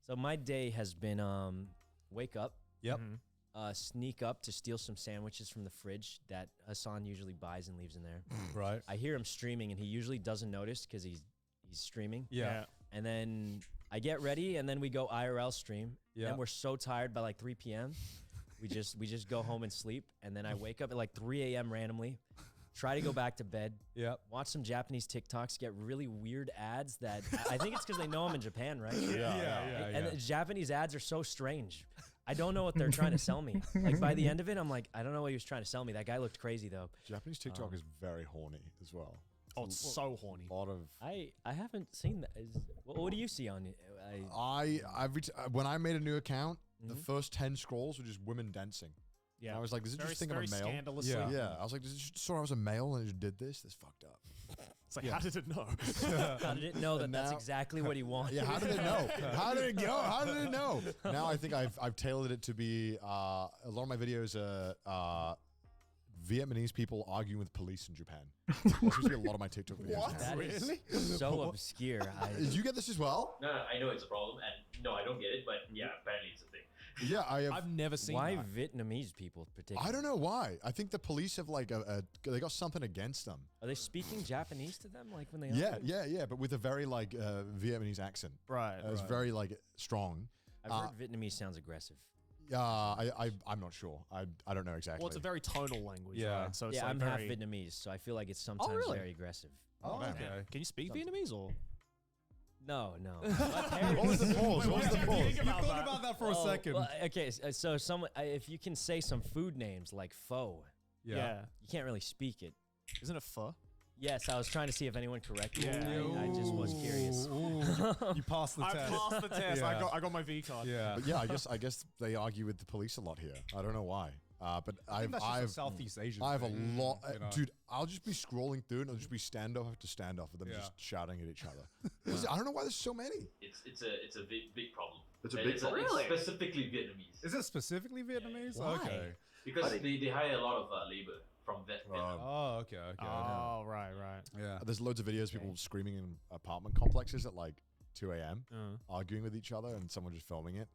Speaker 7: so my day has been wake up,
Speaker 4: Yep.
Speaker 7: sneak up to steal some sandwiches from the fridge that Hassan usually buys and leaves in there.
Speaker 4: Right.
Speaker 7: I hear him streaming, and he usually doesn't notice because he's streaming.
Speaker 4: Yeah.
Speaker 7: And then I get ready, and then we go IRL stream.
Speaker 4: Yeah.
Speaker 7: And we're so tired by like 3 p.m. we just go home and sleep. And then I wake up at like 3 a.m. randomly, try to go back to bed,
Speaker 4: Yep.
Speaker 7: watch some Japanese TikToks, get really weird ads that I think it's because they know I'm in Japan, right? And the Japanese ads are so strange. I don't know what they're trying to sell me. Like by the end of it, I'm like, I don't know what he was trying to sell me. That guy looked crazy though.
Speaker 3: Japanese TikTok is very horny as well.
Speaker 2: Oh, it's so horny.
Speaker 3: A lot of
Speaker 7: I haven't seen that. What do you see on it?
Speaker 3: when I made a new account, the
Speaker 7: Mhm.
Speaker 3: first 10 scrolls were just women dancing.
Speaker 2: Yeah,
Speaker 3: I was like, does it
Speaker 2: very,
Speaker 3: just think I'm
Speaker 2: very
Speaker 3: a male?
Speaker 2: scandalously.
Speaker 4: Yeah.
Speaker 3: Yeah, I was like, does it just saw I was a male and it just did this? That's fucked up.
Speaker 2: It's like, how did it know?
Speaker 7: How did it know that
Speaker 3: And
Speaker 7: that's
Speaker 3: now-
Speaker 7: exactly what he wanted?
Speaker 3: Yeah, how did it know? How did it go? How did it know? Now I think I've tailored it to be a lot of my videos are Vietnamese people arguing with police in Japan. That seems to be a lot of my TikTok videos.
Speaker 2: What?
Speaker 3: now.
Speaker 7: That is so obscure.
Speaker 3: Did you get this as well?
Speaker 6: No, I know it's a problem, and no, I don't get it, but yeah, apparently it's a thing.
Speaker 3: Yeah, I have.
Speaker 2: I've never seen
Speaker 7: Why
Speaker 2: that.
Speaker 7: Vietnamese people particularly?
Speaker 3: I don't know why. I think the police have like they got something against them.
Speaker 7: Are they speaking Japanese to them like when they?
Speaker 3: Yeah,
Speaker 7: argue?
Speaker 3: yeah, but with a very like Vietnamese accent.
Speaker 2: Right.
Speaker 3: It's very like strong.
Speaker 7: I've heard Vietnamese sounds aggressive.
Speaker 3: I'm not sure. I don't know exactly.
Speaker 2: Well, it's a very tonal language.
Speaker 4: Yeah.
Speaker 2: Right? So it's
Speaker 7: Yeah,
Speaker 2: like
Speaker 7: I'm
Speaker 2: very,
Speaker 7: half Vietnamese, so I feel like it's sometimes
Speaker 2: really?
Speaker 7: very aggressive.
Speaker 4: Oh,
Speaker 3: man.
Speaker 4: okay.
Speaker 2: Can you speak Vietnamese or?
Speaker 7: No.
Speaker 3: What was the pause? What was the pause?
Speaker 4: You thought about that for a second.
Speaker 7: Well, okay, so someone, if you can say some food names like pho,
Speaker 2: Yeah.
Speaker 7: you can't really speak it.
Speaker 2: Isn't it pho?
Speaker 7: Yes, I was trying to see if anyone corrected
Speaker 2: Yeah.
Speaker 7: me. I just was curious.
Speaker 4: You passed the
Speaker 2: I
Speaker 4: test.
Speaker 2: passed the test.
Speaker 4: Yeah.
Speaker 2: I got my V card.
Speaker 4: Yeah.
Speaker 3: But yeah, I guess they argue with the police a lot here. I don't know why. But
Speaker 4: I think that's just a
Speaker 3: I've
Speaker 4: Southeast Asian
Speaker 3: I have a
Speaker 4: thing,
Speaker 3: lot,
Speaker 4: you know.
Speaker 3: dude. I'll just be scrolling through and it'll just be standoff after standoff with them
Speaker 4: Yeah.
Speaker 3: just shouting at each other. I don't know why there's so many.
Speaker 6: It's a big problem.
Speaker 3: It's a
Speaker 6: And
Speaker 3: big problem?
Speaker 6: It's specifically Vietnamese.
Speaker 4: Is it specifically Vietnamese?
Speaker 7: Why?
Speaker 4: Okay.
Speaker 6: Because they hire a lot of labor from Vietnam.
Speaker 4: Oh, okay.
Speaker 2: Oh, right.
Speaker 4: Yeah.
Speaker 3: There's loads of videos of people screaming in apartment complexes at like 2 a.m. Arguing with each other and someone just filming it.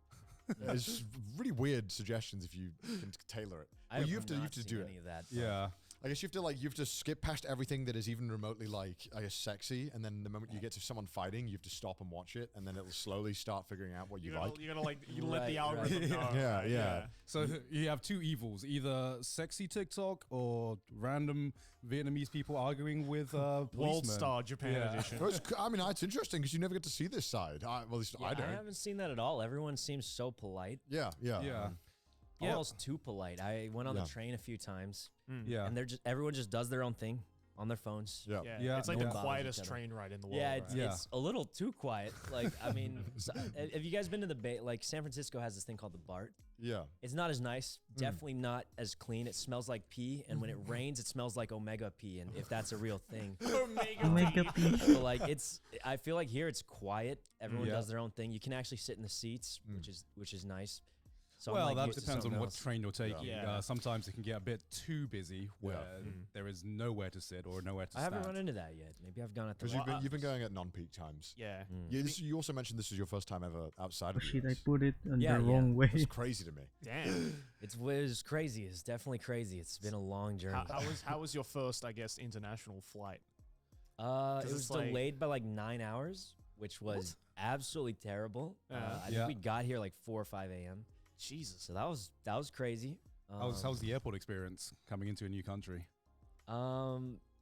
Speaker 3: It's just really weird suggestions if you can tailor it.
Speaker 7: I
Speaker 3: Well,
Speaker 7: have
Speaker 3: you have to
Speaker 7: not
Speaker 3: do
Speaker 7: seen
Speaker 3: it.
Speaker 7: any of that. but-
Speaker 4: Yeah.
Speaker 3: I guess you have to skip past everything that is even remotely like I guess sexy, and then the moment you get to someone fighting, you have to stop and watch it, and then it'll slowly start figuring out what you like.
Speaker 2: You're gonna like you let the
Speaker 7: Right, right.
Speaker 2: algorithm know.
Speaker 3: Yeah, yeah.
Speaker 4: So you have two evils: either sexy TikTok or random Vietnamese people arguing with
Speaker 2: World
Speaker 4: policemen.
Speaker 2: Star Japan
Speaker 4: Yeah.
Speaker 2: edition.
Speaker 3: Well, it's interesting because you never get to see this side. Well, at least
Speaker 7: Yeah,
Speaker 3: I
Speaker 7: I
Speaker 3: don't.
Speaker 7: haven't seen that at all. Everyone seems so polite.
Speaker 3: Yeah.
Speaker 4: Yeah.
Speaker 7: Almost too polite. I went on
Speaker 3: Yeah.
Speaker 7: the train a few times,
Speaker 4: Yeah.
Speaker 7: and
Speaker 2: everyone
Speaker 7: just does their own thing on their phones.
Speaker 3: Yeah.
Speaker 2: Yeah, it's like
Speaker 4: no
Speaker 2: the
Speaker 4: one bothers
Speaker 2: quietest
Speaker 7: each other.
Speaker 2: train ride in the world.
Speaker 7: Yeah,
Speaker 2: right?
Speaker 7: it's a little too quiet. Like, I mean, have you guys been to the Bay? Like, San Francisco has this thing called the BART.
Speaker 3: Yeah.
Speaker 7: It's not as nice. Definitely not as clean. It smells like pee, and when it rains, it smells like omega pee. And if that's a real thing, so like I feel like here it's quiet. Everyone
Speaker 4: Yeah.
Speaker 7: does their own thing. You can actually sit in the seats, which is nice. So I'm,
Speaker 4: Well,
Speaker 7: like,
Speaker 4: that
Speaker 7: used to
Speaker 4: depends on
Speaker 7: something
Speaker 4: what
Speaker 7: else.
Speaker 4: train you're taking.
Speaker 2: Yeah.
Speaker 4: Sometimes it can get a bit too busy where
Speaker 2: Mm.
Speaker 4: there is nowhere to sit or nowhere to
Speaker 7: I
Speaker 4: stand.
Speaker 7: haven't run into that yet. Maybe I've gone at the
Speaker 3: Because
Speaker 7: wrong
Speaker 3: you've been
Speaker 7: times.
Speaker 3: going at non-peak times.
Speaker 2: Yeah.
Speaker 7: Mm.
Speaker 3: Yeah, you also mentioned this is your first time ever outside
Speaker 1: Oh
Speaker 3: of the
Speaker 1: shit, I
Speaker 3: US.
Speaker 1: put it on
Speaker 7: Yeah,
Speaker 1: the
Speaker 7: yeah.
Speaker 1: wrong way.
Speaker 3: That's crazy to me.
Speaker 2: Damn.
Speaker 7: It was crazy. It's definitely crazy. It's been a long journey.
Speaker 2: How was your first, I guess, international flight?
Speaker 7: It
Speaker 2: 'Cause
Speaker 7: was
Speaker 2: it's like-
Speaker 7: delayed by like 9 hours, which was absolutely terrible. I
Speaker 4: Yeah.
Speaker 7: think we got here like 4 or 5 a.m.
Speaker 2: Jesus.
Speaker 7: So that was crazy.
Speaker 4: How's the airport experience coming into a new country?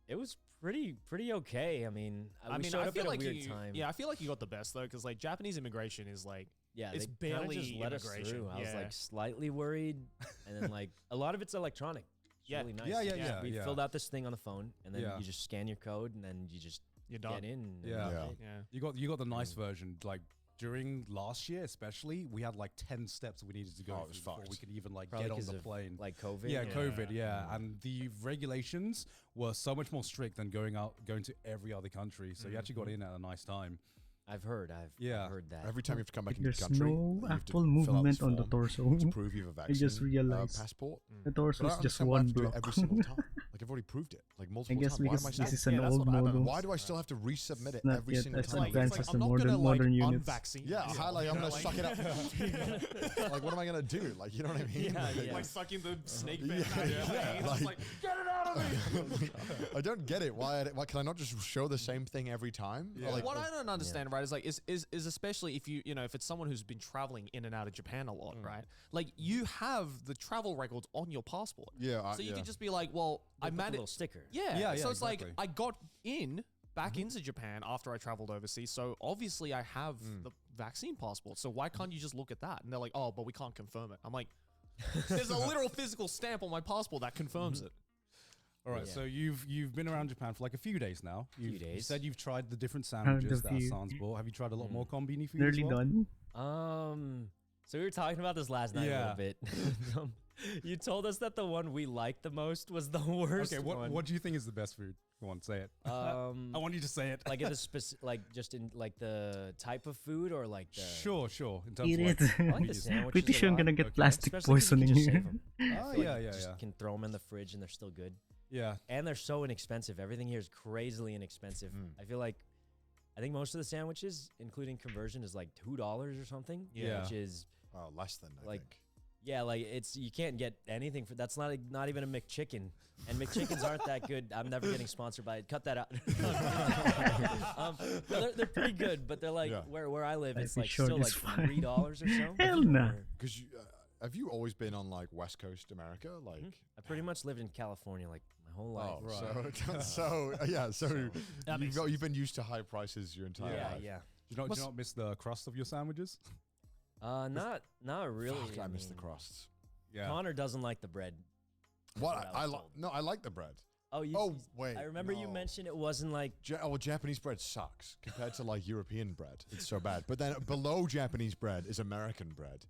Speaker 7: It was pretty okay. I mean,
Speaker 2: I
Speaker 7: we
Speaker 2: mean,
Speaker 7: showed
Speaker 2: I
Speaker 7: up
Speaker 2: feel
Speaker 7: at a
Speaker 2: like
Speaker 7: weird
Speaker 2: you.
Speaker 7: time.
Speaker 2: Yeah, I feel like you got the best though, because like Japanese immigration is like
Speaker 7: Yeah,
Speaker 2: it's
Speaker 7: they kinda
Speaker 2: barely
Speaker 7: just let us
Speaker 2: immigration.
Speaker 7: through. I was
Speaker 2: Yeah.
Speaker 7: like slightly worried, and then like a lot of it's electronic. It's
Speaker 2: Yeah.
Speaker 7: really nice.
Speaker 4: Yeah,
Speaker 7: We
Speaker 4: yeah.
Speaker 7: filled out this thing on the phone, and then
Speaker 4: Yeah.
Speaker 7: you just scan your code, and then you just
Speaker 2: You're
Speaker 7: get
Speaker 2: done.
Speaker 7: in. and
Speaker 4: Yeah.
Speaker 7: that's it.
Speaker 2: Yeah.
Speaker 4: You got the nice version. Like during last year, especially, we had like 10 steps we needed to go
Speaker 3: Oh, it
Speaker 4: through
Speaker 3: was
Speaker 4: before
Speaker 3: fucked.
Speaker 4: we could even like
Speaker 7: Probably
Speaker 4: get on
Speaker 7: 'cause
Speaker 4: the
Speaker 7: of,
Speaker 4: plane.
Speaker 7: Like COVID.
Speaker 4: Yeah,
Speaker 2: Yeah.
Speaker 4: COVID. Yeah,
Speaker 7: Mm.
Speaker 4: and the regulations were so much more strict than going to every other country. So you actually got in at a nice time.
Speaker 7: I've heard that.
Speaker 3: Every time you have to come back into the
Speaker 1: There's
Speaker 3: country,
Speaker 1: no
Speaker 3: you have to
Speaker 1: actual
Speaker 3: fill out this
Speaker 1: movement on the
Speaker 3: form
Speaker 1: torso.
Speaker 3: to prove you have a
Speaker 1: I
Speaker 3: vaccine
Speaker 1: just realized
Speaker 3: passport.
Speaker 1: the
Speaker 3: But
Speaker 1: torso
Speaker 3: I
Speaker 1: is
Speaker 3: don't
Speaker 1: just
Speaker 3: understand why I
Speaker 1: one
Speaker 3: have to do it
Speaker 1: block.
Speaker 3: every single time. Like I've already proved it, like
Speaker 1: I
Speaker 3: multiple
Speaker 1: guess
Speaker 3: times. Why
Speaker 1: because
Speaker 3: am I
Speaker 1: this
Speaker 3: still?
Speaker 1: is an
Speaker 2: that's
Speaker 1: old
Speaker 2: what I don't
Speaker 1: model.
Speaker 2: know.
Speaker 3: Why do I still have to resubmit it
Speaker 1: not
Speaker 3: every
Speaker 1: yet
Speaker 3: single
Speaker 1: as
Speaker 3: time?
Speaker 1: advanced as the
Speaker 2: I'm not
Speaker 1: modern
Speaker 2: gonna like
Speaker 1: units.
Speaker 2: unvaccine.
Speaker 3: Yeah,
Speaker 2: myself,
Speaker 3: like
Speaker 2: you
Speaker 3: I'm
Speaker 2: know,
Speaker 3: gonna
Speaker 2: like-
Speaker 3: suck it up. Like what am I gonna do? Like you know what I mean?
Speaker 7: Yeah, yeah.
Speaker 2: Like sucking the snake
Speaker 3: Yeah,
Speaker 2: venom out of your
Speaker 3: yeah,
Speaker 2: veins. It's
Speaker 3: like-
Speaker 2: like, get it out of me!
Speaker 3: I don't get it. Why can I not just show the same thing every time? Or, like,
Speaker 2: What I don't understand, right, is like is especially if you know if it's someone who's been traveling in and out of Japan a lot, right? Like you have the travel records on your passport,
Speaker 3: yeah,
Speaker 2: so you
Speaker 3: yeah.
Speaker 2: can just be like, well,
Speaker 7: They
Speaker 2: I
Speaker 7: put the
Speaker 2: managed.
Speaker 7: little sticker.
Speaker 2: Yeah,
Speaker 4: Yeah,
Speaker 2: so
Speaker 4: yeah,
Speaker 2: it's like
Speaker 4: exactly.
Speaker 2: I got back into Japan after I traveled overseas, so obviously I have the vaccine passport. So why can't you just look at that? And they're like, oh, but we can't confirm it. I'm like, there's a literal physical stamp on my passport that confirms it.
Speaker 4: All right,
Speaker 7: Yeah.
Speaker 4: so you've been around Japan for like a few days now. You
Speaker 7: days.
Speaker 4: said you've tried the different sandwiches that
Speaker 1: few.
Speaker 4: sounds bought. Have you tried a lot
Speaker 7: Mm.
Speaker 4: more combini food?
Speaker 1: Nearly
Speaker 4: as well?
Speaker 1: done.
Speaker 7: So we were talking about this last night a
Speaker 4: Yeah.
Speaker 7: little bit. You told us that the one we liked the most was the worst.
Speaker 4: Okay,
Speaker 7: one.
Speaker 4: what do you think is the best food? Go on, say it. I want you to say it.
Speaker 7: Like in the like just in like the type of food or like the
Speaker 4: Sure. In terms
Speaker 1: Eat
Speaker 4: of like,
Speaker 1: it.
Speaker 7: I like the
Speaker 4: convenience.
Speaker 7: sandwiches
Speaker 1: Pretty
Speaker 7: a
Speaker 1: sure I'm
Speaker 7: lot,
Speaker 1: gonna get
Speaker 4: okay.
Speaker 1: plastic
Speaker 7: especially 'cause you can
Speaker 1: poisoning.
Speaker 7: just save 'em.
Speaker 4: Oh
Speaker 7: I feel
Speaker 4: yeah,
Speaker 7: like
Speaker 4: yeah,
Speaker 7: just
Speaker 4: yeah.
Speaker 7: can throw them in the fridge and they're still good.
Speaker 4: Yeah.
Speaker 7: And they're so inexpensive. Everything here is crazily inexpensive. I feel like I think most of the sandwiches, including conversion, is like $2 or something.
Speaker 4: Yeah.
Speaker 7: Which is
Speaker 3: Oh, less than I
Speaker 7: like
Speaker 3: think.
Speaker 7: yeah, like it's you can't get anything for that's not even a McChicken. And McChickens aren't that good. I'm never getting sponsored by it. Cut that out. No, they're pretty good, but they're like
Speaker 3: Yeah.
Speaker 7: where I live,
Speaker 1: Life
Speaker 7: it's
Speaker 1: is
Speaker 7: like
Speaker 1: short
Speaker 7: still like
Speaker 1: is fine.
Speaker 7: $3 or so.
Speaker 1: Hell nah.
Speaker 7: Or-
Speaker 3: Because have you always been on like West Coast America? Like,
Speaker 7: I pretty much lived in California like my whole life.
Speaker 3: oh, so
Speaker 2: makes
Speaker 3: you've been used to high prices your entire
Speaker 7: Yeah,
Speaker 3: life.
Speaker 7: yeah.
Speaker 4: Do you not miss the crust of your sandwiches?
Speaker 7: Not really.
Speaker 3: Fuck, I miss the
Speaker 7: mean,
Speaker 3: crusts.
Speaker 4: Yeah.
Speaker 7: Connor doesn't like the bread.
Speaker 3: What
Speaker 7: what
Speaker 3: I
Speaker 7: I was
Speaker 3: like?
Speaker 7: told.
Speaker 3: No, I like the bread.
Speaker 7: Oh,
Speaker 3: Oh wait,
Speaker 7: I remember you
Speaker 3: no.
Speaker 7: mentioned it wasn't like
Speaker 3: Japanese bread sucks compared to like European bread. It's so bad. But then below Japanese bread is American bread,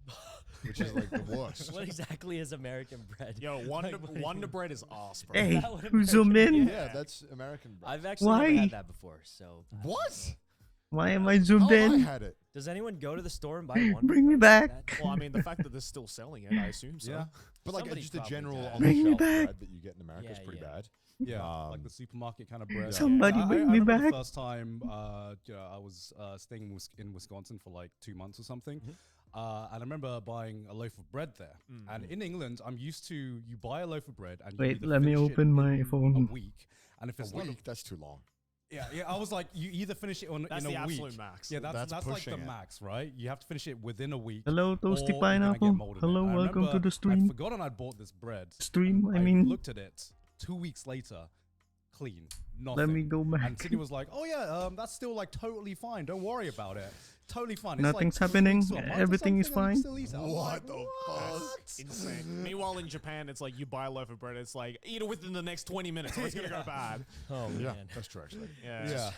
Speaker 3: which is like the worst.
Speaker 7: what exactly is American bread?
Speaker 2: Yo, Wonder,
Speaker 7: Like, what do you
Speaker 2: Wonder
Speaker 7: mean?
Speaker 2: bread is ass, bro.
Speaker 1: Hey,
Speaker 7: That would
Speaker 1: who zoom in?
Speaker 3: Yeah, that's American bread.
Speaker 7: I've actually
Speaker 1: Why?
Speaker 7: never had that before. So
Speaker 3: What?
Speaker 1: Why am I
Speaker 3: Oh,
Speaker 1: zoomed
Speaker 3: I
Speaker 1: in?
Speaker 3: had it.
Speaker 7: does anyone go to the store and buy one?
Speaker 1: Bring me back.
Speaker 2: Well, I mean, the fact that they're still selling it, I assume so.
Speaker 4: Yeah.
Speaker 3: But like
Speaker 7: Somebody
Speaker 3: just the
Speaker 7: probably
Speaker 3: general
Speaker 7: does.
Speaker 3: on the
Speaker 1: Bring me
Speaker 3: shelf
Speaker 1: back.
Speaker 3: bread that you get in America is
Speaker 7: Yeah,
Speaker 3: pretty
Speaker 7: yeah.
Speaker 3: bad.
Speaker 4: Yeah, like
Speaker 3: Um,
Speaker 4: the supermarket kind of bread.
Speaker 1: Somebody
Speaker 4: I
Speaker 1: bring me
Speaker 4: remember
Speaker 1: back.
Speaker 4: the first time I was staying in Wisconsin for like 2 months or something. And I remember buying a loaf of bread there. And in England, I'm used to you buy a loaf of bread and you
Speaker 1: Wait,
Speaker 4: either
Speaker 1: let me
Speaker 4: finish it
Speaker 1: open my
Speaker 4: in
Speaker 1: phone.
Speaker 4: a week. And if
Speaker 3: A
Speaker 4: it's not
Speaker 3: week, that's too long.
Speaker 4: yeah, I was like, you either finish it
Speaker 2: That's
Speaker 4: in
Speaker 2: the
Speaker 4: a week.
Speaker 2: absolute max.
Speaker 4: Yeah,
Speaker 3: That's
Speaker 4: that's like the
Speaker 3: pushing it.
Speaker 4: max, right? You have to finish it within a week.
Speaker 1: Hello,
Speaker 4: or
Speaker 1: Toasty
Speaker 4: you're gonna get
Speaker 1: Pineapple.
Speaker 4: mold in it.
Speaker 1: Hello,
Speaker 4: I
Speaker 1: welcome to
Speaker 4: remember
Speaker 1: the
Speaker 4: I'd
Speaker 1: stream.
Speaker 4: forgotten I'd bought this bread.
Speaker 1: Stream, I
Speaker 4: I
Speaker 1: mean,
Speaker 4: looked at it 2 weeks later, clean, nothing.
Speaker 1: let me go
Speaker 4: And
Speaker 1: back.
Speaker 4: Sydney was like, "Oh yeah, that's still like totally fine. Don't worry about it. Totally fine. It's
Speaker 1: Nothing's
Speaker 4: like 3
Speaker 1: happening,
Speaker 4: weeks to a month or
Speaker 1: everything is
Speaker 4: something, and you
Speaker 1: fine."
Speaker 4: still eat it." I was
Speaker 3: What
Speaker 4: like,
Speaker 3: the
Speaker 4: "What?"
Speaker 3: fuck?
Speaker 2: Insane. Meanwhile, in Japan, it's like you buy a loaf of bread. It's like eat it within the next 20 minutes, or it's gonna go bad.
Speaker 7: Oh
Speaker 3: Yeah,
Speaker 7: man,
Speaker 3: that's true actually.
Speaker 2: Yeah.
Speaker 4: Yeah.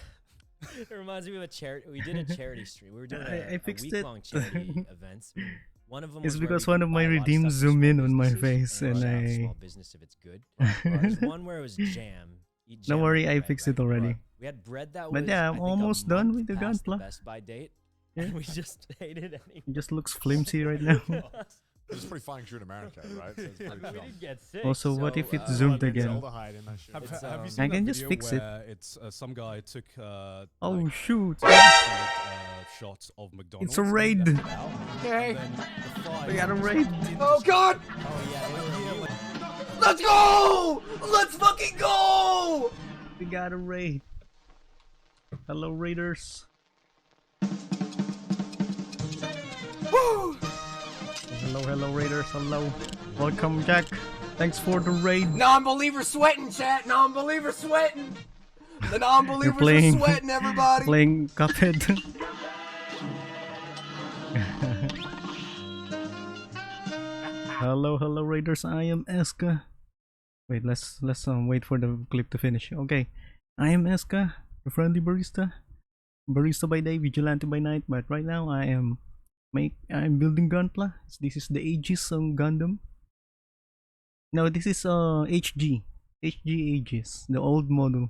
Speaker 7: it reminds me of a charity. We did a charity stream. We were doing
Speaker 1: I
Speaker 7: a
Speaker 1: fixed it.
Speaker 7: week-long charity events. One of them
Speaker 1: It's
Speaker 7: was where
Speaker 1: because
Speaker 7: we
Speaker 1: one
Speaker 7: could
Speaker 1: of
Speaker 7: buy
Speaker 1: my
Speaker 7: a lot of
Speaker 1: redeems
Speaker 7: stuff for
Speaker 1: zoom
Speaker 7: small
Speaker 1: in on my
Speaker 7: businesses
Speaker 1: face
Speaker 7: and
Speaker 1: and
Speaker 7: shout out
Speaker 1: I-
Speaker 7: small business if it's good. There's one where it was jam. Eat
Speaker 1: Don't
Speaker 7: jam
Speaker 1: worry,
Speaker 7: with
Speaker 1: I
Speaker 7: bread,
Speaker 1: fixed
Speaker 7: right?
Speaker 1: it already.
Speaker 7: We had bread that
Speaker 1: But
Speaker 7: was.
Speaker 1: yeah,
Speaker 7: I
Speaker 1: I'm
Speaker 7: think, a
Speaker 1: almost done
Speaker 7: month
Speaker 1: with the
Speaker 7: past
Speaker 1: gunpla.
Speaker 7: Best by date.
Speaker 1: Yeah.
Speaker 7: And we just ate it anyway.
Speaker 1: It just looks flimsy right now.
Speaker 3: But It's pretty flying true in America, right? So it's pretty
Speaker 7: We
Speaker 3: dumb.
Speaker 7: did get sick.
Speaker 1: Also, what
Speaker 7: so,
Speaker 1: if it's
Speaker 2: Oh,
Speaker 1: zoomed
Speaker 2: there's
Speaker 1: again?
Speaker 2: aldehyde in that shit.
Speaker 4: Have,
Speaker 7: It's,
Speaker 4: have you
Speaker 7: um,
Speaker 4: seen
Speaker 1: I
Speaker 4: that
Speaker 1: can just
Speaker 4: video
Speaker 1: fix it.
Speaker 4: where it's some guy took
Speaker 1: Oh
Speaker 4: like,
Speaker 1: shoot!
Speaker 4: solid, shots of McDonald's.
Speaker 1: It's a
Speaker 4: and he
Speaker 1: raid.
Speaker 4: left it out, and then the fries
Speaker 1: We got a
Speaker 4: just
Speaker 1: raid.
Speaker 4: didn't
Speaker 8: Oh
Speaker 4: just-
Speaker 8: God!
Speaker 7: Oh yeah, they were here.
Speaker 8: Let's go! Let's fucking go!
Speaker 1: We got a raid. Hello, raiders.
Speaker 8: Woo!
Speaker 1: Hello, raiders. Hello. Welcome, Jack. Thanks for the raid.
Speaker 8: Non-believer sweating, chat. Non-believer sweating. The non-believers
Speaker 1: playing-
Speaker 8: are sweating, everybody.
Speaker 1: Playing Cuphead. Hello, raiders. I am Eska. Wait, let's wait for the clip to finish. Okay, I am Eska, the friendly barista. Barista by day, vigilante by night. But right now I'm building Gunpla. This is the Aegis Gundam. No, this is HG Aegis, the old model.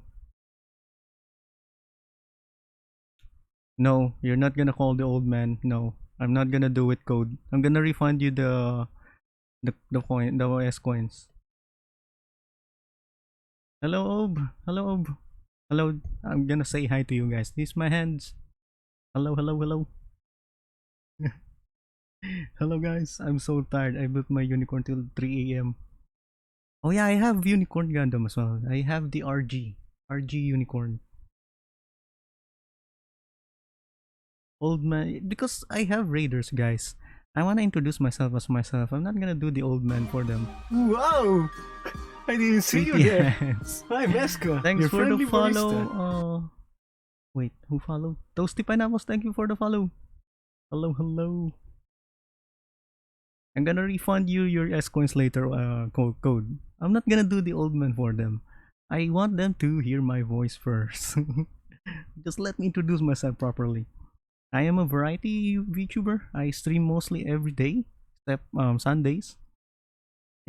Speaker 1: No, you're not gonna call the old man. No, I'm not gonna do it, Code. I'm gonna refund you the coin, the OS coins. Hello, Ob. Hello, Ob. Hello. I'm gonna say hi to you guys. These my hands. Hello. Hello, guys. I'm so tired. I built my unicorn till 3 a.m. Oh yeah, I have unicorn Gundam as well. I have the RG unicorn. Old man, because I have raiders, guys. I wanna introduce myself as myself. I'm not gonna do the old man for them.
Speaker 8: Whoa! I didn't see you
Speaker 1: Pretty
Speaker 8: there.
Speaker 1: hands.
Speaker 8: Hi, Meska.
Speaker 1: Thanks
Speaker 8: Your
Speaker 1: for the
Speaker 8: friendly
Speaker 1: follow.
Speaker 8: barista.
Speaker 1: Wait, who followed? Toasty Pineapples, thank you for the follow. Hello. I'm gonna refund you your S coins later. Code. I'm not gonna do the old man for them. I want them to hear my voice first. Just let me introduce myself properly. I am a variety VTuber. I stream mostly every day, except Sundays.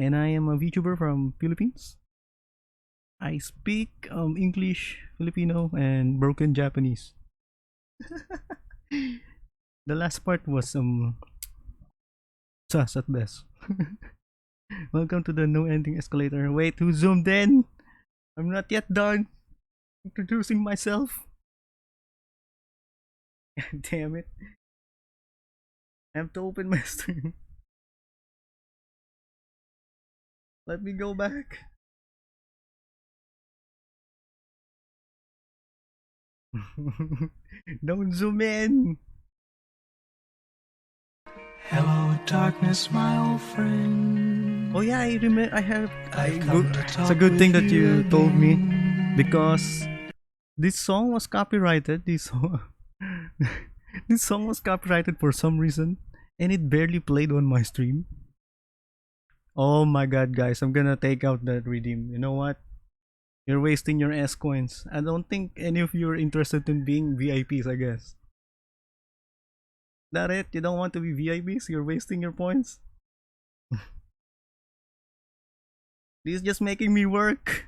Speaker 1: And I am a VTuber from Philippines. I speak English, Filipino, and broken Japanese. The last part was sus at best. Welcome to the no ending escalator. Wait, who zoomed in? I'm not yet done introducing myself. Damn it. I have to open my stream. Let me go back. Don't zoom in.
Speaker 9: Hello, darkness, my old friend.
Speaker 1: Oh yeah, I remember.
Speaker 9: I've come to
Speaker 1: It's a
Speaker 9: talk
Speaker 1: good thing
Speaker 9: with
Speaker 1: that you
Speaker 9: you
Speaker 1: told me,
Speaker 9: again.
Speaker 1: because this song was copyrighted. This song was copyrighted for some reason, and it barely played on my stream. Oh my god, guys, I'm gonna take out that redeem. You know what? You're wasting your S coins. I don't think any of you are interested in being VIPs, I guess. That it? You don't want to be VIPs? You're wasting your points? This is just making me work.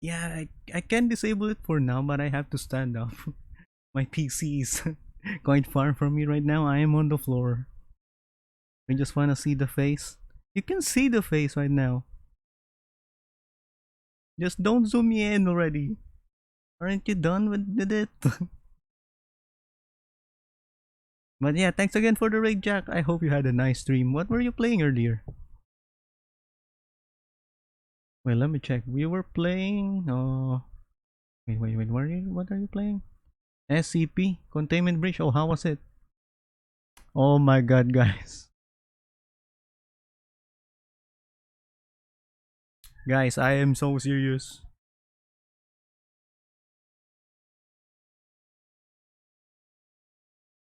Speaker 1: Yeah, I can disable it for now, but I have to stand up. My PC is quite far from me right now. I am on the floor. I just wanna see the face. You can see the face right now. Just don't zoom me in already. Aren't you done with it? But yeah, thanks again for the raid, Jack. I hope you had a nice stream. What were you playing earlier? Wait, let me check. We were playing. Wait. What are you playing? SCP Containment Breach. Oh, how was it? Oh my god, guys. Guys, I am so serious.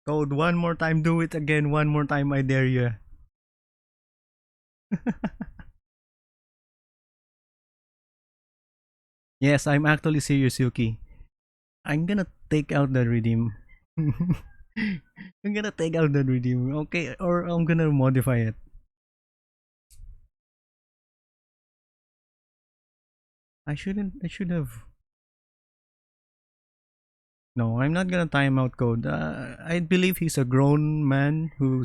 Speaker 1: Code, one more time, do it again. One more time, I dare you. Yes, I'm actually serious, Yuki. I'm gonna take out the redeem. I'm gonna take out the redeem. Okay, or I'm gonna modify it. I should have. No, I'm not gonna time out Code. I believe he's a grown man who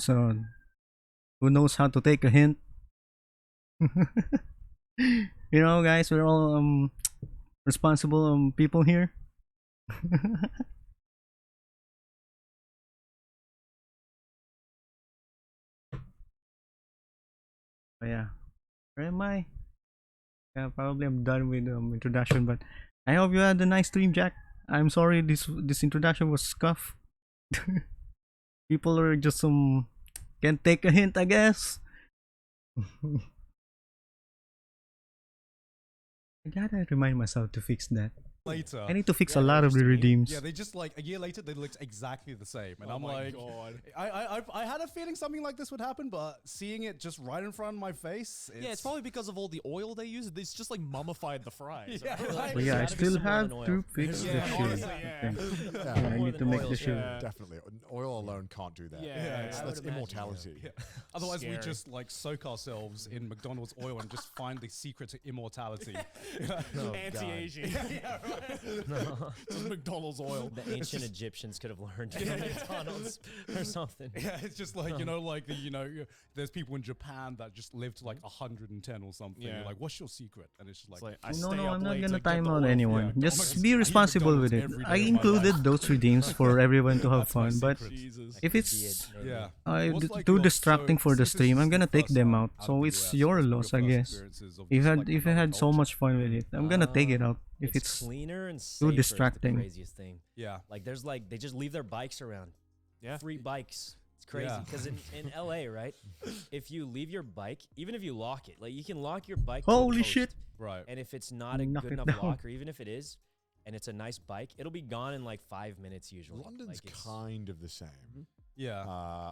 Speaker 1: knows how to take a hint. You know, guys, we're all responsible people here. But yeah, where am I? Yeah, probably I'm done with introduction, but I hope you had a nice stream, Jack. I'm sorry this introduction was scuff. People are just can take a hint, I guess. I gotta remind myself to fix that.
Speaker 4: Later.
Speaker 1: I need to fix
Speaker 4: Yeah,
Speaker 1: a lot of the
Speaker 2: interesting.
Speaker 1: redeems.
Speaker 4: Yeah, they just like a year later they looked exactly the same, and
Speaker 2: Oh
Speaker 4: I'm
Speaker 2: my
Speaker 4: like,
Speaker 2: God.
Speaker 4: I had a feeling something like this would happen, but seeing it just right in front of my face,
Speaker 2: Yeah, it's probably because of all the oil they use. It's just like mummified the fries.
Speaker 4: Yeah,
Speaker 2: right?
Speaker 4: right.
Speaker 1: But yeah, I
Speaker 7: Gotta be
Speaker 1: still
Speaker 7: some more
Speaker 1: have
Speaker 7: than oil.
Speaker 1: to fix
Speaker 2: Yeah,
Speaker 1: the shit.
Speaker 2: honestly, yeah.
Speaker 3: Yeah,
Speaker 1: I
Speaker 7: More
Speaker 1: need to
Speaker 7: than
Speaker 1: make
Speaker 7: oil
Speaker 1: the
Speaker 7: shit.
Speaker 1: shit.
Speaker 2: Yeah.
Speaker 3: definitely. Oil alone can't do that.
Speaker 2: Yeah,
Speaker 3: That's
Speaker 2: I
Speaker 7: would imagine,
Speaker 3: immortality.
Speaker 4: Otherwise, we
Speaker 2: Scary.
Speaker 4: just like soak ourselves in McDonald's oil and just find the secret to immortality.
Speaker 3: Oh,
Speaker 2: Anti-aging.
Speaker 4: yeah, right.
Speaker 2: Just McDonald's oil.
Speaker 7: The ancient Egyptians could have learned from McDonald's or something.
Speaker 4: Yeah, it's just like there's people in Japan that just live to like 110 or something.
Speaker 2: Yeah.
Speaker 4: You're like, what's your secret? And it's just like,
Speaker 2: It's like, I
Speaker 1: No,
Speaker 2: stay
Speaker 1: no,
Speaker 2: up
Speaker 1: I'm not
Speaker 2: late
Speaker 1: gonna
Speaker 2: to get
Speaker 1: time
Speaker 2: the
Speaker 1: out
Speaker 2: oil.
Speaker 1: anyone.
Speaker 4: Yeah,
Speaker 1: Just
Speaker 4: I'm
Speaker 1: be
Speaker 4: I eat
Speaker 1: responsible with
Speaker 4: McDonald's
Speaker 1: it.
Speaker 4: every
Speaker 1: I
Speaker 4: day of my
Speaker 1: included
Speaker 4: life.
Speaker 1: those redeems for everyone to have
Speaker 4: That's my
Speaker 1: fun, but
Speaker 4: secret.
Speaker 2: Jesus.
Speaker 1: if
Speaker 7: Be
Speaker 1: it's
Speaker 7: it, maybe.
Speaker 4: Yeah. What's like
Speaker 1: too
Speaker 4: your-
Speaker 1: distracting
Speaker 4: so
Speaker 1: for the
Speaker 4: since this
Speaker 1: stream,
Speaker 4: is
Speaker 1: I'm
Speaker 4: your
Speaker 1: gonna take
Speaker 4: first
Speaker 1: them
Speaker 4: time
Speaker 1: out.
Speaker 4: of
Speaker 1: So
Speaker 4: the
Speaker 1: it's
Speaker 4: US,
Speaker 1: your
Speaker 4: what's been
Speaker 1: loss, I
Speaker 4: first
Speaker 1: guess.
Speaker 4: experiences of
Speaker 1: If
Speaker 4: just,
Speaker 1: had
Speaker 4: like,
Speaker 1: if you
Speaker 4: another
Speaker 1: had so
Speaker 4: culture?
Speaker 1: much fun with it, I'm gonna take it out. If it's
Speaker 7: cleaner and safer,
Speaker 1: distracting.
Speaker 7: is the craziest thing.
Speaker 4: Yeah.
Speaker 7: Like there's like they just leave their bikes around.
Speaker 2: Yeah.
Speaker 7: Free bikes. It's crazy
Speaker 4: Yeah.
Speaker 7: because in LA, right? If you leave your bike, even if you lock it, like you can lock your bike. to a
Speaker 1: Holy
Speaker 7: post,
Speaker 1: shit.
Speaker 4: Right.
Speaker 7: And if it's not a
Speaker 1: Knock
Speaker 7: good
Speaker 1: it
Speaker 7: enough
Speaker 1: down.
Speaker 7: lock, or even if it is, and it's a nice bike, it'll be gone in like 5 minutes usually.
Speaker 3: London's
Speaker 7: Like, it's-
Speaker 3: kind of the same.
Speaker 4: Yeah.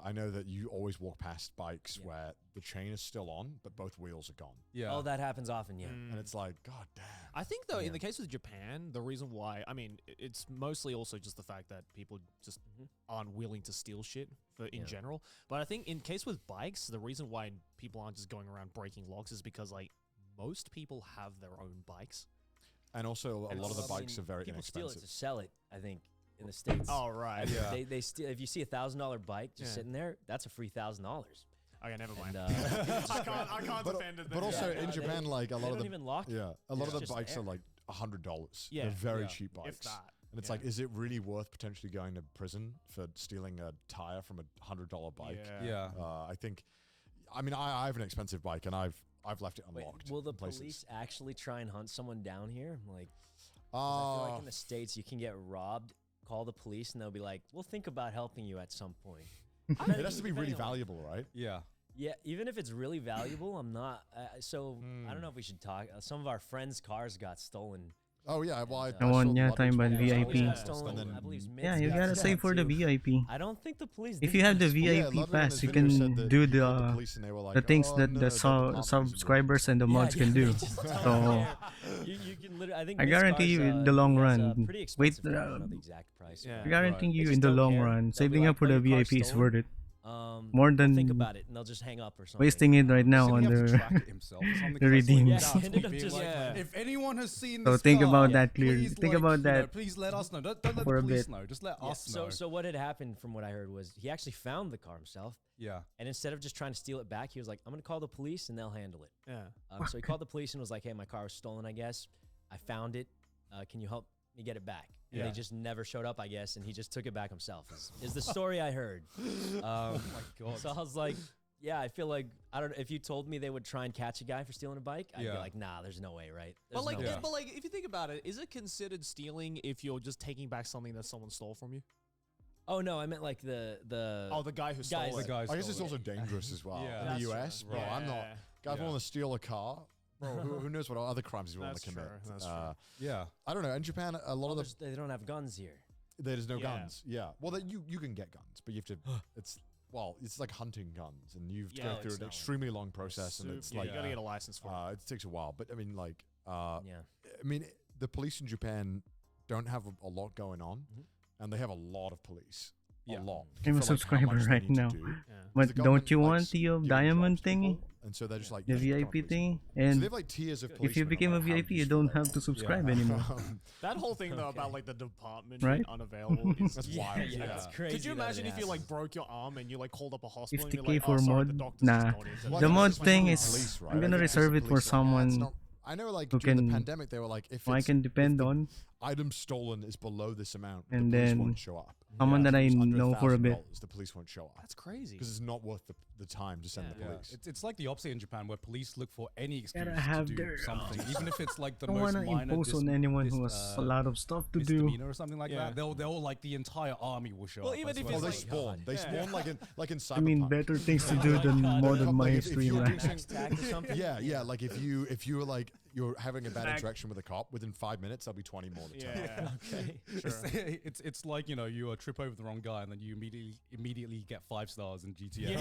Speaker 3: I know that you always walk past bikes
Speaker 7: Yeah.
Speaker 3: where the chain is still on, but both wheels are gone.
Speaker 4: Yeah.
Speaker 7: Oh, that happens often. Yeah.
Speaker 3: And it's like, God damn.
Speaker 2: I think though,
Speaker 7: Yeah.
Speaker 2: in the case of Japan, the reason why, I mean, it's mostly also just the fact that people just aren't willing to steal shit in
Speaker 7: Yeah.
Speaker 2: general. But I think in case with bikes, the reason why people aren't just going around breaking locks is because like most people have their own bikes.
Speaker 3: And also, a
Speaker 2: And
Speaker 3: lot of the
Speaker 2: it's-
Speaker 7: I
Speaker 3: bikes
Speaker 7: mean,
Speaker 3: are very
Speaker 7: people steal it
Speaker 3: inexpensive.
Speaker 7: to sell it. I think in the states.
Speaker 2: Oh right.
Speaker 4: Yeah.
Speaker 7: They steal. If you see $1,000 bike just
Speaker 2: Yeah.
Speaker 7: sitting there, that's a free $1,000.
Speaker 2: Okay, never mind.
Speaker 7: And,
Speaker 2: I can't
Speaker 3: But,
Speaker 2: defend it.
Speaker 3: but also
Speaker 7: Yeah,
Speaker 3: in
Speaker 7: they-
Speaker 3: Japan, like a
Speaker 7: they
Speaker 3: lot of
Speaker 7: don't
Speaker 3: the
Speaker 7: even lock it.
Speaker 3: yeah, a lot
Speaker 7: It's
Speaker 3: of the
Speaker 7: just
Speaker 3: bikes
Speaker 7: there.
Speaker 3: are like $100.
Speaker 2: Yeah.
Speaker 3: They're very
Speaker 4: Yeah.
Speaker 3: cheap
Speaker 2: If
Speaker 3: bikes.
Speaker 2: that.
Speaker 3: And it's
Speaker 2: Yeah.
Speaker 3: like, is it really worth potentially going to prison for stealing a tire from a $100 bike?
Speaker 4: Yeah.
Speaker 3: I think. I mean, I have an expensive bike, and I've left it
Speaker 7: Wait,
Speaker 3: unlocked.
Speaker 7: will the
Speaker 3: in places.
Speaker 7: police actually try and hunt someone down here? Like, 'cause I feel like in the States, you can get robbed, call the police, and they'll be like, we'll think about helping you at some point.
Speaker 3: it has to be really
Speaker 7: Depending on-
Speaker 3: valuable, right?
Speaker 4: Yeah.
Speaker 7: Yeah, even if it's really valuable, I'm not. So I don't know if we should talk. Some of our friends' cars got stolen.
Speaker 3: Oh yeah, well, I
Speaker 7: And,
Speaker 3: saw
Speaker 1: one,
Speaker 3: the
Speaker 1: yeah,
Speaker 3: luggage
Speaker 1: talking about
Speaker 3: one.
Speaker 7: Yeah,
Speaker 1: VIP.
Speaker 7: got
Speaker 3: And
Speaker 7: stolen.
Speaker 3: then-
Speaker 7: I believe
Speaker 1: Yeah,
Speaker 7: Smith's
Speaker 1: you
Speaker 7: got
Speaker 1: gotta
Speaker 7: stolen
Speaker 1: save for the
Speaker 7: too.
Speaker 1: VIP.
Speaker 7: I don't think the police.
Speaker 1: If
Speaker 7: did
Speaker 1: you have the
Speaker 7: that.
Speaker 3: Yeah,
Speaker 1: VIP
Speaker 3: Ludwig in
Speaker 1: pass,
Speaker 3: his
Speaker 1: you
Speaker 3: video said
Speaker 1: can
Speaker 3: that
Speaker 1: do
Speaker 3: he called
Speaker 1: the
Speaker 3: police and they were like,
Speaker 1: the things
Speaker 3: "Oh,
Speaker 1: that
Speaker 3: no,
Speaker 1: the
Speaker 3: department is
Speaker 1: subscribers and the
Speaker 7: Yeah,
Speaker 1: mods
Speaker 7: yeah,
Speaker 1: can
Speaker 7: they
Speaker 1: do.
Speaker 7: just don't
Speaker 1: So
Speaker 7: care. You can literally. I think
Speaker 1: I
Speaker 7: Miss
Speaker 1: guarantee
Speaker 7: Car's,
Speaker 1: you in the long
Speaker 7: he has a
Speaker 1: run,
Speaker 7: pretty
Speaker 1: wait,
Speaker 7: expensive car, I don't know the exact price.
Speaker 2: Yeah.
Speaker 1: I guarantee
Speaker 7: They
Speaker 1: you
Speaker 7: just
Speaker 1: in the
Speaker 7: don't
Speaker 1: long
Speaker 7: care.
Speaker 1: run,
Speaker 7: They'll be
Speaker 1: saving
Speaker 7: like,
Speaker 1: up for
Speaker 7: "Oh,
Speaker 1: the
Speaker 7: your car's
Speaker 1: VIP is
Speaker 7: stolen?"
Speaker 1: worth it.
Speaker 7: More
Speaker 1: More
Speaker 7: think
Speaker 1: than
Speaker 7: about it, and they'll just hang up or something.
Speaker 1: wasting it right now
Speaker 4: Doesn't
Speaker 1: on
Speaker 4: he have to
Speaker 1: the
Speaker 4: track it himself or something?
Speaker 1: the
Speaker 4: 'Cause I saw him
Speaker 1: redeems.
Speaker 4: down
Speaker 7: Yeah,
Speaker 4: tweet
Speaker 7: ended up
Speaker 4: being
Speaker 7: just-
Speaker 4: like,
Speaker 2: Yeah.
Speaker 4: if anyone has seen
Speaker 1: So
Speaker 4: this
Speaker 1: think
Speaker 4: car,
Speaker 1: about that clearly.
Speaker 4: please,
Speaker 1: Think
Speaker 4: like,
Speaker 1: about
Speaker 4: you know,
Speaker 1: that
Speaker 4: please let us know. Don't let
Speaker 1: for
Speaker 4: the
Speaker 1: a
Speaker 4: police
Speaker 1: bit.
Speaker 4: know. Just let
Speaker 7: Yeah,
Speaker 4: us know.
Speaker 7: so what had happened from what I heard was he actually found the car himself,
Speaker 4: Yeah.
Speaker 7: and instead of just trying to steal it back, he was like, "I'm gonna call the police and they'll handle it."
Speaker 2: Yeah.
Speaker 7: So he called the police and was like, "Hey, my car was stolen. I guess I found it. Can you help me get it back?" And
Speaker 4: Yeah.
Speaker 7: they just never showed up, I guess, and he just took it back himself. Is the story I heard?
Speaker 4: Oh my god.
Speaker 7: So I was like, "Yeah, I feel like I don't. If you told me they would try and catch a guy for stealing a bike, I'd
Speaker 4: Yeah.
Speaker 7: be like, nah, there's no way, right?"
Speaker 2: But
Speaker 7: There's
Speaker 2: like,
Speaker 7: no way.
Speaker 2: but like, if you think about it, is it considered stealing if you're just taking back something that someone stole from you?
Speaker 7: Oh no, I meant like the
Speaker 2: Oh, the guy who stole
Speaker 7: guys-
Speaker 2: it.
Speaker 4: the guys.
Speaker 3: I guess it's
Speaker 4: stole it.
Speaker 3: also dangerous as well.
Speaker 4: Yeah.
Speaker 3: In
Speaker 2: That's
Speaker 3: the
Speaker 2: true.
Speaker 3: US, bro,
Speaker 2: Yeah.
Speaker 3: I'm not. Guys
Speaker 4: Yeah.
Speaker 3: want to steal a car, bro. Who knows what other crimes he's willing to
Speaker 2: That's
Speaker 3: commit?
Speaker 2: true, that's true.
Speaker 4: Yeah.
Speaker 3: I don't know. In Japan, a lot
Speaker 7: Well,
Speaker 3: of the
Speaker 7: they don't have guns here.
Speaker 3: there's no
Speaker 2: Yeah.
Speaker 3: guns. Yeah. Well, you can get guns, but you have to. It's like hunting guns, and you've
Speaker 2: Yeah,
Speaker 3: to go
Speaker 2: it's
Speaker 3: through an
Speaker 7: not
Speaker 3: extremely long process, and it's
Speaker 2: yeah,
Speaker 3: like
Speaker 2: you gotta get a license for it.
Speaker 3: it takes a while. But I mean, like,
Speaker 7: Yeah.
Speaker 3: I mean, the police in Japan don't have a lot going on,
Speaker 7: Mhm.
Speaker 3: and they have a lot of police.
Speaker 4: Yeah.
Speaker 3: a lot.
Speaker 1: I'm a
Speaker 3: for, like, how
Speaker 1: subscriber
Speaker 3: much they
Speaker 1: right
Speaker 3: need to
Speaker 1: now.
Speaker 3: do.
Speaker 2: Yeah.
Speaker 3: 'Cause
Speaker 1: But
Speaker 3: the
Speaker 1: don't
Speaker 3: government
Speaker 1: you
Speaker 3: likes
Speaker 1: want the
Speaker 3: giving
Speaker 1: diamond
Speaker 3: jobs to
Speaker 1: thingy?
Speaker 3: people, and so they're just like
Speaker 1: The
Speaker 3: you should become a
Speaker 1: VIP
Speaker 3: policeman.
Speaker 1: thingy?
Speaker 3: So
Speaker 1: And
Speaker 3: they have like tiers of
Speaker 1: if
Speaker 3: policemen.
Speaker 1: you
Speaker 3: on,
Speaker 1: became a
Speaker 3: like, how
Speaker 1: VIP, you
Speaker 3: useful
Speaker 1: don't
Speaker 3: they
Speaker 1: have
Speaker 3: are.
Speaker 1: to subscribe
Speaker 4: Yeah.
Speaker 1: anymore.
Speaker 2: That whole thing though about
Speaker 7: Okay.
Speaker 2: like the department
Speaker 1: Right?
Speaker 2: being unavailable is
Speaker 3: That's
Speaker 2: just-
Speaker 3: wild.
Speaker 7: Yeah, it's crazy.
Speaker 2: Could you
Speaker 7: that
Speaker 2: imagine
Speaker 7: it
Speaker 2: if you like
Speaker 7: happens.
Speaker 2: broke your arm and you like called up a hospital and you're
Speaker 1: 50k
Speaker 2: like,
Speaker 1: for
Speaker 2: oh, sorry,
Speaker 1: mod?
Speaker 2: the doctor's
Speaker 1: Nah.
Speaker 2: just gone into
Speaker 3: Well,
Speaker 1: The
Speaker 3: I think
Speaker 1: mod
Speaker 3: it's
Speaker 1: thing
Speaker 3: the
Speaker 1: is-
Speaker 3: police, right?
Speaker 1: I'm
Speaker 3: I
Speaker 1: gonna
Speaker 3: think it's
Speaker 1: reserve
Speaker 3: the
Speaker 1: it for
Speaker 3: police are like, "Ah, it's
Speaker 1: someone
Speaker 3: not-" I know, like
Speaker 1: who
Speaker 3: during the
Speaker 1: can-
Speaker 3: pandemic, they were like, if
Speaker 1: I
Speaker 3: it's,
Speaker 1: can
Speaker 3: if
Speaker 1: depend
Speaker 3: the
Speaker 1: on.
Speaker 3: item stolen is below this amount,
Speaker 1: And
Speaker 3: the police
Speaker 1: then
Speaker 3: won't show up.
Speaker 1: someone that
Speaker 3: If
Speaker 1: I
Speaker 3: it's under
Speaker 1: know for a bit.
Speaker 3: $1,000, the police won't show up
Speaker 2: That's crazy.
Speaker 3: because it's not worth the time to send the
Speaker 4: Yeah,
Speaker 3: police.
Speaker 4: it's like the opposite in Japan, where police look for any excuse
Speaker 1: Gotta
Speaker 4: to
Speaker 1: have
Speaker 4: do
Speaker 1: their-
Speaker 4: something, even if it's like the
Speaker 1: I don't
Speaker 4: most
Speaker 1: want to
Speaker 4: minor
Speaker 1: impose on anyone who has a lot of stuff to do.
Speaker 4: misdemeanor or something like
Speaker 2: Yeah.
Speaker 4: that. They'll like the entire army will show
Speaker 2: Well,
Speaker 4: up.
Speaker 2: even
Speaker 4: as
Speaker 2: if
Speaker 3: Oh,
Speaker 2: it's
Speaker 3: they
Speaker 2: like-
Speaker 3: spawn. They
Speaker 2: Yeah.
Speaker 3: spawn like in Cyberpunk.
Speaker 1: I mean, better things to do
Speaker 7: my
Speaker 1: than
Speaker 7: God.
Speaker 1: modern
Speaker 3: Like,
Speaker 1: my
Speaker 3: if
Speaker 1: stream,
Speaker 3: you're
Speaker 1: right?
Speaker 3: doing
Speaker 7: Max tag or something.
Speaker 3: Yeah, like if you were like you're having a bad interaction with a cop, within 5 minutes there'll be 20 more to turn up.
Speaker 2: Yeah.
Speaker 7: Okay.
Speaker 2: Sure.
Speaker 4: It's like, you know, you trip over the wrong guy and then you immediately get 5 stars in GTA.
Speaker 2: Yeah.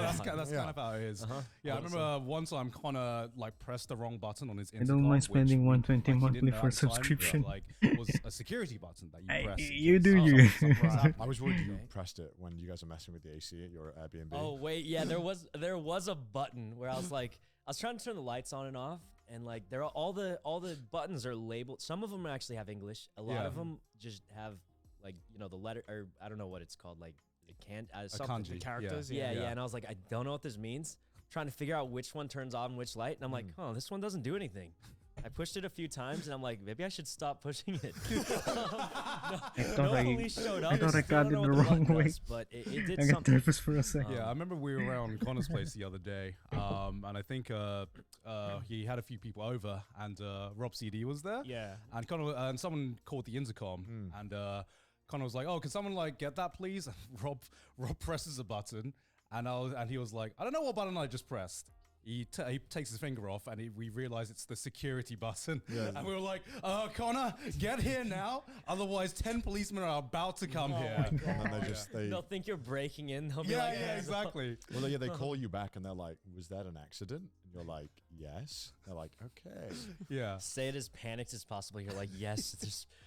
Speaker 4: That's
Speaker 3: Yeah.
Speaker 4: kind of how it is.
Speaker 7: Uh-huh.
Speaker 4: Yeah, I
Speaker 7: Awesome.
Speaker 4: remember one time Connor like pressed the wrong button on his
Speaker 1: I
Speaker 4: intercom.
Speaker 1: don't mind
Speaker 4: which
Speaker 1: spending
Speaker 4: we-
Speaker 1: 120
Speaker 4: like, he
Speaker 1: monthly
Speaker 4: didn't know
Speaker 1: for
Speaker 4: at the time,
Speaker 1: subscription.
Speaker 4: Like was a security button that you
Speaker 1: Hey,
Speaker 4: press. in
Speaker 1: you
Speaker 4: case
Speaker 1: do
Speaker 4: something-
Speaker 1: you.
Speaker 4: something's happening.
Speaker 3: I was worried you
Speaker 7: Okay.
Speaker 3: pressed it when you guys were messing with the AC at your Airbnb.
Speaker 7: Oh wait, yeah, there was a button where I was like, I was trying to turn the lights on and off, and like there are all the buttons are labeled. Some of them actually have English. A lot
Speaker 4: Yeah.
Speaker 7: of them just have like, you know, the letter, or I don't know what it's called, like it can't
Speaker 4: A
Speaker 7: something.
Speaker 4: kanji.
Speaker 2: The characters.
Speaker 7: Yeah,
Speaker 4: Yeah.
Speaker 7: and I was like, I don't know what this means. Trying to figure out which one turns on which light, and I'm like, oh, this one doesn't do anything. I pushed it a few times, and I'm like, maybe I should stop pushing it. no
Speaker 1: I-
Speaker 7: police showed up.
Speaker 1: I thought I
Speaker 7: still
Speaker 1: got
Speaker 7: don't know
Speaker 1: it
Speaker 7: what
Speaker 1: the
Speaker 7: button
Speaker 1: wrong way.
Speaker 7: does, but it did
Speaker 1: I got
Speaker 7: something.
Speaker 1: nervous for a second.
Speaker 4: Yeah, I remember we were around Connor's place the other day, and I think he had a few people over, and Rob CD was there.
Speaker 2: Yeah.
Speaker 4: And Connor and someone called the intercom, and Connor was like, "Oh, can someone like get that, please?" And Rob presses a button, and he was like, "I don't know what button I just pressed." He takes his finger off, and we realize it's the security button.
Speaker 3: Yeah.
Speaker 4: And we were like, Connor, get here now, otherwise 10 policemen are about to come here.
Speaker 3: And then they just
Speaker 7: They'll think you're breaking in. They'll be
Speaker 4: Yeah,
Speaker 7: like,
Speaker 4: yeah,
Speaker 7: "Hands up."
Speaker 4: exactly.
Speaker 3: well, yeah, they call you back and they're like, "Was that an accident?" And you're like, "Yes." They're like, "Okay."
Speaker 4: Yeah.
Speaker 7: Say it as panicked as possible. You're like, yes,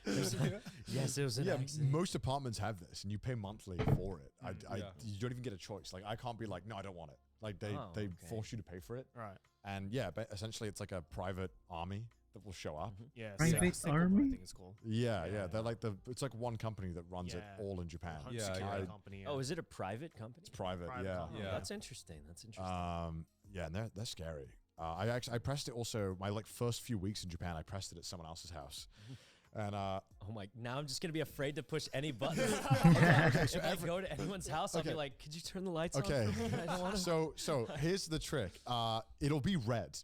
Speaker 7: yes, it was an
Speaker 3: Yeah,
Speaker 7: accident.
Speaker 3: most apartments have this, and you pay monthly for it.
Speaker 4: Yeah.
Speaker 3: You don't even get a choice. Like, I can't be like, "No, I don't want it." Like, they
Speaker 7: Oh,
Speaker 3: they
Speaker 7: okay.
Speaker 3: force you to pay for it,
Speaker 2: Right.
Speaker 3: and yeah, but essentially, it's like a private army that will show up.
Speaker 2: Yeah.
Speaker 1: Private
Speaker 2: Sigma,
Speaker 1: army?
Speaker 2: I think it's called.
Speaker 3: Yeah,
Speaker 2: Yeah.
Speaker 3: yeah, they're like it's like one company that runs it
Speaker 2: Yeah.
Speaker 3: all in Japan.
Speaker 2: Home
Speaker 4: Yeah,
Speaker 2: security
Speaker 3: yeah.
Speaker 2: company. Yeah.
Speaker 7: Oh, is it a private company?
Speaker 3: It's private,
Speaker 2: Private
Speaker 3: yeah.
Speaker 2: company.
Speaker 7: Oh,
Speaker 4: Yeah.
Speaker 7: that's interesting. That's interesting.
Speaker 3: Yeah, and they're scary. I pressed it also my like first few weeks in Japan. I pressed it at someone else's house, and
Speaker 7: oh my! Now I'm just gonna be afraid to push any button.
Speaker 3: okay, so
Speaker 7: if I go to anyone's house, I'll be
Speaker 3: Okay.
Speaker 7: like, "Could you turn the lights
Speaker 3: okay.
Speaker 7: on?" for me? I don't want to.
Speaker 3: So here's the trick. It'll be red.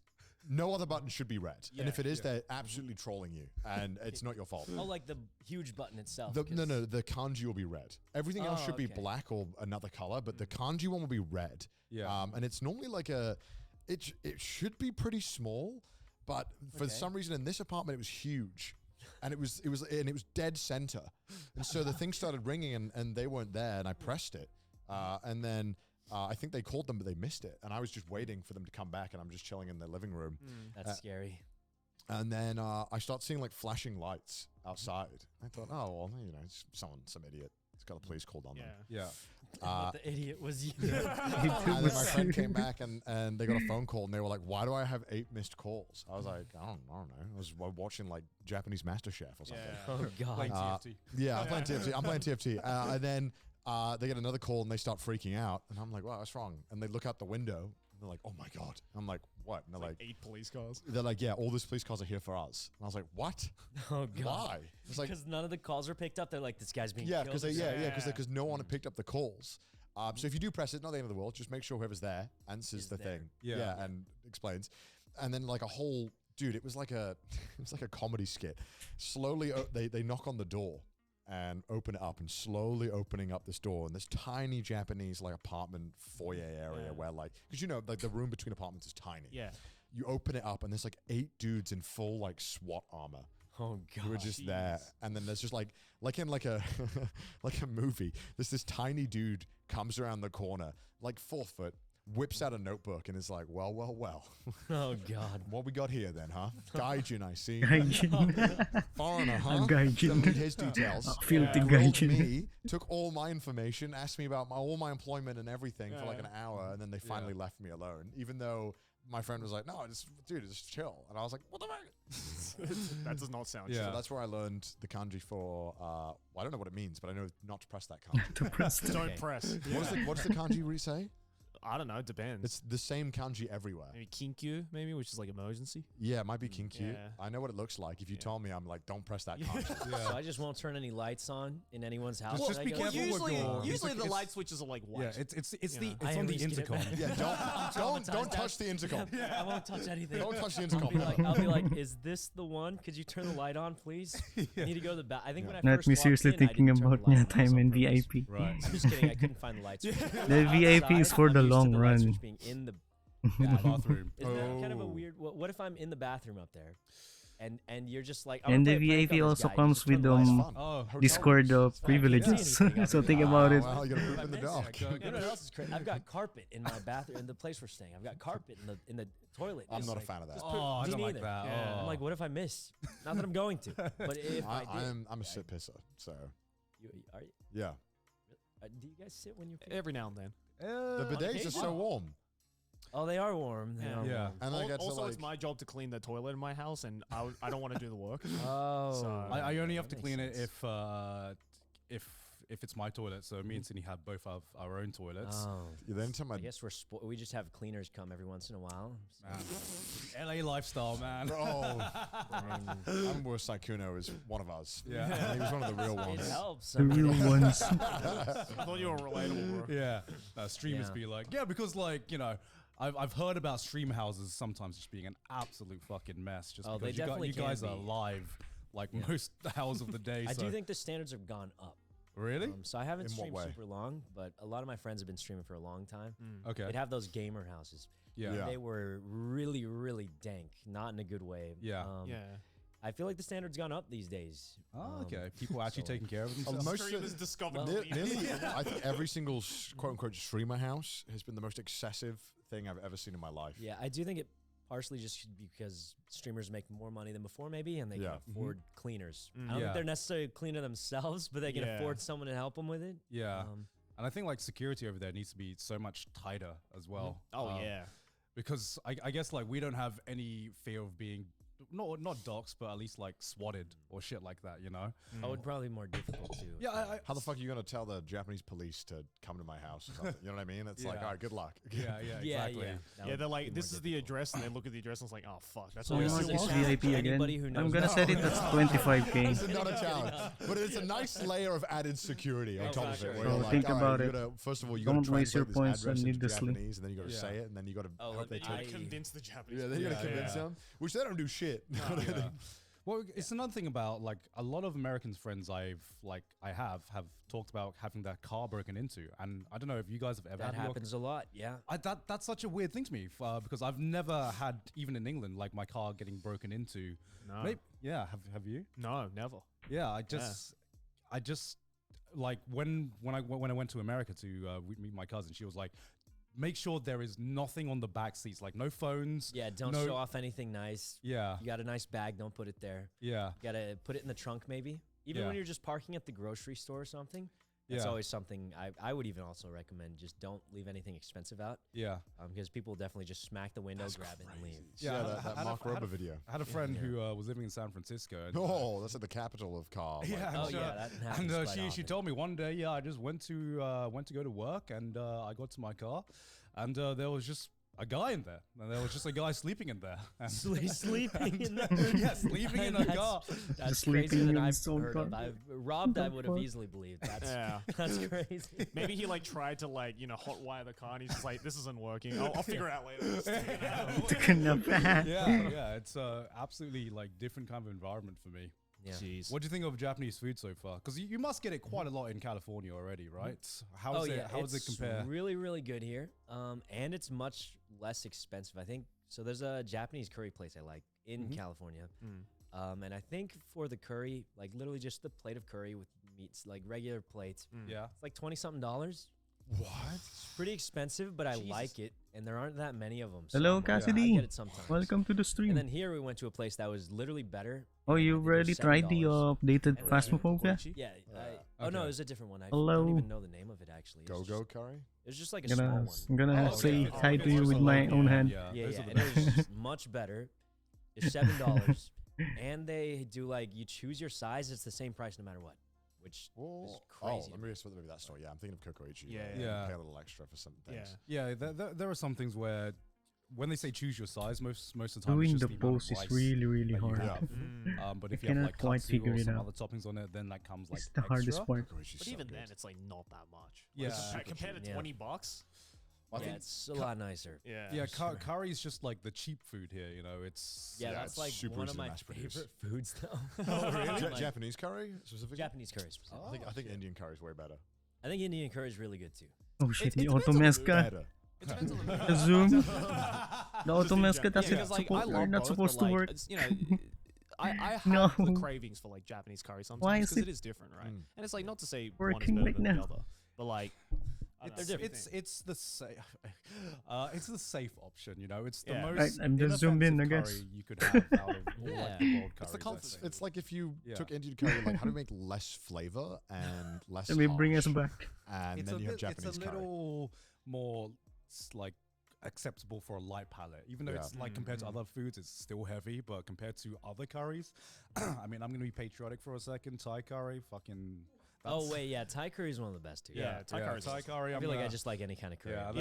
Speaker 3: No other button should be red, and if it is, they're absolutely trolling you, and it's not your fault.
Speaker 7: Oh, like the huge button itself.
Speaker 3: No,
Speaker 7: 'cause-
Speaker 3: the kanji will be red. Everything else
Speaker 7: Oh,
Speaker 3: should be
Speaker 7: okay.
Speaker 3: black or another color, but the kanji one will be red.
Speaker 4: Yeah.
Speaker 3: And it's normally like it should be pretty small, but for
Speaker 7: Okay.
Speaker 3: some reason in this apartment it was huge, and it was dead center, and so the thing started ringing and they weren't there, and I pressed it, and then. I think they called them, but they missed it. And I was just waiting for them to come back, and I'm just chilling in their living room.
Speaker 7: That's scary.
Speaker 3: And then I start seeing like flashing lights outside. I thought, oh, well, you know, it's some idiot. It's got a police called on
Speaker 2: Yeah.
Speaker 3: them.
Speaker 4: Yeah.
Speaker 7: But the idiot was you.
Speaker 3: And then my friend came back and they got a phone call and they were like, "Why do I have 8 missed calls?" I was like, I don't know. I was watching like Japanese MasterChef or something.
Speaker 2: Yeah.
Speaker 7: Oh God.
Speaker 4: Playing TFT.
Speaker 3: Yeah, I'm playing TFT. I'm playing TFT. And then they get another call and they start freaking out. And I'm like, "Wow, what's wrong?" And they look out the window and they're like, "Oh my God." I'm like, "What?" And
Speaker 2: Like 8 police cars.
Speaker 3: they're like, "Yeah, all these police cars are here for us." And I was like, "What?
Speaker 7: Oh God.
Speaker 3: Why?" It's like,
Speaker 7: Because none of the calls were picked up. They're like, "This guy's being
Speaker 3: yeah,
Speaker 7: killed."
Speaker 3: because
Speaker 7: or something.
Speaker 3: because no one had picked up the calls. So if you do press it, not the end of the world. Just make sure whoever's there answers
Speaker 7: Is
Speaker 3: the
Speaker 7: there.
Speaker 3: thing.
Speaker 4: Yeah.
Speaker 3: And explains. And then like a whole dude, it was like a comedy skit. Slowly, they knock on the door and open it up, and slowly opening up this door, and this tiny Japanese like apartment foyer area
Speaker 2: Yeah.
Speaker 3: where like, because you know like the room between apartments is tiny.
Speaker 2: Yeah.
Speaker 3: You open it up, and there's like 8 dudes in full like SWAT armor.
Speaker 7: Oh God.
Speaker 3: Who are just there, and then there's just like in like a like a movie. There's this tiny dude comes around the corner, like 4 foot, whips out a notebook and is like, well, well, well.
Speaker 7: Oh God.
Speaker 3: What we got here then, huh? Gaijin, I see.
Speaker 1: Gaijin.
Speaker 3: Foreigner,
Speaker 1: A
Speaker 3: huh?
Speaker 1: gaijin.
Speaker 3: Don't need his details.
Speaker 1: Filthy
Speaker 3: Grilled
Speaker 1: gaijin.
Speaker 3: me, took all my information, asked me about all my employment and everything for like an hour, and then they finally left me alone. Even though my friend was like, no, dude, just chill. And I was like, what the fuck?
Speaker 2: That does not sound
Speaker 3: So
Speaker 2: true.
Speaker 3: that's where I learned the kanji for, well, I don't know what it means, but I know not to press that kanji.
Speaker 1: To press the-
Speaker 2: Don't
Speaker 7: Okay.
Speaker 2: press.
Speaker 3: What does the kanji really say?
Speaker 2: I don't know. It depends.
Speaker 3: It's the same kanji everywhere.
Speaker 2: Maybe kinkyu, maybe, which is like emergency.
Speaker 3: Yeah, it might be kinkyu.
Speaker 2: Yeah.
Speaker 3: I know what it looks like. If you told me, I'm like, don't press that
Speaker 2: Yeah.
Speaker 3: kanji.
Speaker 7: So I just won't turn any lights on in anyone's house.
Speaker 4: Just
Speaker 7: that I
Speaker 4: be
Speaker 7: go
Speaker 4: careful
Speaker 7: to?
Speaker 4: with
Speaker 2: usually,
Speaker 4: your-
Speaker 2: usually the
Speaker 4: it's-
Speaker 2: light switches are like white.
Speaker 4: Yeah, it's
Speaker 2: You
Speaker 4: the
Speaker 2: know.
Speaker 7: I
Speaker 4: it's
Speaker 7: am
Speaker 4: on the
Speaker 7: risking it,
Speaker 4: intercom.
Speaker 7: man.
Speaker 3: Yeah, don't
Speaker 7: traumatized.
Speaker 3: touch the intercom.
Speaker 7: I won't touch anything.
Speaker 3: Don't touch the
Speaker 7: I'll
Speaker 3: intercom.
Speaker 7: I'll be like, is this the one? Could you turn the light on, please? I need to go to the bath. I think when I
Speaker 1: Not
Speaker 7: first
Speaker 1: me
Speaker 7: walked
Speaker 1: seriously
Speaker 7: in, I
Speaker 1: thinking
Speaker 7: didn't turn
Speaker 1: about
Speaker 7: the light
Speaker 1: Nya
Speaker 7: on,
Speaker 1: time
Speaker 7: so
Speaker 1: and
Speaker 7: on purpose.
Speaker 1: VIP.
Speaker 4: Right.
Speaker 7: I'm just kidding. I couldn't find the light switch.
Speaker 1: The VIP is for
Speaker 7: I'm
Speaker 1: the
Speaker 7: used to
Speaker 1: long
Speaker 7: light
Speaker 1: run.
Speaker 7: switch being in the
Speaker 4: Yeah, bathroom.
Speaker 7: Isn't that kind of a
Speaker 3: Oh.
Speaker 7: weird? What if I'm in the bathroom up there, and you're just like,
Speaker 1: And the
Speaker 7: I'm gonna play a prank
Speaker 1: VIP
Speaker 7: on this
Speaker 1: also
Speaker 7: guy, you
Speaker 1: comes
Speaker 7: just turn
Speaker 1: with
Speaker 7: the lights
Speaker 3: It's
Speaker 7: on.
Speaker 3: fun.
Speaker 4: Oh,
Speaker 3: Hotel
Speaker 1: Discord
Speaker 3: rooms.
Speaker 1: privileges.
Speaker 7: anything. I'll
Speaker 1: So
Speaker 7: be
Speaker 1: think
Speaker 7: like,
Speaker 1: about it.
Speaker 3: Well, you gotta
Speaker 7: What
Speaker 3: poop
Speaker 7: I
Speaker 3: in the
Speaker 7: miss?
Speaker 3: dark.
Speaker 7: You know what else is crazy? I've got carpet in my bathroom, in the place we're staying. I've got carpet in the toilet.
Speaker 3: I'm
Speaker 7: Just
Speaker 3: not a
Speaker 7: like-
Speaker 3: fan of that.
Speaker 7: just
Speaker 4: Oh, I
Speaker 7: me
Speaker 4: don't like
Speaker 7: neither.
Speaker 4: that.
Speaker 2: Yeah.
Speaker 4: Oh.
Speaker 7: I'm like, what if I miss? Not that I'm going to, but if I did,
Speaker 3: I'm a sit pisser, so
Speaker 7: are you,
Speaker 3: yeah.
Speaker 7: do you guys sit when you're?
Speaker 2: Every now and then.
Speaker 3: The bidets are so warm.
Speaker 7: Oh, they are warm. They
Speaker 2: Yeah.
Speaker 7: are
Speaker 4: Yeah.
Speaker 7: warm.
Speaker 3: And I get to
Speaker 2: Also,
Speaker 3: like,
Speaker 2: it's my job to clean the toilet in my house, and I don't want to do the work.
Speaker 7: Oh,
Speaker 2: So-
Speaker 4: I only have to
Speaker 7: that
Speaker 4: clean
Speaker 7: makes
Speaker 4: it
Speaker 7: sense.
Speaker 4: if it's my toilet. So me and Cindy have both have our own toilets.
Speaker 7: Oh.
Speaker 3: the only time
Speaker 7: I guess we just have cleaners come every once in a while.
Speaker 4: Man. LA lifestyle, man.
Speaker 3: I'm worse. Saikuno is one of us.
Speaker 4: Yeah.
Speaker 3: He was one of the real
Speaker 7: It
Speaker 3: ones.
Speaker 7: helps.
Speaker 1: The real ones.
Speaker 2: I thought you were relatable, bro.
Speaker 4: Yeah. Streamers
Speaker 7: Yeah.
Speaker 4: be like, yeah, because like, you know, I've heard about stream houses sometimes just being an absolute fucking mess. Just
Speaker 7: Oh, they
Speaker 4: because you,
Speaker 7: definitely
Speaker 4: you guys
Speaker 7: can
Speaker 4: are
Speaker 7: be.
Speaker 4: live like
Speaker 7: Yeah.
Speaker 4: most hours of the day.
Speaker 7: I
Speaker 4: so.
Speaker 7: do think the standards have gone up.
Speaker 4: Really?
Speaker 7: So I haven't
Speaker 3: In what
Speaker 7: streamed
Speaker 3: way?
Speaker 7: super long, but a lot of my friends have been streaming for a long time.
Speaker 4: Okay.
Speaker 7: They'd have those gamer houses.
Speaker 4: Yeah.
Speaker 3: Yeah.
Speaker 7: They were really, really dank, not in a good way.
Speaker 4: Yeah.
Speaker 2: Yeah.
Speaker 7: I feel like the standards gone up these days.
Speaker 4: Oh, okay. People actually
Speaker 7: so-
Speaker 4: taking care of themselves.
Speaker 3: most
Speaker 2: Streamers
Speaker 3: of-
Speaker 2: discovered
Speaker 7: Well-
Speaker 2: cleaning.
Speaker 3: Nearly, I think every single quote unquote streamer house has been the most excessive thing I've ever seen in my life.
Speaker 7: Yeah, I do think it partially just because streamers make more money than before, maybe, and they
Speaker 3: Yeah.
Speaker 7: can afford cleaners. I don't
Speaker 4: Yeah.
Speaker 7: think they're necessarily cleaner themselves, but they can
Speaker 2: Yeah.
Speaker 7: afford someone to help them with it.
Speaker 4: Yeah.
Speaker 7: Um,
Speaker 4: And I think like security over there needs to be so much tighter as well.
Speaker 2: Oh yeah.
Speaker 4: Because I guess like we don't have any fear of being not doxxed, but at least like swatted or shit like that, you know?
Speaker 7: Oh, it'd probably be more difficult too.
Speaker 4: Yeah, I
Speaker 3: How the fuck are you gonna tell the Japanese police to come to my house or something? You know what I mean? It's like,
Speaker 4: Yeah.
Speaker 3: all right, good luck.
Speaker 4: yeah, exactly.
Speaker 7: That
Speaker 2: Yeah,
Speaker 7: would
Speaker 2: they're
Speaker 7: be
Speaker 2: like,
Speaker 7: more
Speaker 2: this is the
Speaker 7: difficult.
Speaker 2: address, and they look at the address and it's like, oh fuck, that's
Speaker 7: So
Speaker 2: all
Speaker 1: Oh,
Speaker 2: we
Speaker 7: this
Speaker 1: what
Speaker 7: is
Speaker 2: see.
Speaker 1: is
Speaker 7: a
Speaker 2: all-
Speaker 7: challenge
Speaker 1: VIP
Speaker 7: for
Speaker 1: again?
Speaker 7: anybody who
Speaker 1: I'm
Speaker 7: knows
Speaker 1: gonna
Speaker 7: that.
Speaker 1: set it as 25k.
Speaker 3: It's not a challenge, but it's a nice layer of added security on
Speaker 7: Oh,
Speaker 3: top
Speaker 7: for
Speaker 3: of
Speaker 7: sure.
Speaker 3: it. Where
Speaker 1: So
Speaker 3: you're like,
Speaker 1: think
Speaker 3: all right,
Speaker 1: about
Speaker 3: you
Speaker 1: it.
Speaker 3: gotta, first of all, you
Speaker 1: Don't
Speaker 3: gotta
Speaker 1: waste your
Speaker 3: translate this
Speaker 1: points
Speaker 3: address into
Speaker 1: needlessly.
Speaker 3: Japanese, and then you gotta
Speaker 4: Yeah.
Speaker 3: say it, and then you gotta
Speaker 7: Oh,
Speaker 3: hope they
Speaker 7: I-
Speaker 3: take
Speaker 2: I
Speaker 3: it.
Speaker 2: convinced the Japanese.
Speaker 3: Yeah, then you gotta
Speaker 4: Yeah,
Speaker 3: convince
Speaker 4: yeah.
Speaker 3: them, which they don't do shit.
Speaker 4: Yeah. Well, it's another thing about like a lot of American friends I have talked about having their car broken into, and I don't know if you guys have ever
Speaker 7: That
Speaker 4: had your-
Speaker 7: happens a lot. Yeah.
Speaker 4: that's such a weird thing to me because I've never had even in England like my car getting broken into.
Speaker 2: No,
Speaker 4: Yeah, have you?
Speaker 2: no, never.
Speaker 4: Yeah, I just like when I went to America to meet my cousin, she was like, make sure there is nothing on the back seats, like no phones.
Speaker 7: Yeah, don't
Speaker 4: no-
Speaker 7: show off anything nice.
Speaker 4: Yeah,
Speaker 7: You got a nice bag, don't put it there.
Speaker 4: yeah,
Speaker 7: You gotta put it in the trunk maybe. Even
Speaker 4: Yeah.
Speaker 7: when you're just parking at the grocery store or something. That's
Speaker 4: Yeah.
Speaker 7: always something I would even also recommend. Just don't leave anything expensive out
Speaker 4: yeah.
Speaker 7: because people definitely just smack the window, grab it, and leave.
Speaker 3: Yeah,
Speaker 4: Yeah,
Speaker 3: that,
Speaker 4: had a-
Speaker 3: Mark
Speaker 4: had a-
Speaker 3: Rober video.
Speaker 4: I had a friend
Speaker 7: Yeah.
Speaker 4: who was living in San Francisco. And,
Speaker 3: Oh, that's like the capital of car. like,
Speaker 4: yeah,
Speaker 7: Oh
Speaker 4: and,
Speaker 7: yeah, that happens
Speaker 4: and
Speaker 7: quite
Speaker 4: she
Speaker 7: often.
Speaker 4: told me one day, yeah, I just went to go to work, and I got to my car, and there was just a guy in there, and there was just a guy sleeping in there. And
Speaker 7: Sleeping in there.
Speaker 4: yeah, sleeping in a
Speaker 7: That's-
Speaker 4: car.
Speaker 7: That's
Speaker 1: Sleeping
Speaker 7: crazier than
Speaker 1: in
Speaker 7: I've
Speaker 1: his own
Speaker 7: heard of.
Speaker 1: car.
Speaker 7: Robbed, I
Speaker 1: the
Speaker 7: would have
Speaker 1: fuck?
Speaker 7: easily believed. That's
Speaker 2: Yeah.
Speaker 7: that's crazy.
Speaker 2: Maybe he like tried to like hotwire the car, and he's just like, this isn't working. I'll figure it out later. Just take it out.
Speaker 4: Yeah, it's absolutely like different kind of environment for me.
Speaker 7: Yeah.
Speaker 2: Jeez.
Speaker 4: What do you think of Japanese food so far? Because you must get it quite a lot in California already, right? How
Speaker 7: Oh
Speaker 4: is
Speaker 7: yeah,
Speaker 4: it? How does it
Speaker 7: it's
Speaker 4: compare?
Speaker 7: really, really good here. And it's much less expensive. I think so. There's a Japanese curry place I like in
Speaker 4: Mhm.
Speaker 7: California.
Speaker 2: Mm.
Speaker 7: And I think for the curry, like literally just the plate of curry with meats, like regular plates,
Speaker 4: Yeah.
Speaker 7: it's like $20-something.
Speaker 3: What?
Speaker 7: It's pretty expensive, but I like it, and there aren't that many of them. So
Speaker 1: Hello,
Speaker 7: I
Speaker 1: Cassidy.
Speaker 7: get it sometimes.
Speaker 1: Welcome to the
Speaker 7: And
Speaker 1: stream.
Speaker 7: then here we went to a place that was literally better.
Speaker 1: Oh,
Speaker 7: and
Speaker 1: you
Speaker 7: I think it was
Speaker 1: already tried the
Speaker 7: $7.
Speaker 1: updated
Speaker 7: And then-
Speaker 1: Phasmophobia?
Speaker 7: Yeah. Oh no, it was a different one. I
Speaker 1: Hello.
Speaker 7: don't even know the name of it actually. It was
Speaker 3: Go-go
Speaker 7: just-
Speaker 3: curry?
Speaker 7: It was just like a small
Speaker 1: Gonna,
Speaker 7: one.
Speaker 1: I'm gonna
Speaker 3: Oh,
Speaker 1: say
Speaker 3: okay.
Speaker 1: hi
Speaker 3: Oh,
Speaker 1: to
Speaker 3: okay.
Speaker 1: you with my own hand.
Speaker 7: Yeah,
Speaker 4: those
Speaker 7: yeah,
Speaker 4: are the
Speaker 7: and it was
Speaker 4: best.
Speaker 7: just much better. It's $7, and they do like you choose your size. It's the same price no matter what, which is crazy.
Speaker 3: Oh, let me guess what that store. Yeah, I'm thinking of Kokoichi.
Speaker 2: Yeah,
Speaker 3: You
Speaker 4: yeah.
Speaker 3: pay a little extra for some things.
Speaker 2: Yeah.
Speaker 4: Yeah, there are some things where when they say choose your size, most of the time
Speaker 1: Doing
Speaker 4: it's
Speaker 1: the
Speaker 4: just the amount of
Speaker 1: post is
Speaker 4: rice
Speaker 1: really
Speaker 4: that you
Speaker 1: hard.
Speaker 4: have.
Speaker 2: Mm.
Speaker 4: But if
Speaker 1: I
Speaker 4: you have
Speaker 1: cannot
Speaker 4: like
Speaker 1: quite
Speaker 4: katsu
Speaker 1: figure
Speaker 4: or
Speaker 1: it
Speaker 4: some
Speaker 1: out.
Speaker 4: other toppings on it, then that comes like
Speaker 1: It's the hardest
Speaker 4: extra.
Speaker 1: part.
Speaker 3: Kokoichi's
Speaker 2: But
Speaker 3: so
Speaker 2: even
Speaker 3: good.
Speaker 2: then, it's like not that much.
Speaker 4: Yeah.
Speaker 2: Like, compared to
Speaker 7: Yeah.
Speaker 2: $20.
Speaker 3: I
Speaker 7: Yeah,
Speaker 3: think
Speaker 7: it's a lot nicer.
Speaker 2: Yeah.
Speaker 4: Yeah, curry is just like the cheap food here. You know, it's
Speaker 7: Yeah,
Speaker 3: Yeah,
Speaker 7: that's
Speaker 3: it's
Speaker 7: like
Speaker 3: super
Speaker 7: one
Speaker 3: easy
Speaker 7: of
Speaker 3: to
Speaker 7: my
Speaker 3: mass produce.
Speaker 7: favorite foods, though.
Speaker 4: Oh, really?
Speaker 7: Like,
Speaker 3: Japanese curry specifically?
Speaker 7: Japanese curry specifically.
Speaker 3: I think Indian curry is way better.
Speaker 7: I think Indian curry is really good too.
Speaker 1: Oh shit, the
Speaker 2: depends on the
Speaker 1: Automesca.
Speaker 3: Better.
Speaker 2: It depends on the mood.
Speaker 1: The Zoom. The
Speaker 3: Just in
Speaker 1: Automesca
Speaker 3: general.
Speaker 1: doesn't
Speaker 2: because like I
Speaker 1: support,
Speaker 2: love
Speaker 1: are not
Speaker 2: both,
Speaker 1: supposed
Speaker 2: but,
Speaker 1: to
Speaker 2: like,
Speaker 1: work.
Speaker 2: it's, you know, I have
Speaker 1: No.
Speaker 2: the cravings for like Japanese curry sometimes
Speaker 1: is
Speaker 2: because
Speaker 1: it
Speaker 2: it is different, right?
Speaker 3: Mm.
Speaker 2: And it's like not to say one is
Speaker 1: working
Speaker 2: better
Speaker 1: right
Speaker 2: than
Speaker 1: now?
Speaker 2: the other, but like I don't know,
Speaker 4: It's the safe it's the safe option, you know. It's the
Speaker 2: Yeah.
Speaker 4: most
Speaker 1: I'm just zoomed in,
Speaker 4: inoffensive
Speaker 1: I guess.
Speaker 4: curry you could have out of all
Speaker 7: Yeah.
Speaker 4: like the world
Speaker 3: It's the
Speaker 4: curries,
Speaker 3: comfort.
Speaker 4: I'd say.
Speaker 3: It's like if you
Speaker 4: Yeah.
Speaker 3: took Indian curry, like how do we make less flavor and less
Speaker 1: Let me bring us
Speaker 3: harsh,
Speaker 1: back.
Speaker 3: and
Speaker 4: It's
Speaker 3: then
Speaker 4: a
Speaker 3: you have
Speaker 4: bit-
Speaker 3: Japanese
Speaker 4: it's a
Speaker 3: curry.
Speaker 4: little more like acceptable for a light palate, even though
Speaker 3: Yeah.
Speaker 4: it's like compared to other foods, it's still heavy. But compared to other curries, I mean, I'm gonna be patriotic for a second. Thai curry, fucking.
Speaker 7: Oh
Speaker 4: that's-
Speaker 7: wait, yeah, Thai curry is one of the best too.
Speaker 2: Yeah, Thai curry is
Speaker 4: Thai
Speaker 2: awesome.
Speaker 4: curry.
Speaker 7: I
Speaker 4: I'm
Speaker 7: feel like I
Speaker 4: gonna-
Speaker 7: just like any kind of curry.
Speaker 4: Yeah,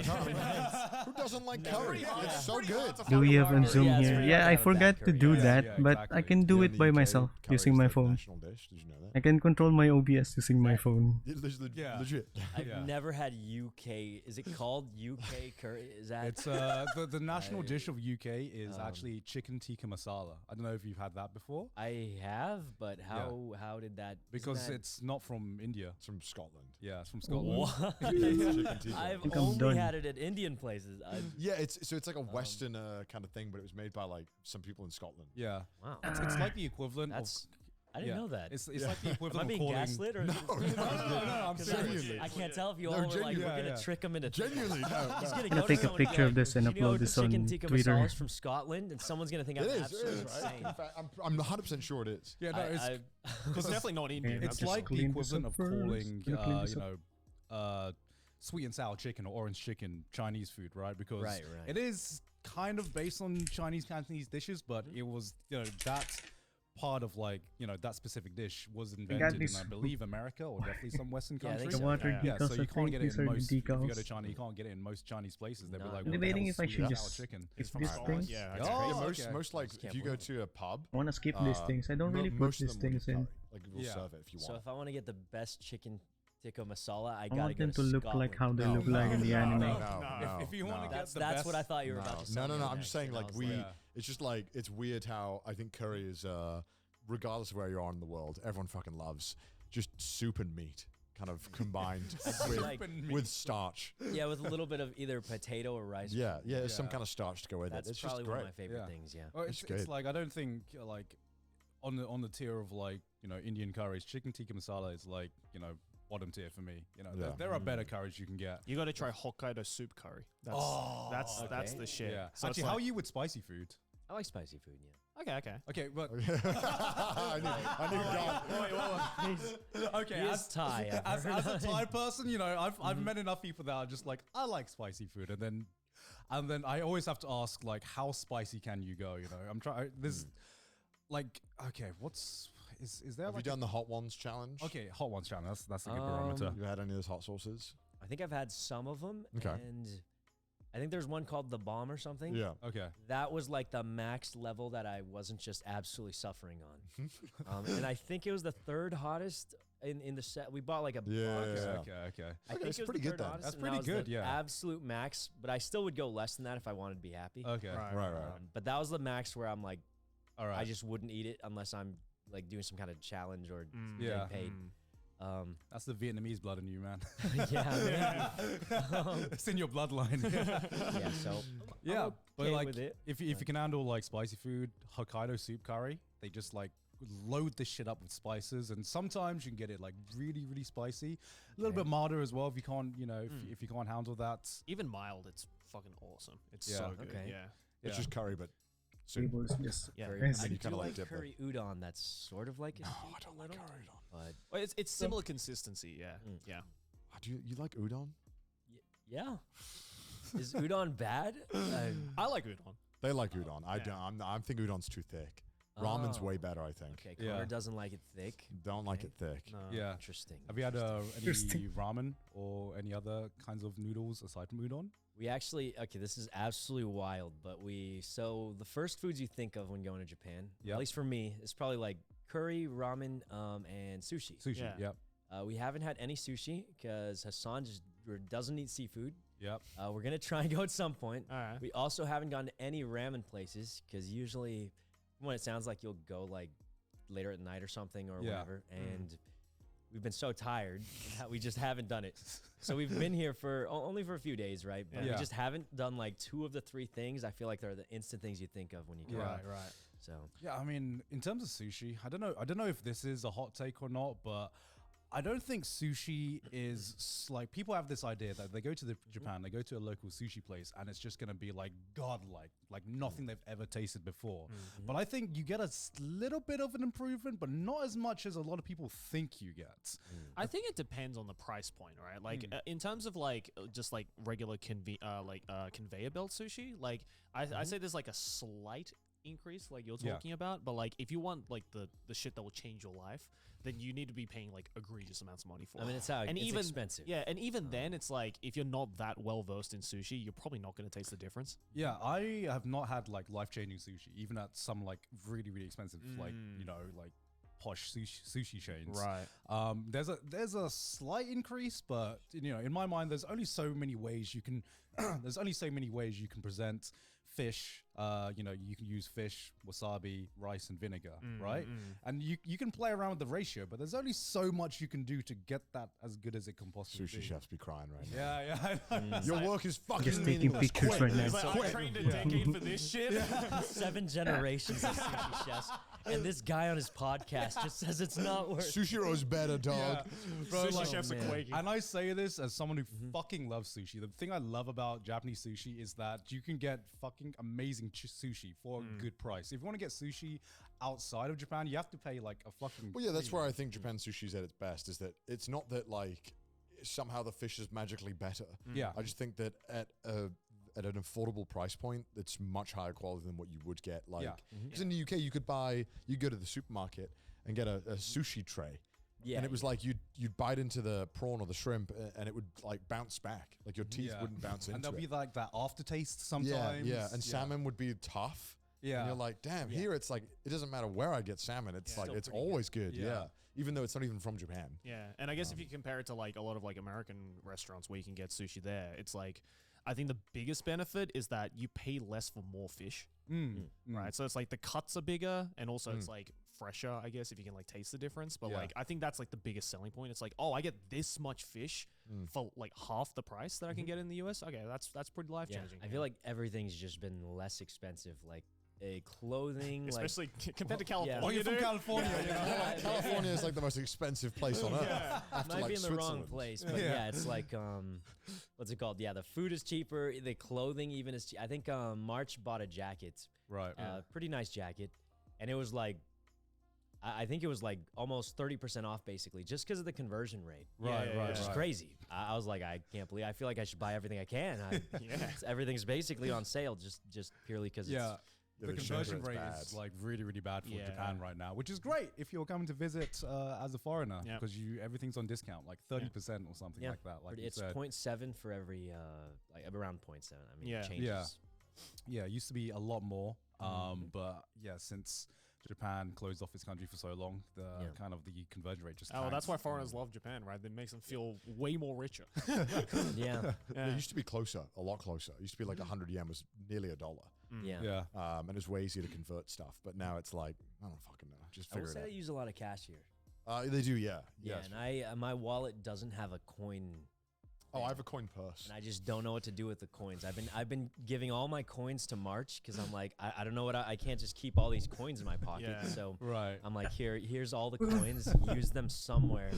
Speaker 3: Who doesn't like curry? It's so good.
Speaker 1: Do we have on Zoom
Speaker 7: Yeah, it's
Speaker 1: here?
Speaker 7: really
Speaker 1: Yeah,
Speaker 7: hard
Speaker 1: I
Speaker 7: to have a bad
Speaker 1: forgot to
Speaker 7: curry.
Speaker 1: do
Speaker 4: Yeah,
Speaker 1: that,
Speaker 4: yeah,
Speaker 1: but I
Speaker 4: exactly.
Speaker 1: can do
Speaker 3: You know,
Speaker 1: it
Speaker 3: in
Speaker 1: by
Speaker 3: the UK,
Speaker 1: myself
Speaker 3: curry
Speaker 1: using
Speaker 3: is
Speaker 1: my
Speaker 3: the
Speaker 1: phone.
Speaker 3: national dish. Did you know that?
Speaker 1: I can control my OBS using my phone.
Speaker 4: Yeah.
Speaker 3: Legit.
Speaker 7: I've
Speaker 4: Yeah.
Speaker 7: never had UK. Is it called UK curry? Is that?
Speaker 4: It's the national dish of UK is actually chicken tikka masala. I don't know if you've had that before
Speaker 7: I have, but how did that? isn't
Speaker 4: because
Speaker 7: that-
Speaker 4: it's not from India.
Speaker 3: It's from Scotland.
Speaker 4: Yeah, it's from Scotland.
Speaker 7: What?
Speaker 3: Chicken tikka.
Speaker 7: I've
Speaker 1: think I'm
Speaker 7: only
Speaker 1: done.
Speaker 7: had it at Indian places.
Speaker 3: Yeah, it's like a Western kind of thing, but it was made by like some people in Scotland.
Speaker 4: Yeah,
Speaker 7: Wow,
Speaker 4: it's like the equivalent
Speaker 7: that's.
Speaker 4: of.
Speaker 7: I didn't
Speaker 4: yeah,
Speaker 7: know that.
Speaker 4: It's
Speaker 3: Yeah.
Speaker 4: like the
Speaker 7: Am I
Speaker 4: equivalent of
Speaker 7: being
Speaker 4: calling.
Speaker 7: gaslit or?
Speaker 3: No,
Speaker 4: I'm
Speaker 7: 'Cause
Speaker 3: genuinely.
Speaker 7: I can't tell if you
Speaker 3: No,
Speaker 7: all were like,
Speaker 3: genuinely.
Speaker 7: we're
Speaker 4: Yeah,
Speaker 7: gonna
Speaker 4: yeah.
Speaker 7: trick them into.
Speaker 3: Genuinely, no.
Speaker 7: He's gonna
Speaker 1: I'm
Speaker 7: go
Speaker 1: gonna
Speaker 7: to
Speaker 1: take a
Speaker 7: someone and be
Speaker 1: picture of
Speaker 7: like,
Speaker 1: this and
Speaker 7: "Do you know
Speaker 1: upload this
Speaker 7: chicken
Speaker 1: on
Speaker 7: tikka
Speaker 1: Twitter."
Speaker 7: masala is from Scotland, and someone's gonna think I'm
Speaker 3: It is.
Speaker 7: absolutely
Speaker 3: It is.
Speaker 7: insane.
Speaker 3: In fact, I'm 100% sure it is.
Speaker 4: Yeah, no, it's
Speaker 2: It's definitely not Indian.
Speaker 1: It's
Speaker 4: it's
Speaker 2: that's
Speaker 1: just
Speaker 4: like
Speaker 2: for
Speaker 4: the
Speaker 1: clean this
Speaker 4: equivalent
Speaker 1: up
Speaker 4: of
Speaker 1: first.
Speaker 4: calling
Speaker 1: Gonna clean this
Speaker 4: sweet and sour chicken or orange chicken Chinese food, right? Because
Speaker 7: Right.
Speaker 4: it is kind of based on Chinese Cantonese dishes, but it was that part of like that specific dish was invented in
Speaker 1: these-
Speaker 4: I believe America or definitely some Western
Speaker 7: Yeah, I think
Speaker 4: countries.
Speaker 1: The water
Speaker 2: Yeah.
Speaker 4: Yeah,
Speaker 1: decals,
Speaker 4: so
Speaker 1: I
Speaker 4: you can't
Speaker 1: think
Speaker 4: get it
Speaker 1: these
Speaker 4: in
Speaker 1: are the
Speaker 4: most. If you go to
Speaker 1: decals.
Speaker 4: China, you can't get it in most Chinese places. They'll be
Speaker 7: No.
Speaker 4: like,
Speaker 7: I'm
Speaker 4: "What the
Speaker 1: debating
Speaker 4: hell's
Speaker 1: if I
Speaker 4: sweet
Speaker 1: should
Speaker 4: and sour
Speaker 1: just
Speaker 4: chicken?"
Speaker 2: It's
Speaker 1: skip
Speaker 2: from
Speaker 1: these
Speaker 2: Scotland.
Speaker 1: things.
Speaker 2: Yeah,
Speaker 4: Oh,
Speaker 2: it's
Speaker 3: Yeah,
Speaker 2: crazy.
Speaker 4: okay.
Speaker 3: most like
Speaker 7: Just
Speaker 3: if
Speaker 7: can't
Speaker 3: you go
Speaker 7: believe
Speaker 3: to a pub,
Speaker 1: I want to skip these things. I don't really put
Speaker 3: most of
Speaker 1: these
Speaker 3: them will
Speaker 1: things
Speaker 3: do
Speaker 1: in.
Speaker 3: curry. Like we'll
Speaker 4: Yeah.
Speaker 3: serve it if you
Speaker 7: So
Speaker 3: want.
Speaker 7: if I want to get the best chicken tikka masala, I
Speaker 1: I
Speaker 7: gotta
Speaker 1: want
Speaker 7: go
Speaker 1: them
Speaker 7: to
Speaker 1: to look like how they
Speaker 3: No,
Speaker 1: look like in the
Speaker 3: no,
Speaker 1: anime.
Speaker 3: no,
Speaker 2: No.
Speaker 4: If you want to
Speaker 3: no.
Speaker 4: get
Speaker 7: That's
Speaker 4: the
Speaker 7: that's
Speaker 4: best,
Speaker 7: what I thought you were about to say.
Speaker 3: No, I'm
Speaker 7: next,
Speaker 3: just saying
Speaker 7: and I
Speaker 3: like
Speaker 7: was
Speaker 3: we.
Speaker 4: Yeah.
Speaker 3: It's just like it's weird how I think curry is, regardless of where you are in the world, everyone fucking loves just soup and meat kind of combined
Speaker 7: like-
Speaker 3: with starch.
Speaker 7: Yeah, with a little bit of either potato or rice.
Speaker 3: Yeah, there's some
Speaker 4: Yeah.
Speaker 3: kind of starch to go with
Speaker 7: That's
Speaker 3: it. It's
Speaker 7: probably
Speaker 3: just
Speaker 7: one
Speaker 3: great.
Speaker 7: of my favorite
Speaker 4: Yeah.
Speaker 7: things. Yeah.
Speaker 4: Well,
Speaker 3: It's
Speaker 4: it's
Speaker 3: good.
Speaker 4: like I don't think like on the tier of like Indian curries, chicken tikka masala is like bottom tier for me.
Speaker 3: Yeah.
Speaker 4: There are better curries you can get.
Speaker 2: You got to try Hokkaido soup curry. That's that's
Speaker 7: okay.
Speaker 2: the shit.
Speaker 4: Yeah.
Speaker 2: So it's
Speaker 4: Actually, how are
Speaker 2: like-
Speaker 4: you with spicy food?
Speaker 7: I like spicy food. Yeah.
Speaker 2: Okay.
Speaker 4: Okay, but
Speaker 3: I knew God.
Speaker 4: okay,
Speaker 7: He is Thai.
Speaker 4: as a Thai person, I've met enough people that are just like, I like spicy food, and then I always have to ask like, how spicy can you go? I'm trying. This like, okay, is there
Speaker 3: Have you
Speaker 4: like
Speaker 3: done the hot ones challenge?
Speaker 4: okay, hot ones challenge. That's a good barometer.
Speaker 3: You had any of those hot sauces?
Speaker 7: I think I've had some of them.
Speaker 3: Okay.
Speaker 7: And I think there's one called the bomb or something.
Speaker 3: Yeah.
Speaker 4: Okay.
Speaker 7: That was like the max level that I wasn't just absolutely suffering on. And I think it was the third hottest in the set. We bought like a
Speaker 3: Yeah.
Speaker 7: box.
Speaker 3: Yeah.
Speaker 4: Okay.
Speaker 7: I
Speaker 3: Okay,
Speaker 7: think
Speaker 3: it's
Speaker 7: it was
Speaker 3: pretty
Speaker 7: the
Speaker 3: good
Speaker 7: third
Speaker 3: then.
Speaker 7: hottest,
Speaker 4: That's
Speaker 7: and that
Speaker 4: pretty
Speaker 7: was
Speaker 4: good,
Speaker 7: the
Speaker 4: yeah.
Speaker 7: absolute max, but I still would go less than that if I wanted to be happy.
Speaker 4: Okay.
Speaker 3: Right.
Speaker 7: But that was the max where I'm like,
Speaker 4: All right.
Speaker 7: I just wouldn't eat it unless I'm like doing some kind of challenge or
Speaker 4: Yeah.
Speaker 7: getting paid.
Speaker 4: That's the Vietnamese blood in you, man.
Speaker 7: Yeah,
Speaker 4: It's in your bloodline.
Speaker 7: yeah. So
Speaker 4: Yeah,
Speaker 7: I'm
Speaker 4: but
Speaker 7: okay
Speaker 4: like
Speaker 7: with it,
Speaker 4: if you can handle like spicy food, Hokkaido soup curry, they just like load this shit up with spices, and sometimes you can get it like really, really spicy, a little bit milder as well if you can't, if you can't handle that.
Speaker 2: Even mild, it's fucking awesome. It's
Speaker 4: Yeah.
Speaker 2: so good.
Speaker 7: Okay.
Speaker 2: Yeah.
Speaker 3: It's just curry, but
Speaker 1: Tables, yes.
Speaker 2: Yeah.
Speaker 7: Curry.
Speaker 1: Fancy.
Speaker 7: I
Speaker 3: You
Speaker 7: do
Speaker 3: kinda
Speaker 7: like
Speaker 3: dip it.
Speaker 7: curry udon. That's sort of like a
Speaker 3: no,
Speaker 7: soup
Speaker 3: I don't
Speaker 7: a
Speaker 3: like
Speaker 7: little,
Speaker 3: curry udon.
Speaker 7: but
Speaker 2: Well, it's similar consistency. Yeah.
Speaker 7: Mm.
Speaker 2: Yeah.
Speaker 3: Do you like udon?
Speaker 7: yeah. Is udon bad?
Speaker 2: I like udon.
Speaker 3: They like udon. I
Speaker 2: yeah.
Speaker 3: don't. I think udon's too thick. Ramen's
Speaker 7: Oh.
Speaker 3: way better, I think.
Speaker 7: Okay,
Speaker 4: Yeah.
Speaker 7: Connor doesn't like it thick.
Speaker 3: Don't like
Speaker 7: Okay.
Speaker 3: it thick.
Speaker 2: No.
Speaker 4: Yeah.
Speaker 7: Interesting.
Speaker 4: Have you had
Speaker 1: Interesting.
Speaker 4: any ramen or any other kinds of noodles aside from udon?
Speaker 7: We actually, okay, this is absolutely wild, but so the first foods you think of when going to Japan,
Speaker 4: Yep.
Speaker 7: at least for me, is probably like curry, ramen, and sushi.
Speaker 4: Sushi.
Speaker 2: Yeah.
Speaker 4: Yep.
Speaker 7: We haven't had any sushi because Hassan just doesn't eat seafood.
Speaker 4: Yep.
Speaker 7: We're going to try and go at some point.
Speaker 2: All right.
Speaker 7: We also haven't gone to any ramen places because usually when it sounds like you'll go like later at night or something or
Speaker 4: Yeah.
Speaker 7: whatever. And we've been so tired that we just haven't done it. So we've been here for only for a few days, right? But
Speaker 4: Yeah.
Speaker 7: we just haven't done like 2 of the 3 things. I feel like they're the instant things you think of when you go.
Speaker 4: Yeah.
Speaker 2: Right.
Speaker 7: So
Speaker 4: Yeah, I mean, in terms of sushi, I don't know if this is a hot take or not, but I don't think sushi is like people have this idea that they go to Japan, they go to a local sushi place, and it's just gonna be like godlike, like nothing they've ever tasted before. But I think you get a little bit of an improvement, but not as much as a lot of people think you get.
Speaker 2: I think it depends on the price point, right? Like in terms of like just like regular conveyor belt sushi, like I say there's like a slight increase like you're
Speaker 4: Yeah.
Speaker 2: talking about, but like if you want like the shit that will change your life, then you need to be paying like egregious amounts of money for
Speaker 7: I
Speaker 2: it.
Speaker 7: mean, it's
Speaker 2: even
Speaker 7: expensive.
Speaker 2: Yeah, and even then it's like if you're not that well versed in sushi, you're probably not going to taste the difference.
Speaker 4: Yeah, I have not had like life-changing sushi, even at some like really, really expensive, like like posh sushi chains.
Speaker 2: Right.
Speaker 4: There's a slight increase, but in my mind, there's only so many ways you can present fish. You can use fish, wasabi, rice, and vinegar, right? And you can play around with the ratio, but there's only so much you can do to get that as good as it can possibly
Speaker 3: Sushi
Speaker 4: be.
Speaker 3: chefs be crying right now.
Speaker 4: Yeah, I know.
Speaker 3: Your work is fucking
Speaker 1: Just taking
Speaker 3: meaningless.
Speaker 1: pictures
Speaker 3: Quit.
Speaker 1: right now.
Speaker 2: It's like, I trained a decade for this shit.
Speaker 7: 7 generations of sushi chefs, and this guy on his podcast just says it's not worth.
Speaker 3: Sushiro's better, dog.
Speaker 4: Yeah. Bro,
Speaker 2: Sushi
Speaker 4: like,
Speaker 2: chefs are
Speaker 7: man.
Speaker 2: quaking.
Speaker 4: and I say this as someone who fucking loves sushi. The thing I love about Japanese sushi is that you can get fucking amazing sushi for a good price. If you want to get sushi outside of Japan, you have to pay like a fucking.
Speaker 3: Well, yeah, that's
Speaker 4: premium.
Speaker 3: where I think Japan sushi's at its best. Is that it's not that like somehow the fish is magically better.
Speaker 4: Yeah.
Speaker 3: I just think that at an affordable price point, it's much higher quality than what you would get. Like,
Speaker 4: Yeah.
Speaker 3: because in the UK, you go to the supermarket and get a sushi tray.
Speaker 7: Yeah,
Speaker 3: And it was like you'd bite into the prawn or the shrimp and it would like bounce back. Like your teeth
Speaker 4: Yeah.
Speaker 3: wouldn't bounce
Speaker 4: And
Speaker 3: into
Speaker 4: there'll
Speaker 3: it.
Speaker 4: be like that aftertaste
Speaker 3: Yeah,
Speaker 4: sometimes.
Speaker 3: yeah. And salmon would be tough.
Speaker 4: Yeah.
Speaker 3: And you're like, damn,
Speaker 7: Yeah.
Speaker 3: here it's like, it doesn't matter where I get salmon. It's like,
Speaker 7: Still
Speaker 3: it's
Speaker 7: pretty good.
Speaker 3: always good.
Speaker 4: Yeah.
Speaker 3: Yeah. Even though it's not even from Japan.
Speaker 2: Yeah, and I guess if you compare it to like a lot of like American restaurants where you can get sushi there, it's like I think the biggest benefit is that you pay less for more fish, right? So it's like the cuts are bigger, and also it's like fresher, I guess, if you can like taste the difference. But
Speaker 4: Yeah.
Speaker 2: like I think that's like the biggest selling point. It's like, oh, I get this much fish for like half the price that I can get in the US. Okay, that's pretty life
Speaker 7: Yeah,
Speaker 2: changing.
Speaker 7: I feel like everything's just been less expensive, like clothing,
Speaker 2: especially compared to
Speaker 7: yeah.
Speaker 2: California.
Speaker 4: Oh, you're from
Speaker 2: dude.
Speaker 4: California.
Speaker 7: Yeah,
Speaker 4: you know?
Speaker 7: yeah, yeah.
Speaker 3: California is like the most expensive place on earth. After
Speaker 7: Might
Speaker 3: like
Speaker 7: be in the wrong
Speaker 3: Switzerland.
Speaker 7: place, but yeah, it's like what's it called? Yeah, the food is cheaper, the clothing even is. I think March bought a jacket,
Speaker 4: Right.
Speaker 7: pretty nice jacket, and it was like, I think it was like almost 30% off, basically, just because of the conversion rate.
Speaker 4: Right,
Speaker 2: yeah,
Speaker 4: right,
Speaker 7: Which is
Speaker 4: right.
Speaker 7: crazy. I was like, I can't believe. I feel like I should buy everything I can. Everything's basically on sale, just purely because
Speaker 4: Yeah.
Speaker 3: Yeah,
Speaker 4: The
Speaker 3: the
Speaker 4: conversion
Speaker 3: sugar is
Speaker 4: rate
Speaker 3: bad.
Speaker 4: is like really, really bad for
Speaker 2: Yeah.
Speaker 4: Japan right now, which is great if you're coming to visit as a foreigner
Speaker 2: Yep.
Speaker 4: because everything's on discount, like 30% or something
Speaker 7: yeah,
Speaker 4: like that. Like you
Speaker 7: it's
Speaker 4: said.
Speaker 7: 0.7 for every like around 0.7. I mean,
Speaker 2: Yeah.
Speaker 7: it changes.
Speaker 4: Yeah. Yeah, it used to be a lot more. But yeah, since Japan closed off its country for so long, the kind of the conversion rate just
Speaker 2: Oh, well, that's why
Speaker 4: tanked.
Speaker 2: foreigners love Japan, right? It makes them feel way more richer.
Speaker 7: Yeah,
Speaker 3: Yeah, it used to be closer, a lot closer. It used to be like 100 yen was nearly $1.
Speaker 7: yeah.
Speaker 4: Yeah.
Speaker 3: And it was way easier to convert stuff. But now it's like, I don't fucking know. Just
Speaker 7: I will
Speaker 3: figure
Speaker 7: say
Speaker 3: it
Speaker 7: they use a lot of cash here.
Speaker 3: out. They do, yeah.
Speaker 7: Yeah,
Speaker 3: Yes.
Speaker 7: and my wallet doesn't have a coin
Speaker 3: Oh, I have a coin purse.
Speaker 7: and I just don't know what to do with the coins. I've been giving all my coins to March because I'm like I don't know what I can't just keep all these coins in my pocket.
Speaker 2: Yeah.
Speaker 7: So
Speaker 4: Right.
Speaker 7: I'm like here's all the coins. Use them somewhere,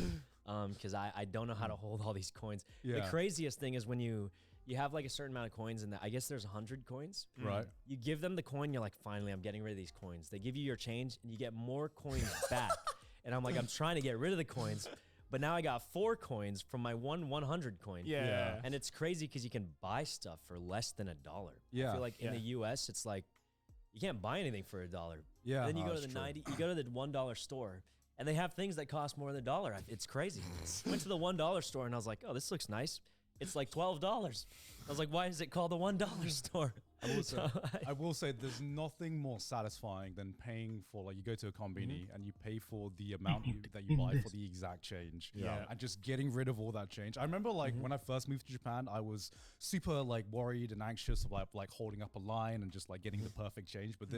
Speaker 7: because I don't know how to hold all these coins. The
Speaker 4: Yeah.
Speaker 7: craziest thing is when you have like a certain amount of coins, and I guess there's 100 coins.
Speaker 4: Right.
Speaker 7: You give them the coin, you're like, finally, I'm getting rid of these coins. They give you your change, and you get more coins back. And I'm like, I'm trying to get rid of the coins, but now I got 4 coins from my 100 coin.
Speaker 2: Yeah.
Speaker 7: And it's crazy because you can buy stuff for less than $1.
Speaker 4: Yeah.
Speaker 7: I feel like in
Speaker 2: Yeah.
Speaker 7: the US, it's like you can't buy anything for $1.
Speaker 4: Yeah.
Speaker 7: Then you go to
Speaker 3: that's
Speaker 7: the
Speaker 3: true.
Speaker 7: 90, you go to the $1 store, and they have things that cost more than $1. It's crazy. Went to the $1 store, and I was like, oh, this looks nice. It's like $12. I was like, why is it called the $1 store?
Speaker 4: I will say there's nothing more satisfying than paying for, like, you go to a combini and you pay for the amount that you buy for the exact change.
Speaker 2: Yeah.
Speaker 4: And just getting rid of all that change. I remember, like, when I first moved to Japan, I was super, like, worried and anxious about, like, holding up a line and just, like, getting the perfect change. But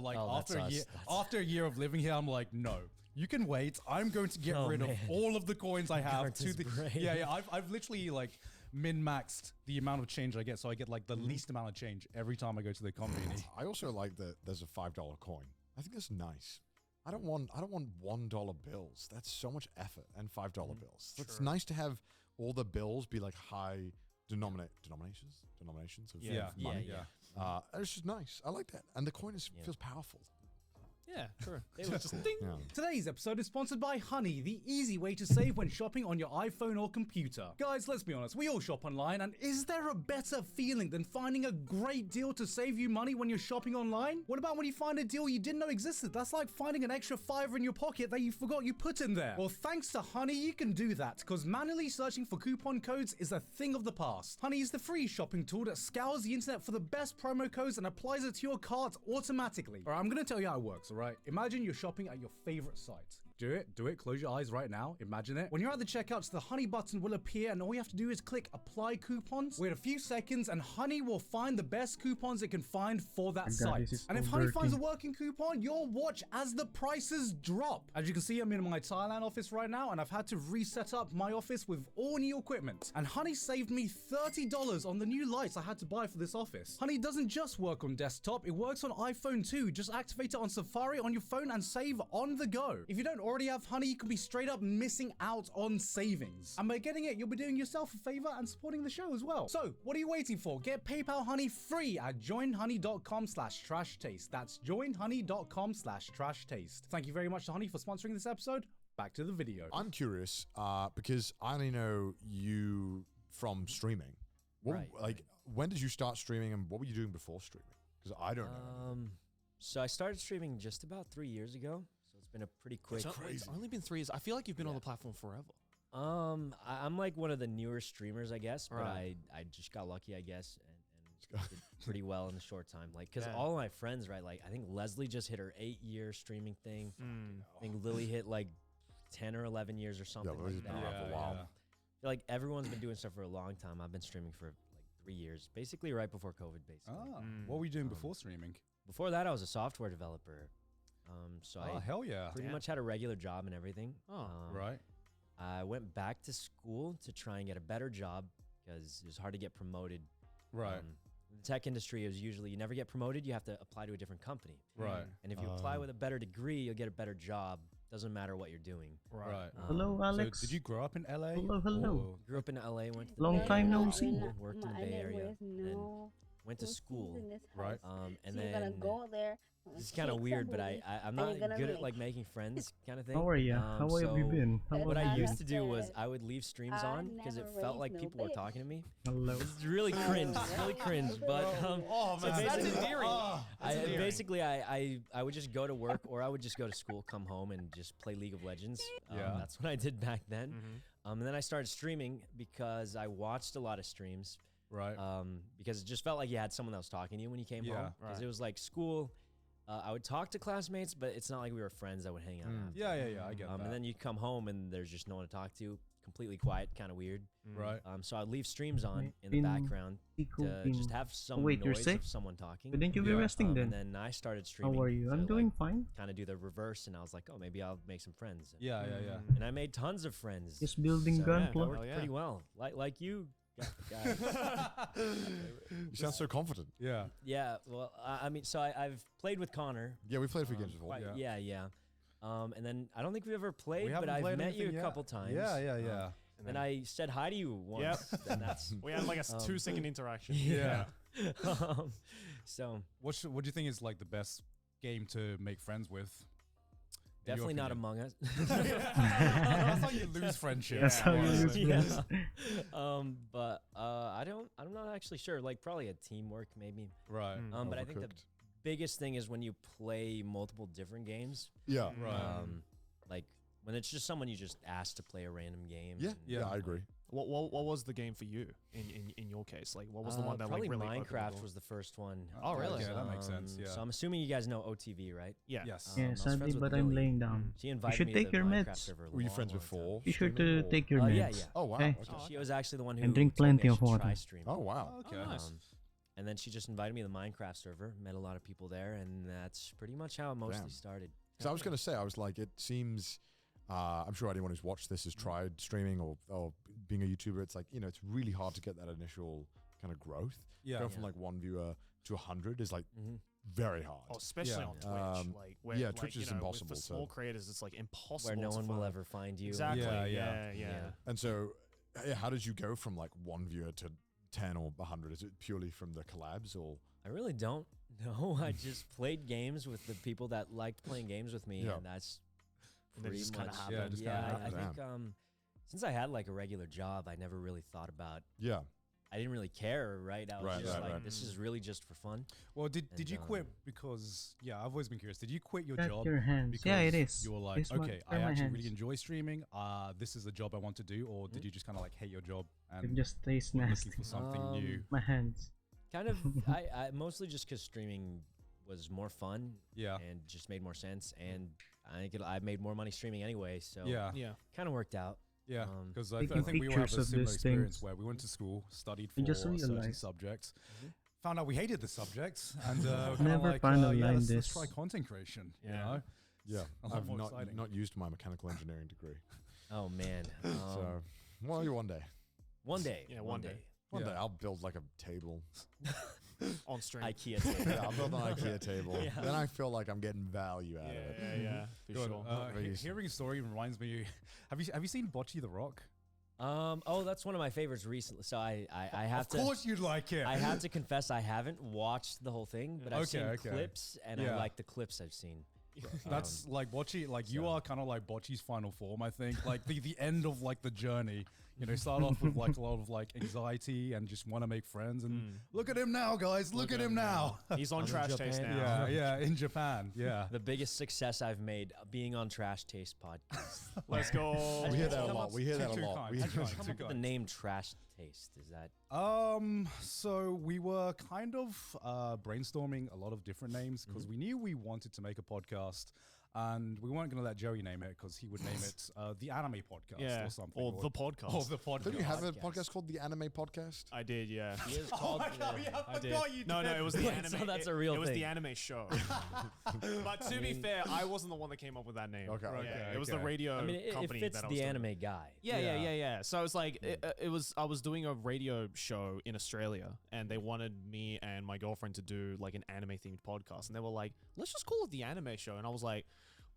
Speaker 4: like,
Speaker 7: Oh,
Speaker 4: after
Speaker 7: that's
Speaker 4: a year,
Speaker 7: us. That's-
Speaker 4: after a year of living here, I'm like, no. You can wait. I'm going to get
Speaker 7: Oh,
Speaker 4: rid of
Speaker 7: man.
Speaker 4: all of the coins I have
Speaker 7: Guards
Speaker 4: to
Speaker 7: his
Speaker 4: the
Speaker 7: brain.
Speaker 4: yeah. I've literally like min-maxed the amount of change I get, so I get like the least amount of change every time I go to the convenience.
Speaker 3: I also like that there's a $5 coin. I think that's nice. I don't want $1 bills. That's so much effort, and $5 bills. It's nice to have all the bills be like high denominations of
Speaker 4: Yeah.
Speaker 3: money.
Speaker 7: Yeah.
Speaker 3: It's just nice. I like that, and the coin feels powerful.
Speaker 2: Yeah, sure.
Speaker 7: It was cool.
Speaker 3: Yeah.
Speaker 4: Today's episode is sponsored by Honey, the easy way to save when shopping on your iPhone or computer. Guys, let's be honest, we all shop online, and is there a better feeling than finding a great deal to save you money when you're shopping online? What about when you find a deal you didn't know existed? That's like finding an extra $5 in your pocket that you forgot you put in there. Well, thanks to Honey, you can do that, because manually searching for coupon codes is a thing of the past. Honey is the free shopping tool that scours the internet for the best promo codes and applies it to your cart automatically. Alright, I'm gonna tell you how it works, alright? Imagine you're shopping at your favorite site. Do it, close your eyes right now, imagine it. When you're at the checkouts, the Honey button will appear, and all you have to do is click apply coupons. Wait a few seconds, and Honey will find the best coupons it can find for that
Speaker 1: God,
Speaker 4: site.
Speaker 1: this is
Speaker 4: And if
Speaker 1: so
Speaker 4: Honey finds a
Speaker 1: dirty.
Speaker 4: working coupon, you'll watch as the prices drop. As you can see, I'm in my Thailand office right now, and I've had to reset up my office with all new equipment. And Honey saved me $30 on the new lights I had to buy for this office. Honey doesn't just work on desktop, it works on iPhone too. Just activate it on Safari on your phone and save on the go. If you don't already have Honey, you can be straight up missing out on savings. And by getting it, you'll be doing yourself a favor and supporting the show as well. So, what are you waiting for? Get PayPal Honey free at joinhoney.com/trashtaste. That's joinhoney.com/trashtaste. Thank you very much to Honey for sponsoring this episode. Back to the video.
Speaker 3: I'm curious because I only know you from streaming. What,
Speaker 7: Right,
Speaker 3: like, when did you start streaming, and what were you doing before streaming? Because I don't know.
Speaker 7: So I started streaming just about 3 years ago. So it's been a pretty quick.
Speaker 2: It's only been 3 years. I feel like you've been on the platform forever.
Speaker 7: I'm like one of the newer streamers, I guess, but
Speaker 2: Right.
Speaker 7: I just got lucky, I guess, and did pretty well in a short time. Like, because
Speaker 2: Yeah.
Speaker 7: all my friends, right? Like, I think Leslie just hit her 8-year streaming thing. I think Lily hit like 10 or 11 years or something
Speaker 3: Lily's
Speaker 7: like
Speaker 3: been
Speaker 7: that.
Speaker 3: around for a while.
Speaker 7: I feel like everyone's been doing stuff for a long time. I've been streaming for like 3 years, basically right before COVID, basically.
Speaker 4: What were you doing before streaming?
Speaker 7: Before that, I was a software developer. So
Speaker 4: Oh,
Speaker 7: I
Speaker 4: hell yeah.
Speaker 7: pretty much had a regular job and everything.
Speaker 2: Oh,
Speaker 4: Right.
Speaker 7: I went back to school to try and get a better job because it was hard to get promoted.
Speaker 4: Right.
Speaker 7: In the tech industry, it was usually you never get promoted, you have to apply to a different company.
Speaker 4: Right.
Speaker 7: And if you apply with a better degree, you'll get a better job. Doesn't matter what you're doing.
Speaker 4: Right.
Speaker 1: Hello, Alex.
Speaker 4: So did you grow up in LA?
Speaker 1: Hello.
Speaker 4: or-
Speaker 7: Grew up in LA, went to the
Speaker 1: Long
Speaker 7: Bay
Speaker 1: time no
Speaker 7: Area,
Speaker 1: see.
Speaker 7: worked in the Bay Area, then went to school.
Speaker 4: Right.
Speaker 7: And
Speaker 10: you're gonna
Speaker 7: then
Speaker 10: go there.
Speaker 7: it's kind of weird, but I'm not
Speaker 10: you're gonna
Speaker 7: good at
Speaker 10: really-
Speaker 7: like making friends kind of thing.
Speaker 1: How are you? How have you
Speaker 7: so
Speaker 1: been? How
Speaker 7: What
Speaker 1: have
Speaker 7: I
Speaker 1: you
Speaker 7: used
Speaker 1: been?
Speaker 7: to do was I would leave streams
Speaker 10: I
Speaker 7: on because it
Speaker 10: never
Speaker 7: felt like
Speaker 10: raised no
Speaker 7: people were
Speaker 10: bitch.
Speaker 7: talking to me.
Speaker 1: Hello.
Speaker 7: It's really cringe. It's really cringe. But
Speaker 4: Oh,
Speaker 7: so
Speaker 4: man.
Speaker 2: That's
Speaker 7: basically-
Speaker 2: endearing.
Speaker 7: basically, I would just go to work or I would just go to school, come home, and just play League of Legends.
Speaker 4: Yeah.
Speaker 7: That's what I did back then.
Speaker 2: Mm-hmm.
Speaker 7: And then I started streaming because I watched a lot of streams.
Speaker 4: Right.
Speaker 7: Because it just felt like you had someone that was talking to you when you came
Speaker 4: Yeah.
Speaker 7: home. Because
Speaker 2: Right.
Speaker 7: it was like school. I would talk to classmates, but it's not like we were friends that would hang out. after.
Speaker 4: Yeah, I get that.
Speaker 7: And then you come home and there's just no one to talk to. Completely quiet, kind of weird.
Speaker 4: Right.
Speaker 7: So I'd leave streams on in the
Speaker 1: In-
Speaker 7: background
Speaker 1: Equal
Speaker 7: to
Speaker 1: in-
Speaker 7: just have some
Speaker 1: Wait, you're
Speaker 7: noise
Speaker 1: sick?
Speaker 7: of someone talking.
Speaker 1: Shouldn't you be
Speaker 4: Yeah.
Speaker 1: resting then?
Speaker 7: And then I started streaming.
Speaker 1: How are you? I'm doing fine.
Speaker 7: Kind of do the reverse, and I was like, oh, maybe I'll make some friends.
Speaker 4: Yeah.
Speaker 7: And I made tons of friends.
Speaker 1: Just building
Speaker 7: So,
Speaker 1: gun
Speaker 7: yeah, that
Speaker 1: plot.
Speaker 7: worked
Speaker 2: Hell yeah.
Speaker 7: pretty well. Like you, Guys.
Speaker 3: You sound so confident.
Speaker 4: Yeah.
Speaker 7: Yeah, well, I mean, so I've played with Connor.
Speaker 3: Yeah, we played a few games before.
Speaker 7: Quite- yeah. And then I don't think we've ever played,
Speaker 4: We
Speaker 7: but
Speaker 4: haven't
Speaker 7: I've
Speaker 4: played
Speaker 7: met you
Speaker 4: anything
Speaker 7: a
Speaker 4: yet.
Speaker 7: couple times.
Speaker 4: Yeah.
Speaker 7: And I said hi to you once. And that's
Speaker 2: We had like a 2-second interaction.
Speaker 4: Yeah.
Speaker 7: so
Speaker 4: What do you think is like the best game to make friends with? In your
Speaker 7: definitely not
Speaker 4: opinion?
Speaker 7: Among Us.
Speaker 4: That's how you lose friendship.
Speaker 1: That's how you lose friends.
Speaker 7: But I'm not actually sure. Like probably a teamwork maybe.
Speaker 4: Right.
Speaker 7: But I think the
Speaker 3: Overcooked.
Speaker 7: biggest thing is when you play multiple different games.
Speaker 3: Yeah.
Speaker 4: Right.
Speaker 7: Like when it's just someone you just ask to play a random game.
Speaker 3: Yeah.
Speaker 7: and-
Speaker 3: Yeah, I agree.
Speaker 2: What was the game for you in your case? Like, what was the one that
Speaker 7: probably
Speaker 2: like really opened the
Speaker 7: Minecraft
Speaker 2: door?
Speaker 7: was the first one.
Speaker 2: Oh, really?
Speaker 4: Okay, that makes sense. Yeah.
Speaker 7: So I'm assuming you guys know OTV, right?
Speaker 2: Yeah.
Speaker 4: Yes.
Speaker 7: I
Speaker 1: Yeah,
Speaker 7: was
Speaker 1: sadly,
Speaker 7: friends with
Speaker 1: but I'm
Speaker 7: Lily.
Speaker 1: laying down.
Speaker 7: She invited
Speaker 1: should
Speaker 7: me
Speaker 1: take
Speaker 7: to
Speaker 1: your
Speaker 7: the Minecraft
Speaker 1: meds.
Speaker 7: server. a
Speaker 3: Were you
Speaker 7: long,
Speaker 3: friends
Speaker 7: long
Speaker 3: before?
Speaker 1: Be sure
Speaker 3: streaming,
Speaker 1: to
Speaker 3: or-
Speaker 1: take your meds.
Speaker 7: Yeah.
Speaker 3: Oh wow.
Speaker 1: Okay.
Speaker 3: Okay.
Speaker 7: She was actually the one who
Speaker 1: And drink
Speaker 7: told me
Speaker 1: plenty
Speaker 7: I
Speaker 1: of
Speaker 7: should
Speaker 1: water.
Speaker 7: Try streaming.
Speaker 3: Oh wow.
Speaker 4: Okay.
Speaker 7: And then she just invited me to the Minecraft server. Met a lot of people there, and that's pretty much how it mostly
Speaker 3: Damn.
Speaker 7: started.
Speaker 3: So I was gonna say, I was like, it seems. I'm sure anyone who's watched this has tried streaming or being a YouTuber. It's like, it's really hard to get that initial kind of growth.
Speaker 4: Yeah.
Speaker 3: Going from like 1 viewer to 100 is like
Speaker 7: Mhm.
Speaker 3: very hard.
Speaker 2: Oh, especially
Speaker 4: Yeah.
Speaker 2: on Twitch.
Speaker 3: Um,
Speaker 2: Like, where,
Speaker 3: yeah,
Speaker 2: like,
Speaker 3: Twitch
Speaker 2: you
Speaker 3: is
Speaker 2: know,
Speaker 3: impossible
Speaker 2: For
Speaker 3: to-
Speaker 2: small creators, it's like impossible.
Speaker 7: Where no
Speaker 2: to
Speaker 7: one will
Speaker 2: find.
Speaker 7: ever find you.
Speaker 2: Exactly.
Speaker 4: Yeah.
Speaker 2: Yeah.
Speaker 3: And so, how did you go from like 1 viewer to 10 or 100? Is it purely from the collabs or?
Speaker 7: I really don't know. I just played games with the people that liked playing games with me,
Speaker 3: Yeah.
Speaker 7: and that's
Speaker 2: And then it
Speaker 7: pretty
Speaker 2: just kinda
Speaker 7: much.
Speaker 2: happened.
Speaker 4: Yeah, just
Speaker 7: Yeah,
Speaker 4: kinda
Speaker 7: I
Speaker 3: happened.
Speaker 7: think since I had like a regular job, I never really thought about.
Speaker 3: Yeah.
Speaker 7: I didn't really care, right? I was
Speaker 3: Right,
Speaker 7: just
Speaker 3: right,
Speaker 7: like,
Speaker 3: right.
Speaker 7: this is really just for fun.
Speaker 4: Well, did
Speaker 7: And,
Speaker 4: you quit because I've always been curious. Did you quit your
Speaker 1: Cut
Speaker 4: job
Speaker 1: your hands.
Speaker 4: because
Speaker 1: Yeah, it is.
Speaker 4: you were like,
Speaker 1: This one,
Speaker 4: okay,
Speaker 1: try
Speaker 4: I
Speaker 1: my
Speaker 4: actually
Speaker 1: hands.
Speaker 4: really enjoy streaming. This is the job I want to do, or did you just kind of like hate your job
Speaker 1: It
Speaker 4: and
Speaker 1: just tastes
Speaker 4: were
Speaker 1: nasty.
Speaker 4: looking for something new?
Speaker 1: My hands.
Speaker 7: Kind of, I mostly just because streaming was more fun
Speaker 4: Yeah.
Speaker 7: and just made more sense, and I think I made more money streaming anyway, so
Speaker 4: Yeah.
Speaker 2: Yeah.
Speaker 7: kind of worked out.
Speaker 4: Yeah,
Speaker 7: Um,
Speaker 4: because I
Speaker 1: Taking
Speaker 4: think we all have
Speaker 1: pictures
Speaker 4: a
Speaker 1: of
Speaker 4: similar
Speaker 1: these
Speaker 4: experience
Speaker 1: things.
Speaker 4: where we went to school, studied for
Speaker 1: You just
Speaker 4: certain
Speaker 1: realize.
Speaker 4: subjects,
Speaker 7: Mm-hmm.
Speaker 4: found out we hated the subjects, and kinda
Speaker 1: Never
Speaker 4: like,
Speaker 1: find a
Speaker 4: yeah,
Speaker 1: line
Speaker 4: let's
Speaker 1: this.
Speaker 4: try content creation. You
Speaker 2: Yeah.
Speaker 4: know?
Speaker 3: Yeah.
Speaker 4: A lot
Speaker 3: I've
Speaker 4: more
Speaker 3: not
Speaker 4: exciting.
Speaker 3: not used my mechanical engineering degree.
Speaker 7: Oh man,
Speaker 3: So, well, one day.
Speaker 7: one day,
Speaker 2: Yeah, one day.
Speaker 3: One
Speaker 4: Yeah.
Speaker 3: day I'll build like a table.
Speaker 2: On stream.
Speaker 7: IKEA table.
Speaker 3: Yeah, I'll build an IKEA table.
Speaker 7: Yeah.
Speaker 3: Then I feel like I'm getting value out of it.
Speaker 2: Yeah. For
Speaker 4: Good.
Speaker 2: sure.
Speaker 3: Very useful.
Speaker 4: Hearing a story reminds me. Have you seen Bocce the Rock?
Speaker 7: Oh, that's one of my favorites recently. So I have
Speaker 4: Of
Speaker 7: to.
Speaker 4: course you'd like it.
Speaker 7: I have to confess, I haven't watched the whole thing, but I've seen
Speaker 4: Okay.
Speaker 7: clips, and I
Speaker 4: Yeah.
Speaker 7: like the clips I've seen.
Speaker 4: That's like Bocce. Like you
Speaker 7: so-
Speaker 4: are kind of like Bocce's final form. I think like the end of like the journey. You know, start off with like a lot of like anxiety and just want to make friends. And look at him now, guys. Look at him now.
Speaker 2: He's on
Speaker 7: I'm in
Speaker 2: Trash Taste
Speaker 7: Japan.
Speaker 2: now.
Speaker 4: Yeah, in Japan. Yeah.
Speaker 7: The biggest success I've made being on Trash Taste podcast.
Speaker 2: Let's go.
Speaker 3: We hear that a
Speaker 7: Come
Speaker 3: lot.
Speaker 7: up
Speaker 3: We hear that a
Speaker 4: too
Speaker 3: lot.
Speaker 4: kind.
Speaker 3: We
Speaker 4: Too
Speaker 3: hear
Speaker 4: kind.
Speaker 3: that.
Speaker 4: Too
Speaker 7: The
Speaker 4: kind.
Speaker 7: name Trash Taste, is that?
Speaker 4: So we were kind of brainstorming a lot of different names because we knew we wanted to make a podcast. And we weren't going to let Joey name it because he would name it the Anime Podcast
Speaker 2: Yeah.
Speaker 4: or something.
Speaker 2: Or the podcast.
Speaker 4: Or the podcast.
Speaker 3: Don't you have a
Speaker 7: Podcast.
Speaker 3: podcast called the Anime Podcast?
Speaker 2: I did, yeah.
Speaker 7: He is
Speaker 4: Oh
Speaker 7: called
Speaker 4: my God,
Speaker 7: the-
Speaker 4: yeah, I
Speaker 2: I did.
Speaker 4: forgot you
Speaker 2: No,
Speaker 4: did.
Speaker 2: it was the
Speaker 7: Wait,
Speaker 2: anime.
Speaker 7: so that's a real
Speaker 2: It was
Speaker 7: thing.
Speaker 2: the anime show. But to be fair, I wasn't the one that came up with that name.
Speaker 3: Okay,
Speaker 2: Yeah,
Speaker 3: okay,
Speaker 2: it was the
Speaker 4: okay.
Speaker 2: radio
Speaker 7: I mean, it
Speaker 2: company
Speaker 7: fits
Speaker 2: that I was
Speaker 7: the
Speaker 2: doing.
Speaker 7: anime guy.
Speaker 2: Yeah. So it's like it was. I was doing a radio show in Australia, and they wanted me and my girlfriend to do like an anime themed podcast, and they were like, "Let's just call it the Anime Show." And I was like,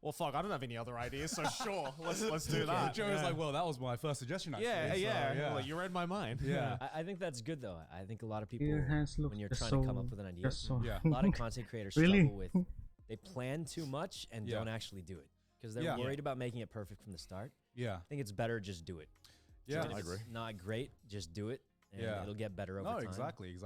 Speaker 2: "Well, fuck, I don't have any other ideas, so sure, let's do that."
Speaker 4: Joey was
Speaker 2: Yeah.
Speaker 4: like, well, that was my first suggestion, actually.
Speaker 2: "Yeah,
Speaker 4: so,
Speaker 2: yeah." Like, you read my mind.
Speaker 4: Yeah.
Speaker 7: I think that's good though. I think a lot of people,
Speaker 1: Your hands look
Speaker 7: when you're
Speaker 1: just
Speaker 7: trying to come
Speaker 1: so-
Speaker 7: up with an idea,
Speaker 1: just so-
Speaker 4: Yeah.
Speaker 7: a lot of content creators
Speaker 1: Really?
Speaker 7: struggle with. They plan too much and
Speaker 4: Yeah.
Speaker 7: don't actually do it because they're
Speaker 4: Yeah.
Speaker 7: worried about making it perfect from the start.
Speaker 4: Yeah.
Speaker 7: I think it's better just do it.
Speaker 4: Yeah.
Speaker 7: And if
Speaker 3: I
Speaker 7: it's
Speaker 3: agree.
Speaker 7: Not great, just do it, and
Speaker 4: Yeah.
Speaker 7: it'll get better over
Speaker 4: No,
Speaker 7: time.
Speaker 4: exactly.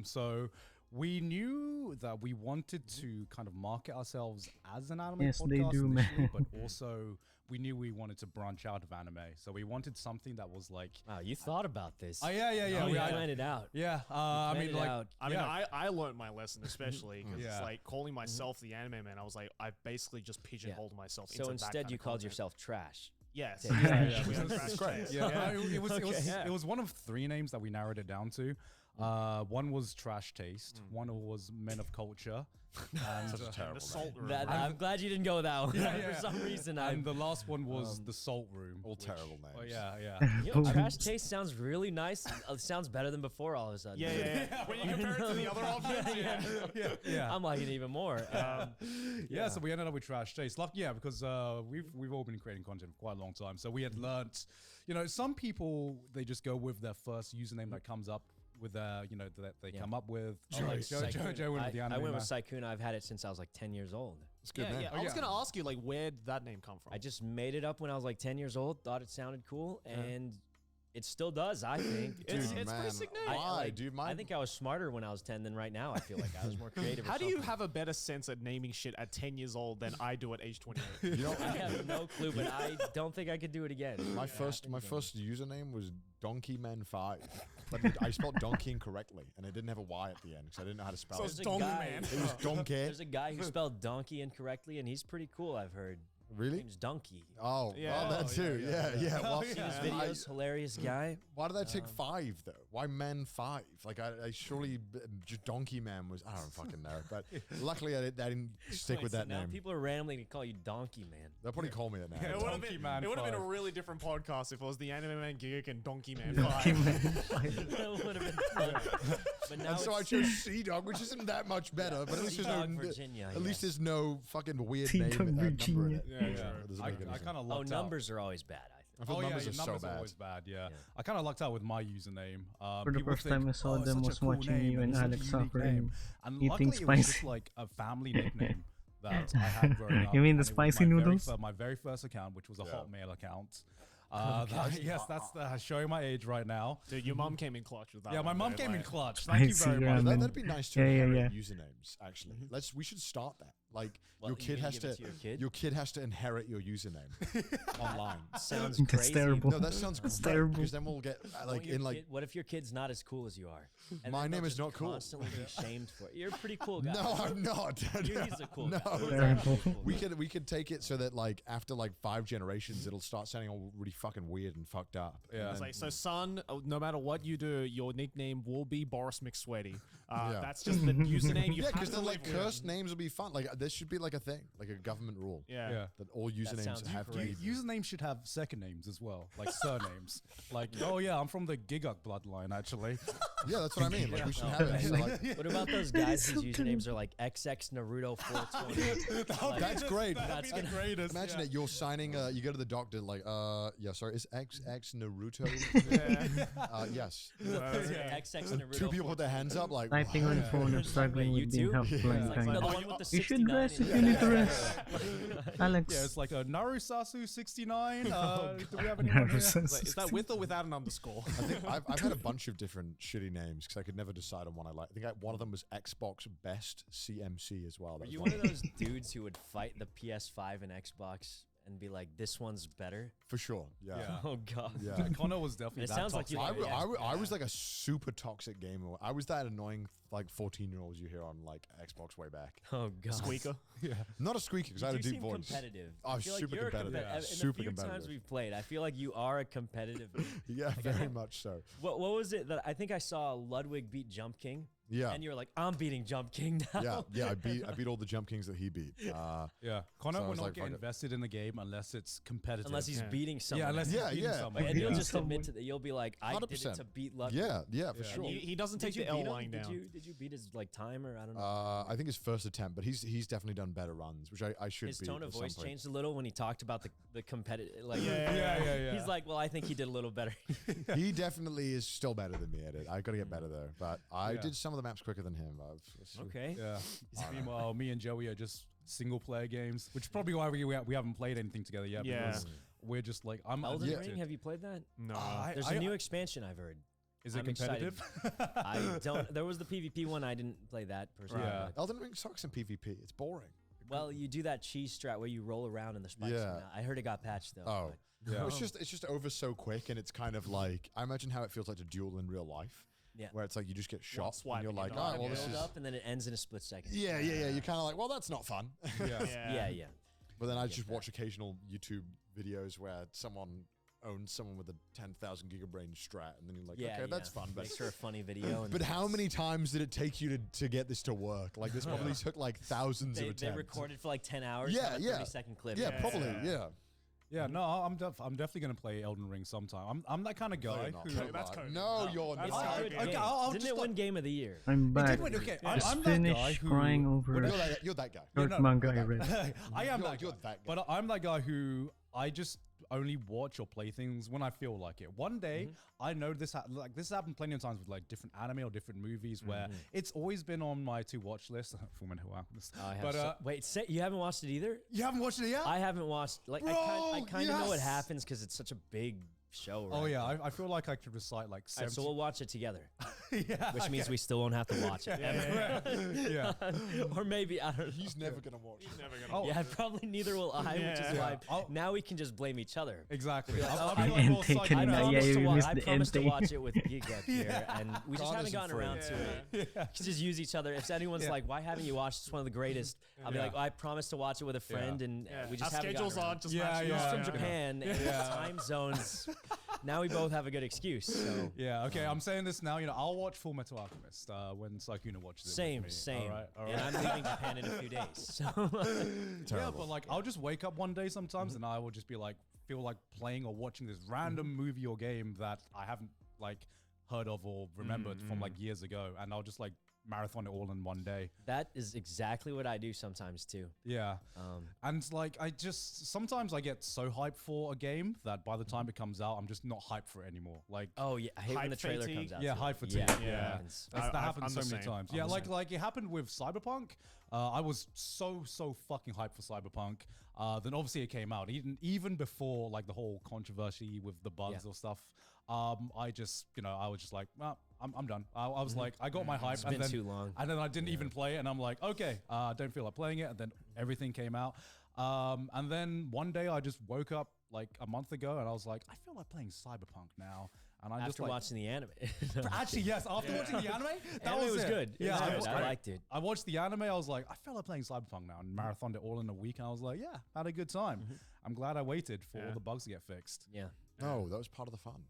Speaker 4: So we knew that we wanted to kind of market ourselves as an anime
Speaker 1: Yes,
Speaker 4: podcast
Speaker 1: they do,
Speaker 4: initially,
Speaker 1: man.
Speaker 4: but also we knew we wanted to branch out of anime. So we wanted something that was like,
Speaker 7: Wow, you thought about this.
Speaker 4: oh yeah.
Speaker 7: You
Speaker 4: we-
Speaker 7: planned it out.
Speaker 4: yeah. I
Speaker 7: Planned
Speaker 4: mean,
Speaker 7: it
Speaker 4: like,
Speaker 7: out.
Speaker 2: I mean,
Speaker 4: yeah.
Speaker 2: I learned my lesson, especially because
Speaker 4: Yeah.
Speaker 2: it's like calling myself the anime man. I was like, I basically just pigeonholed myself. into
Speaker 7: So
Speaker 2: that
Speaker 7: instead,
Speaker 2: kind
Speaker 7: you
Speaker 2: of
Speaker 7: called
Speaker 2: content.
Speaker 7: yourself Trash.
Speaker 2: Yes.
Speaker 7: Yeah,
Speaker 2: Yeah,
Speaker 4: yeah,
Speaker 2: we had
Speaker 4: it's
Speaker 2: Trash
Speaker 3: great.
Speaker 2: Taste.
Speaker 4: Yeah, it was
Speaker 7: Okay.
Speaker 4: it was one of 3 names that we narrowed it down to. One was Trash Taste. One was Men of Culture. And,
Speaker 3: Such a terrible
Speaker 2: Salt
Speaker 3: name.
Speaker 2: room.
Speaker 7: I'm glad you didn't go that one.
Speaker 4: Yeah,
Speaker 7: For some reason,
Speaker 4: and the last one was The Salt Room.
Speaker 3: All terrible
Speaker 4: Oh,
Speaker 3: names.
Speaker 4: yeah.
Speaker 7: You know, Trash Taste sounds really nice. It sounds better than before all of a sudden.
Speaker 2: Yeah. When you compare it to the other options,
Speaker 4: Yeah.
Speaker 7: I'm liking it even more.
Speaker 4: Yeah, so we ended up with Trash Taste. Because we've all been creating content for quite a long time. So we had learnt, some people, they just go with their first username that comes up with that they come up with.
Speaker 7: Oh, like
Speaker 4: Joe
Speaker 7: Saikuna.
Speaker 4: went with the anime.
Speaker 7: I went with
Speaker 4: man.
Speaker 7: Saikuna. I've had it since I was like 10 years old.
Speaker 3: It's a good name.
Speaker 2: I was gonna ask you, like, where did that name come from?
Speaker 7: I just made it up when I was like 10 years old, thought it sounded cool, and it still does, I think.
Speaker 2: It's
Speaker 3: Dude,
Speaker 2: pretty
Speaker 3: man,
Speaker 2: sick name.
Speaker 3: why? Dude,
Speaker 7: I think I was smarter when I was 10 than right now. I feel like I was more creative.
Speaker 2: How do you have a better sense at naming shit at 10 years old than I do at age 28?
Speaker 3: You know,
Speaker 7: I have no clue, but I don't think I could do it again.
Speaker 3: my first username was DonkeyMan5, but I spelled donkey incorrectly, and it didn't have a Y at the end because I didn't know how to spell
Speaker 2: So
Speaker 3: it.
Speaker 2: it's
Speaker 7: There's a
Speaker 2: Donkey
Speaker 7: guy-
Speaker 2: Man.
Speaker 3: It was donkey.
Speaker 7: There's a guy who spelled donkey incorrectly, and he's pretty cool, I've heard. His
Speaker 3: Really?
Speaker 7: name's Donkey.
Speaker 3: Oh,
Speaker 2: Yeah.
Speaker 3: well, that too. Yeah. Well,
Speaker 7: Seen his videos, hilarious guy.
Speaker 3: why did I take 5 though? Why man 5? Like I surely just Donkey Man was. I don't fucking know. But luckily I didn't stick
Speaker 7: Wait,
Speaker 3: with
Speaker 7: so
Speaker 3: that
Speaker 7: now
Speaker 3: name.
Speaker 7: people are randomly gonna call you Donkey Man.
Speaker 3: They'll probably call me that now.
Speaker 2: It would have
Speaker 4: Donkey
Speaker 2: been,
Speaker 4: Man
Speaker 2: it would have been a
Speaker 4: 5.
Speaker 2: really different podcast if it was the Anime Man Gig and Donkey Man
Speaker 1: Donkey
Speaker 2: 5.
Speaker 1: Man.
Speaker 7: That would have been fun. But now
Speaker 3: And so I
Speaker 7: it's
Speaker 3: chose Sea Dog, which isn't that much better, but at least there's
Speaker 7: Sea-Dog,
Speaker 3: no.
Speaker 7: Virginia,
Speaker 3: At least
Speaker 7: yes.
Speaker 3: there's no fucking weird
Speaker 1: Sea
Speaker 3: name
Speaker 1: Dog,
Speaker 3: number in
Speaker 1: Virginia.
Speaker 3: it.
Speaker 2: Yeah,
Speaker 3: It
Speaker 2: sure.
Speaker 3: doesn't
Speaker 4: I
Speaker 3: make any
Speaker 4: kind
Speaker 3: sense.
Speaker 4: of
Speaker 7: Oh,
Speaker 4: lucked out.
Speaker 7: numbers are always bad, I think.
Speaker 3: I feel numbers
Speaker 4: your
Speaker 3: are so
Speaker 4: numbers are
Speaker 3: bad.
Speaker 4: always bad. Yeah,
Speaker 7: Yeah.
Speaker 4: I kind of lucked out with my username.
Speaker 1: For the
Speaker 4: People
Speaker 1: first
Speaker 4: think,
Speaker 1: time I saw
Speaker 4: "Oh, it's
Speaker 1: them
Speaker 4: such a
Speaker 1: was
Speaker 4: cool
Speaker 1: watching
Speaker 4: name
Speaker 1: you and
Speaker 4: it's such a
Speaker 1: Alex
Speaker 4: unique
Speaker 1: suffering,
Speaker 4: name." And
Speaker 1: eating
Speaker 4: luckily, it was just
Speaker 1: spicy.
Speaker 4: like a family nickname that I had growing up.
Speaker 1: You mean
Speaker 4: and
Speaker 1: the
Speaker 4: it was
Speaker 1: spicy
Speaker 4: my very
Speaker 1: noodles?
Speaker 4: my very first account, which was a
Speaker 3: Yeah.
Speaker 4: Hotmail account. Yes, that's showing my age right now.
Speaker 2: Dude, your mum came in clutch with that.
Speaker 4: Yeah, my
Speaker 2: one,
Speaker 4: mom
Speaker 2: man,
Speaker 4: came in
Speaker 2: like-
Speaker 4: clutch. Thank you
Speaker 1: Spicy
Speaker 4: very much.
Speaker 1: ramen.
Speaker 3: That'd be nice to
Speaker 1: Yeah,
Speaker 3: inherit
Speaker 1: yeah.
Speaker 3: usernames. Actually, we should start that. Like
Speaker 7: What,
Speaker 3: your
Speaker 7: you
Speaker 3: kid
Speaker 7: gonna
Speaker 3: has
Speaker 7: give it
Speaker 3: to
Speaker 7: to your kid?
Speaker 3: your kid has to inherit your username online.
Speaker 7: Sounds
Speaker 1: That's
Speaker 7: crazy.
Speaker 1: terrible.
Speaker 3: No, that sounds
Speaker 1: That's
Speaker 3: great
Speaker 1: terrible.
Speaker 3: because then we'll get like in like.
Speaker 7: What if your kid's not as cool as you are? And
Speaker 3: My
Speaker 7: then
Speaker 3: name
Speaker 7: they'll
Speaker 3: is
Speaker 7: just
Speaker 3: not cool.
Speaker 7: Constantly be shamed for it. You're a pretty cool guy.
Speaker 3: No, I'm not.
Speaker 7: He's a cool
Speaker 3: no,
Speaker 7: guy. He's
Speaker 3: no.
Speaker 7: actually a cool
Speaker 3: We
Speaker 7: guy.
Speaker 3: could take it so that like after like 5 generations, it'll start sounding all really fucking weird and fucked up.
Speaker 4: Yeah.
Speaker 2: It's like, so son, no matter what you do, your nickname will be Boris McSweaty.
Speaker 3: Yeah.
Speaker 2: That's just the username you
Speaker 3: Yeah,
Speaker 2: have
Speaker 3: because
Speaker 2: to
Speaker 3: then
Speaker 2: live
Speaker 3: like
Speaker 2: with.
Speaker 3: cursed names will be fun. Like this should be like a thing, like a government rule.
Speaker 2: Yeah.
Speaker 3: That all usernames
Speaker 7: sounds
Speaker 3: have to
Speaker 7: crazy.
Speaker 3: be.
Speaker 4: Usernames should have second names as well, like surnames. Like, oh yeah, I'm from the Giguk bloodline, actually.
Speaker 3: Yeah, that's what I mean. Like we should have it. So, like,
Speaker 7: What about those guys whose usernames are like XX Naruto 420?
Speaker 3: that's great.
Speaker 7: That's
Speaker 4: the greatest.
Speaker 3: Imagine it. You're signing. You go to the doctor. Like, yeah, sorry. Is XX Naruto? Yes.
Speaker 7: XX Naruto.
Speaker 3: 2 people put their hands up. Like,
Speaker 1: Typing on
Speaker 3: wow.
Speaker 1: phone or struggling
Speaker 7: Wait,
Speaker 1: with
Speaker 7: you
Speaker 1: being
Speaker 7: too?
Speaker 1: helped
Speaker 7: It's
Speaker 1: blind
Speaker 7: like, no, the
Speaker 1: kind.
Speaker 7: one with the
Speaker 1: You should
Speaker 7: 69
Speaker 1: rest if
Speaker 7: in
Speaker 1: you
Speaker 7: it.
Speaker 1: need to rest. Alex.
Speaker 4: Yeah, it's like a Narusasu 69. Do we have anyone here?
Speaker 1: Narusasu.
Speaker 2: Is that with or without an underscore?
Speaker 3: I think I've had a bunch of different shitty names because I could never decide on one I like. I think one of them was Xbox Best CMC as well.
Speaker 7: Are
Speaker 3: That
Speaker 7: you
Speaker 3: was
Speaker 7: one of those dudes who would fight the PS5 and Xbox and be like, "This one's better"?
Speaker 3: for sure. Yeah.
Speaker 4: Yeah.
Speaker 7: Oh god.
Speaker 3: Yeah.
Speaker 4: Connor was definitely
Speaker 7: It
Speaker 4: that
Speaker 7: sounds like
Speaker 4: toxic.
Speaker 7: you-
Speaker 3: I was like a super toxic gamer. I was that annoying like 14-year-olds you hear on like Xbox way back.
Speaker 7: Oh god.
Speaker 2: Squeaker.
Speaker 3: Not a squeaker because I had a
Speaker 7: You
Speaker 3: deep
Speaker 7: seem
Speaker 3: voice.
Speaker 7: competitive.
Speaker 3: Oh,
Speaker 7: I feel like
Speaker 3: super
Speaker 7: you're a
Speaker 3: competitive.
Speaker 7: compet- in
Speaker 3: Super
Speaker 7: the few times
Speaker 3: competitive.
Speaker 7: we've played, I feel like you are a competitive.
Speaker 3: Yeah, very much so.
Speaker 7: What was it that I think I saw Ludwig beat Jump King?
Speaker 3: Yeah.
Speaker 7: And you were like, "I'm beating Jump King now."
Speaker 3: Yeah, I beat all the Jump Kings that he beat.
Speaker 4: Yeah, Connor
Speaker 3: So I
Speaker 4: will
Speaker 3: was
Speaker 4: not
Speaker 3: like,
Speaker 4: get
Speaker 3: fuck it.
Speaker 4: invested in the game unless it's competitive.
Speaker 7: Unless he's
Speaker 2: Yeah.
Speaker 7: beating someone.
Speaker 4: unless
Speaker 7: else.
Speaker 4: he's
Speaker 3: Yeah,
Speaker 4: beating
Speaker 3: yeah.
Speaker 4: someone.
Speaker 7: And you'll
Speaker 1: Yeah.
Speaker 7: just admit to that. You'll be like, "I did it
Speaker 3: 100%.
Speaker 7: to beat Ludwig."
Speaker 3: Yeah, for
Speaker 4: Yeah.
Speaker 3: sure.
Speaker 2: He doesn't
Speaker 7: Did
Speaker 2: take
Speaker 7: you
Speaker 2: the L
Speaker 7: beat him?
Speaker 2: lying down.
Speaker 7: Did you beat his like timer? I don't know.
Speaker 3: I think his first attempt, but he's definitely done better runs, which I should
Speaker 7: His
Speaker 3: beat
Speaker 7: tone of
Speaker 3: at some
Speaker 7: voice
Speaker 3: point.
Speaker 7: changed a little when he talked about the competitive. Like,
Speaker 4: Yeah.
Speaker 7: He's like, "Well, I think he did a little better."
Speaker 3: He definitely is still better than me at it. I got to get better though, but I
Speaker 4: Yeah.
Speaker 3: did some of the maps quicker than him.
Speaker 7: Okay.
Speaker 4: Yeah. Meanwhile, me and Joey are just single player games, which is probably why we haven't played anything together yet.
Speaker 2: Yeah.
Speaker 4: Because we're just like I'm
Speaker 7: Elden
Speaker 3: Yeah.
Speaker 7: Ring. Have you played that?
Speaker 2: No.
Speaker 7: There's a new expansion I've heard.
Speaker 4: Is it
Speaker 7: I'm excited.
Speaker 4: competitive?
Speaker 7: I don't. There was the PvP one. I didn't play that personally.
Speaker 4: Yeah.
Speaker 7: but-
Speaker 3: Elden Ring sucks in PvP. It's boring.
Speaker 7: Well, you do that cheese strat where you roll around in the spikes.
Speaker 3: Yeah.
Speaker 7: I heard it got patched though.
Speaker 3: Oh.
Speaker 7: but-
Speaker 4: Yeah.
Speaker 3: It's just over so quick, and it's kind of like I imagine how it feels like to duel in real life.
Speaker 7: Yeah.
Speaker 3: Where it's like you just get shot
Speaker 2: swipe
Speaker 3: and you're
Speaker 2: and
Speaker 3: like,
Speaker 2: you're
Speaker 3: oh,
Speaker 2: done.
Speaker 3: well, this
Speaker 7: Build
Speaker 3: is.
Speaker 7: up and then it ends in a split second.
Speaker 3: Yeah. You're kind of like, well, that's not fun.
Speaker 4: Yeah.
Speaker 7: Yeah.
Speaker 3: But then I
Speaker 7: get
Speaker 3: just
Speaker 7: that.
Speaker 3: watch occasional YouTube videos where someone own someone with a 10,000 gigabrain strat, and then you're like,
Speaker 7: Yeah,
Speaker 3: okay, that's fun. But
Speaker 7: Makes her a funny video. And
Speaker 3: but how many times did it take you to get this to work? Like this probably took like thousands of
Speaker 7: they
Speaker 3: attempts.
Speaker 7: recorded for like 10 hours.
Speaker 3: Yeah,
Speaker 7: have a
Speaker 3: yeah.
Speaker 7: 30-second clip.
Speaker 3: Yeah, probably. Yeah.
Speaker 4: Yeah, no, I'm definitely gonna play Elden Ring sometime. I'm that kind of
Speaker 3: No,
Speaker 4: guy.
Speaker 3: you're not.
Speaker 4: who,
Speaker 3: Come
Speaker 2: that's
Speaker 3: on.
Speaker 2: Cody.
Speaker 3: No,
Speaker 2: No.
Speaker 3: you're
Speaker 2: That's
Speaker 3: not.
Speaker 2: a good
Speaker 7: Good
Speaker 2: game.
Speaker 7: game.
Speaker 4: I'll
Speaker 7: Didn't
Speaker 4: just
Speaker 7: it win
Speaker 4: like-
Speaker 7: Game of the Year?
Speaker 1: I'm
Speaker 4: It
Speaker 1: back.
Speaker 4: did win, okay,
Speaker 1: Just
Speaker 4: I'm that guy
Speaker 1: finished
Speaker 4: who
Speaker 1: crying over
Speaker 4: would-
Speaker 1: a
Speaker 3: You're that guy.
Speaker 1: short
Speaker 4: no,
Speaker 1: manga I
Speaker 3: you're
Speaker 1: read.
Speaker 4: I am
Speaker 3: You're that guy.
Speaker 4: But I'm that guy who I just only watch or play things when I feel like it. One day, I know this this has happened plenty of times with like different anime or different movies where it's always been on my to watch list. Fullmetal Alchemist.
Speaker 7: I have
Speaker 4: But
Speaker 7: wait, you haven't watched it either?
Speaker 4: you haven't watched it yet?
Speaker 7: I haven't watched. Like I
Speaker 4: Bro,
Speaker 7: kind of know what
Speaker 4: yes!
Speaker 7: happens because it's such a big show. Right?
Speaker 4: Oh yeah, I feel like I could recite like
Speaker 7: All right,
Speaker 4: 70.
Speaker 7: so we'll watch it together,
Speaker 4: yeah,
Speaker 7: which means
Speaker 4: okay.
Speaker 7: we still won't have to watch it.
Speaker 4: yeah.
Speaker 7: Or maybe I don't know.
Speaker 3: He's never gonna watch.
Speaker 2: He's
Speaker 3: it.
Speaker 2: never gonna.
Speaker 4: Oh,
Speaker 7: Yeah, probably neither will I, which is
Speaker 2: Yeah.
Speaker 7: why
Speaker 4: I'll-
Speaker 7: now we can just blame each other.
Speaker 4: Exactly.
Speaker 7: Like,
Speaker 4: I'll
Speaker 7: oh,
Speaker 4: be
Speaker 1: the
Speaker 4: like
Speaker 1: end
Speaker 4: all
Speaker 1: taken
Speaker 4: psyched
Speaker 1: in
Speaker 7: I
Speaker 1: that,
Speaker 4: out.
Speaker 1: yeah,
Speaker 7: promised,
Speaker 1: you missed
Speaker 7: I
Speaker 1: the
Speaker 7: promised to
Speaker 1: ending.
Speaker 7: watch it with Giga here, and we just
Speaker 3: God
Speaker 7: haven't
Speaker 3: isn't
Speaker 7: gotten
Speaker 3: free.
Speaker 7: around to it.
Speaker 4: Yeah.
Speaker 7: Can just use each other. If anyone's
Speaker 4: Yeah.
Speaker 7: like, "Why haven't you watched? It's one of the greatest," I'll be
Speaker 4: Yeah.
Speaker 7: like, "I promised to watch it with a friend, and
Speaker 2: Yeah.
Speaker 7: we just
Speaker 2: Our
Speaker 7: haven't gotten
Speaker 2: schedules
Speaker 7: around."
Speaker 2: aren't just
Speaker 4: Yeah,
Speaker 2: matching
Speaker 4: yeah,
Speaker 2: up.
Speaker 7: He's from
Speaker 4: yeah.
Speaker 7: Japan, and
Speaker 4: Yeah.
Speaker 7: time zones. Now we both have a good excuse. So.
Speaker 4: Yeah, okay, I'm saying this now. I'll watch Full Metal Alchemist when Sakuna watches it.
Speaker 7: Same,
Speaker 4: with me.
Speaker 7: same.
Speaker 4: All right, all
Speaker 7: And
Speaker 4: right.
Speaker 7: I'm leaving Japan in a few days. So
Speaker 4: Yeah,
Speaker 3: Terrible.
Speaker 4: but like I'll just wake up one day sometimes and I will just be like feel like playing or watching this random movie or game that I haven't like heard of or remembered from like years ago, and I'll just like marathon it all in one day.
Speaker 7: that is exactly what I do sometimes too.
Speaker 4: Yeah.
Speaker 7: Um,
Speaker 4: And like I just sometimes I get so hyped for a game that by the time it comes out, I'm just not hyped for it anymore. Like
Speaker 7: oh yeah, I hate when
Speaker 2: Hype
Speaker 7: the trailer
Speaker 2: fatigue?
Speaker 7: comes out.
Speaker 4: yeah,
Speaker 7: too.
Speaker 4: hype fatigue.
Speaker 7: Yeah,
Speaker 4: Yeah.
Speaker 7: it happens.
Speaker 4: That
Speaker 2: I'm
Speaker 4: happens
Speaker 2: the
Speaker 4: so many
Speaker 2: same.
Speaker 4: times.
Speaker 2: I'm
Speaker 4: Yeah,
Speaker 2: the
Speaker 4: like it happened with Cyberpunk. I was so fucking hyped for Cyberpunk. Then obviously it came out even before like the whole controversy with the bugs
Speaker 7: Yeah.
Speaker 4: or stuff. I just I was just like, well, I'm done. I was like, I got my hype.
Speaker 7: It's
Speaker 4: and
Speaker 7: been
Speaker 4: then,
Speaker 7: too long.
Speaker 4: And then I didn't even play it, and I'm like, okay, I don't feel like playing it. And then everything came out. And then one day I just woke up like a month ago, and I was like, I feel like playing Cyberpunk now. And I just
Speaker 7: After
Speaker 4: like,
Speaker 7: watching the anime.
Speaker 4: actually, yes, after watching the anime, that
Speaker 7: Anime was
Speaker 4: it.
Speaker 7: good. It
Speaker 4: Yeah,
Speaker 7: was good. I liked it.
Speaker 4: I watched the anime. I was like, I felt like playing Cyberpunk now, and marathoned it all in a week. And I was like, yeah, had a good time. I'm glad I waited for all the bugs to get fixed.
Speaker 7: Yeah.
Speaker 3: No, that was part of the fun.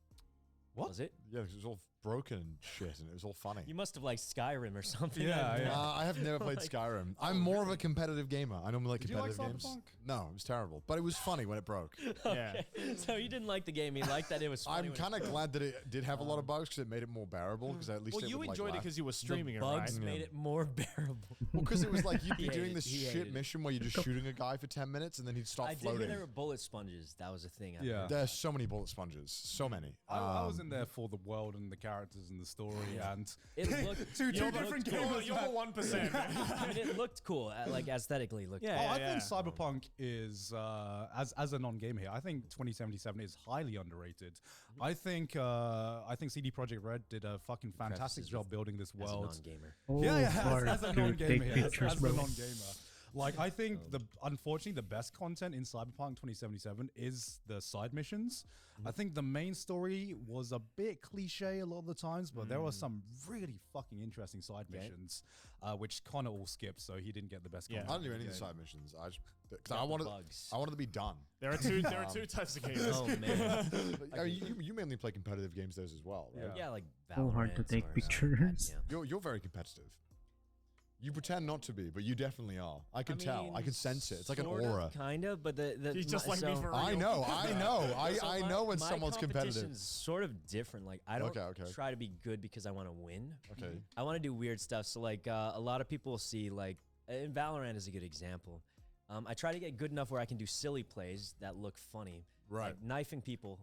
Speaker 4: What?
Speaker 7: Was it?
Speaker 3: Yeah, 'cause it was all broken and shit, and it was all funny.
Speaker 7: You must have liked Skyrim or something.
Speaker 4: Yeah,
Speaker 7: I don't
Speaker 4: yeah.
Speaker 7: know.
Speaker 3: I have never played
Speaker 7: Like-
Speaker 3: Skyrim. I'm more of a competitive gamer. I normally like
Speaker 4: Did you like
Speaker 3: competitive games.
Speaker 4: Cyberpunk?
Speaker 3: No, it was terrible, but it was funny when it broke.
Speaker 2: Yeah.
Speaker 7: So you didn't like the game. You liked that it was funny.
Speaker 3: I'm
Speaker 7: when
Speaker 3: kind of glad that it did have a lot of bugs because it made it more bearable. Because at least
Speaker 2: Well,
Speaker 3: it
Speaker 2: you
Speaker 3: would, like,
Speaker 2: enjoyed it
Speaker 3: laugh.
Speaker 2: because you were
Speaker 7: the
Speaker 2: streaming it,
Speaker 7: bugs
Speaker 2: right?
Speaker 7: made
Speaker 3: Yeah.
Speaker 7: it more bearable.
Speaker 3: Well, because it was like you'd be
Speaker 7: He
Speaker 3: doing
Speaker 7: hated
Speaker 3: this
Speaker 7: it. He
Speaker 3: shit
Speaker 7: hated it.
Speaker 3: mission where you're just shooting a guy for 10 minutes and then he'd stop
Speaker 7: I did
Speaker 3: floating.
Speaker 7: hear there were bullet sponges. That was a thing. I
Speaker 4: Yeah.
Speaker 7: heard.
Speaker 3: There's so many bullet sponges. So many.
Speaker 4: I was in there for the world and the characters and the story, and
Speaker 7: It looked
Speaker 4: two
Speaker 2: You're
Speaker 4: different
Speaker 2: the,
Speaker 4: gamers.
Speaker 2: you're
Speaker 4: man.
Speaker 2: the 1%.
Speaker 7: I mean, it looked cool. Like aesthetically, looked.
Speaker 2: Yeah,
Speaker 7: cool.
Speaker 4: I think Cyberpunk is, as a non-gamer here, I think 2077 is highly underrated. I think CD Projekt Red did a fucking fantastic
Speaker 7: Prefaces
Speaker 4: job building this
Speaker 7: As a
Speaker 4: world.
Speaker 7: non-gamer.
Speaker 1: Oh,
Speaker 4: Yeah,
Speaker 1: hard
Speaker 4: as a
Speaker 1: to
Speaker 4: non-gamer
Speaker 1: take
Speaker 4: here,
Speaker 1: pictures,
Speaker 4: as
Speaker 1: bro.
Speaker 4: a non-gamer. Like, I think unfortunately the best content in Cyberpunk 2077 is the side missions. I think the main story was a bit cliche a lot of the times, but there were some really fucking interesting side missions, which Connor all skipped, so he didn't get the best
Speaker 2: Yeah.
Speaker 3: I
Speaker 4: content.
Speaker 3: don't do any of the
Speaker 4: Yeah.
Speaker 3: side missions. I just
Speaker 7: Got
Speaker 3: because I
Speaker 7: the
Speaker 3: wanted
Speaker 7: bugs.
Speaker 3: to be done.
Speaker 2: There are two types of gamers.
Speaker 7: Oh man.
Speaker 3: I mean, you mainly play competitive games those as well, right?
Speaker 7: Yeah, like
Speaker 1: So hard to
Speaker 7: Valorant
Speaker 1: take
Speaker 7: or
Speaker 1: pictures.
Speaker 7: something like that,
Speaker 3: You're very competitive. You pretend not to be, but you definitely are. I can tell. I can sense it. It's like an aura.
Speaker 7: Kind of, but the
Speaker 2: He's just like me for real.
Speaker 3: I know.
Speaker 7: So
Speaker 3: I
Speaker 7: my-
Speaker 3: know when
Speaker 7: my
Speaker 3: someone's competitive.
Speaker 7: competition's sort of different. Like I don't
Speaker 3: Okay.
Speaker 7: try to be good because I want to win.
Speaker 3: Okay.
Speaker 7: I want to do weird stuff. So like a lot of people see like in Valorant is a good example. I try to get good enough where I can do silly plays that look funny.
Speaker 3: Right.
Speaker 7: Like knifing people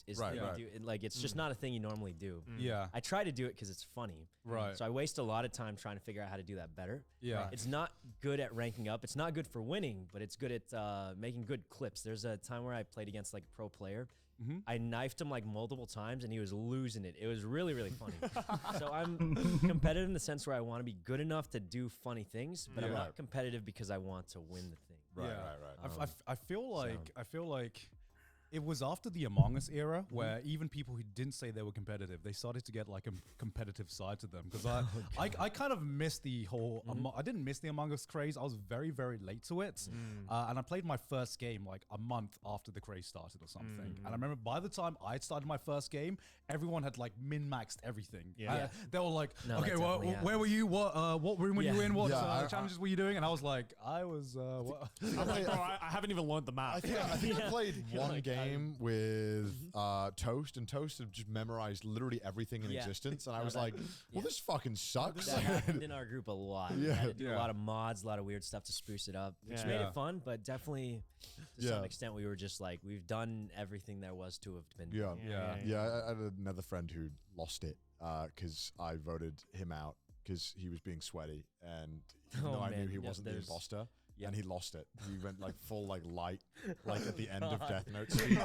Speaker 7: is
Speaker 3: Right,
Speaker 7: thing you
Speaker 3: right.
Speaker 7: do. And, like it's just not a thing you normally do.
Speaker 4: Yeah.
Speaker 7: I try to do it because it's funny.
Speaker 4: Right.
Speaker 7: So I waste a lot of time trying to figure out how to do that better.
Speaker 4: Yeah.
Speaker 7: It's not good at ranking up. It's not good for winning, but it's good at making good clips. There's a time where I played against like a pro player. I knifed him like multiple times and he was losing it. It was really, really funny. So I'm competitive in the sense where I want to be good enough to do funny things, but I'm
Speaker 3: Yeah.
Speaker 7: not competitive because I want to win the thing.
Speaker 3: Right,
Speaker 4: Yeah.
Speaker 3: right, right.
Speaker 4: I feel like It was after the Among Us era where even people who didn't say they were competitive, they started to get like a competitive side to them. Because I kind of missed the whole, I didn't miss the Among Us craze. I was very, very late to it. And I played my first game like a month after the craze started or something. And I remember by the time I started my first game, everyone had like min-maxed everything.
Speaker 2: Yeah.
Speaker 4: They were like,
Speaker 7: No,
Speaker 4: okay,
Speaker 7: that
Speaker 4: well,
Speaker 7: definitely
Speaker 4: where were you? What room were you in? What
Speaker 3: Yeah,
Speaker 4: challenges were you doing? And I was like, I was, what?
Speaker 2: I'm like, bro, I haven't even learned the map.
Speaker 3: I think I played one game with Toast, and Toast had just memorized literally everything in
Speaker 7: Yeah.
Speaker 3: existence, and I
Speaker 7: No,
Speaker 3: was
Speaker 7: that-
Speaker 3: like, well, this fucking sucks.
Speaker 7: That happened in our group a lot. We
Speaker 3: Yeah.
Speaker 7: had to do a
Speaker 4: Yeah.
Speaker 7: lot of mods, a lot of weird stuff to spruce it up, which
Speaker 2: Yeah.
Speaker 7: made
Speaker 4: Yeah.
Speaker 7: it fun, but definitely to
Speaker 3: Yeah.
Speaker 7: some extent we were just like, we've done everything there was to have been.
Speaker 3: Yeah.
Speaker 4: Yeah.
Speaker 3: I had another friend who lost it because I voted him out because he was being sweaty, and even
Speaker 7: Oh,
Speaker 3: though I knew
Speaker 7: man.
Speaker 3: he
Speaker 7: Yeah,
Speaker 3: wasn't the
Speaker 7: there's-
Speaker 3: imposter,
Speaker 7: Yep.
Speaker 3: and he lost it. He went like full like light, like at the end of
Speaker 7: God.
Speaker 3: Death Note speech.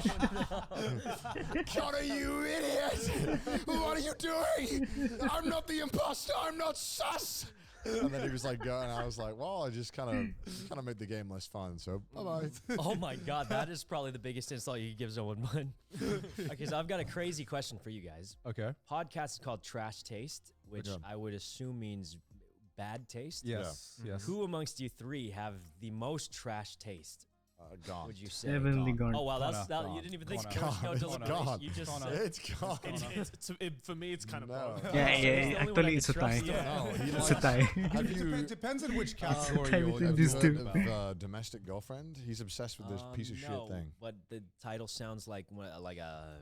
Speaker 3: Connor, you idiot! What are you doing? I'm not the imposter. I'm not sus. And then he was like going. I was like, well, I just kind of made the game less fun. So bye bye.
Speaker 7: Oh my god, that is probably the biggest insult you could give someone. Okay, so I've got a crazy question for you guys.
Speaker 4: Okay.
Speaker 7: Podcast is called Trash Taste, which
Speaker 3: Okay.
Speaker 7: I would assume means bad taste.
Speaker 4: Yes. Yes.
Speaker 7: Who amongst you three have the most trash taste?
Speaker 3: Gone.
Speaker 7: Would you say?
Speaker 1: Definitely gone.
Speaker 7: Oh wow, that's
Speaker 4: Connor.
Speaker 7: that, you didn't even think
Speaker 4: Connor.
Speaker 7: there was no
Speaker 3: It's
Speaker 7: deliberation.
Speaker 3: gone.
Speaker 7: You just
Speaker 4: Connor.
Speaker 7: said
Speaker 3: It's gone.
Speaker 2: For me, it's kind of
Speaker 3: No.
Speaker 2: both.
Speaker 1: Yeah,
Speaker 7: He's
Speaker 1: yeah,
Speaker 7: the only one I
Speaker 1: actually,
Speaker 7: can
Speaker 1: it's a tie.
Speaker 7: trust.
Speaker 2: Yeah.
Speaker 3: No, he
Speaker 1: It's a
Speaker 3: likes-
Speaker 1: tie.
Speaker 3: Have you
Speaker 4: Depends on which category
Speaker 1: Time
Speaker 4: you're
Speaker 1: between
Speaker 3: have
Speaker 1: these
Speaker 3: you
Speaker 1: two.
Speaker 3: heard of Domestic Girlfriend? He's obsessed with this piece of
Speaker 7: No,
Speaker 3: shit thing.
Speaker 7: but the title sounds like a.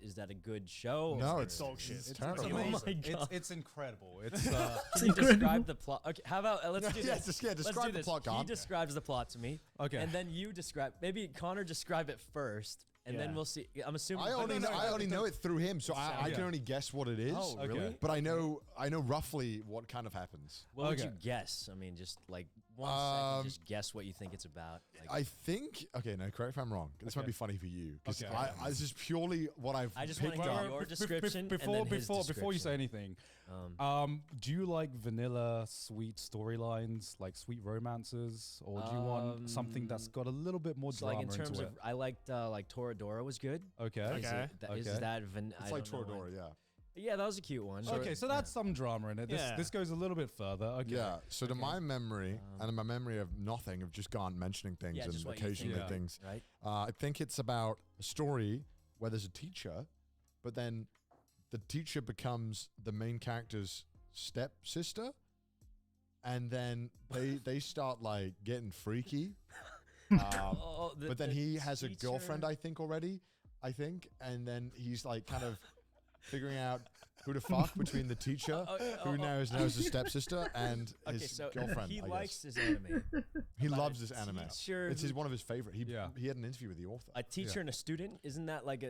Speaker 7: Is that a good show?
Speaker 3: No,
Speaker 7: or-
Speaker 3: it's
Speaker 2: dog shit.
Speaker 3: It's
Speaker 2: It's
Speaker 3: terrible.
Speaker 2: amazing.
Speaker 7: Oh my god!
Speaker 4: It's incredible. It's
Speaker 7: Can you describe the plot? Okay, how about let's do
Speaker 3: Yeah,
Speaker 7: this.
Speaker 3: describe
Speaker 7: Let's do
Speaker 3: the
Speaker 7: this.
Speaker 3: plot,
Speaker 7: He
Speaker 3: Con.
Speaker 7: describes the plot to me,
Speaker 4: okay.
Speaker 7: and then you describe. Maybe Connor describe it first, and then
Speaker 2: Yeah.
Speaker 7: we'll see. I'm assuming.
Speaker 3: I only know it through him, so I
Speaker 4: Yeah.
Speaker 3: can only guess what it is.
Speaker 7: Oh,
Speaker 4: Okay.
Speaker 7: really?
Speaker 3: But I know roughly what kind of happens.
Speaker 7: What would you
Speaker 4: Okay.
Speaker 7: guess? I mean, just like 1 second,
Speaker 3: Um,
Speaker 7: just guess what you think it's about. Like,
Speaker 3: I think. Okay, no, correct if I'm wrong. This might
Speaker 4: Okay.
Speaker 3: be funny for you because
Speaker 4: Okay.
Speaker 3: this is purely what I've
Speaker 7: I just wanna
Speaker 3: picked
Speaker 7: hear
Speaker 3: up.
Speaker 7: your
Speaker 4: Bef- bef-
Speaker 7: description
Speaker 4: before
Speaker 7: and then his
Speaker 4: before you say
Speaker 7: description.
Speaker 4: anything, do you like vanilla sweet storylines, like sweet romances, or do you want something that's got a little bit more
Speaker 7: so
Speaker 4: drama
Speaker 7: like in terms
Speaker 4: into
Speaker 7: of, I liked like Toradora was good.
Speaker 4: it? Okay.
Speaker 7: Is,
Speaker 2: Okay.
Speaker 7: is
Speaker 4: Okay.
Speaker 7: that
Speaker 3: It's like Toradora, yeah.
Speaker 7: Yeah, that was a cute one.
Speaker 4: Okay, so that's some drama in it. This
Speaker 2: Yeah.
Speaker 4: this goes a little bit further. Okay.
Speaker 3: Yeah. So to my memory, and in my memory of nothing, of just gone mentioning things
Speaker 7: Yeah,
Speaker 3: and
Speaker 7: just what you think
Speaker 3: occasionally
Speaker 4: of.
Speaker 3: things.
Speaker 7: right?
Speaker 3: I think it's about a story where there's a teacher, but then the teacher becomes the main character's stepsister, and then they start like getting freaky.
Speaker 7: Oh,
Speaker 3: But then he has a girlfriend, I think, already. And then he's like kind of figuring out who to fuck between the teacher, who now knows the stepsister, and
Speaker 7: Okay,
Speaker 3: his
Speaker 7: so
Speaker 3: girlfriend.
Speaker 7: he
Speaker 3: I
Speaker 7: likes
Speaker 3: guess.
Speaker 7: this anime.
Speaker 3: He
Speaker 7: about
Speaker 3: loves
Speaker 7: a
Speaker 3: this anime.
Speaker 7: teacher
Speaker 3: It's
Speaker 7: who-
Speaker 3: one of his favorite. He
Speaker 4: Yeah.
Speaker 3: he had an interview with the author.
Speaker 7: A teacher and a student, isn't that like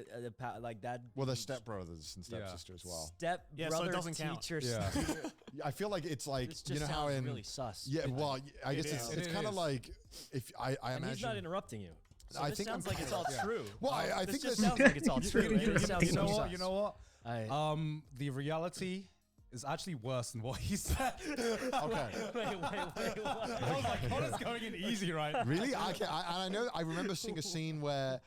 Speaker 7: like that?
Speaker 3: Well, they're stepbrothers and
Speaker 4: Yeah.
Speaker 3: stepsister as well.
Speaker 7: Step
Speaker 2: Yeah, so it
Speaker 7: brother,
Speaker 2: doesn't count.
Speaker 7: teacher.
Speaker 4: Yeah.
Speaker 7: student.
Speaker 3: I feel like it's like
Speaker 7: This just
Speaker 3: you know how
Speaker 7: sounds
Speaker 3: in
Speaker 7: really sus.
Speaker 3: yeah. Well, I guess
Speaker 2: is.
Speaker 3: it's
Speaker 4: It
Speaker 3: kind of
Speaker 4: is.
Speaker 3: like if I
Speaker 7: and
Speaker 3: imagine.
Speaker 7: he's not interrupting you. So
Speaker 3: I
Speaker 7: this
Speaker 3: think I'm
Speaker 7: sounds like it's all
Speaker 3: kinda-
Speaker 7: true.
Speaker 3: Well, I
Speaker 7: This
Speaker 3: think
Speaker 7: just
Speaker 3: that's-
Speaker 7: sounds like it's all true.
Speaker 4: You
Speaker 7: It sounds
Speaker 4: know
Speaker 7: so
Speaker 4: what?
Speaker 7: sus.
Speaker 4: You know what?
Speaker 7: I,
Speaker 4: The reality is actually worse than what he said.
Speaker 3: Okay.
Speaker 7: wait, what?
Speaker 4: I was like, Connor's going in easy, right?
Speaker 3: Really? I remember seeing a scene where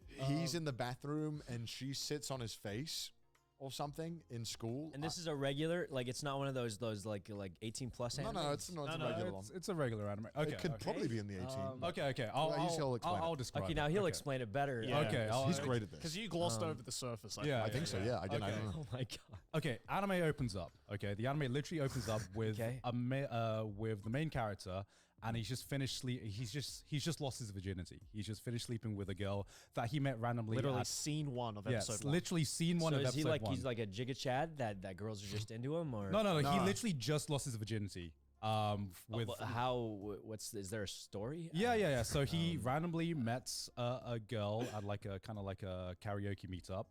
Speaker 3: he's in the bathroom and she sits on his face or something in school.
Speaker 7: And this is a regular, like it's not one of those like 18 plus
Speaker 3: no,
Speaker 7: anime.
Speaker 3: no, it's not a
Speaker 2: No,
Speaker 3: regular one.
Speaker 4: It's a regular anime. Okay.
Speaker 3: It could
Speaker 4: okay.
Speaker 3: probably be in the 18.
Speaker 4: Okay.
Speaker 3: Well, he'll explain
Speaker 4: I'll
Speaker 3: it.
Speaker 4: describe.
Speaker 7: Okay,
Speaker 4: it.
Speaker 7: now he'll
Speaker 4: Okay.
Speaker 7: explain it better.
Speaker 2: Yeah.
Speaker 4: Okay,
Speaker 3: He's great at
Speaker 2: Because
Speaker 3: this.
Speaker 2: you glossed over the surface.
Speaker 4: yeah,
Speaker 3: I think so. Yeah, I didn't. I
Speaker 4: Okay.
Speaker 3: don't know.
Speaker 7: Oh my god.
Speaker 4: Okay, anime opens up. Okay, the anime literally opens up with
Speaker 7: Okay.
Speaker 4: with the main character, and he's just finished he's just lost his virginity. He's just finished sleeping with a girl that he met randomly.
Speaker 2: Literally
Speaker 4: at,
Speaker 2: scene 1 of
Speaker 4: yes,
Speaker 2: episode 1.
Speaker 4: literally scene one
Speaker 7: So
Speaker 4: of
Speaker 7: is he
Speaker 4: episode
Speaker 7: like
Speaker 4: 1.
Speaker 7: he's like a Jigga Chad that girls are just into him or
Speaker 4: no, he
Speaker 3: Nah.
Speaker 4: literally just lost his virginity. With
Speaker 7: But how? Is there a story?
Speaker 4: Yeah. So he randomly met a girl at like a kind of like a karaoke meetup,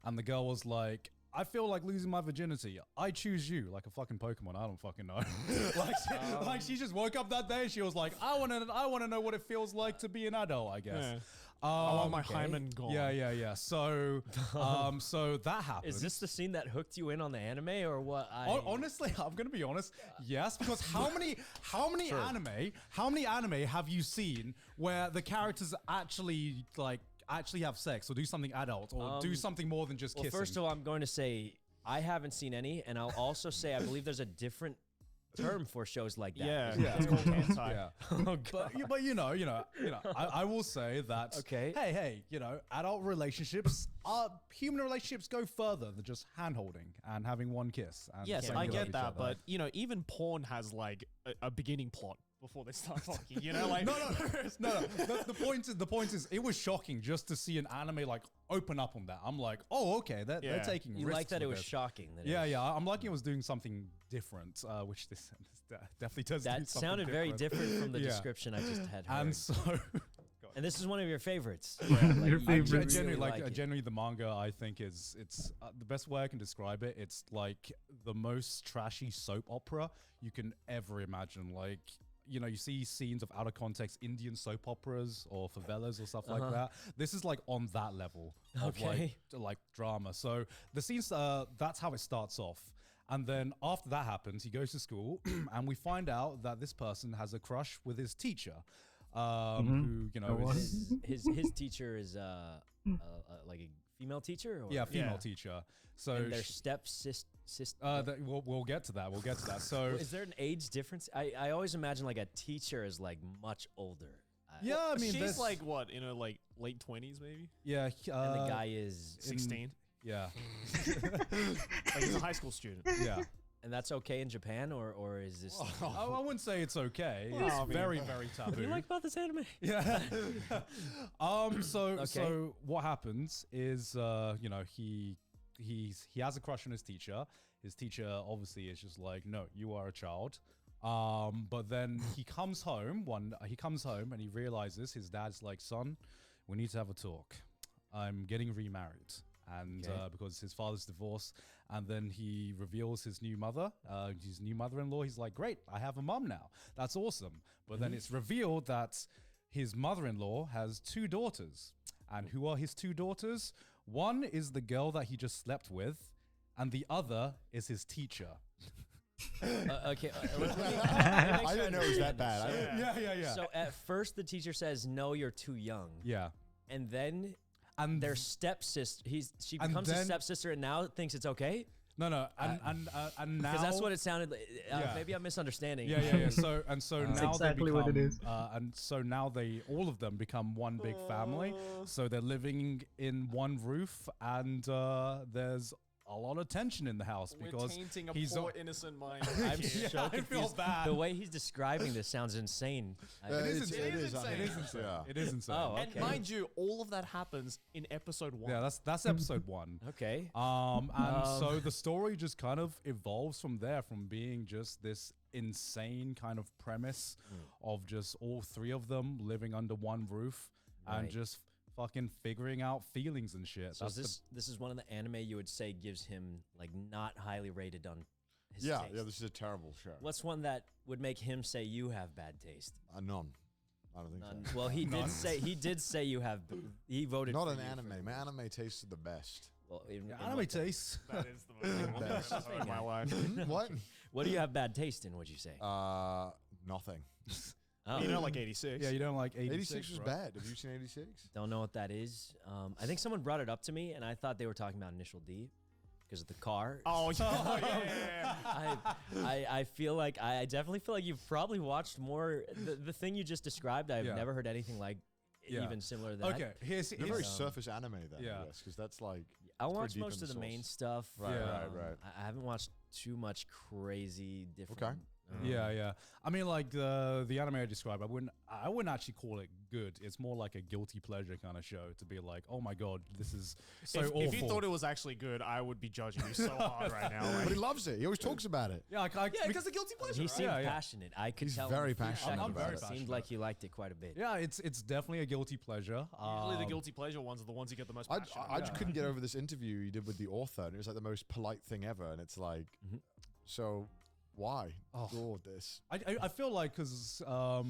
Speaker 4: and the girl was like, "I feel like losing my virginity. I choose you," like a fucking Pokemon. I don't fucking know. like she just woke up that day and she was like, "I want to know what it feels like to be an adult." I guess.
Speaker 2: Yeah. I want my
Speaker 7: okay.
Speaker 2: hymen gone.
Speaker 4: Yeah. So, so that happened.
Speaker 7: Is this the scene that hooked you in on the anime or what?
Speaker 4: Honestly, I'm gonna be honest. Yes, because how many anime have you seen where the characters actually like actually have sex or do something adult or do something more than just
Speaker 7: Well,
Speaker 4: kissing.
Speaker 7: first of all, I'm going to say I haven't seen any, and I'll also say I believe there's a different term for shows like that.
Speaker 2: Yeah, it's called hentai.
Speaker 4: yeah.
Speaker 7: Oh, God.
Speaker 4: But you know, I will say that.
Speaker 7: Okay.
Speaker 4: Hey, adult relationships human relationships go further than just hand holding and having one kiss. And
Speaker 2: Yes,
Speaker 4: saying
Speaker 2: I
Speaker 4: we love
Speaker 2: get
Speaker 4: each
Speaker 2: that,
Speaker 4: other.
Speaker 2: but even porn has like a beginning plot before they start fucking. Like
Speaker 4: no. The point is, it was shocking just to see an anime like open up on that. I'm like, oh, okay, they're taking
Speaker 7: You
Speaker 4: risks
Speaker 7: like that
Speaker 4: with
Speaker 7: it was
Speaker 4: this.
Speaker 7: shocking. That it
Speaker 4: Yeah,
Speaker 7: was-
Speaker 4: yeah. I'm liking it was doing something different, which this definitely does. do
Speaker 7: That
Speaker 4: something
Speaker 7: sounded very different from the
Speaker 4: Yeah.
Speaker 7: description I just had heard.
Speaker 4: And so,
Speaker 7: And this is one of your favorites.
Speaker 1: Your
Speaker 7: you
Speaker 1: favorite.
Speaker 7: really
Speaker 4: generally,
Speaker 7: it.
Speaker 4: generally, the manga I think it's the best way I can describe it. It's like the most trashy soap opera you can ever imagine. Like, you see scenes of out of context Indian soap operas or favelas or stuff like that. This is like on that level of
Speaker 7: Okay.
Speaker 4: like drama. So the scenes, that's how it starts off. And then after that happens, he goes to school and we find out that this person has a crush with his teacher. Who
Speaker 1: Go
Speaker 4: is
Speaker 1: on.
Speaker 7: His teacher is like a female teacher? Or?
Speaker 4: female
Speaker 2: Yeah.
Speaker 4: teacher. So
Speaker 7: And their
Speaker 4: sh-
Speaker 7: sister.
Speaker 4: we'll get to that. We'll get to that. So
Speaker 7: Is there an age difference? I always imagine like a teacher is like much older.
Speaker 4: yeah, I mean,
Speaker 2: she's
Speaker 4: there's-
Speaker 2: like what like late 20s maybe,
Speaker 4: yeah,
Speaker 7: And the guy is,
Speaker 2: 16.
Speaker 4: yeah,
Speaker 2: Like he's a high school student.
Speaker 4: yeah.
Speaker 7: and that's okay in Japan, or is this?
Speaker 4: I wouldn't say it's okay.
Speaker 2: Well,
Speaker 4: It's
Speaker 2: I mean-
Speaker 4: very, very taboo.
Speaker 7: What do you like about this anime?
Speaker 4: Yeah. So
Speaker 7: Okay.
Speaker 4: so what happens is he has a crush on his teacher. His teacher obviously is just like, no, you are a child. But then he comes home and he realizes his dad's like, son, we need to have a talk. I'm getting remarried. And
Speaker 7: Okay.
Speaker 4: because his father's divorced, and then he reveals his new mother-in-law. He's like, great, I have a mom now. That's awesome. But then it's revealed that his mother-in-law has 2 daughters. And who are his 2 daughters? One is the girl that he just slept with, and the other is his teacher.
Speaker 7: Okay.
Speaker 3: I didn't know it was that bad.
Speaker 4: Yeah.
Speaker 7: So at first the teacher says, "No, you're too young,"
Speaker 4: Yeah.
Speaker 7: and then
Speaker 4: And
Speaker 7: their stepsister. She
Speaker 4: And
Speaker 7: becomes a
Speaker 4: then-
Speaker 7: stepsister, and now thinks it's okay
Speaker 4: and now
Speaker 7: because that's what it sounded like.
Speaker 4: Yeah.
Speaker 7: Maybe I'm misunderstanding.
Speaker 4: Yeah. So
Speaker 1: That's
Speaker 4: now
Speaker 1: exactly
Speaker 4: they
Speaker 1: what
Speaker 4: become,
Speaker 1: it is.
Speaker 4: and so now all of them become one big family. So they're living in one roof, and there's a lot of tension in the house because
Speaker 2: tainting a
Speaker 4: he's
Speaker 2: poor innocent mind.
Speaker 7: I'm
Speaker 4: Yeah,
Speaker 7: so
Speaker 4: I feel
Speaker 7: confused.
Speaker 4: bad.
Speaker 7: The way he's describing this sounds insane.
Speaker 3: It is
Speaker 4: insane.
Speaker 3: insane.
Speaker 4: It is insane.
Speaker 3: Yeah.
Speaker 4: It is insane.
Speaker 7: Oh,
Speaker 2: And
Speaker 7: okay.
Speaker 2: mind you, all of that happens in episode 1.
Speaker 4: Yeah, that's episode 1.
Speaker 7: Okay.
Speaker 4: So the story just kind of evolves from there, from being just this insane kind of premise of just all 3 of them living under one roof and
Speaker 7: Right.
Speaker 4: just fucking figuring out feelings and shit.
Speaker 7: So
Speaker 4: That's
Speaker 7: this is one of the anime you would say gives him like not highly rated on his
Speaker 3: Yeah,
Speaker 7: taste.
Speaker 3: yeah, this is a terrible show.
Speaker 7: What's one that would make him say you have bad taste?
Speaker 3: None. I don't think
Speaker 7: None.
Speaker 3: so.
Speaker 7: Well, he did say you have. He voted.
Speaker 3: Not
Speaker 7: for
Speaker 3: an
Speaker 7: you
Speaker 3: anime.
Speaker 7: for-
Speaker 3: My anime tastes the best.
Speaker 7: Well, in
Speaker 4: anime
Speaker 7: what-
Speaker 4: taste.
Speaker 2: That is the most important
Speaker 3: Best.
Speaker 2: episode of my life.
Speaker 3: What?
Speaker 7: What do you have bad taste in? Would you say?
Speaker 3: Nothing.
Speaker 7: Oh,
Speaker 2: You know, like 86.
Speaker 4: Yeah, you don't like
Speaker 3: 86 was
Speaker 4: bro.
Speaker 3: bad. Have you seen 86?
Speaker 7: don't know what that is. I think someone brought it up to me, and I thought they were talking about Initial D because of the car.
Speaker 2: Oh, yeah.
Speaker 7: I feel like I definitely feel like you've probably watched more. The thing you just described, I've
Speaker 4: Yeah.
Speaker 7: never heard anything like
Speaker 4: Yeah.
Speaker 7: even similar to that.
Speaker 4: Okay, here's
Speaker 3: They're very
Speaker 7: Um,
Speaker 3: surface anime then,
Speaker 4: yeah.
Speaker 3: I guess, because that's like
Speaker 7: I
Speaker 3: pretty
Speaker 7: watched
Speaker 3: deep
Speaker 7: most
Speaker 3: in
Speaker 7: of the
Speaker 3: the
Speaker 7: main
Speaker 3: source.
Speaker 7: stuff.
Speaker 3: Right, right.
Speaker 7: I haven't watched too much crazy different.
Speaker 3: Okay.
Speaker 4: Yeah. I mean, like the anime I described, I wouldn't actually call it good. It's more like a guilty pleasure kind of show to be like, oh my god, this is so awful.
Speaker 2: If you thought it was actually good, I would be judging you so hard right now.
Speaker 3: But he
Speaker 2: Like,
Speaker 3: loves it. He always talks about it.
Speaker 4: yeah,
Speaker 2: because the guilty pleasure.
Speaker 7: He seemed
Speaker 4: Yeah, yeah.
Speaker 7: passionate. I could
Speaker 3: He's
Speaker 7: tell.
Speaker 3: very
Speaker 7: in a few
Speaker 3: passionate
Speaker 7: seconds.
Speaker 4: about
Speaker 7: It
Speaker 4: it.
Speaker 7: seemed like he liked it quite a bit.
Speaker 4: yeah, it's definitely a guilty pleasure.
Speaker 2: Usually the guilty pleasure ones are the ones you get the most
Speaker 3: I,
Speaker 2: passion.
Speaker 3: I just couldn't get over this interview you did with the author, and it was like the most polite thing ever. And it's like, so why do this?
Speaker 4: I feel like because
Speaker 1: Yeah.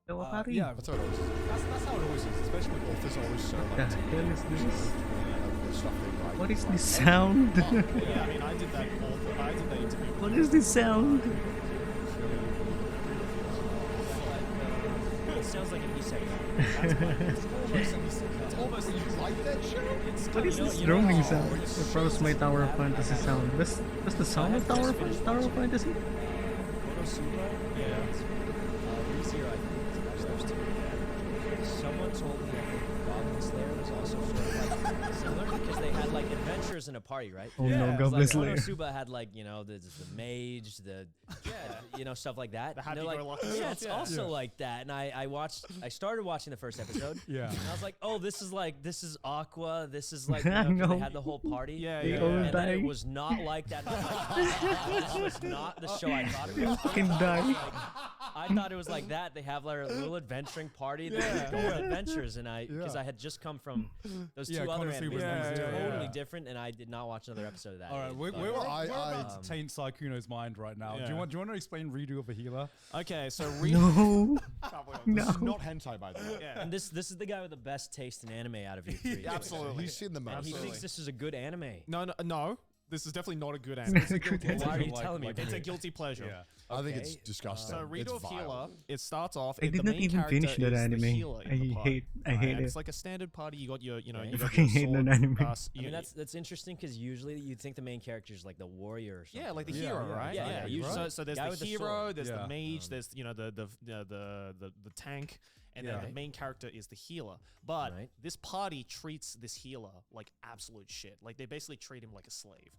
Speaker 3: That's how it always is.
Speaker 4: that's how it always is, especially with
Speaker 3: Authors are always so
Speaker 1: The
Speaker 3: like,
Speaker 1: hell is this?
Speaker 3: the stuff they write.
Speaker 1: What is this sound?
Speaker 2: Yeah, I mean, I did that interview.
Speaker 1: What is this sound?
Speaker 7: sounds like an isekai.
Speaker 3: It's almost you like that show.
Speaker 1: What is this droning sound? It froze my Tower Fantasy sound. Does the sound of Tower Fantasy?
Speaker 7: Konosuba? Yeah. ReZero, I think, is those two. Someone told me that Goblin Slayer was also sort of like similar because they had like adventures in a party, right?
Speaker 1: Oh no,
Speaker 7: It's
Speaker 1: Goblin
Speaker 7: like
Speaker 1: Slayer.
Speaker 7: Konosuba had like, you know, the mage, you know, stuff like that.
Speaker 2: The
Speaker 7: And they're like,
Speaker 2: happy-go-lucky
Speaker 7: yeah,
Speaker 2: stuff,
Speaker 7: it's
Speaker 2: yeah.
Speaker 7: also like that. And I started watching the first episode.
Speaker 4: Yeah.
Speaker 7: And I was like, oh, this is Aqua. This is like, you know, 'cause
Speaker 1: No.
Speaker 7: they had the whole party.
Speaker 2: Yeah,
Speaker 1: They
Speaker 2: yeah.
Speaker 1: all
Speaker 7: And then
Speaker 1: die.
Speaker 7: it was not like that. I'm like, this was not the show I thought it was.
Speaker 1: Fucking die.
Speaker 7: I thought it was like that. They have like a little adventuring party. They go on adventures, and because I had just come from those two other
Speaker 4: Konosuba
Speaker 7: animes
Speaker 4: was
Speaker 7: that were
Speaker 4: yeah.
Speaker 7: totally different, and I did not watch another episode of that.
Speaker 4: All right, we're
Speaker 3: I-
Speaker 4: about to taint Saikuno's mind right now. Do
Speaker 2: Yeah.
Speaker 4: you want to explain Redo of a healer?
Speaker 2: Okay, so
Speaker 1: No.
Speaker 3: This is
Speaker 1: No.
Speaker 3: not hentai, by the way.
Speaker 2: Yeah.
Speaker 7: And this is the guy with the best taste in anime out of you three.
Speaker 2: Absolutely.
Speaker 3: He's seen the
Speaker 7: And
Speaker 3: most.
Speaker 7: he thinks this is a good anime.
Speaker 2: No. This is definitely not a good anime.
Speaker 7: Well, why are you telling me?
Speaker 2: It's a guilty pleasure.
Speaker 4: Yeah.
Speaker 3: I think it's
Speaker 7: Okay.
Speaker 3: disgusting.
Speaker 2: So
Speaker 3: It's
Speaker 2: Redo of
Speaker 3: vile.
Speaker 2: Healer, it starts off.
Speaker 1: I
Speaker 2: the
Speaker 1: did not
Speaker 2: main
Speaker 1: even
Speaker 2: character
Speaker 1: finish that
Speaker 2: is the
Speaker 1: anime.
Speaker 2: healer in the
Speaker 1: I
Speaker 2: party,
Speaker 1: hate
Speaker 2: right?
Speaker 1: it.
Speaker 2: It's like a standard party. You got your, you know,
Speaker 7: Okay.
Speaker 2: you
Speaker 1: I
Speaker 2: got
Speaker 1: fucking
Speaker 2: your
Speaker 1: hate
Speaker 2: sword,
Speaker 1: that anime.
Speaker 7: I mean, that's interesting because usually you'd think the main character is like the warrior or something.
Speaker 2: yeah, like the
Speaker 4: Yeah,
Speaker 2: hero,
Speaker 4: yeah,
Speaker 2: right?
Speaker 7: yeah,
Speaker 2: Yeah.
Speaker 7: usually.
Speaker 2: So there's
Speaker 7: Guy
Speaker 2: the
Speaker 7: with the
Speaker 2: hero,
Speaker 7: sword.
Speaker 2: there's
Speaker 4: Yeah.
Speaker 2: the mage, there's the tank, and then
Speaker 7: Yeah.
Speaker 2: the main character is the healer. But
Speaker 7: Right.
Speaker 2: this party treats this healer like absolute shit. Like they basically treat him like a slave,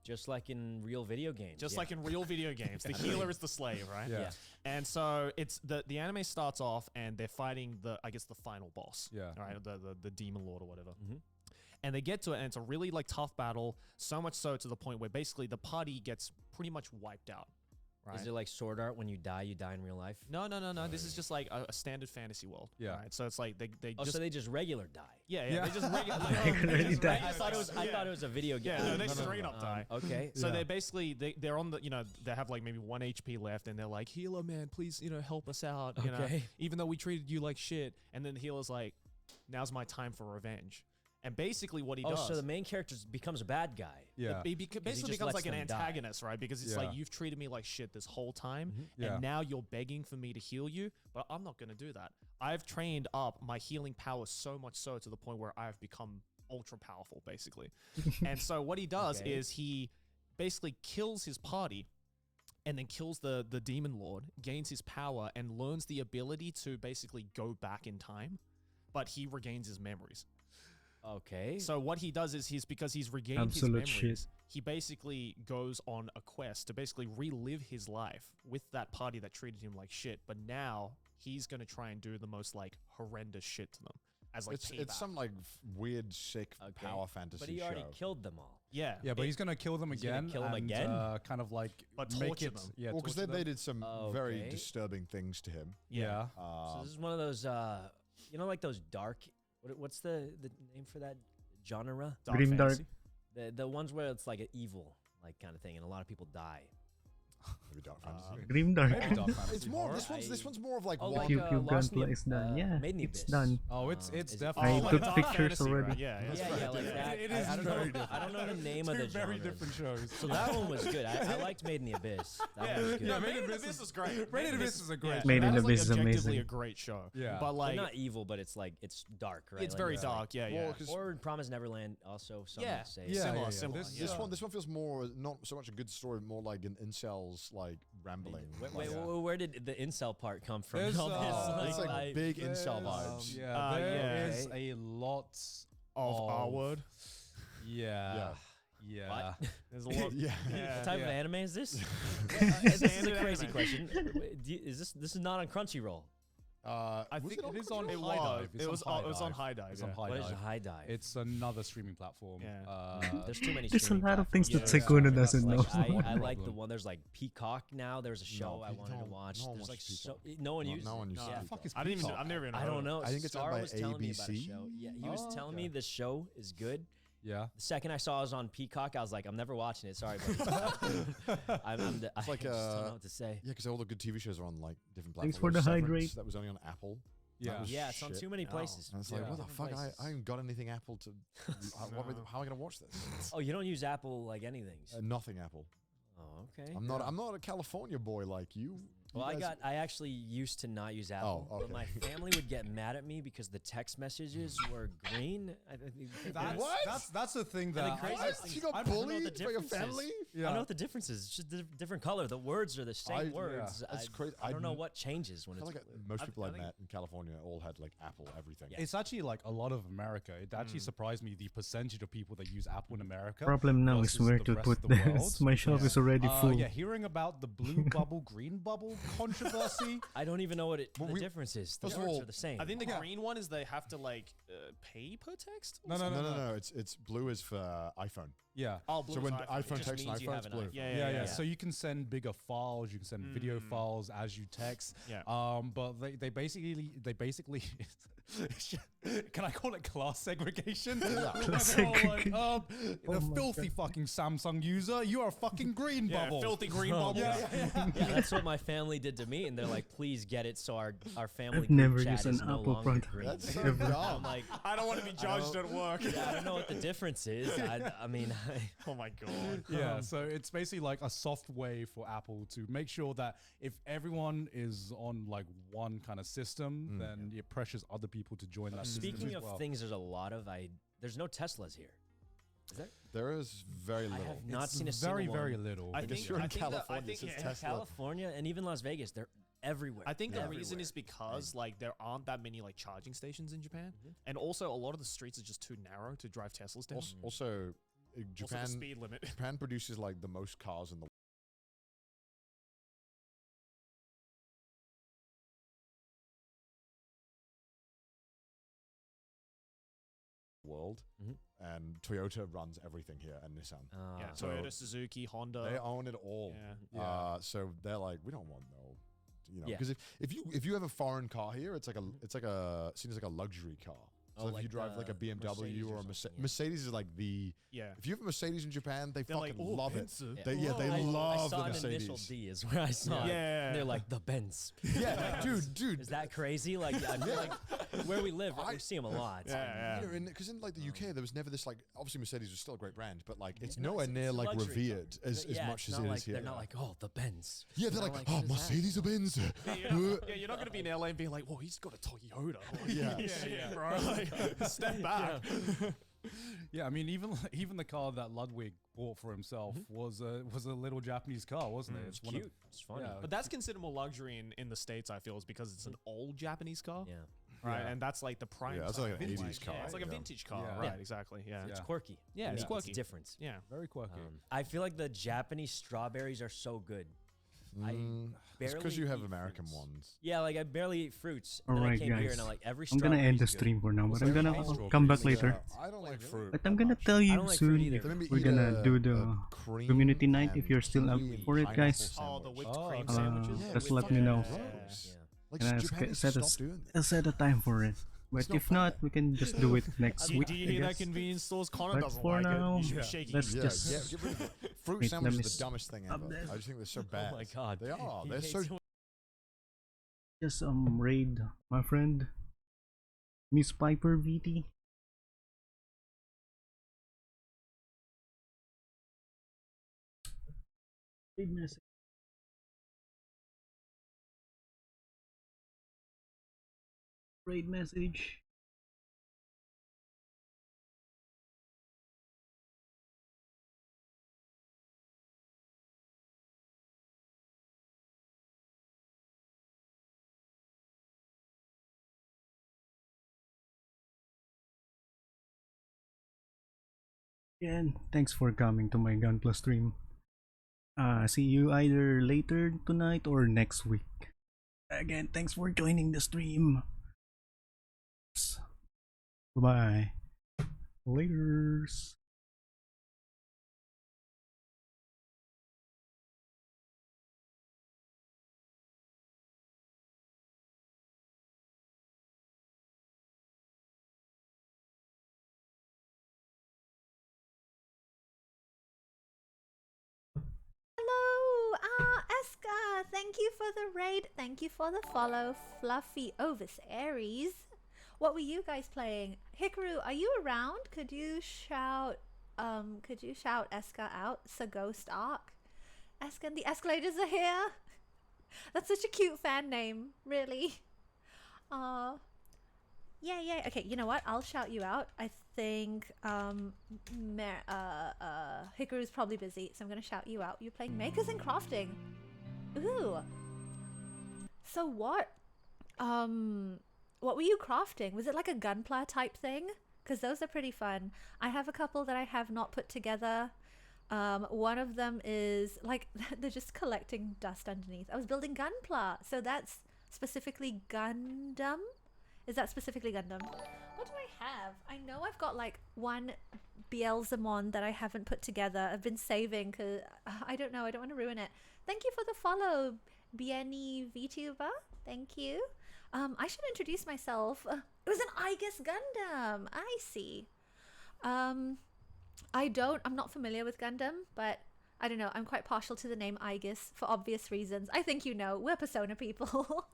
Speaker 7: Just like in real video games.
Speaker 2: just
Speaker 7: yeah.
Speaker 2: like in real video games. The healer is the slave, right?
Speaker 4: Yeah.
Speaker 7: Yeah.
Speaker 2: And so it's the anime starts off and they're fighting the final boss.
Speaker 4: Yeah.
Speaker 2: Right. The demon lord or whatever.
Speaker 7: Mhm.
Speaker 2: And they get to it and it's a really like tough battle. So much so to the point where basically the party gets pretty much wiped out. Right.
Speaker 7: Is it like Sword Art when you die in real life?
Speaker 2: No. This is just like a standard fantasy world.
Speaker 4: Yeah.
Speaker 2: Right. So it's like they
Speaker 7: Oh,
Speaker 2: just
Speaker 7: so they just regular die.
Speaker 2: yeah. They just regular.
Speaker 1: Regularly die.
Speaker 7: I thought it was a video game.
Speaker 2: Yeah. No, they straight up die.
Speaker 7: Okay.
Speaker 2: So
Speaker 4: Yeah.
Speaker 2: they basically they're on the they have like maybe 1 HP left and they're like, healer man, please help us out. You know,
Speaker 7: Okay.
Speaker 2: even though we treated you like shit. And then the healer's like, now's my time for revenge. And basically what he
Speaker 7: Oh,
Speaker 2: does.
Speaker 7: so the main character becomes a bad guy.
Speaker 4: Yeah.
Speaker 2: He
Speaker 7: just
Speaker 2: basically becomes
Speaker 7: lets
Speaker 2: like an
Speaker 7: them die.
Speaker 2: antagonist, right? Because it's
Speaker 4: Yeah.
Speaker 2: like you've treated me like shit this whole time,
Speaker 4: Yeah.
Speaker 2: and now you're begging for me to heal you, but I'm not going to do that. I've trained up my healing power so much so to the point where I've become ultra powerful, basically. And so what he does
Speaker 7: Okay.
Speaker 2: is he basically kills his party and then kills the demon lord, gains his power, and learns the ability to basically go back in time, but he regains his memories.
Speaker 7: Okay.
Speaker 2: So what he does is because he's regained
Speaker 1: Absolute
Speaker 2: his
Speaker 1: shit.
Speaker 2: memories, he basically goes on a quest to basically relive his life with that party that treated him like shit. But now he's gonna try and do the most like horrendous shit to them as like payback.
Speaker 3: It's some like weird, sick
Speaker 7: Okay.
Speaker 3: power fantasy
Speaker 7: But he already
Speaker 3: show.
Speaker 7: killed them all.
Speaker 2: yeah,
Speaker 4: Yeah, but he's gonna kill them
Speaker 7: He's gonna
Speaker 4: again.
Speaker 7: kill them
Speaker 4: and,
Speaker 7: again?
Speaker 4: kind of like
Speaker 2: But
Speaker 4: make
Speaker 2: torture
Speaker 4: it.
Speaker 2: them.
Speaker 4: Yeah,
Speaker 3: Well, because
Speaker 4: torture
Speaker 3: they
Speaker 4: them.
Speaker 3: did some
Speaker 7: Okay.
Speaker 3: very disturbing things to him.
Speaker 4: Yeah.
Speaker 7: So this is one of those, you know, like those dark. What's the name for that genre?
Speaker 1: Grim dark.
Speaker 2: fantasy.
Speaker 7: The ones where it's like an evil like kind of thing, and a lot of people die.
Speaker 3: Maybe dark fantasy.
Speaker 1: Grim Dark.
Speaker 4: Maybe Dark Fantasy
Speaker 3: It's more.
Speaker 4: horror.
Speaker 3: This one's more of like
Speaker 7: Oh,
Speaker 3: one.
Speaker 7: like,
Speaker 1: If
Speaker 7: uh,
Speaker 1: you
Speaker 7: Lost in
Speaker 1: Gunpla
Speaker 7: the-
Speaker 1: is done. Yeah,
Speaker 7: Made in the
Speaker 1: it's
Speaker 7: Abyss.
Speaker 1: done.
Speaker 4: Oh, it's
Speaker 7: Is it-
Speaker 4: definitely.
Speaker 1: I
Speaker 2: like
Speaker 1: took
Speaker 2: dark
Speaker 1: pictures
Speaker 2: fantasy,
Speaker 1: already.
Speaker 2: right? Yeah,
Speaker 7: Yeah, like that.
Speaker 4: It
Speaker 7: I
Speaker 4: is
Speaker 7: don't
Speaker 4: very
Speaker 7: know.
Speaker 4: different.
Speaker 7: I don't know the name of
Speaker 4: Two
Speaker 7: the
Speaker 4: very
Speaker 7: genres.
Speaker 4: different shows.
Speaker 7: So that one was good. I liked Made in the Abyss. That one was good.
Speaker 2: Yeah,
Speaker 4: Made
Speaker 2: Made
Speaker 4: in
Speaker 2: in
Speaker 4: the
Speaker 2: Abyss
Speaker 4: Abyss
Speaker 2: is great.
Speaker 4: Made in the Abyss is a great
Speaker 2: Yeah,
Speaker 4: show.
Speaker 1: Made in
Speaker 2: that
Speaker 1: the
Speaker 2: is, like,
Speaker 1: Abyss is
Speaker 2: objectively
Speaker 1: amazing.
Speaker 2: a great show.
Speaker 4: Yeah.
Speaker 2: But
Speaker 7: Well,
Speaker 2: like
Speaker 7: not evil, but it's like it's dark, right?
Speaker 2: it's
Speaker 7: Like,
Speaker 2: very
Speaker 7: like-
Speaker 2: dark. Yeah, yeah.
Speaker 3: Well, 'cause
Speaker 7: Or Promise Neverland, also. Some
Speaker 2: Yeah.
Speaker 7: would say.
Speaker 4: Yeah,
Speaker 2: Similar,
Speaker 4: yeah.
Speaker 2: similar.
Speaker 4: This-
Speaker 2: yeah.
Speaker 3: This one feels more not so much a good story, more like an incels like rambling.
Speaker 7: Wait,
Speaker 3: like,
Speaker 7: where did the incel part come from?
Speaker 4: There's,
Speaker 7: All this,
Speaker 3: it's like big incel vibes.
Speaker 4: Yeah, there
Speaker 2: yeah.
Speaker 4: is a lot
Speaker 2: Of R word.
Speaker 4: Yeah. Yeah.
Speaker 7: What?
Speaker 2: There's a lot.
Speaker 3: Yeah.
Speaker 2: Yeah.
Speaker 7: What type of
Speaker 4: Yeah.
Speaker 7: anime is this?
Speaker 2: It's
Speaker 7: This is a
Speaker 2: standard
Speaker 7: crazy
Speaker 2: anime.
Speaker 7: question. Is this is not on Crunchyroll?
Speaker 2: I
Speaker 3: was
Speaker 2: think
Speaker 3: it
Speaker 4: it is on
Speaker 2: it
Speaker 4: High
Speaker 2: was.
Speaker 4: Dive. It's
Speaker 2: It
Speaker 4: on
Speaker 2: was.
Speaker 4: High
Speaker 2: It was on
Speaker 4: Dive.
Speaker 2: High Dive.
Speaker 4: It's
Speaker 2: yeah.
Speaker 4: on High
Speaker 7: What is
Speaker 4: Dive.
Speaker 7: a high dive?
Speaker 4: It's another streaming platform.
Speaker 2: Yeah.
Speaker 7: There's too many.
Speaker 1: There's a
Speaker 7: streaming
Speaker 1: lot of things that
Speaker 7: platforms.
Speaker 1: Sykkuno
Speaker 4: Yeah.
Speaker 1: doesn't know.
Speaker 7: Like, I like the
Speaker 4: Problem.
Speaker 7: one. There's like Peacock now. There's a show I wanted to watch.
Speaker 3: no one
Speaker 7: There's like
Speaker 3: watches
Speaker 7: so
Speaker 3: Peacock.
Speaker 7: no one
Speaker 3: No-
Speaker 7: uses.
Speaker 3: no one
Speaker 7: it.
Speaker 3: uses
Speaker 7: Yeah.
Speaker 3: Peacock.
Speaker 4: Fuck is
Speaker 2: I didn't even.
Speaker 4: Peacock?
Speaker 2: I've never even.
Speaker 7: I
Speaker 2: heard
Speaker 7: don't
Speaker 2: of it.
Speaker 7: know.
Speaker 3: I think it's owned
Speaker 7: Star
Speaker 3: by
Speaker 7: was telling me about a
Speaker 3: ABC.
Speaker 7: show. Yeah, he was
Speaker 4: Oh,
Speaker 7: telling
Speaker 4: okay.
Speaker 7: me the show is good.
Speaker 4: Yeah.
Speaker 7: The second I saw it was on Peacock, I was like, I'm never watching it. Sorry, buddy. I
Speaker 3: like,
Speaker 7: just don't know what to say.
Speaker 3: Yeah, because all the good TV shows are on like different platforms.
Speaker 1: Thanks for the
Speaker 3: Severance,
Speaker 1: hydrate.
Speaker 3: That was only on Apple.
Speaker 4: Yeah.
Speaker 3: That was
Speaker 7: Yeah, it's on
Speaker 3: shit.
Speaker 7: too many
Speaker 2: Oh.
Speaker 7: places.
Speaker 3: And it's like,
Speaker 4: Yeah.
Speaker 3: what the
Speaker 7: Different
Speaker 3: fuck?
Speaker 7: places.
Speaker 3: I haven't got anything Apple to. How am I gonna watch this?
Speaker 7: Oh, you don't use Apple like anything.
Speaker 3: Nothing Apple.
Speaker 7: Oh, okay.
Speaker 3: I'm not a California boy like you.
Speaker 7: Well,
Speaker 3: You guys-
Speaker 7: I actually used to not use Apple,
Speaker 3: Oh,
Speaker 7: but my
Speaker 3: okay.
Speaker 7: family would get mad at me because the text messages were green.
Speaker 4: That's the thing
Speaker 7: the
Speaker 4: that
Speaker 7: craziest
Speaker 3: What?
Speaker 7: thing
Speaker 3: You
Speaker 7: is
Speaker 3: got
Speaker 7: I don't know what
Speaker 3: bullied
Speaker 7: the
Speaker 3: by your
Speaker 7: difference is.
Speaker 3: family?
Speaker 7: I don't know what the difference is. It's just a different color. The words are the same words.
Speaker 3: That's crazy.
Speaker 7: I don't know
Speaker 3: I'd-
Speaker 7: what changes when
Speaker 3: I
Speaker 7: it's
Speaker 3: feel like
Speaker 7: blue.
Speaker 3: most people I
Speaker 2: think-
Speaker 3: met in California all had like Apple everything.
Speaker 7: Yeah.
Speaker 4: it's actually like a lot of America. It actually surprised me the percentage of people that use Apple in America.
Speaker 1: Problem now is
Speaker 4: versus
Speaker 1: where
Speaker 4: the
Speaker 1: to
Speaker 4: rest
Speaker 1: put
Speaker 4: of the
Speaker 1: this.
Speaker 4: world.
Speaker 1: My shelf is already full.
Speaker 4: Yeah, hearing about the blue bubble, green bubble controversy.
Speaker 7: I don't even know what the
Speaker 3: we-
Speaker 7: difference is. The
Speaker 3: first of
Speaker 7: words
Speaker 3: all,
Speaker 7: are the same.
Speaker 2: I think the
Speaker 4: Yeah.
Speaker 2: green one is they have to like pay per text. or
Speaker 4: No,
Speaker 2: something?
Speaker 3: No. It's blue is for iPhone.
Speaker 4: Yeah.
Speaker 2: Oh, blue
Speaker 3: So
Speaker 2: is
Speaker 3: when
Speaker 2: iPhone.
Speaker 3: iPhone
Speaker 7: just
Speaker 3: takes an
Speaker 7: means you
Speaker 3: iPhone,
Speaker 7: have
Speaker 3: it's
Speaker 7: an
Speaker 3: blue.
Speaker 7: iPhone.
Speaker 2: Yeah.
Speaker 4: So you can send bigger files, you can send video files as you text.
Speaker 2: Yeah.
Speaker 4: But they basically can I call it class segregation?
Speaker 1: Class
Speaker 4: They're all like,
Speaker 1: segregation.
Speaker 4: the filthy fucking Samsung user, you are a fucking green
Speaker 2: Yeah,
Speaker 4: bubble.
Speaker 2: filthy green bubble.
Speaker 7: yeah, that's what my family did to me, and they're like, "Please get it so our family
Speaker 1: I've
Speaker 7: group
Speaker 1: never
Speaker 7: chat
Speaker 1: used
Speaker 7: is
Speaker 1: an
Speaker 7: no
Speaker 1: Apple
Speaker 7: longer
Speaker 1: product.
Speaker 7: green."
Speaker 3: That's so
Speaker 1: Ever.
Speaker 7: I'm
Speaker 3: dumb.
Speaker 7: like,
Speaker 2: I don't want to be judged at work.
Speaker 7: I don't know what the difference is. I mean,
Speaker 2: Oh my god.
Speaker 4: Yeah, so it's basically like a soft way for Apple to make sure that if everyone is on like one kind of system, then it pressures other people to join that system
Speaker 7: speaking
Speaker 4: as
Speaker 7: of
Speaker 4: well.
Speaker 7: things, there's a lot of there's no Teslas here. Is there?
Speaker 3: There is very
Speaker 7: I
Speaker 3: little.
Speaker 7: have not
Speaker 4: It's
Speaker 7: seen a
Speaker 4: very,
Speaker 7: single
Speaker 4: very
Speaker 7: one.
Speaker 4: little.
Speaker 2: I
Speaker 3: guess
Speaker 2: think
Speaker 3: you're in
Speaker 2: I think that-
Speaker 3: California,
Speaker 2: I think
Speaker 3: so it's
Speaker 2: yeah,
Speaker 3: Tesla.
Speaker 7: California and even Las Vegas, they're everywhere.
Speaker 2: I think the
Speaker 7: Everywhere.
Speaker 2: reason is because like there aren't that many like charging stations in Japan, and also a lot of the streets are just too narrow to drive Teslas down.
Speaker 3: Also,
Speaker 2: Also the
Speaker 3: Japan
Speaker 2: speed limit.
Speaker 3: Japan produces like the most cars in the world, and Toyota runs everything here, and Nissan.
Speaker 2: Yeah,
Speaker 3: So-
Speaker 2: Toyota, Suzuki, Honda.
Speaker 3: They own it all.
Speaker 2: Yeah.
Speaker 3: So they're like, we don't want no,
Speaker 7: Yeah.
Speaker 3: because if you have a foreign car here, it's like a seen as like a luxury car. So
Speaker 7: Oh,
Speaker 3: if
Speaker 7: like
Speaker 3: you drive like a
Speaker 7: the
Speaker 3: BMW
Speaker 7: Mercedes
Speaker 3: or
Speaker 7: or
Speaker 3: a
Speaker 7: something, yeah.
Speaker 3: Mercedes is like the
Speaker 2: Yeah.
Speaker 3: if you have a Mercedes in Japan, they
Speaker 2: They're
Speaker 3: fucking
Speaker 2: like, "Oh,
Speaker 3: love it.
Speaker 2: Benz."
Speaker 3: They
Speaker 7: I
Speaker 3: love
Speaker 7: saw
Speaker 3: the
Speaker 7: an
Speaker 3: Mercedes.
Speaker 7: initial D is where I saw it.
Speaker 2: Yeah.
Speaker 7: And they're like the Benz.
Speaker 3: Yeah, dude.
Speaker 7: Is that crazy? Like, I feel like where we live, we see them a lot.
Speaker 2: Yeah.
Speaker 3: Because in like the UK, there was never this like. Obviously, Mercedes was still a great brand, but like it's nowhere near
Speaker 7: It's a
Speaker 3: like
Speaker 7: luxury
Speaker 3: revered
Speaker 7: car.
Speaker 3: as
Speaker 7: Yeah,
Speaker 3: much
Speaker 7: it's
Speaker 3: as
Speaker 7: not
Speaker 3: it
Speaker 7: like,
Speaker 3: is here.
Speaker 7: They're not like, oh, the Benz.
Speaker 3: Yeah, they're
Speaker 7: They're
Speaker 3: like,
Speaker 7: like,
Speaker 3: oh,
Speaker 7: what is that?"
Speaker 3: Mercedes Benz.
Speaker 2: Yeah, you're not gonna be in LA and be like, "Whoa, he's got a Toyota."
Speaker 3: Yeah.
Speaker 2: Shit, bro. Like, step back.
Speaker 4: Yeah, I mean, even the car that Ludwig bought for himself was a little Japanese car, wasn't it?
Speaker 7: It's
Speaker 4: one of-
Speaker 7: cute. It's funny.
Speaker 4: Yeah.
Speaker 2: But that's considered more luxury in the States, I feel, is because it's an old Japanese car.
Speaker 7: Yeah.
Speaker 2: Right,
Speaker 4: Yeah.
Speaker 2: and that's like the prime.
Speaker 3: Yeah, that's
Speaker 2: side
Speaker 3: like
Speaker 2: of
Speaker 3: an
Speaker 2: it.
Speaker 3: 80s car,
Speaker 2: Yeah, it's like a
Speaker 3: yeah.
Speaker 2: vintage car.
Speaker 4: Yeah.
Speaker 2: Right,
Speaker 7: Yeah.
Speaker 2: exactly. Yeah.
Speaker 7: It's
Speaker 4: Yeah.
Speaker 7: quirky.
Speaker 2: Yeah, it's quirky.
Speaker 7: It's different.
Speaker 2: Yeah.
Speaker 4: very quirky.
Speaker 7: I feel like the Japanese strawberries are so good. I
Speaker 3: It's because
Speaker 7: barely
Speaker 3: you have
Speaker 7: eat
Speaker 3: American
Speaker 7: fruits.
Speaker 3: ones.
Speaker 7: Yeah, like I barely eat fruits. And then I
Speaker 1: Alright,
Speaker 7: came here
Speaker 1: guys.
Speaker 7: and I'm like, every
Speaker 1: I'm gonna end the
Speaker 7: strawberry's good.
Speaker 1: stream for now, but
Speaker 4: Also,
Speaker 1: I'm gonna
Speaker 4: strawberries
Speaker 1: come back
Speaker 4: is,
Speaker 1: later.
Speaker 3: I don't like fruit.
Speaker 1: But
Speaker 3: that
Speaker 1: I'm gonna
Speaker 3: much.
Speaker 1: tell
Speaker 7: I
Speaker 1: you
Speaker 7: don't like fruit
Speaker 1: soon.
Speaker 7: either.
Speaker 3: So maybe
Speaker 1: We're
Speaker 3: eat
Speaker 1: gonna
Speaker 3: a-
Speaker 1: do
Speaker 3: a
Speaker 1: the
Speaker 3: cream
Speaker 1: community night if
Speaker 3: and
Speaker 1: you're still up
Speaker 3: kiwi
Speaker 1: for it,
Speaker 3: pineapple
Speaker 1: guys.
Speaker 2: Oh, the
Speaker 3: sandwich.
Speaker 2: whipped cream
Speaker 4: Uh,
Speaker 2: sandwiches.
Speaker 3: Yeah,
Speaker 1: just
Speaker 3: with
Speaker 1: let me know.
Speaker 3: fucking
Speaker 2: Yeah.
Speaker 3: gross. Like
Speaker 1: And
Speaker 3: Japan needs to
Speaker 1: set
Speaker 3: stop doing this.
Speaker 1: I'll set a time for it. But
Speaker 3: It's not
Speaker 1: if not, we can just do it next
Speaker 2: Do
Speaker 1: week.
Speaker 2: you
Speaker 1: I
Speaker 2: hear that
Speaker 1: guess.
Speaker 2: convenience stores? Connor
Speaker 1: But
Speaker 2: doesn't
Speaker 1: for
Speaker 2: like
Speaker 1: now,
Speaker 2: it. You should be
Speaker 4: Yeah.
Speaker 2: shaking.
Speaker 1: let's
Speaker 2: your
Speaker 1: just-
Speaker 2: fist.
Speaker 3: get rid of it. Fruit
Speaker 1: Wait, let
Speaker 3: sandwiches
Speaker 1: me
Speaker 3: are the
Speaker 1: s-
Speaker 3: dumbest thing ever.
Speaker 1: there.
Speaker 3: I just think they're so bad.
Speaker 7: Oh my god.
Speaker 3: They are.
Speaker 7: He
Speaker 3: They're
Speaker 7: hates
Speaker 3: so.
Speaker 7: it.
Speaker 1: Just raid my friend Miss Piper VT. Raid message. Raid message. And thanks for coming to my Gunpla stream. See you either later tonight or next week. Again, thanks for joining the stream. Bye. Laters.
Speaker 10: Hello, Eska. Thank you for the raid. Thank you for the follow, Fluffy Ovis Aries. What were you guys playing? Hikaru, are you around? Could you shout Eska out? It's a ghost arc. Eska and the escalators are here. That's such a cute fan name, really. Yeah. Okay, you know what? I'll shout you out. I think Hikaru's probably busy, so I'm gonna shout you out. You're playing Makers and Crafting. Ooh. So what were you crafting? Was it like a gunpla type thing? Because those are pretty fun. I have a couple that I have not put together. One of them is like they're just collecting dust underneath. I was building gunpla, so that's specifically Gundam. Is that specifically Gundam? What do I have? I know I've got like one Beelzemon that I haven't put together. I've been saving because I don't know. I don't want to ruin it. Thank you for the follow, Bieni VTuber. Thank you. I should introduce myself. It was an Aegis Gundam. I see. I'm not familiar with Gundam, but I don't know. I'm quite partial to the name Aegis for obvious reasons. I think you know. We're Persona people.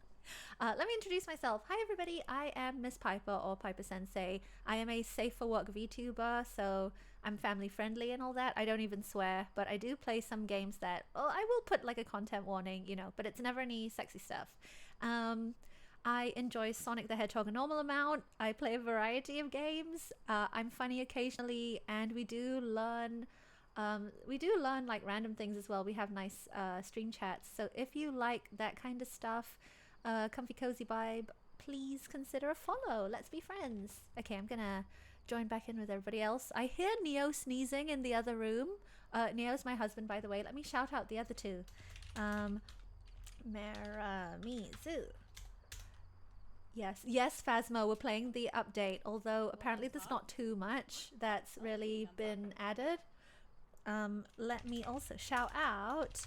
Speaker 10: Let me introduce myself. Hi everybody, I am Miss Piper or Piper Sensei. I am a safe for work VTuber, so I'm family friendly and all that. I don't even swear, but I do play some games that, well, I will put like a content warning, you know, but it's never any sexy stuff. I enjoy Sonic the Hedgehog a normal amount. I play a variety of games. I'm funny occasionally, and we do learn like random things as well. We have nice stream chats. So if you like that kind of stuff, comfy cozy vibe, please consider a follow. Let's be friends. Okay, I'm gonna join back in with everybody else. I hear Neo sneezing in the other room. Neo's my husband, by the way. Let me shout out the other two. Maramizu. Yes, Phasma, we're playing the update, although apparently there's not too much that's really been added. Let me also shout out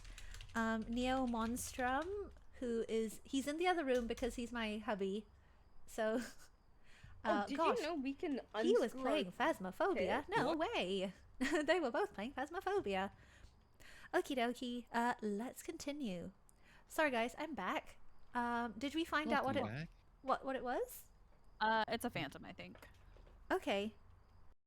Speaker 10: Neo Monstrum, he's in the other room because he's my hubby. So
Speaker 11: did
Speaker 10: gosh,
Speaker 11: you know we can
Speaker 10: he was playing Phasmophobia? No way. They were both playing Phasmophobia. Okie dokie. Let's continue. Sorry guys, I'm back. Did we find out what it was?
Speaker 12: It's a phantom, I think.
Speaker 10: Okay.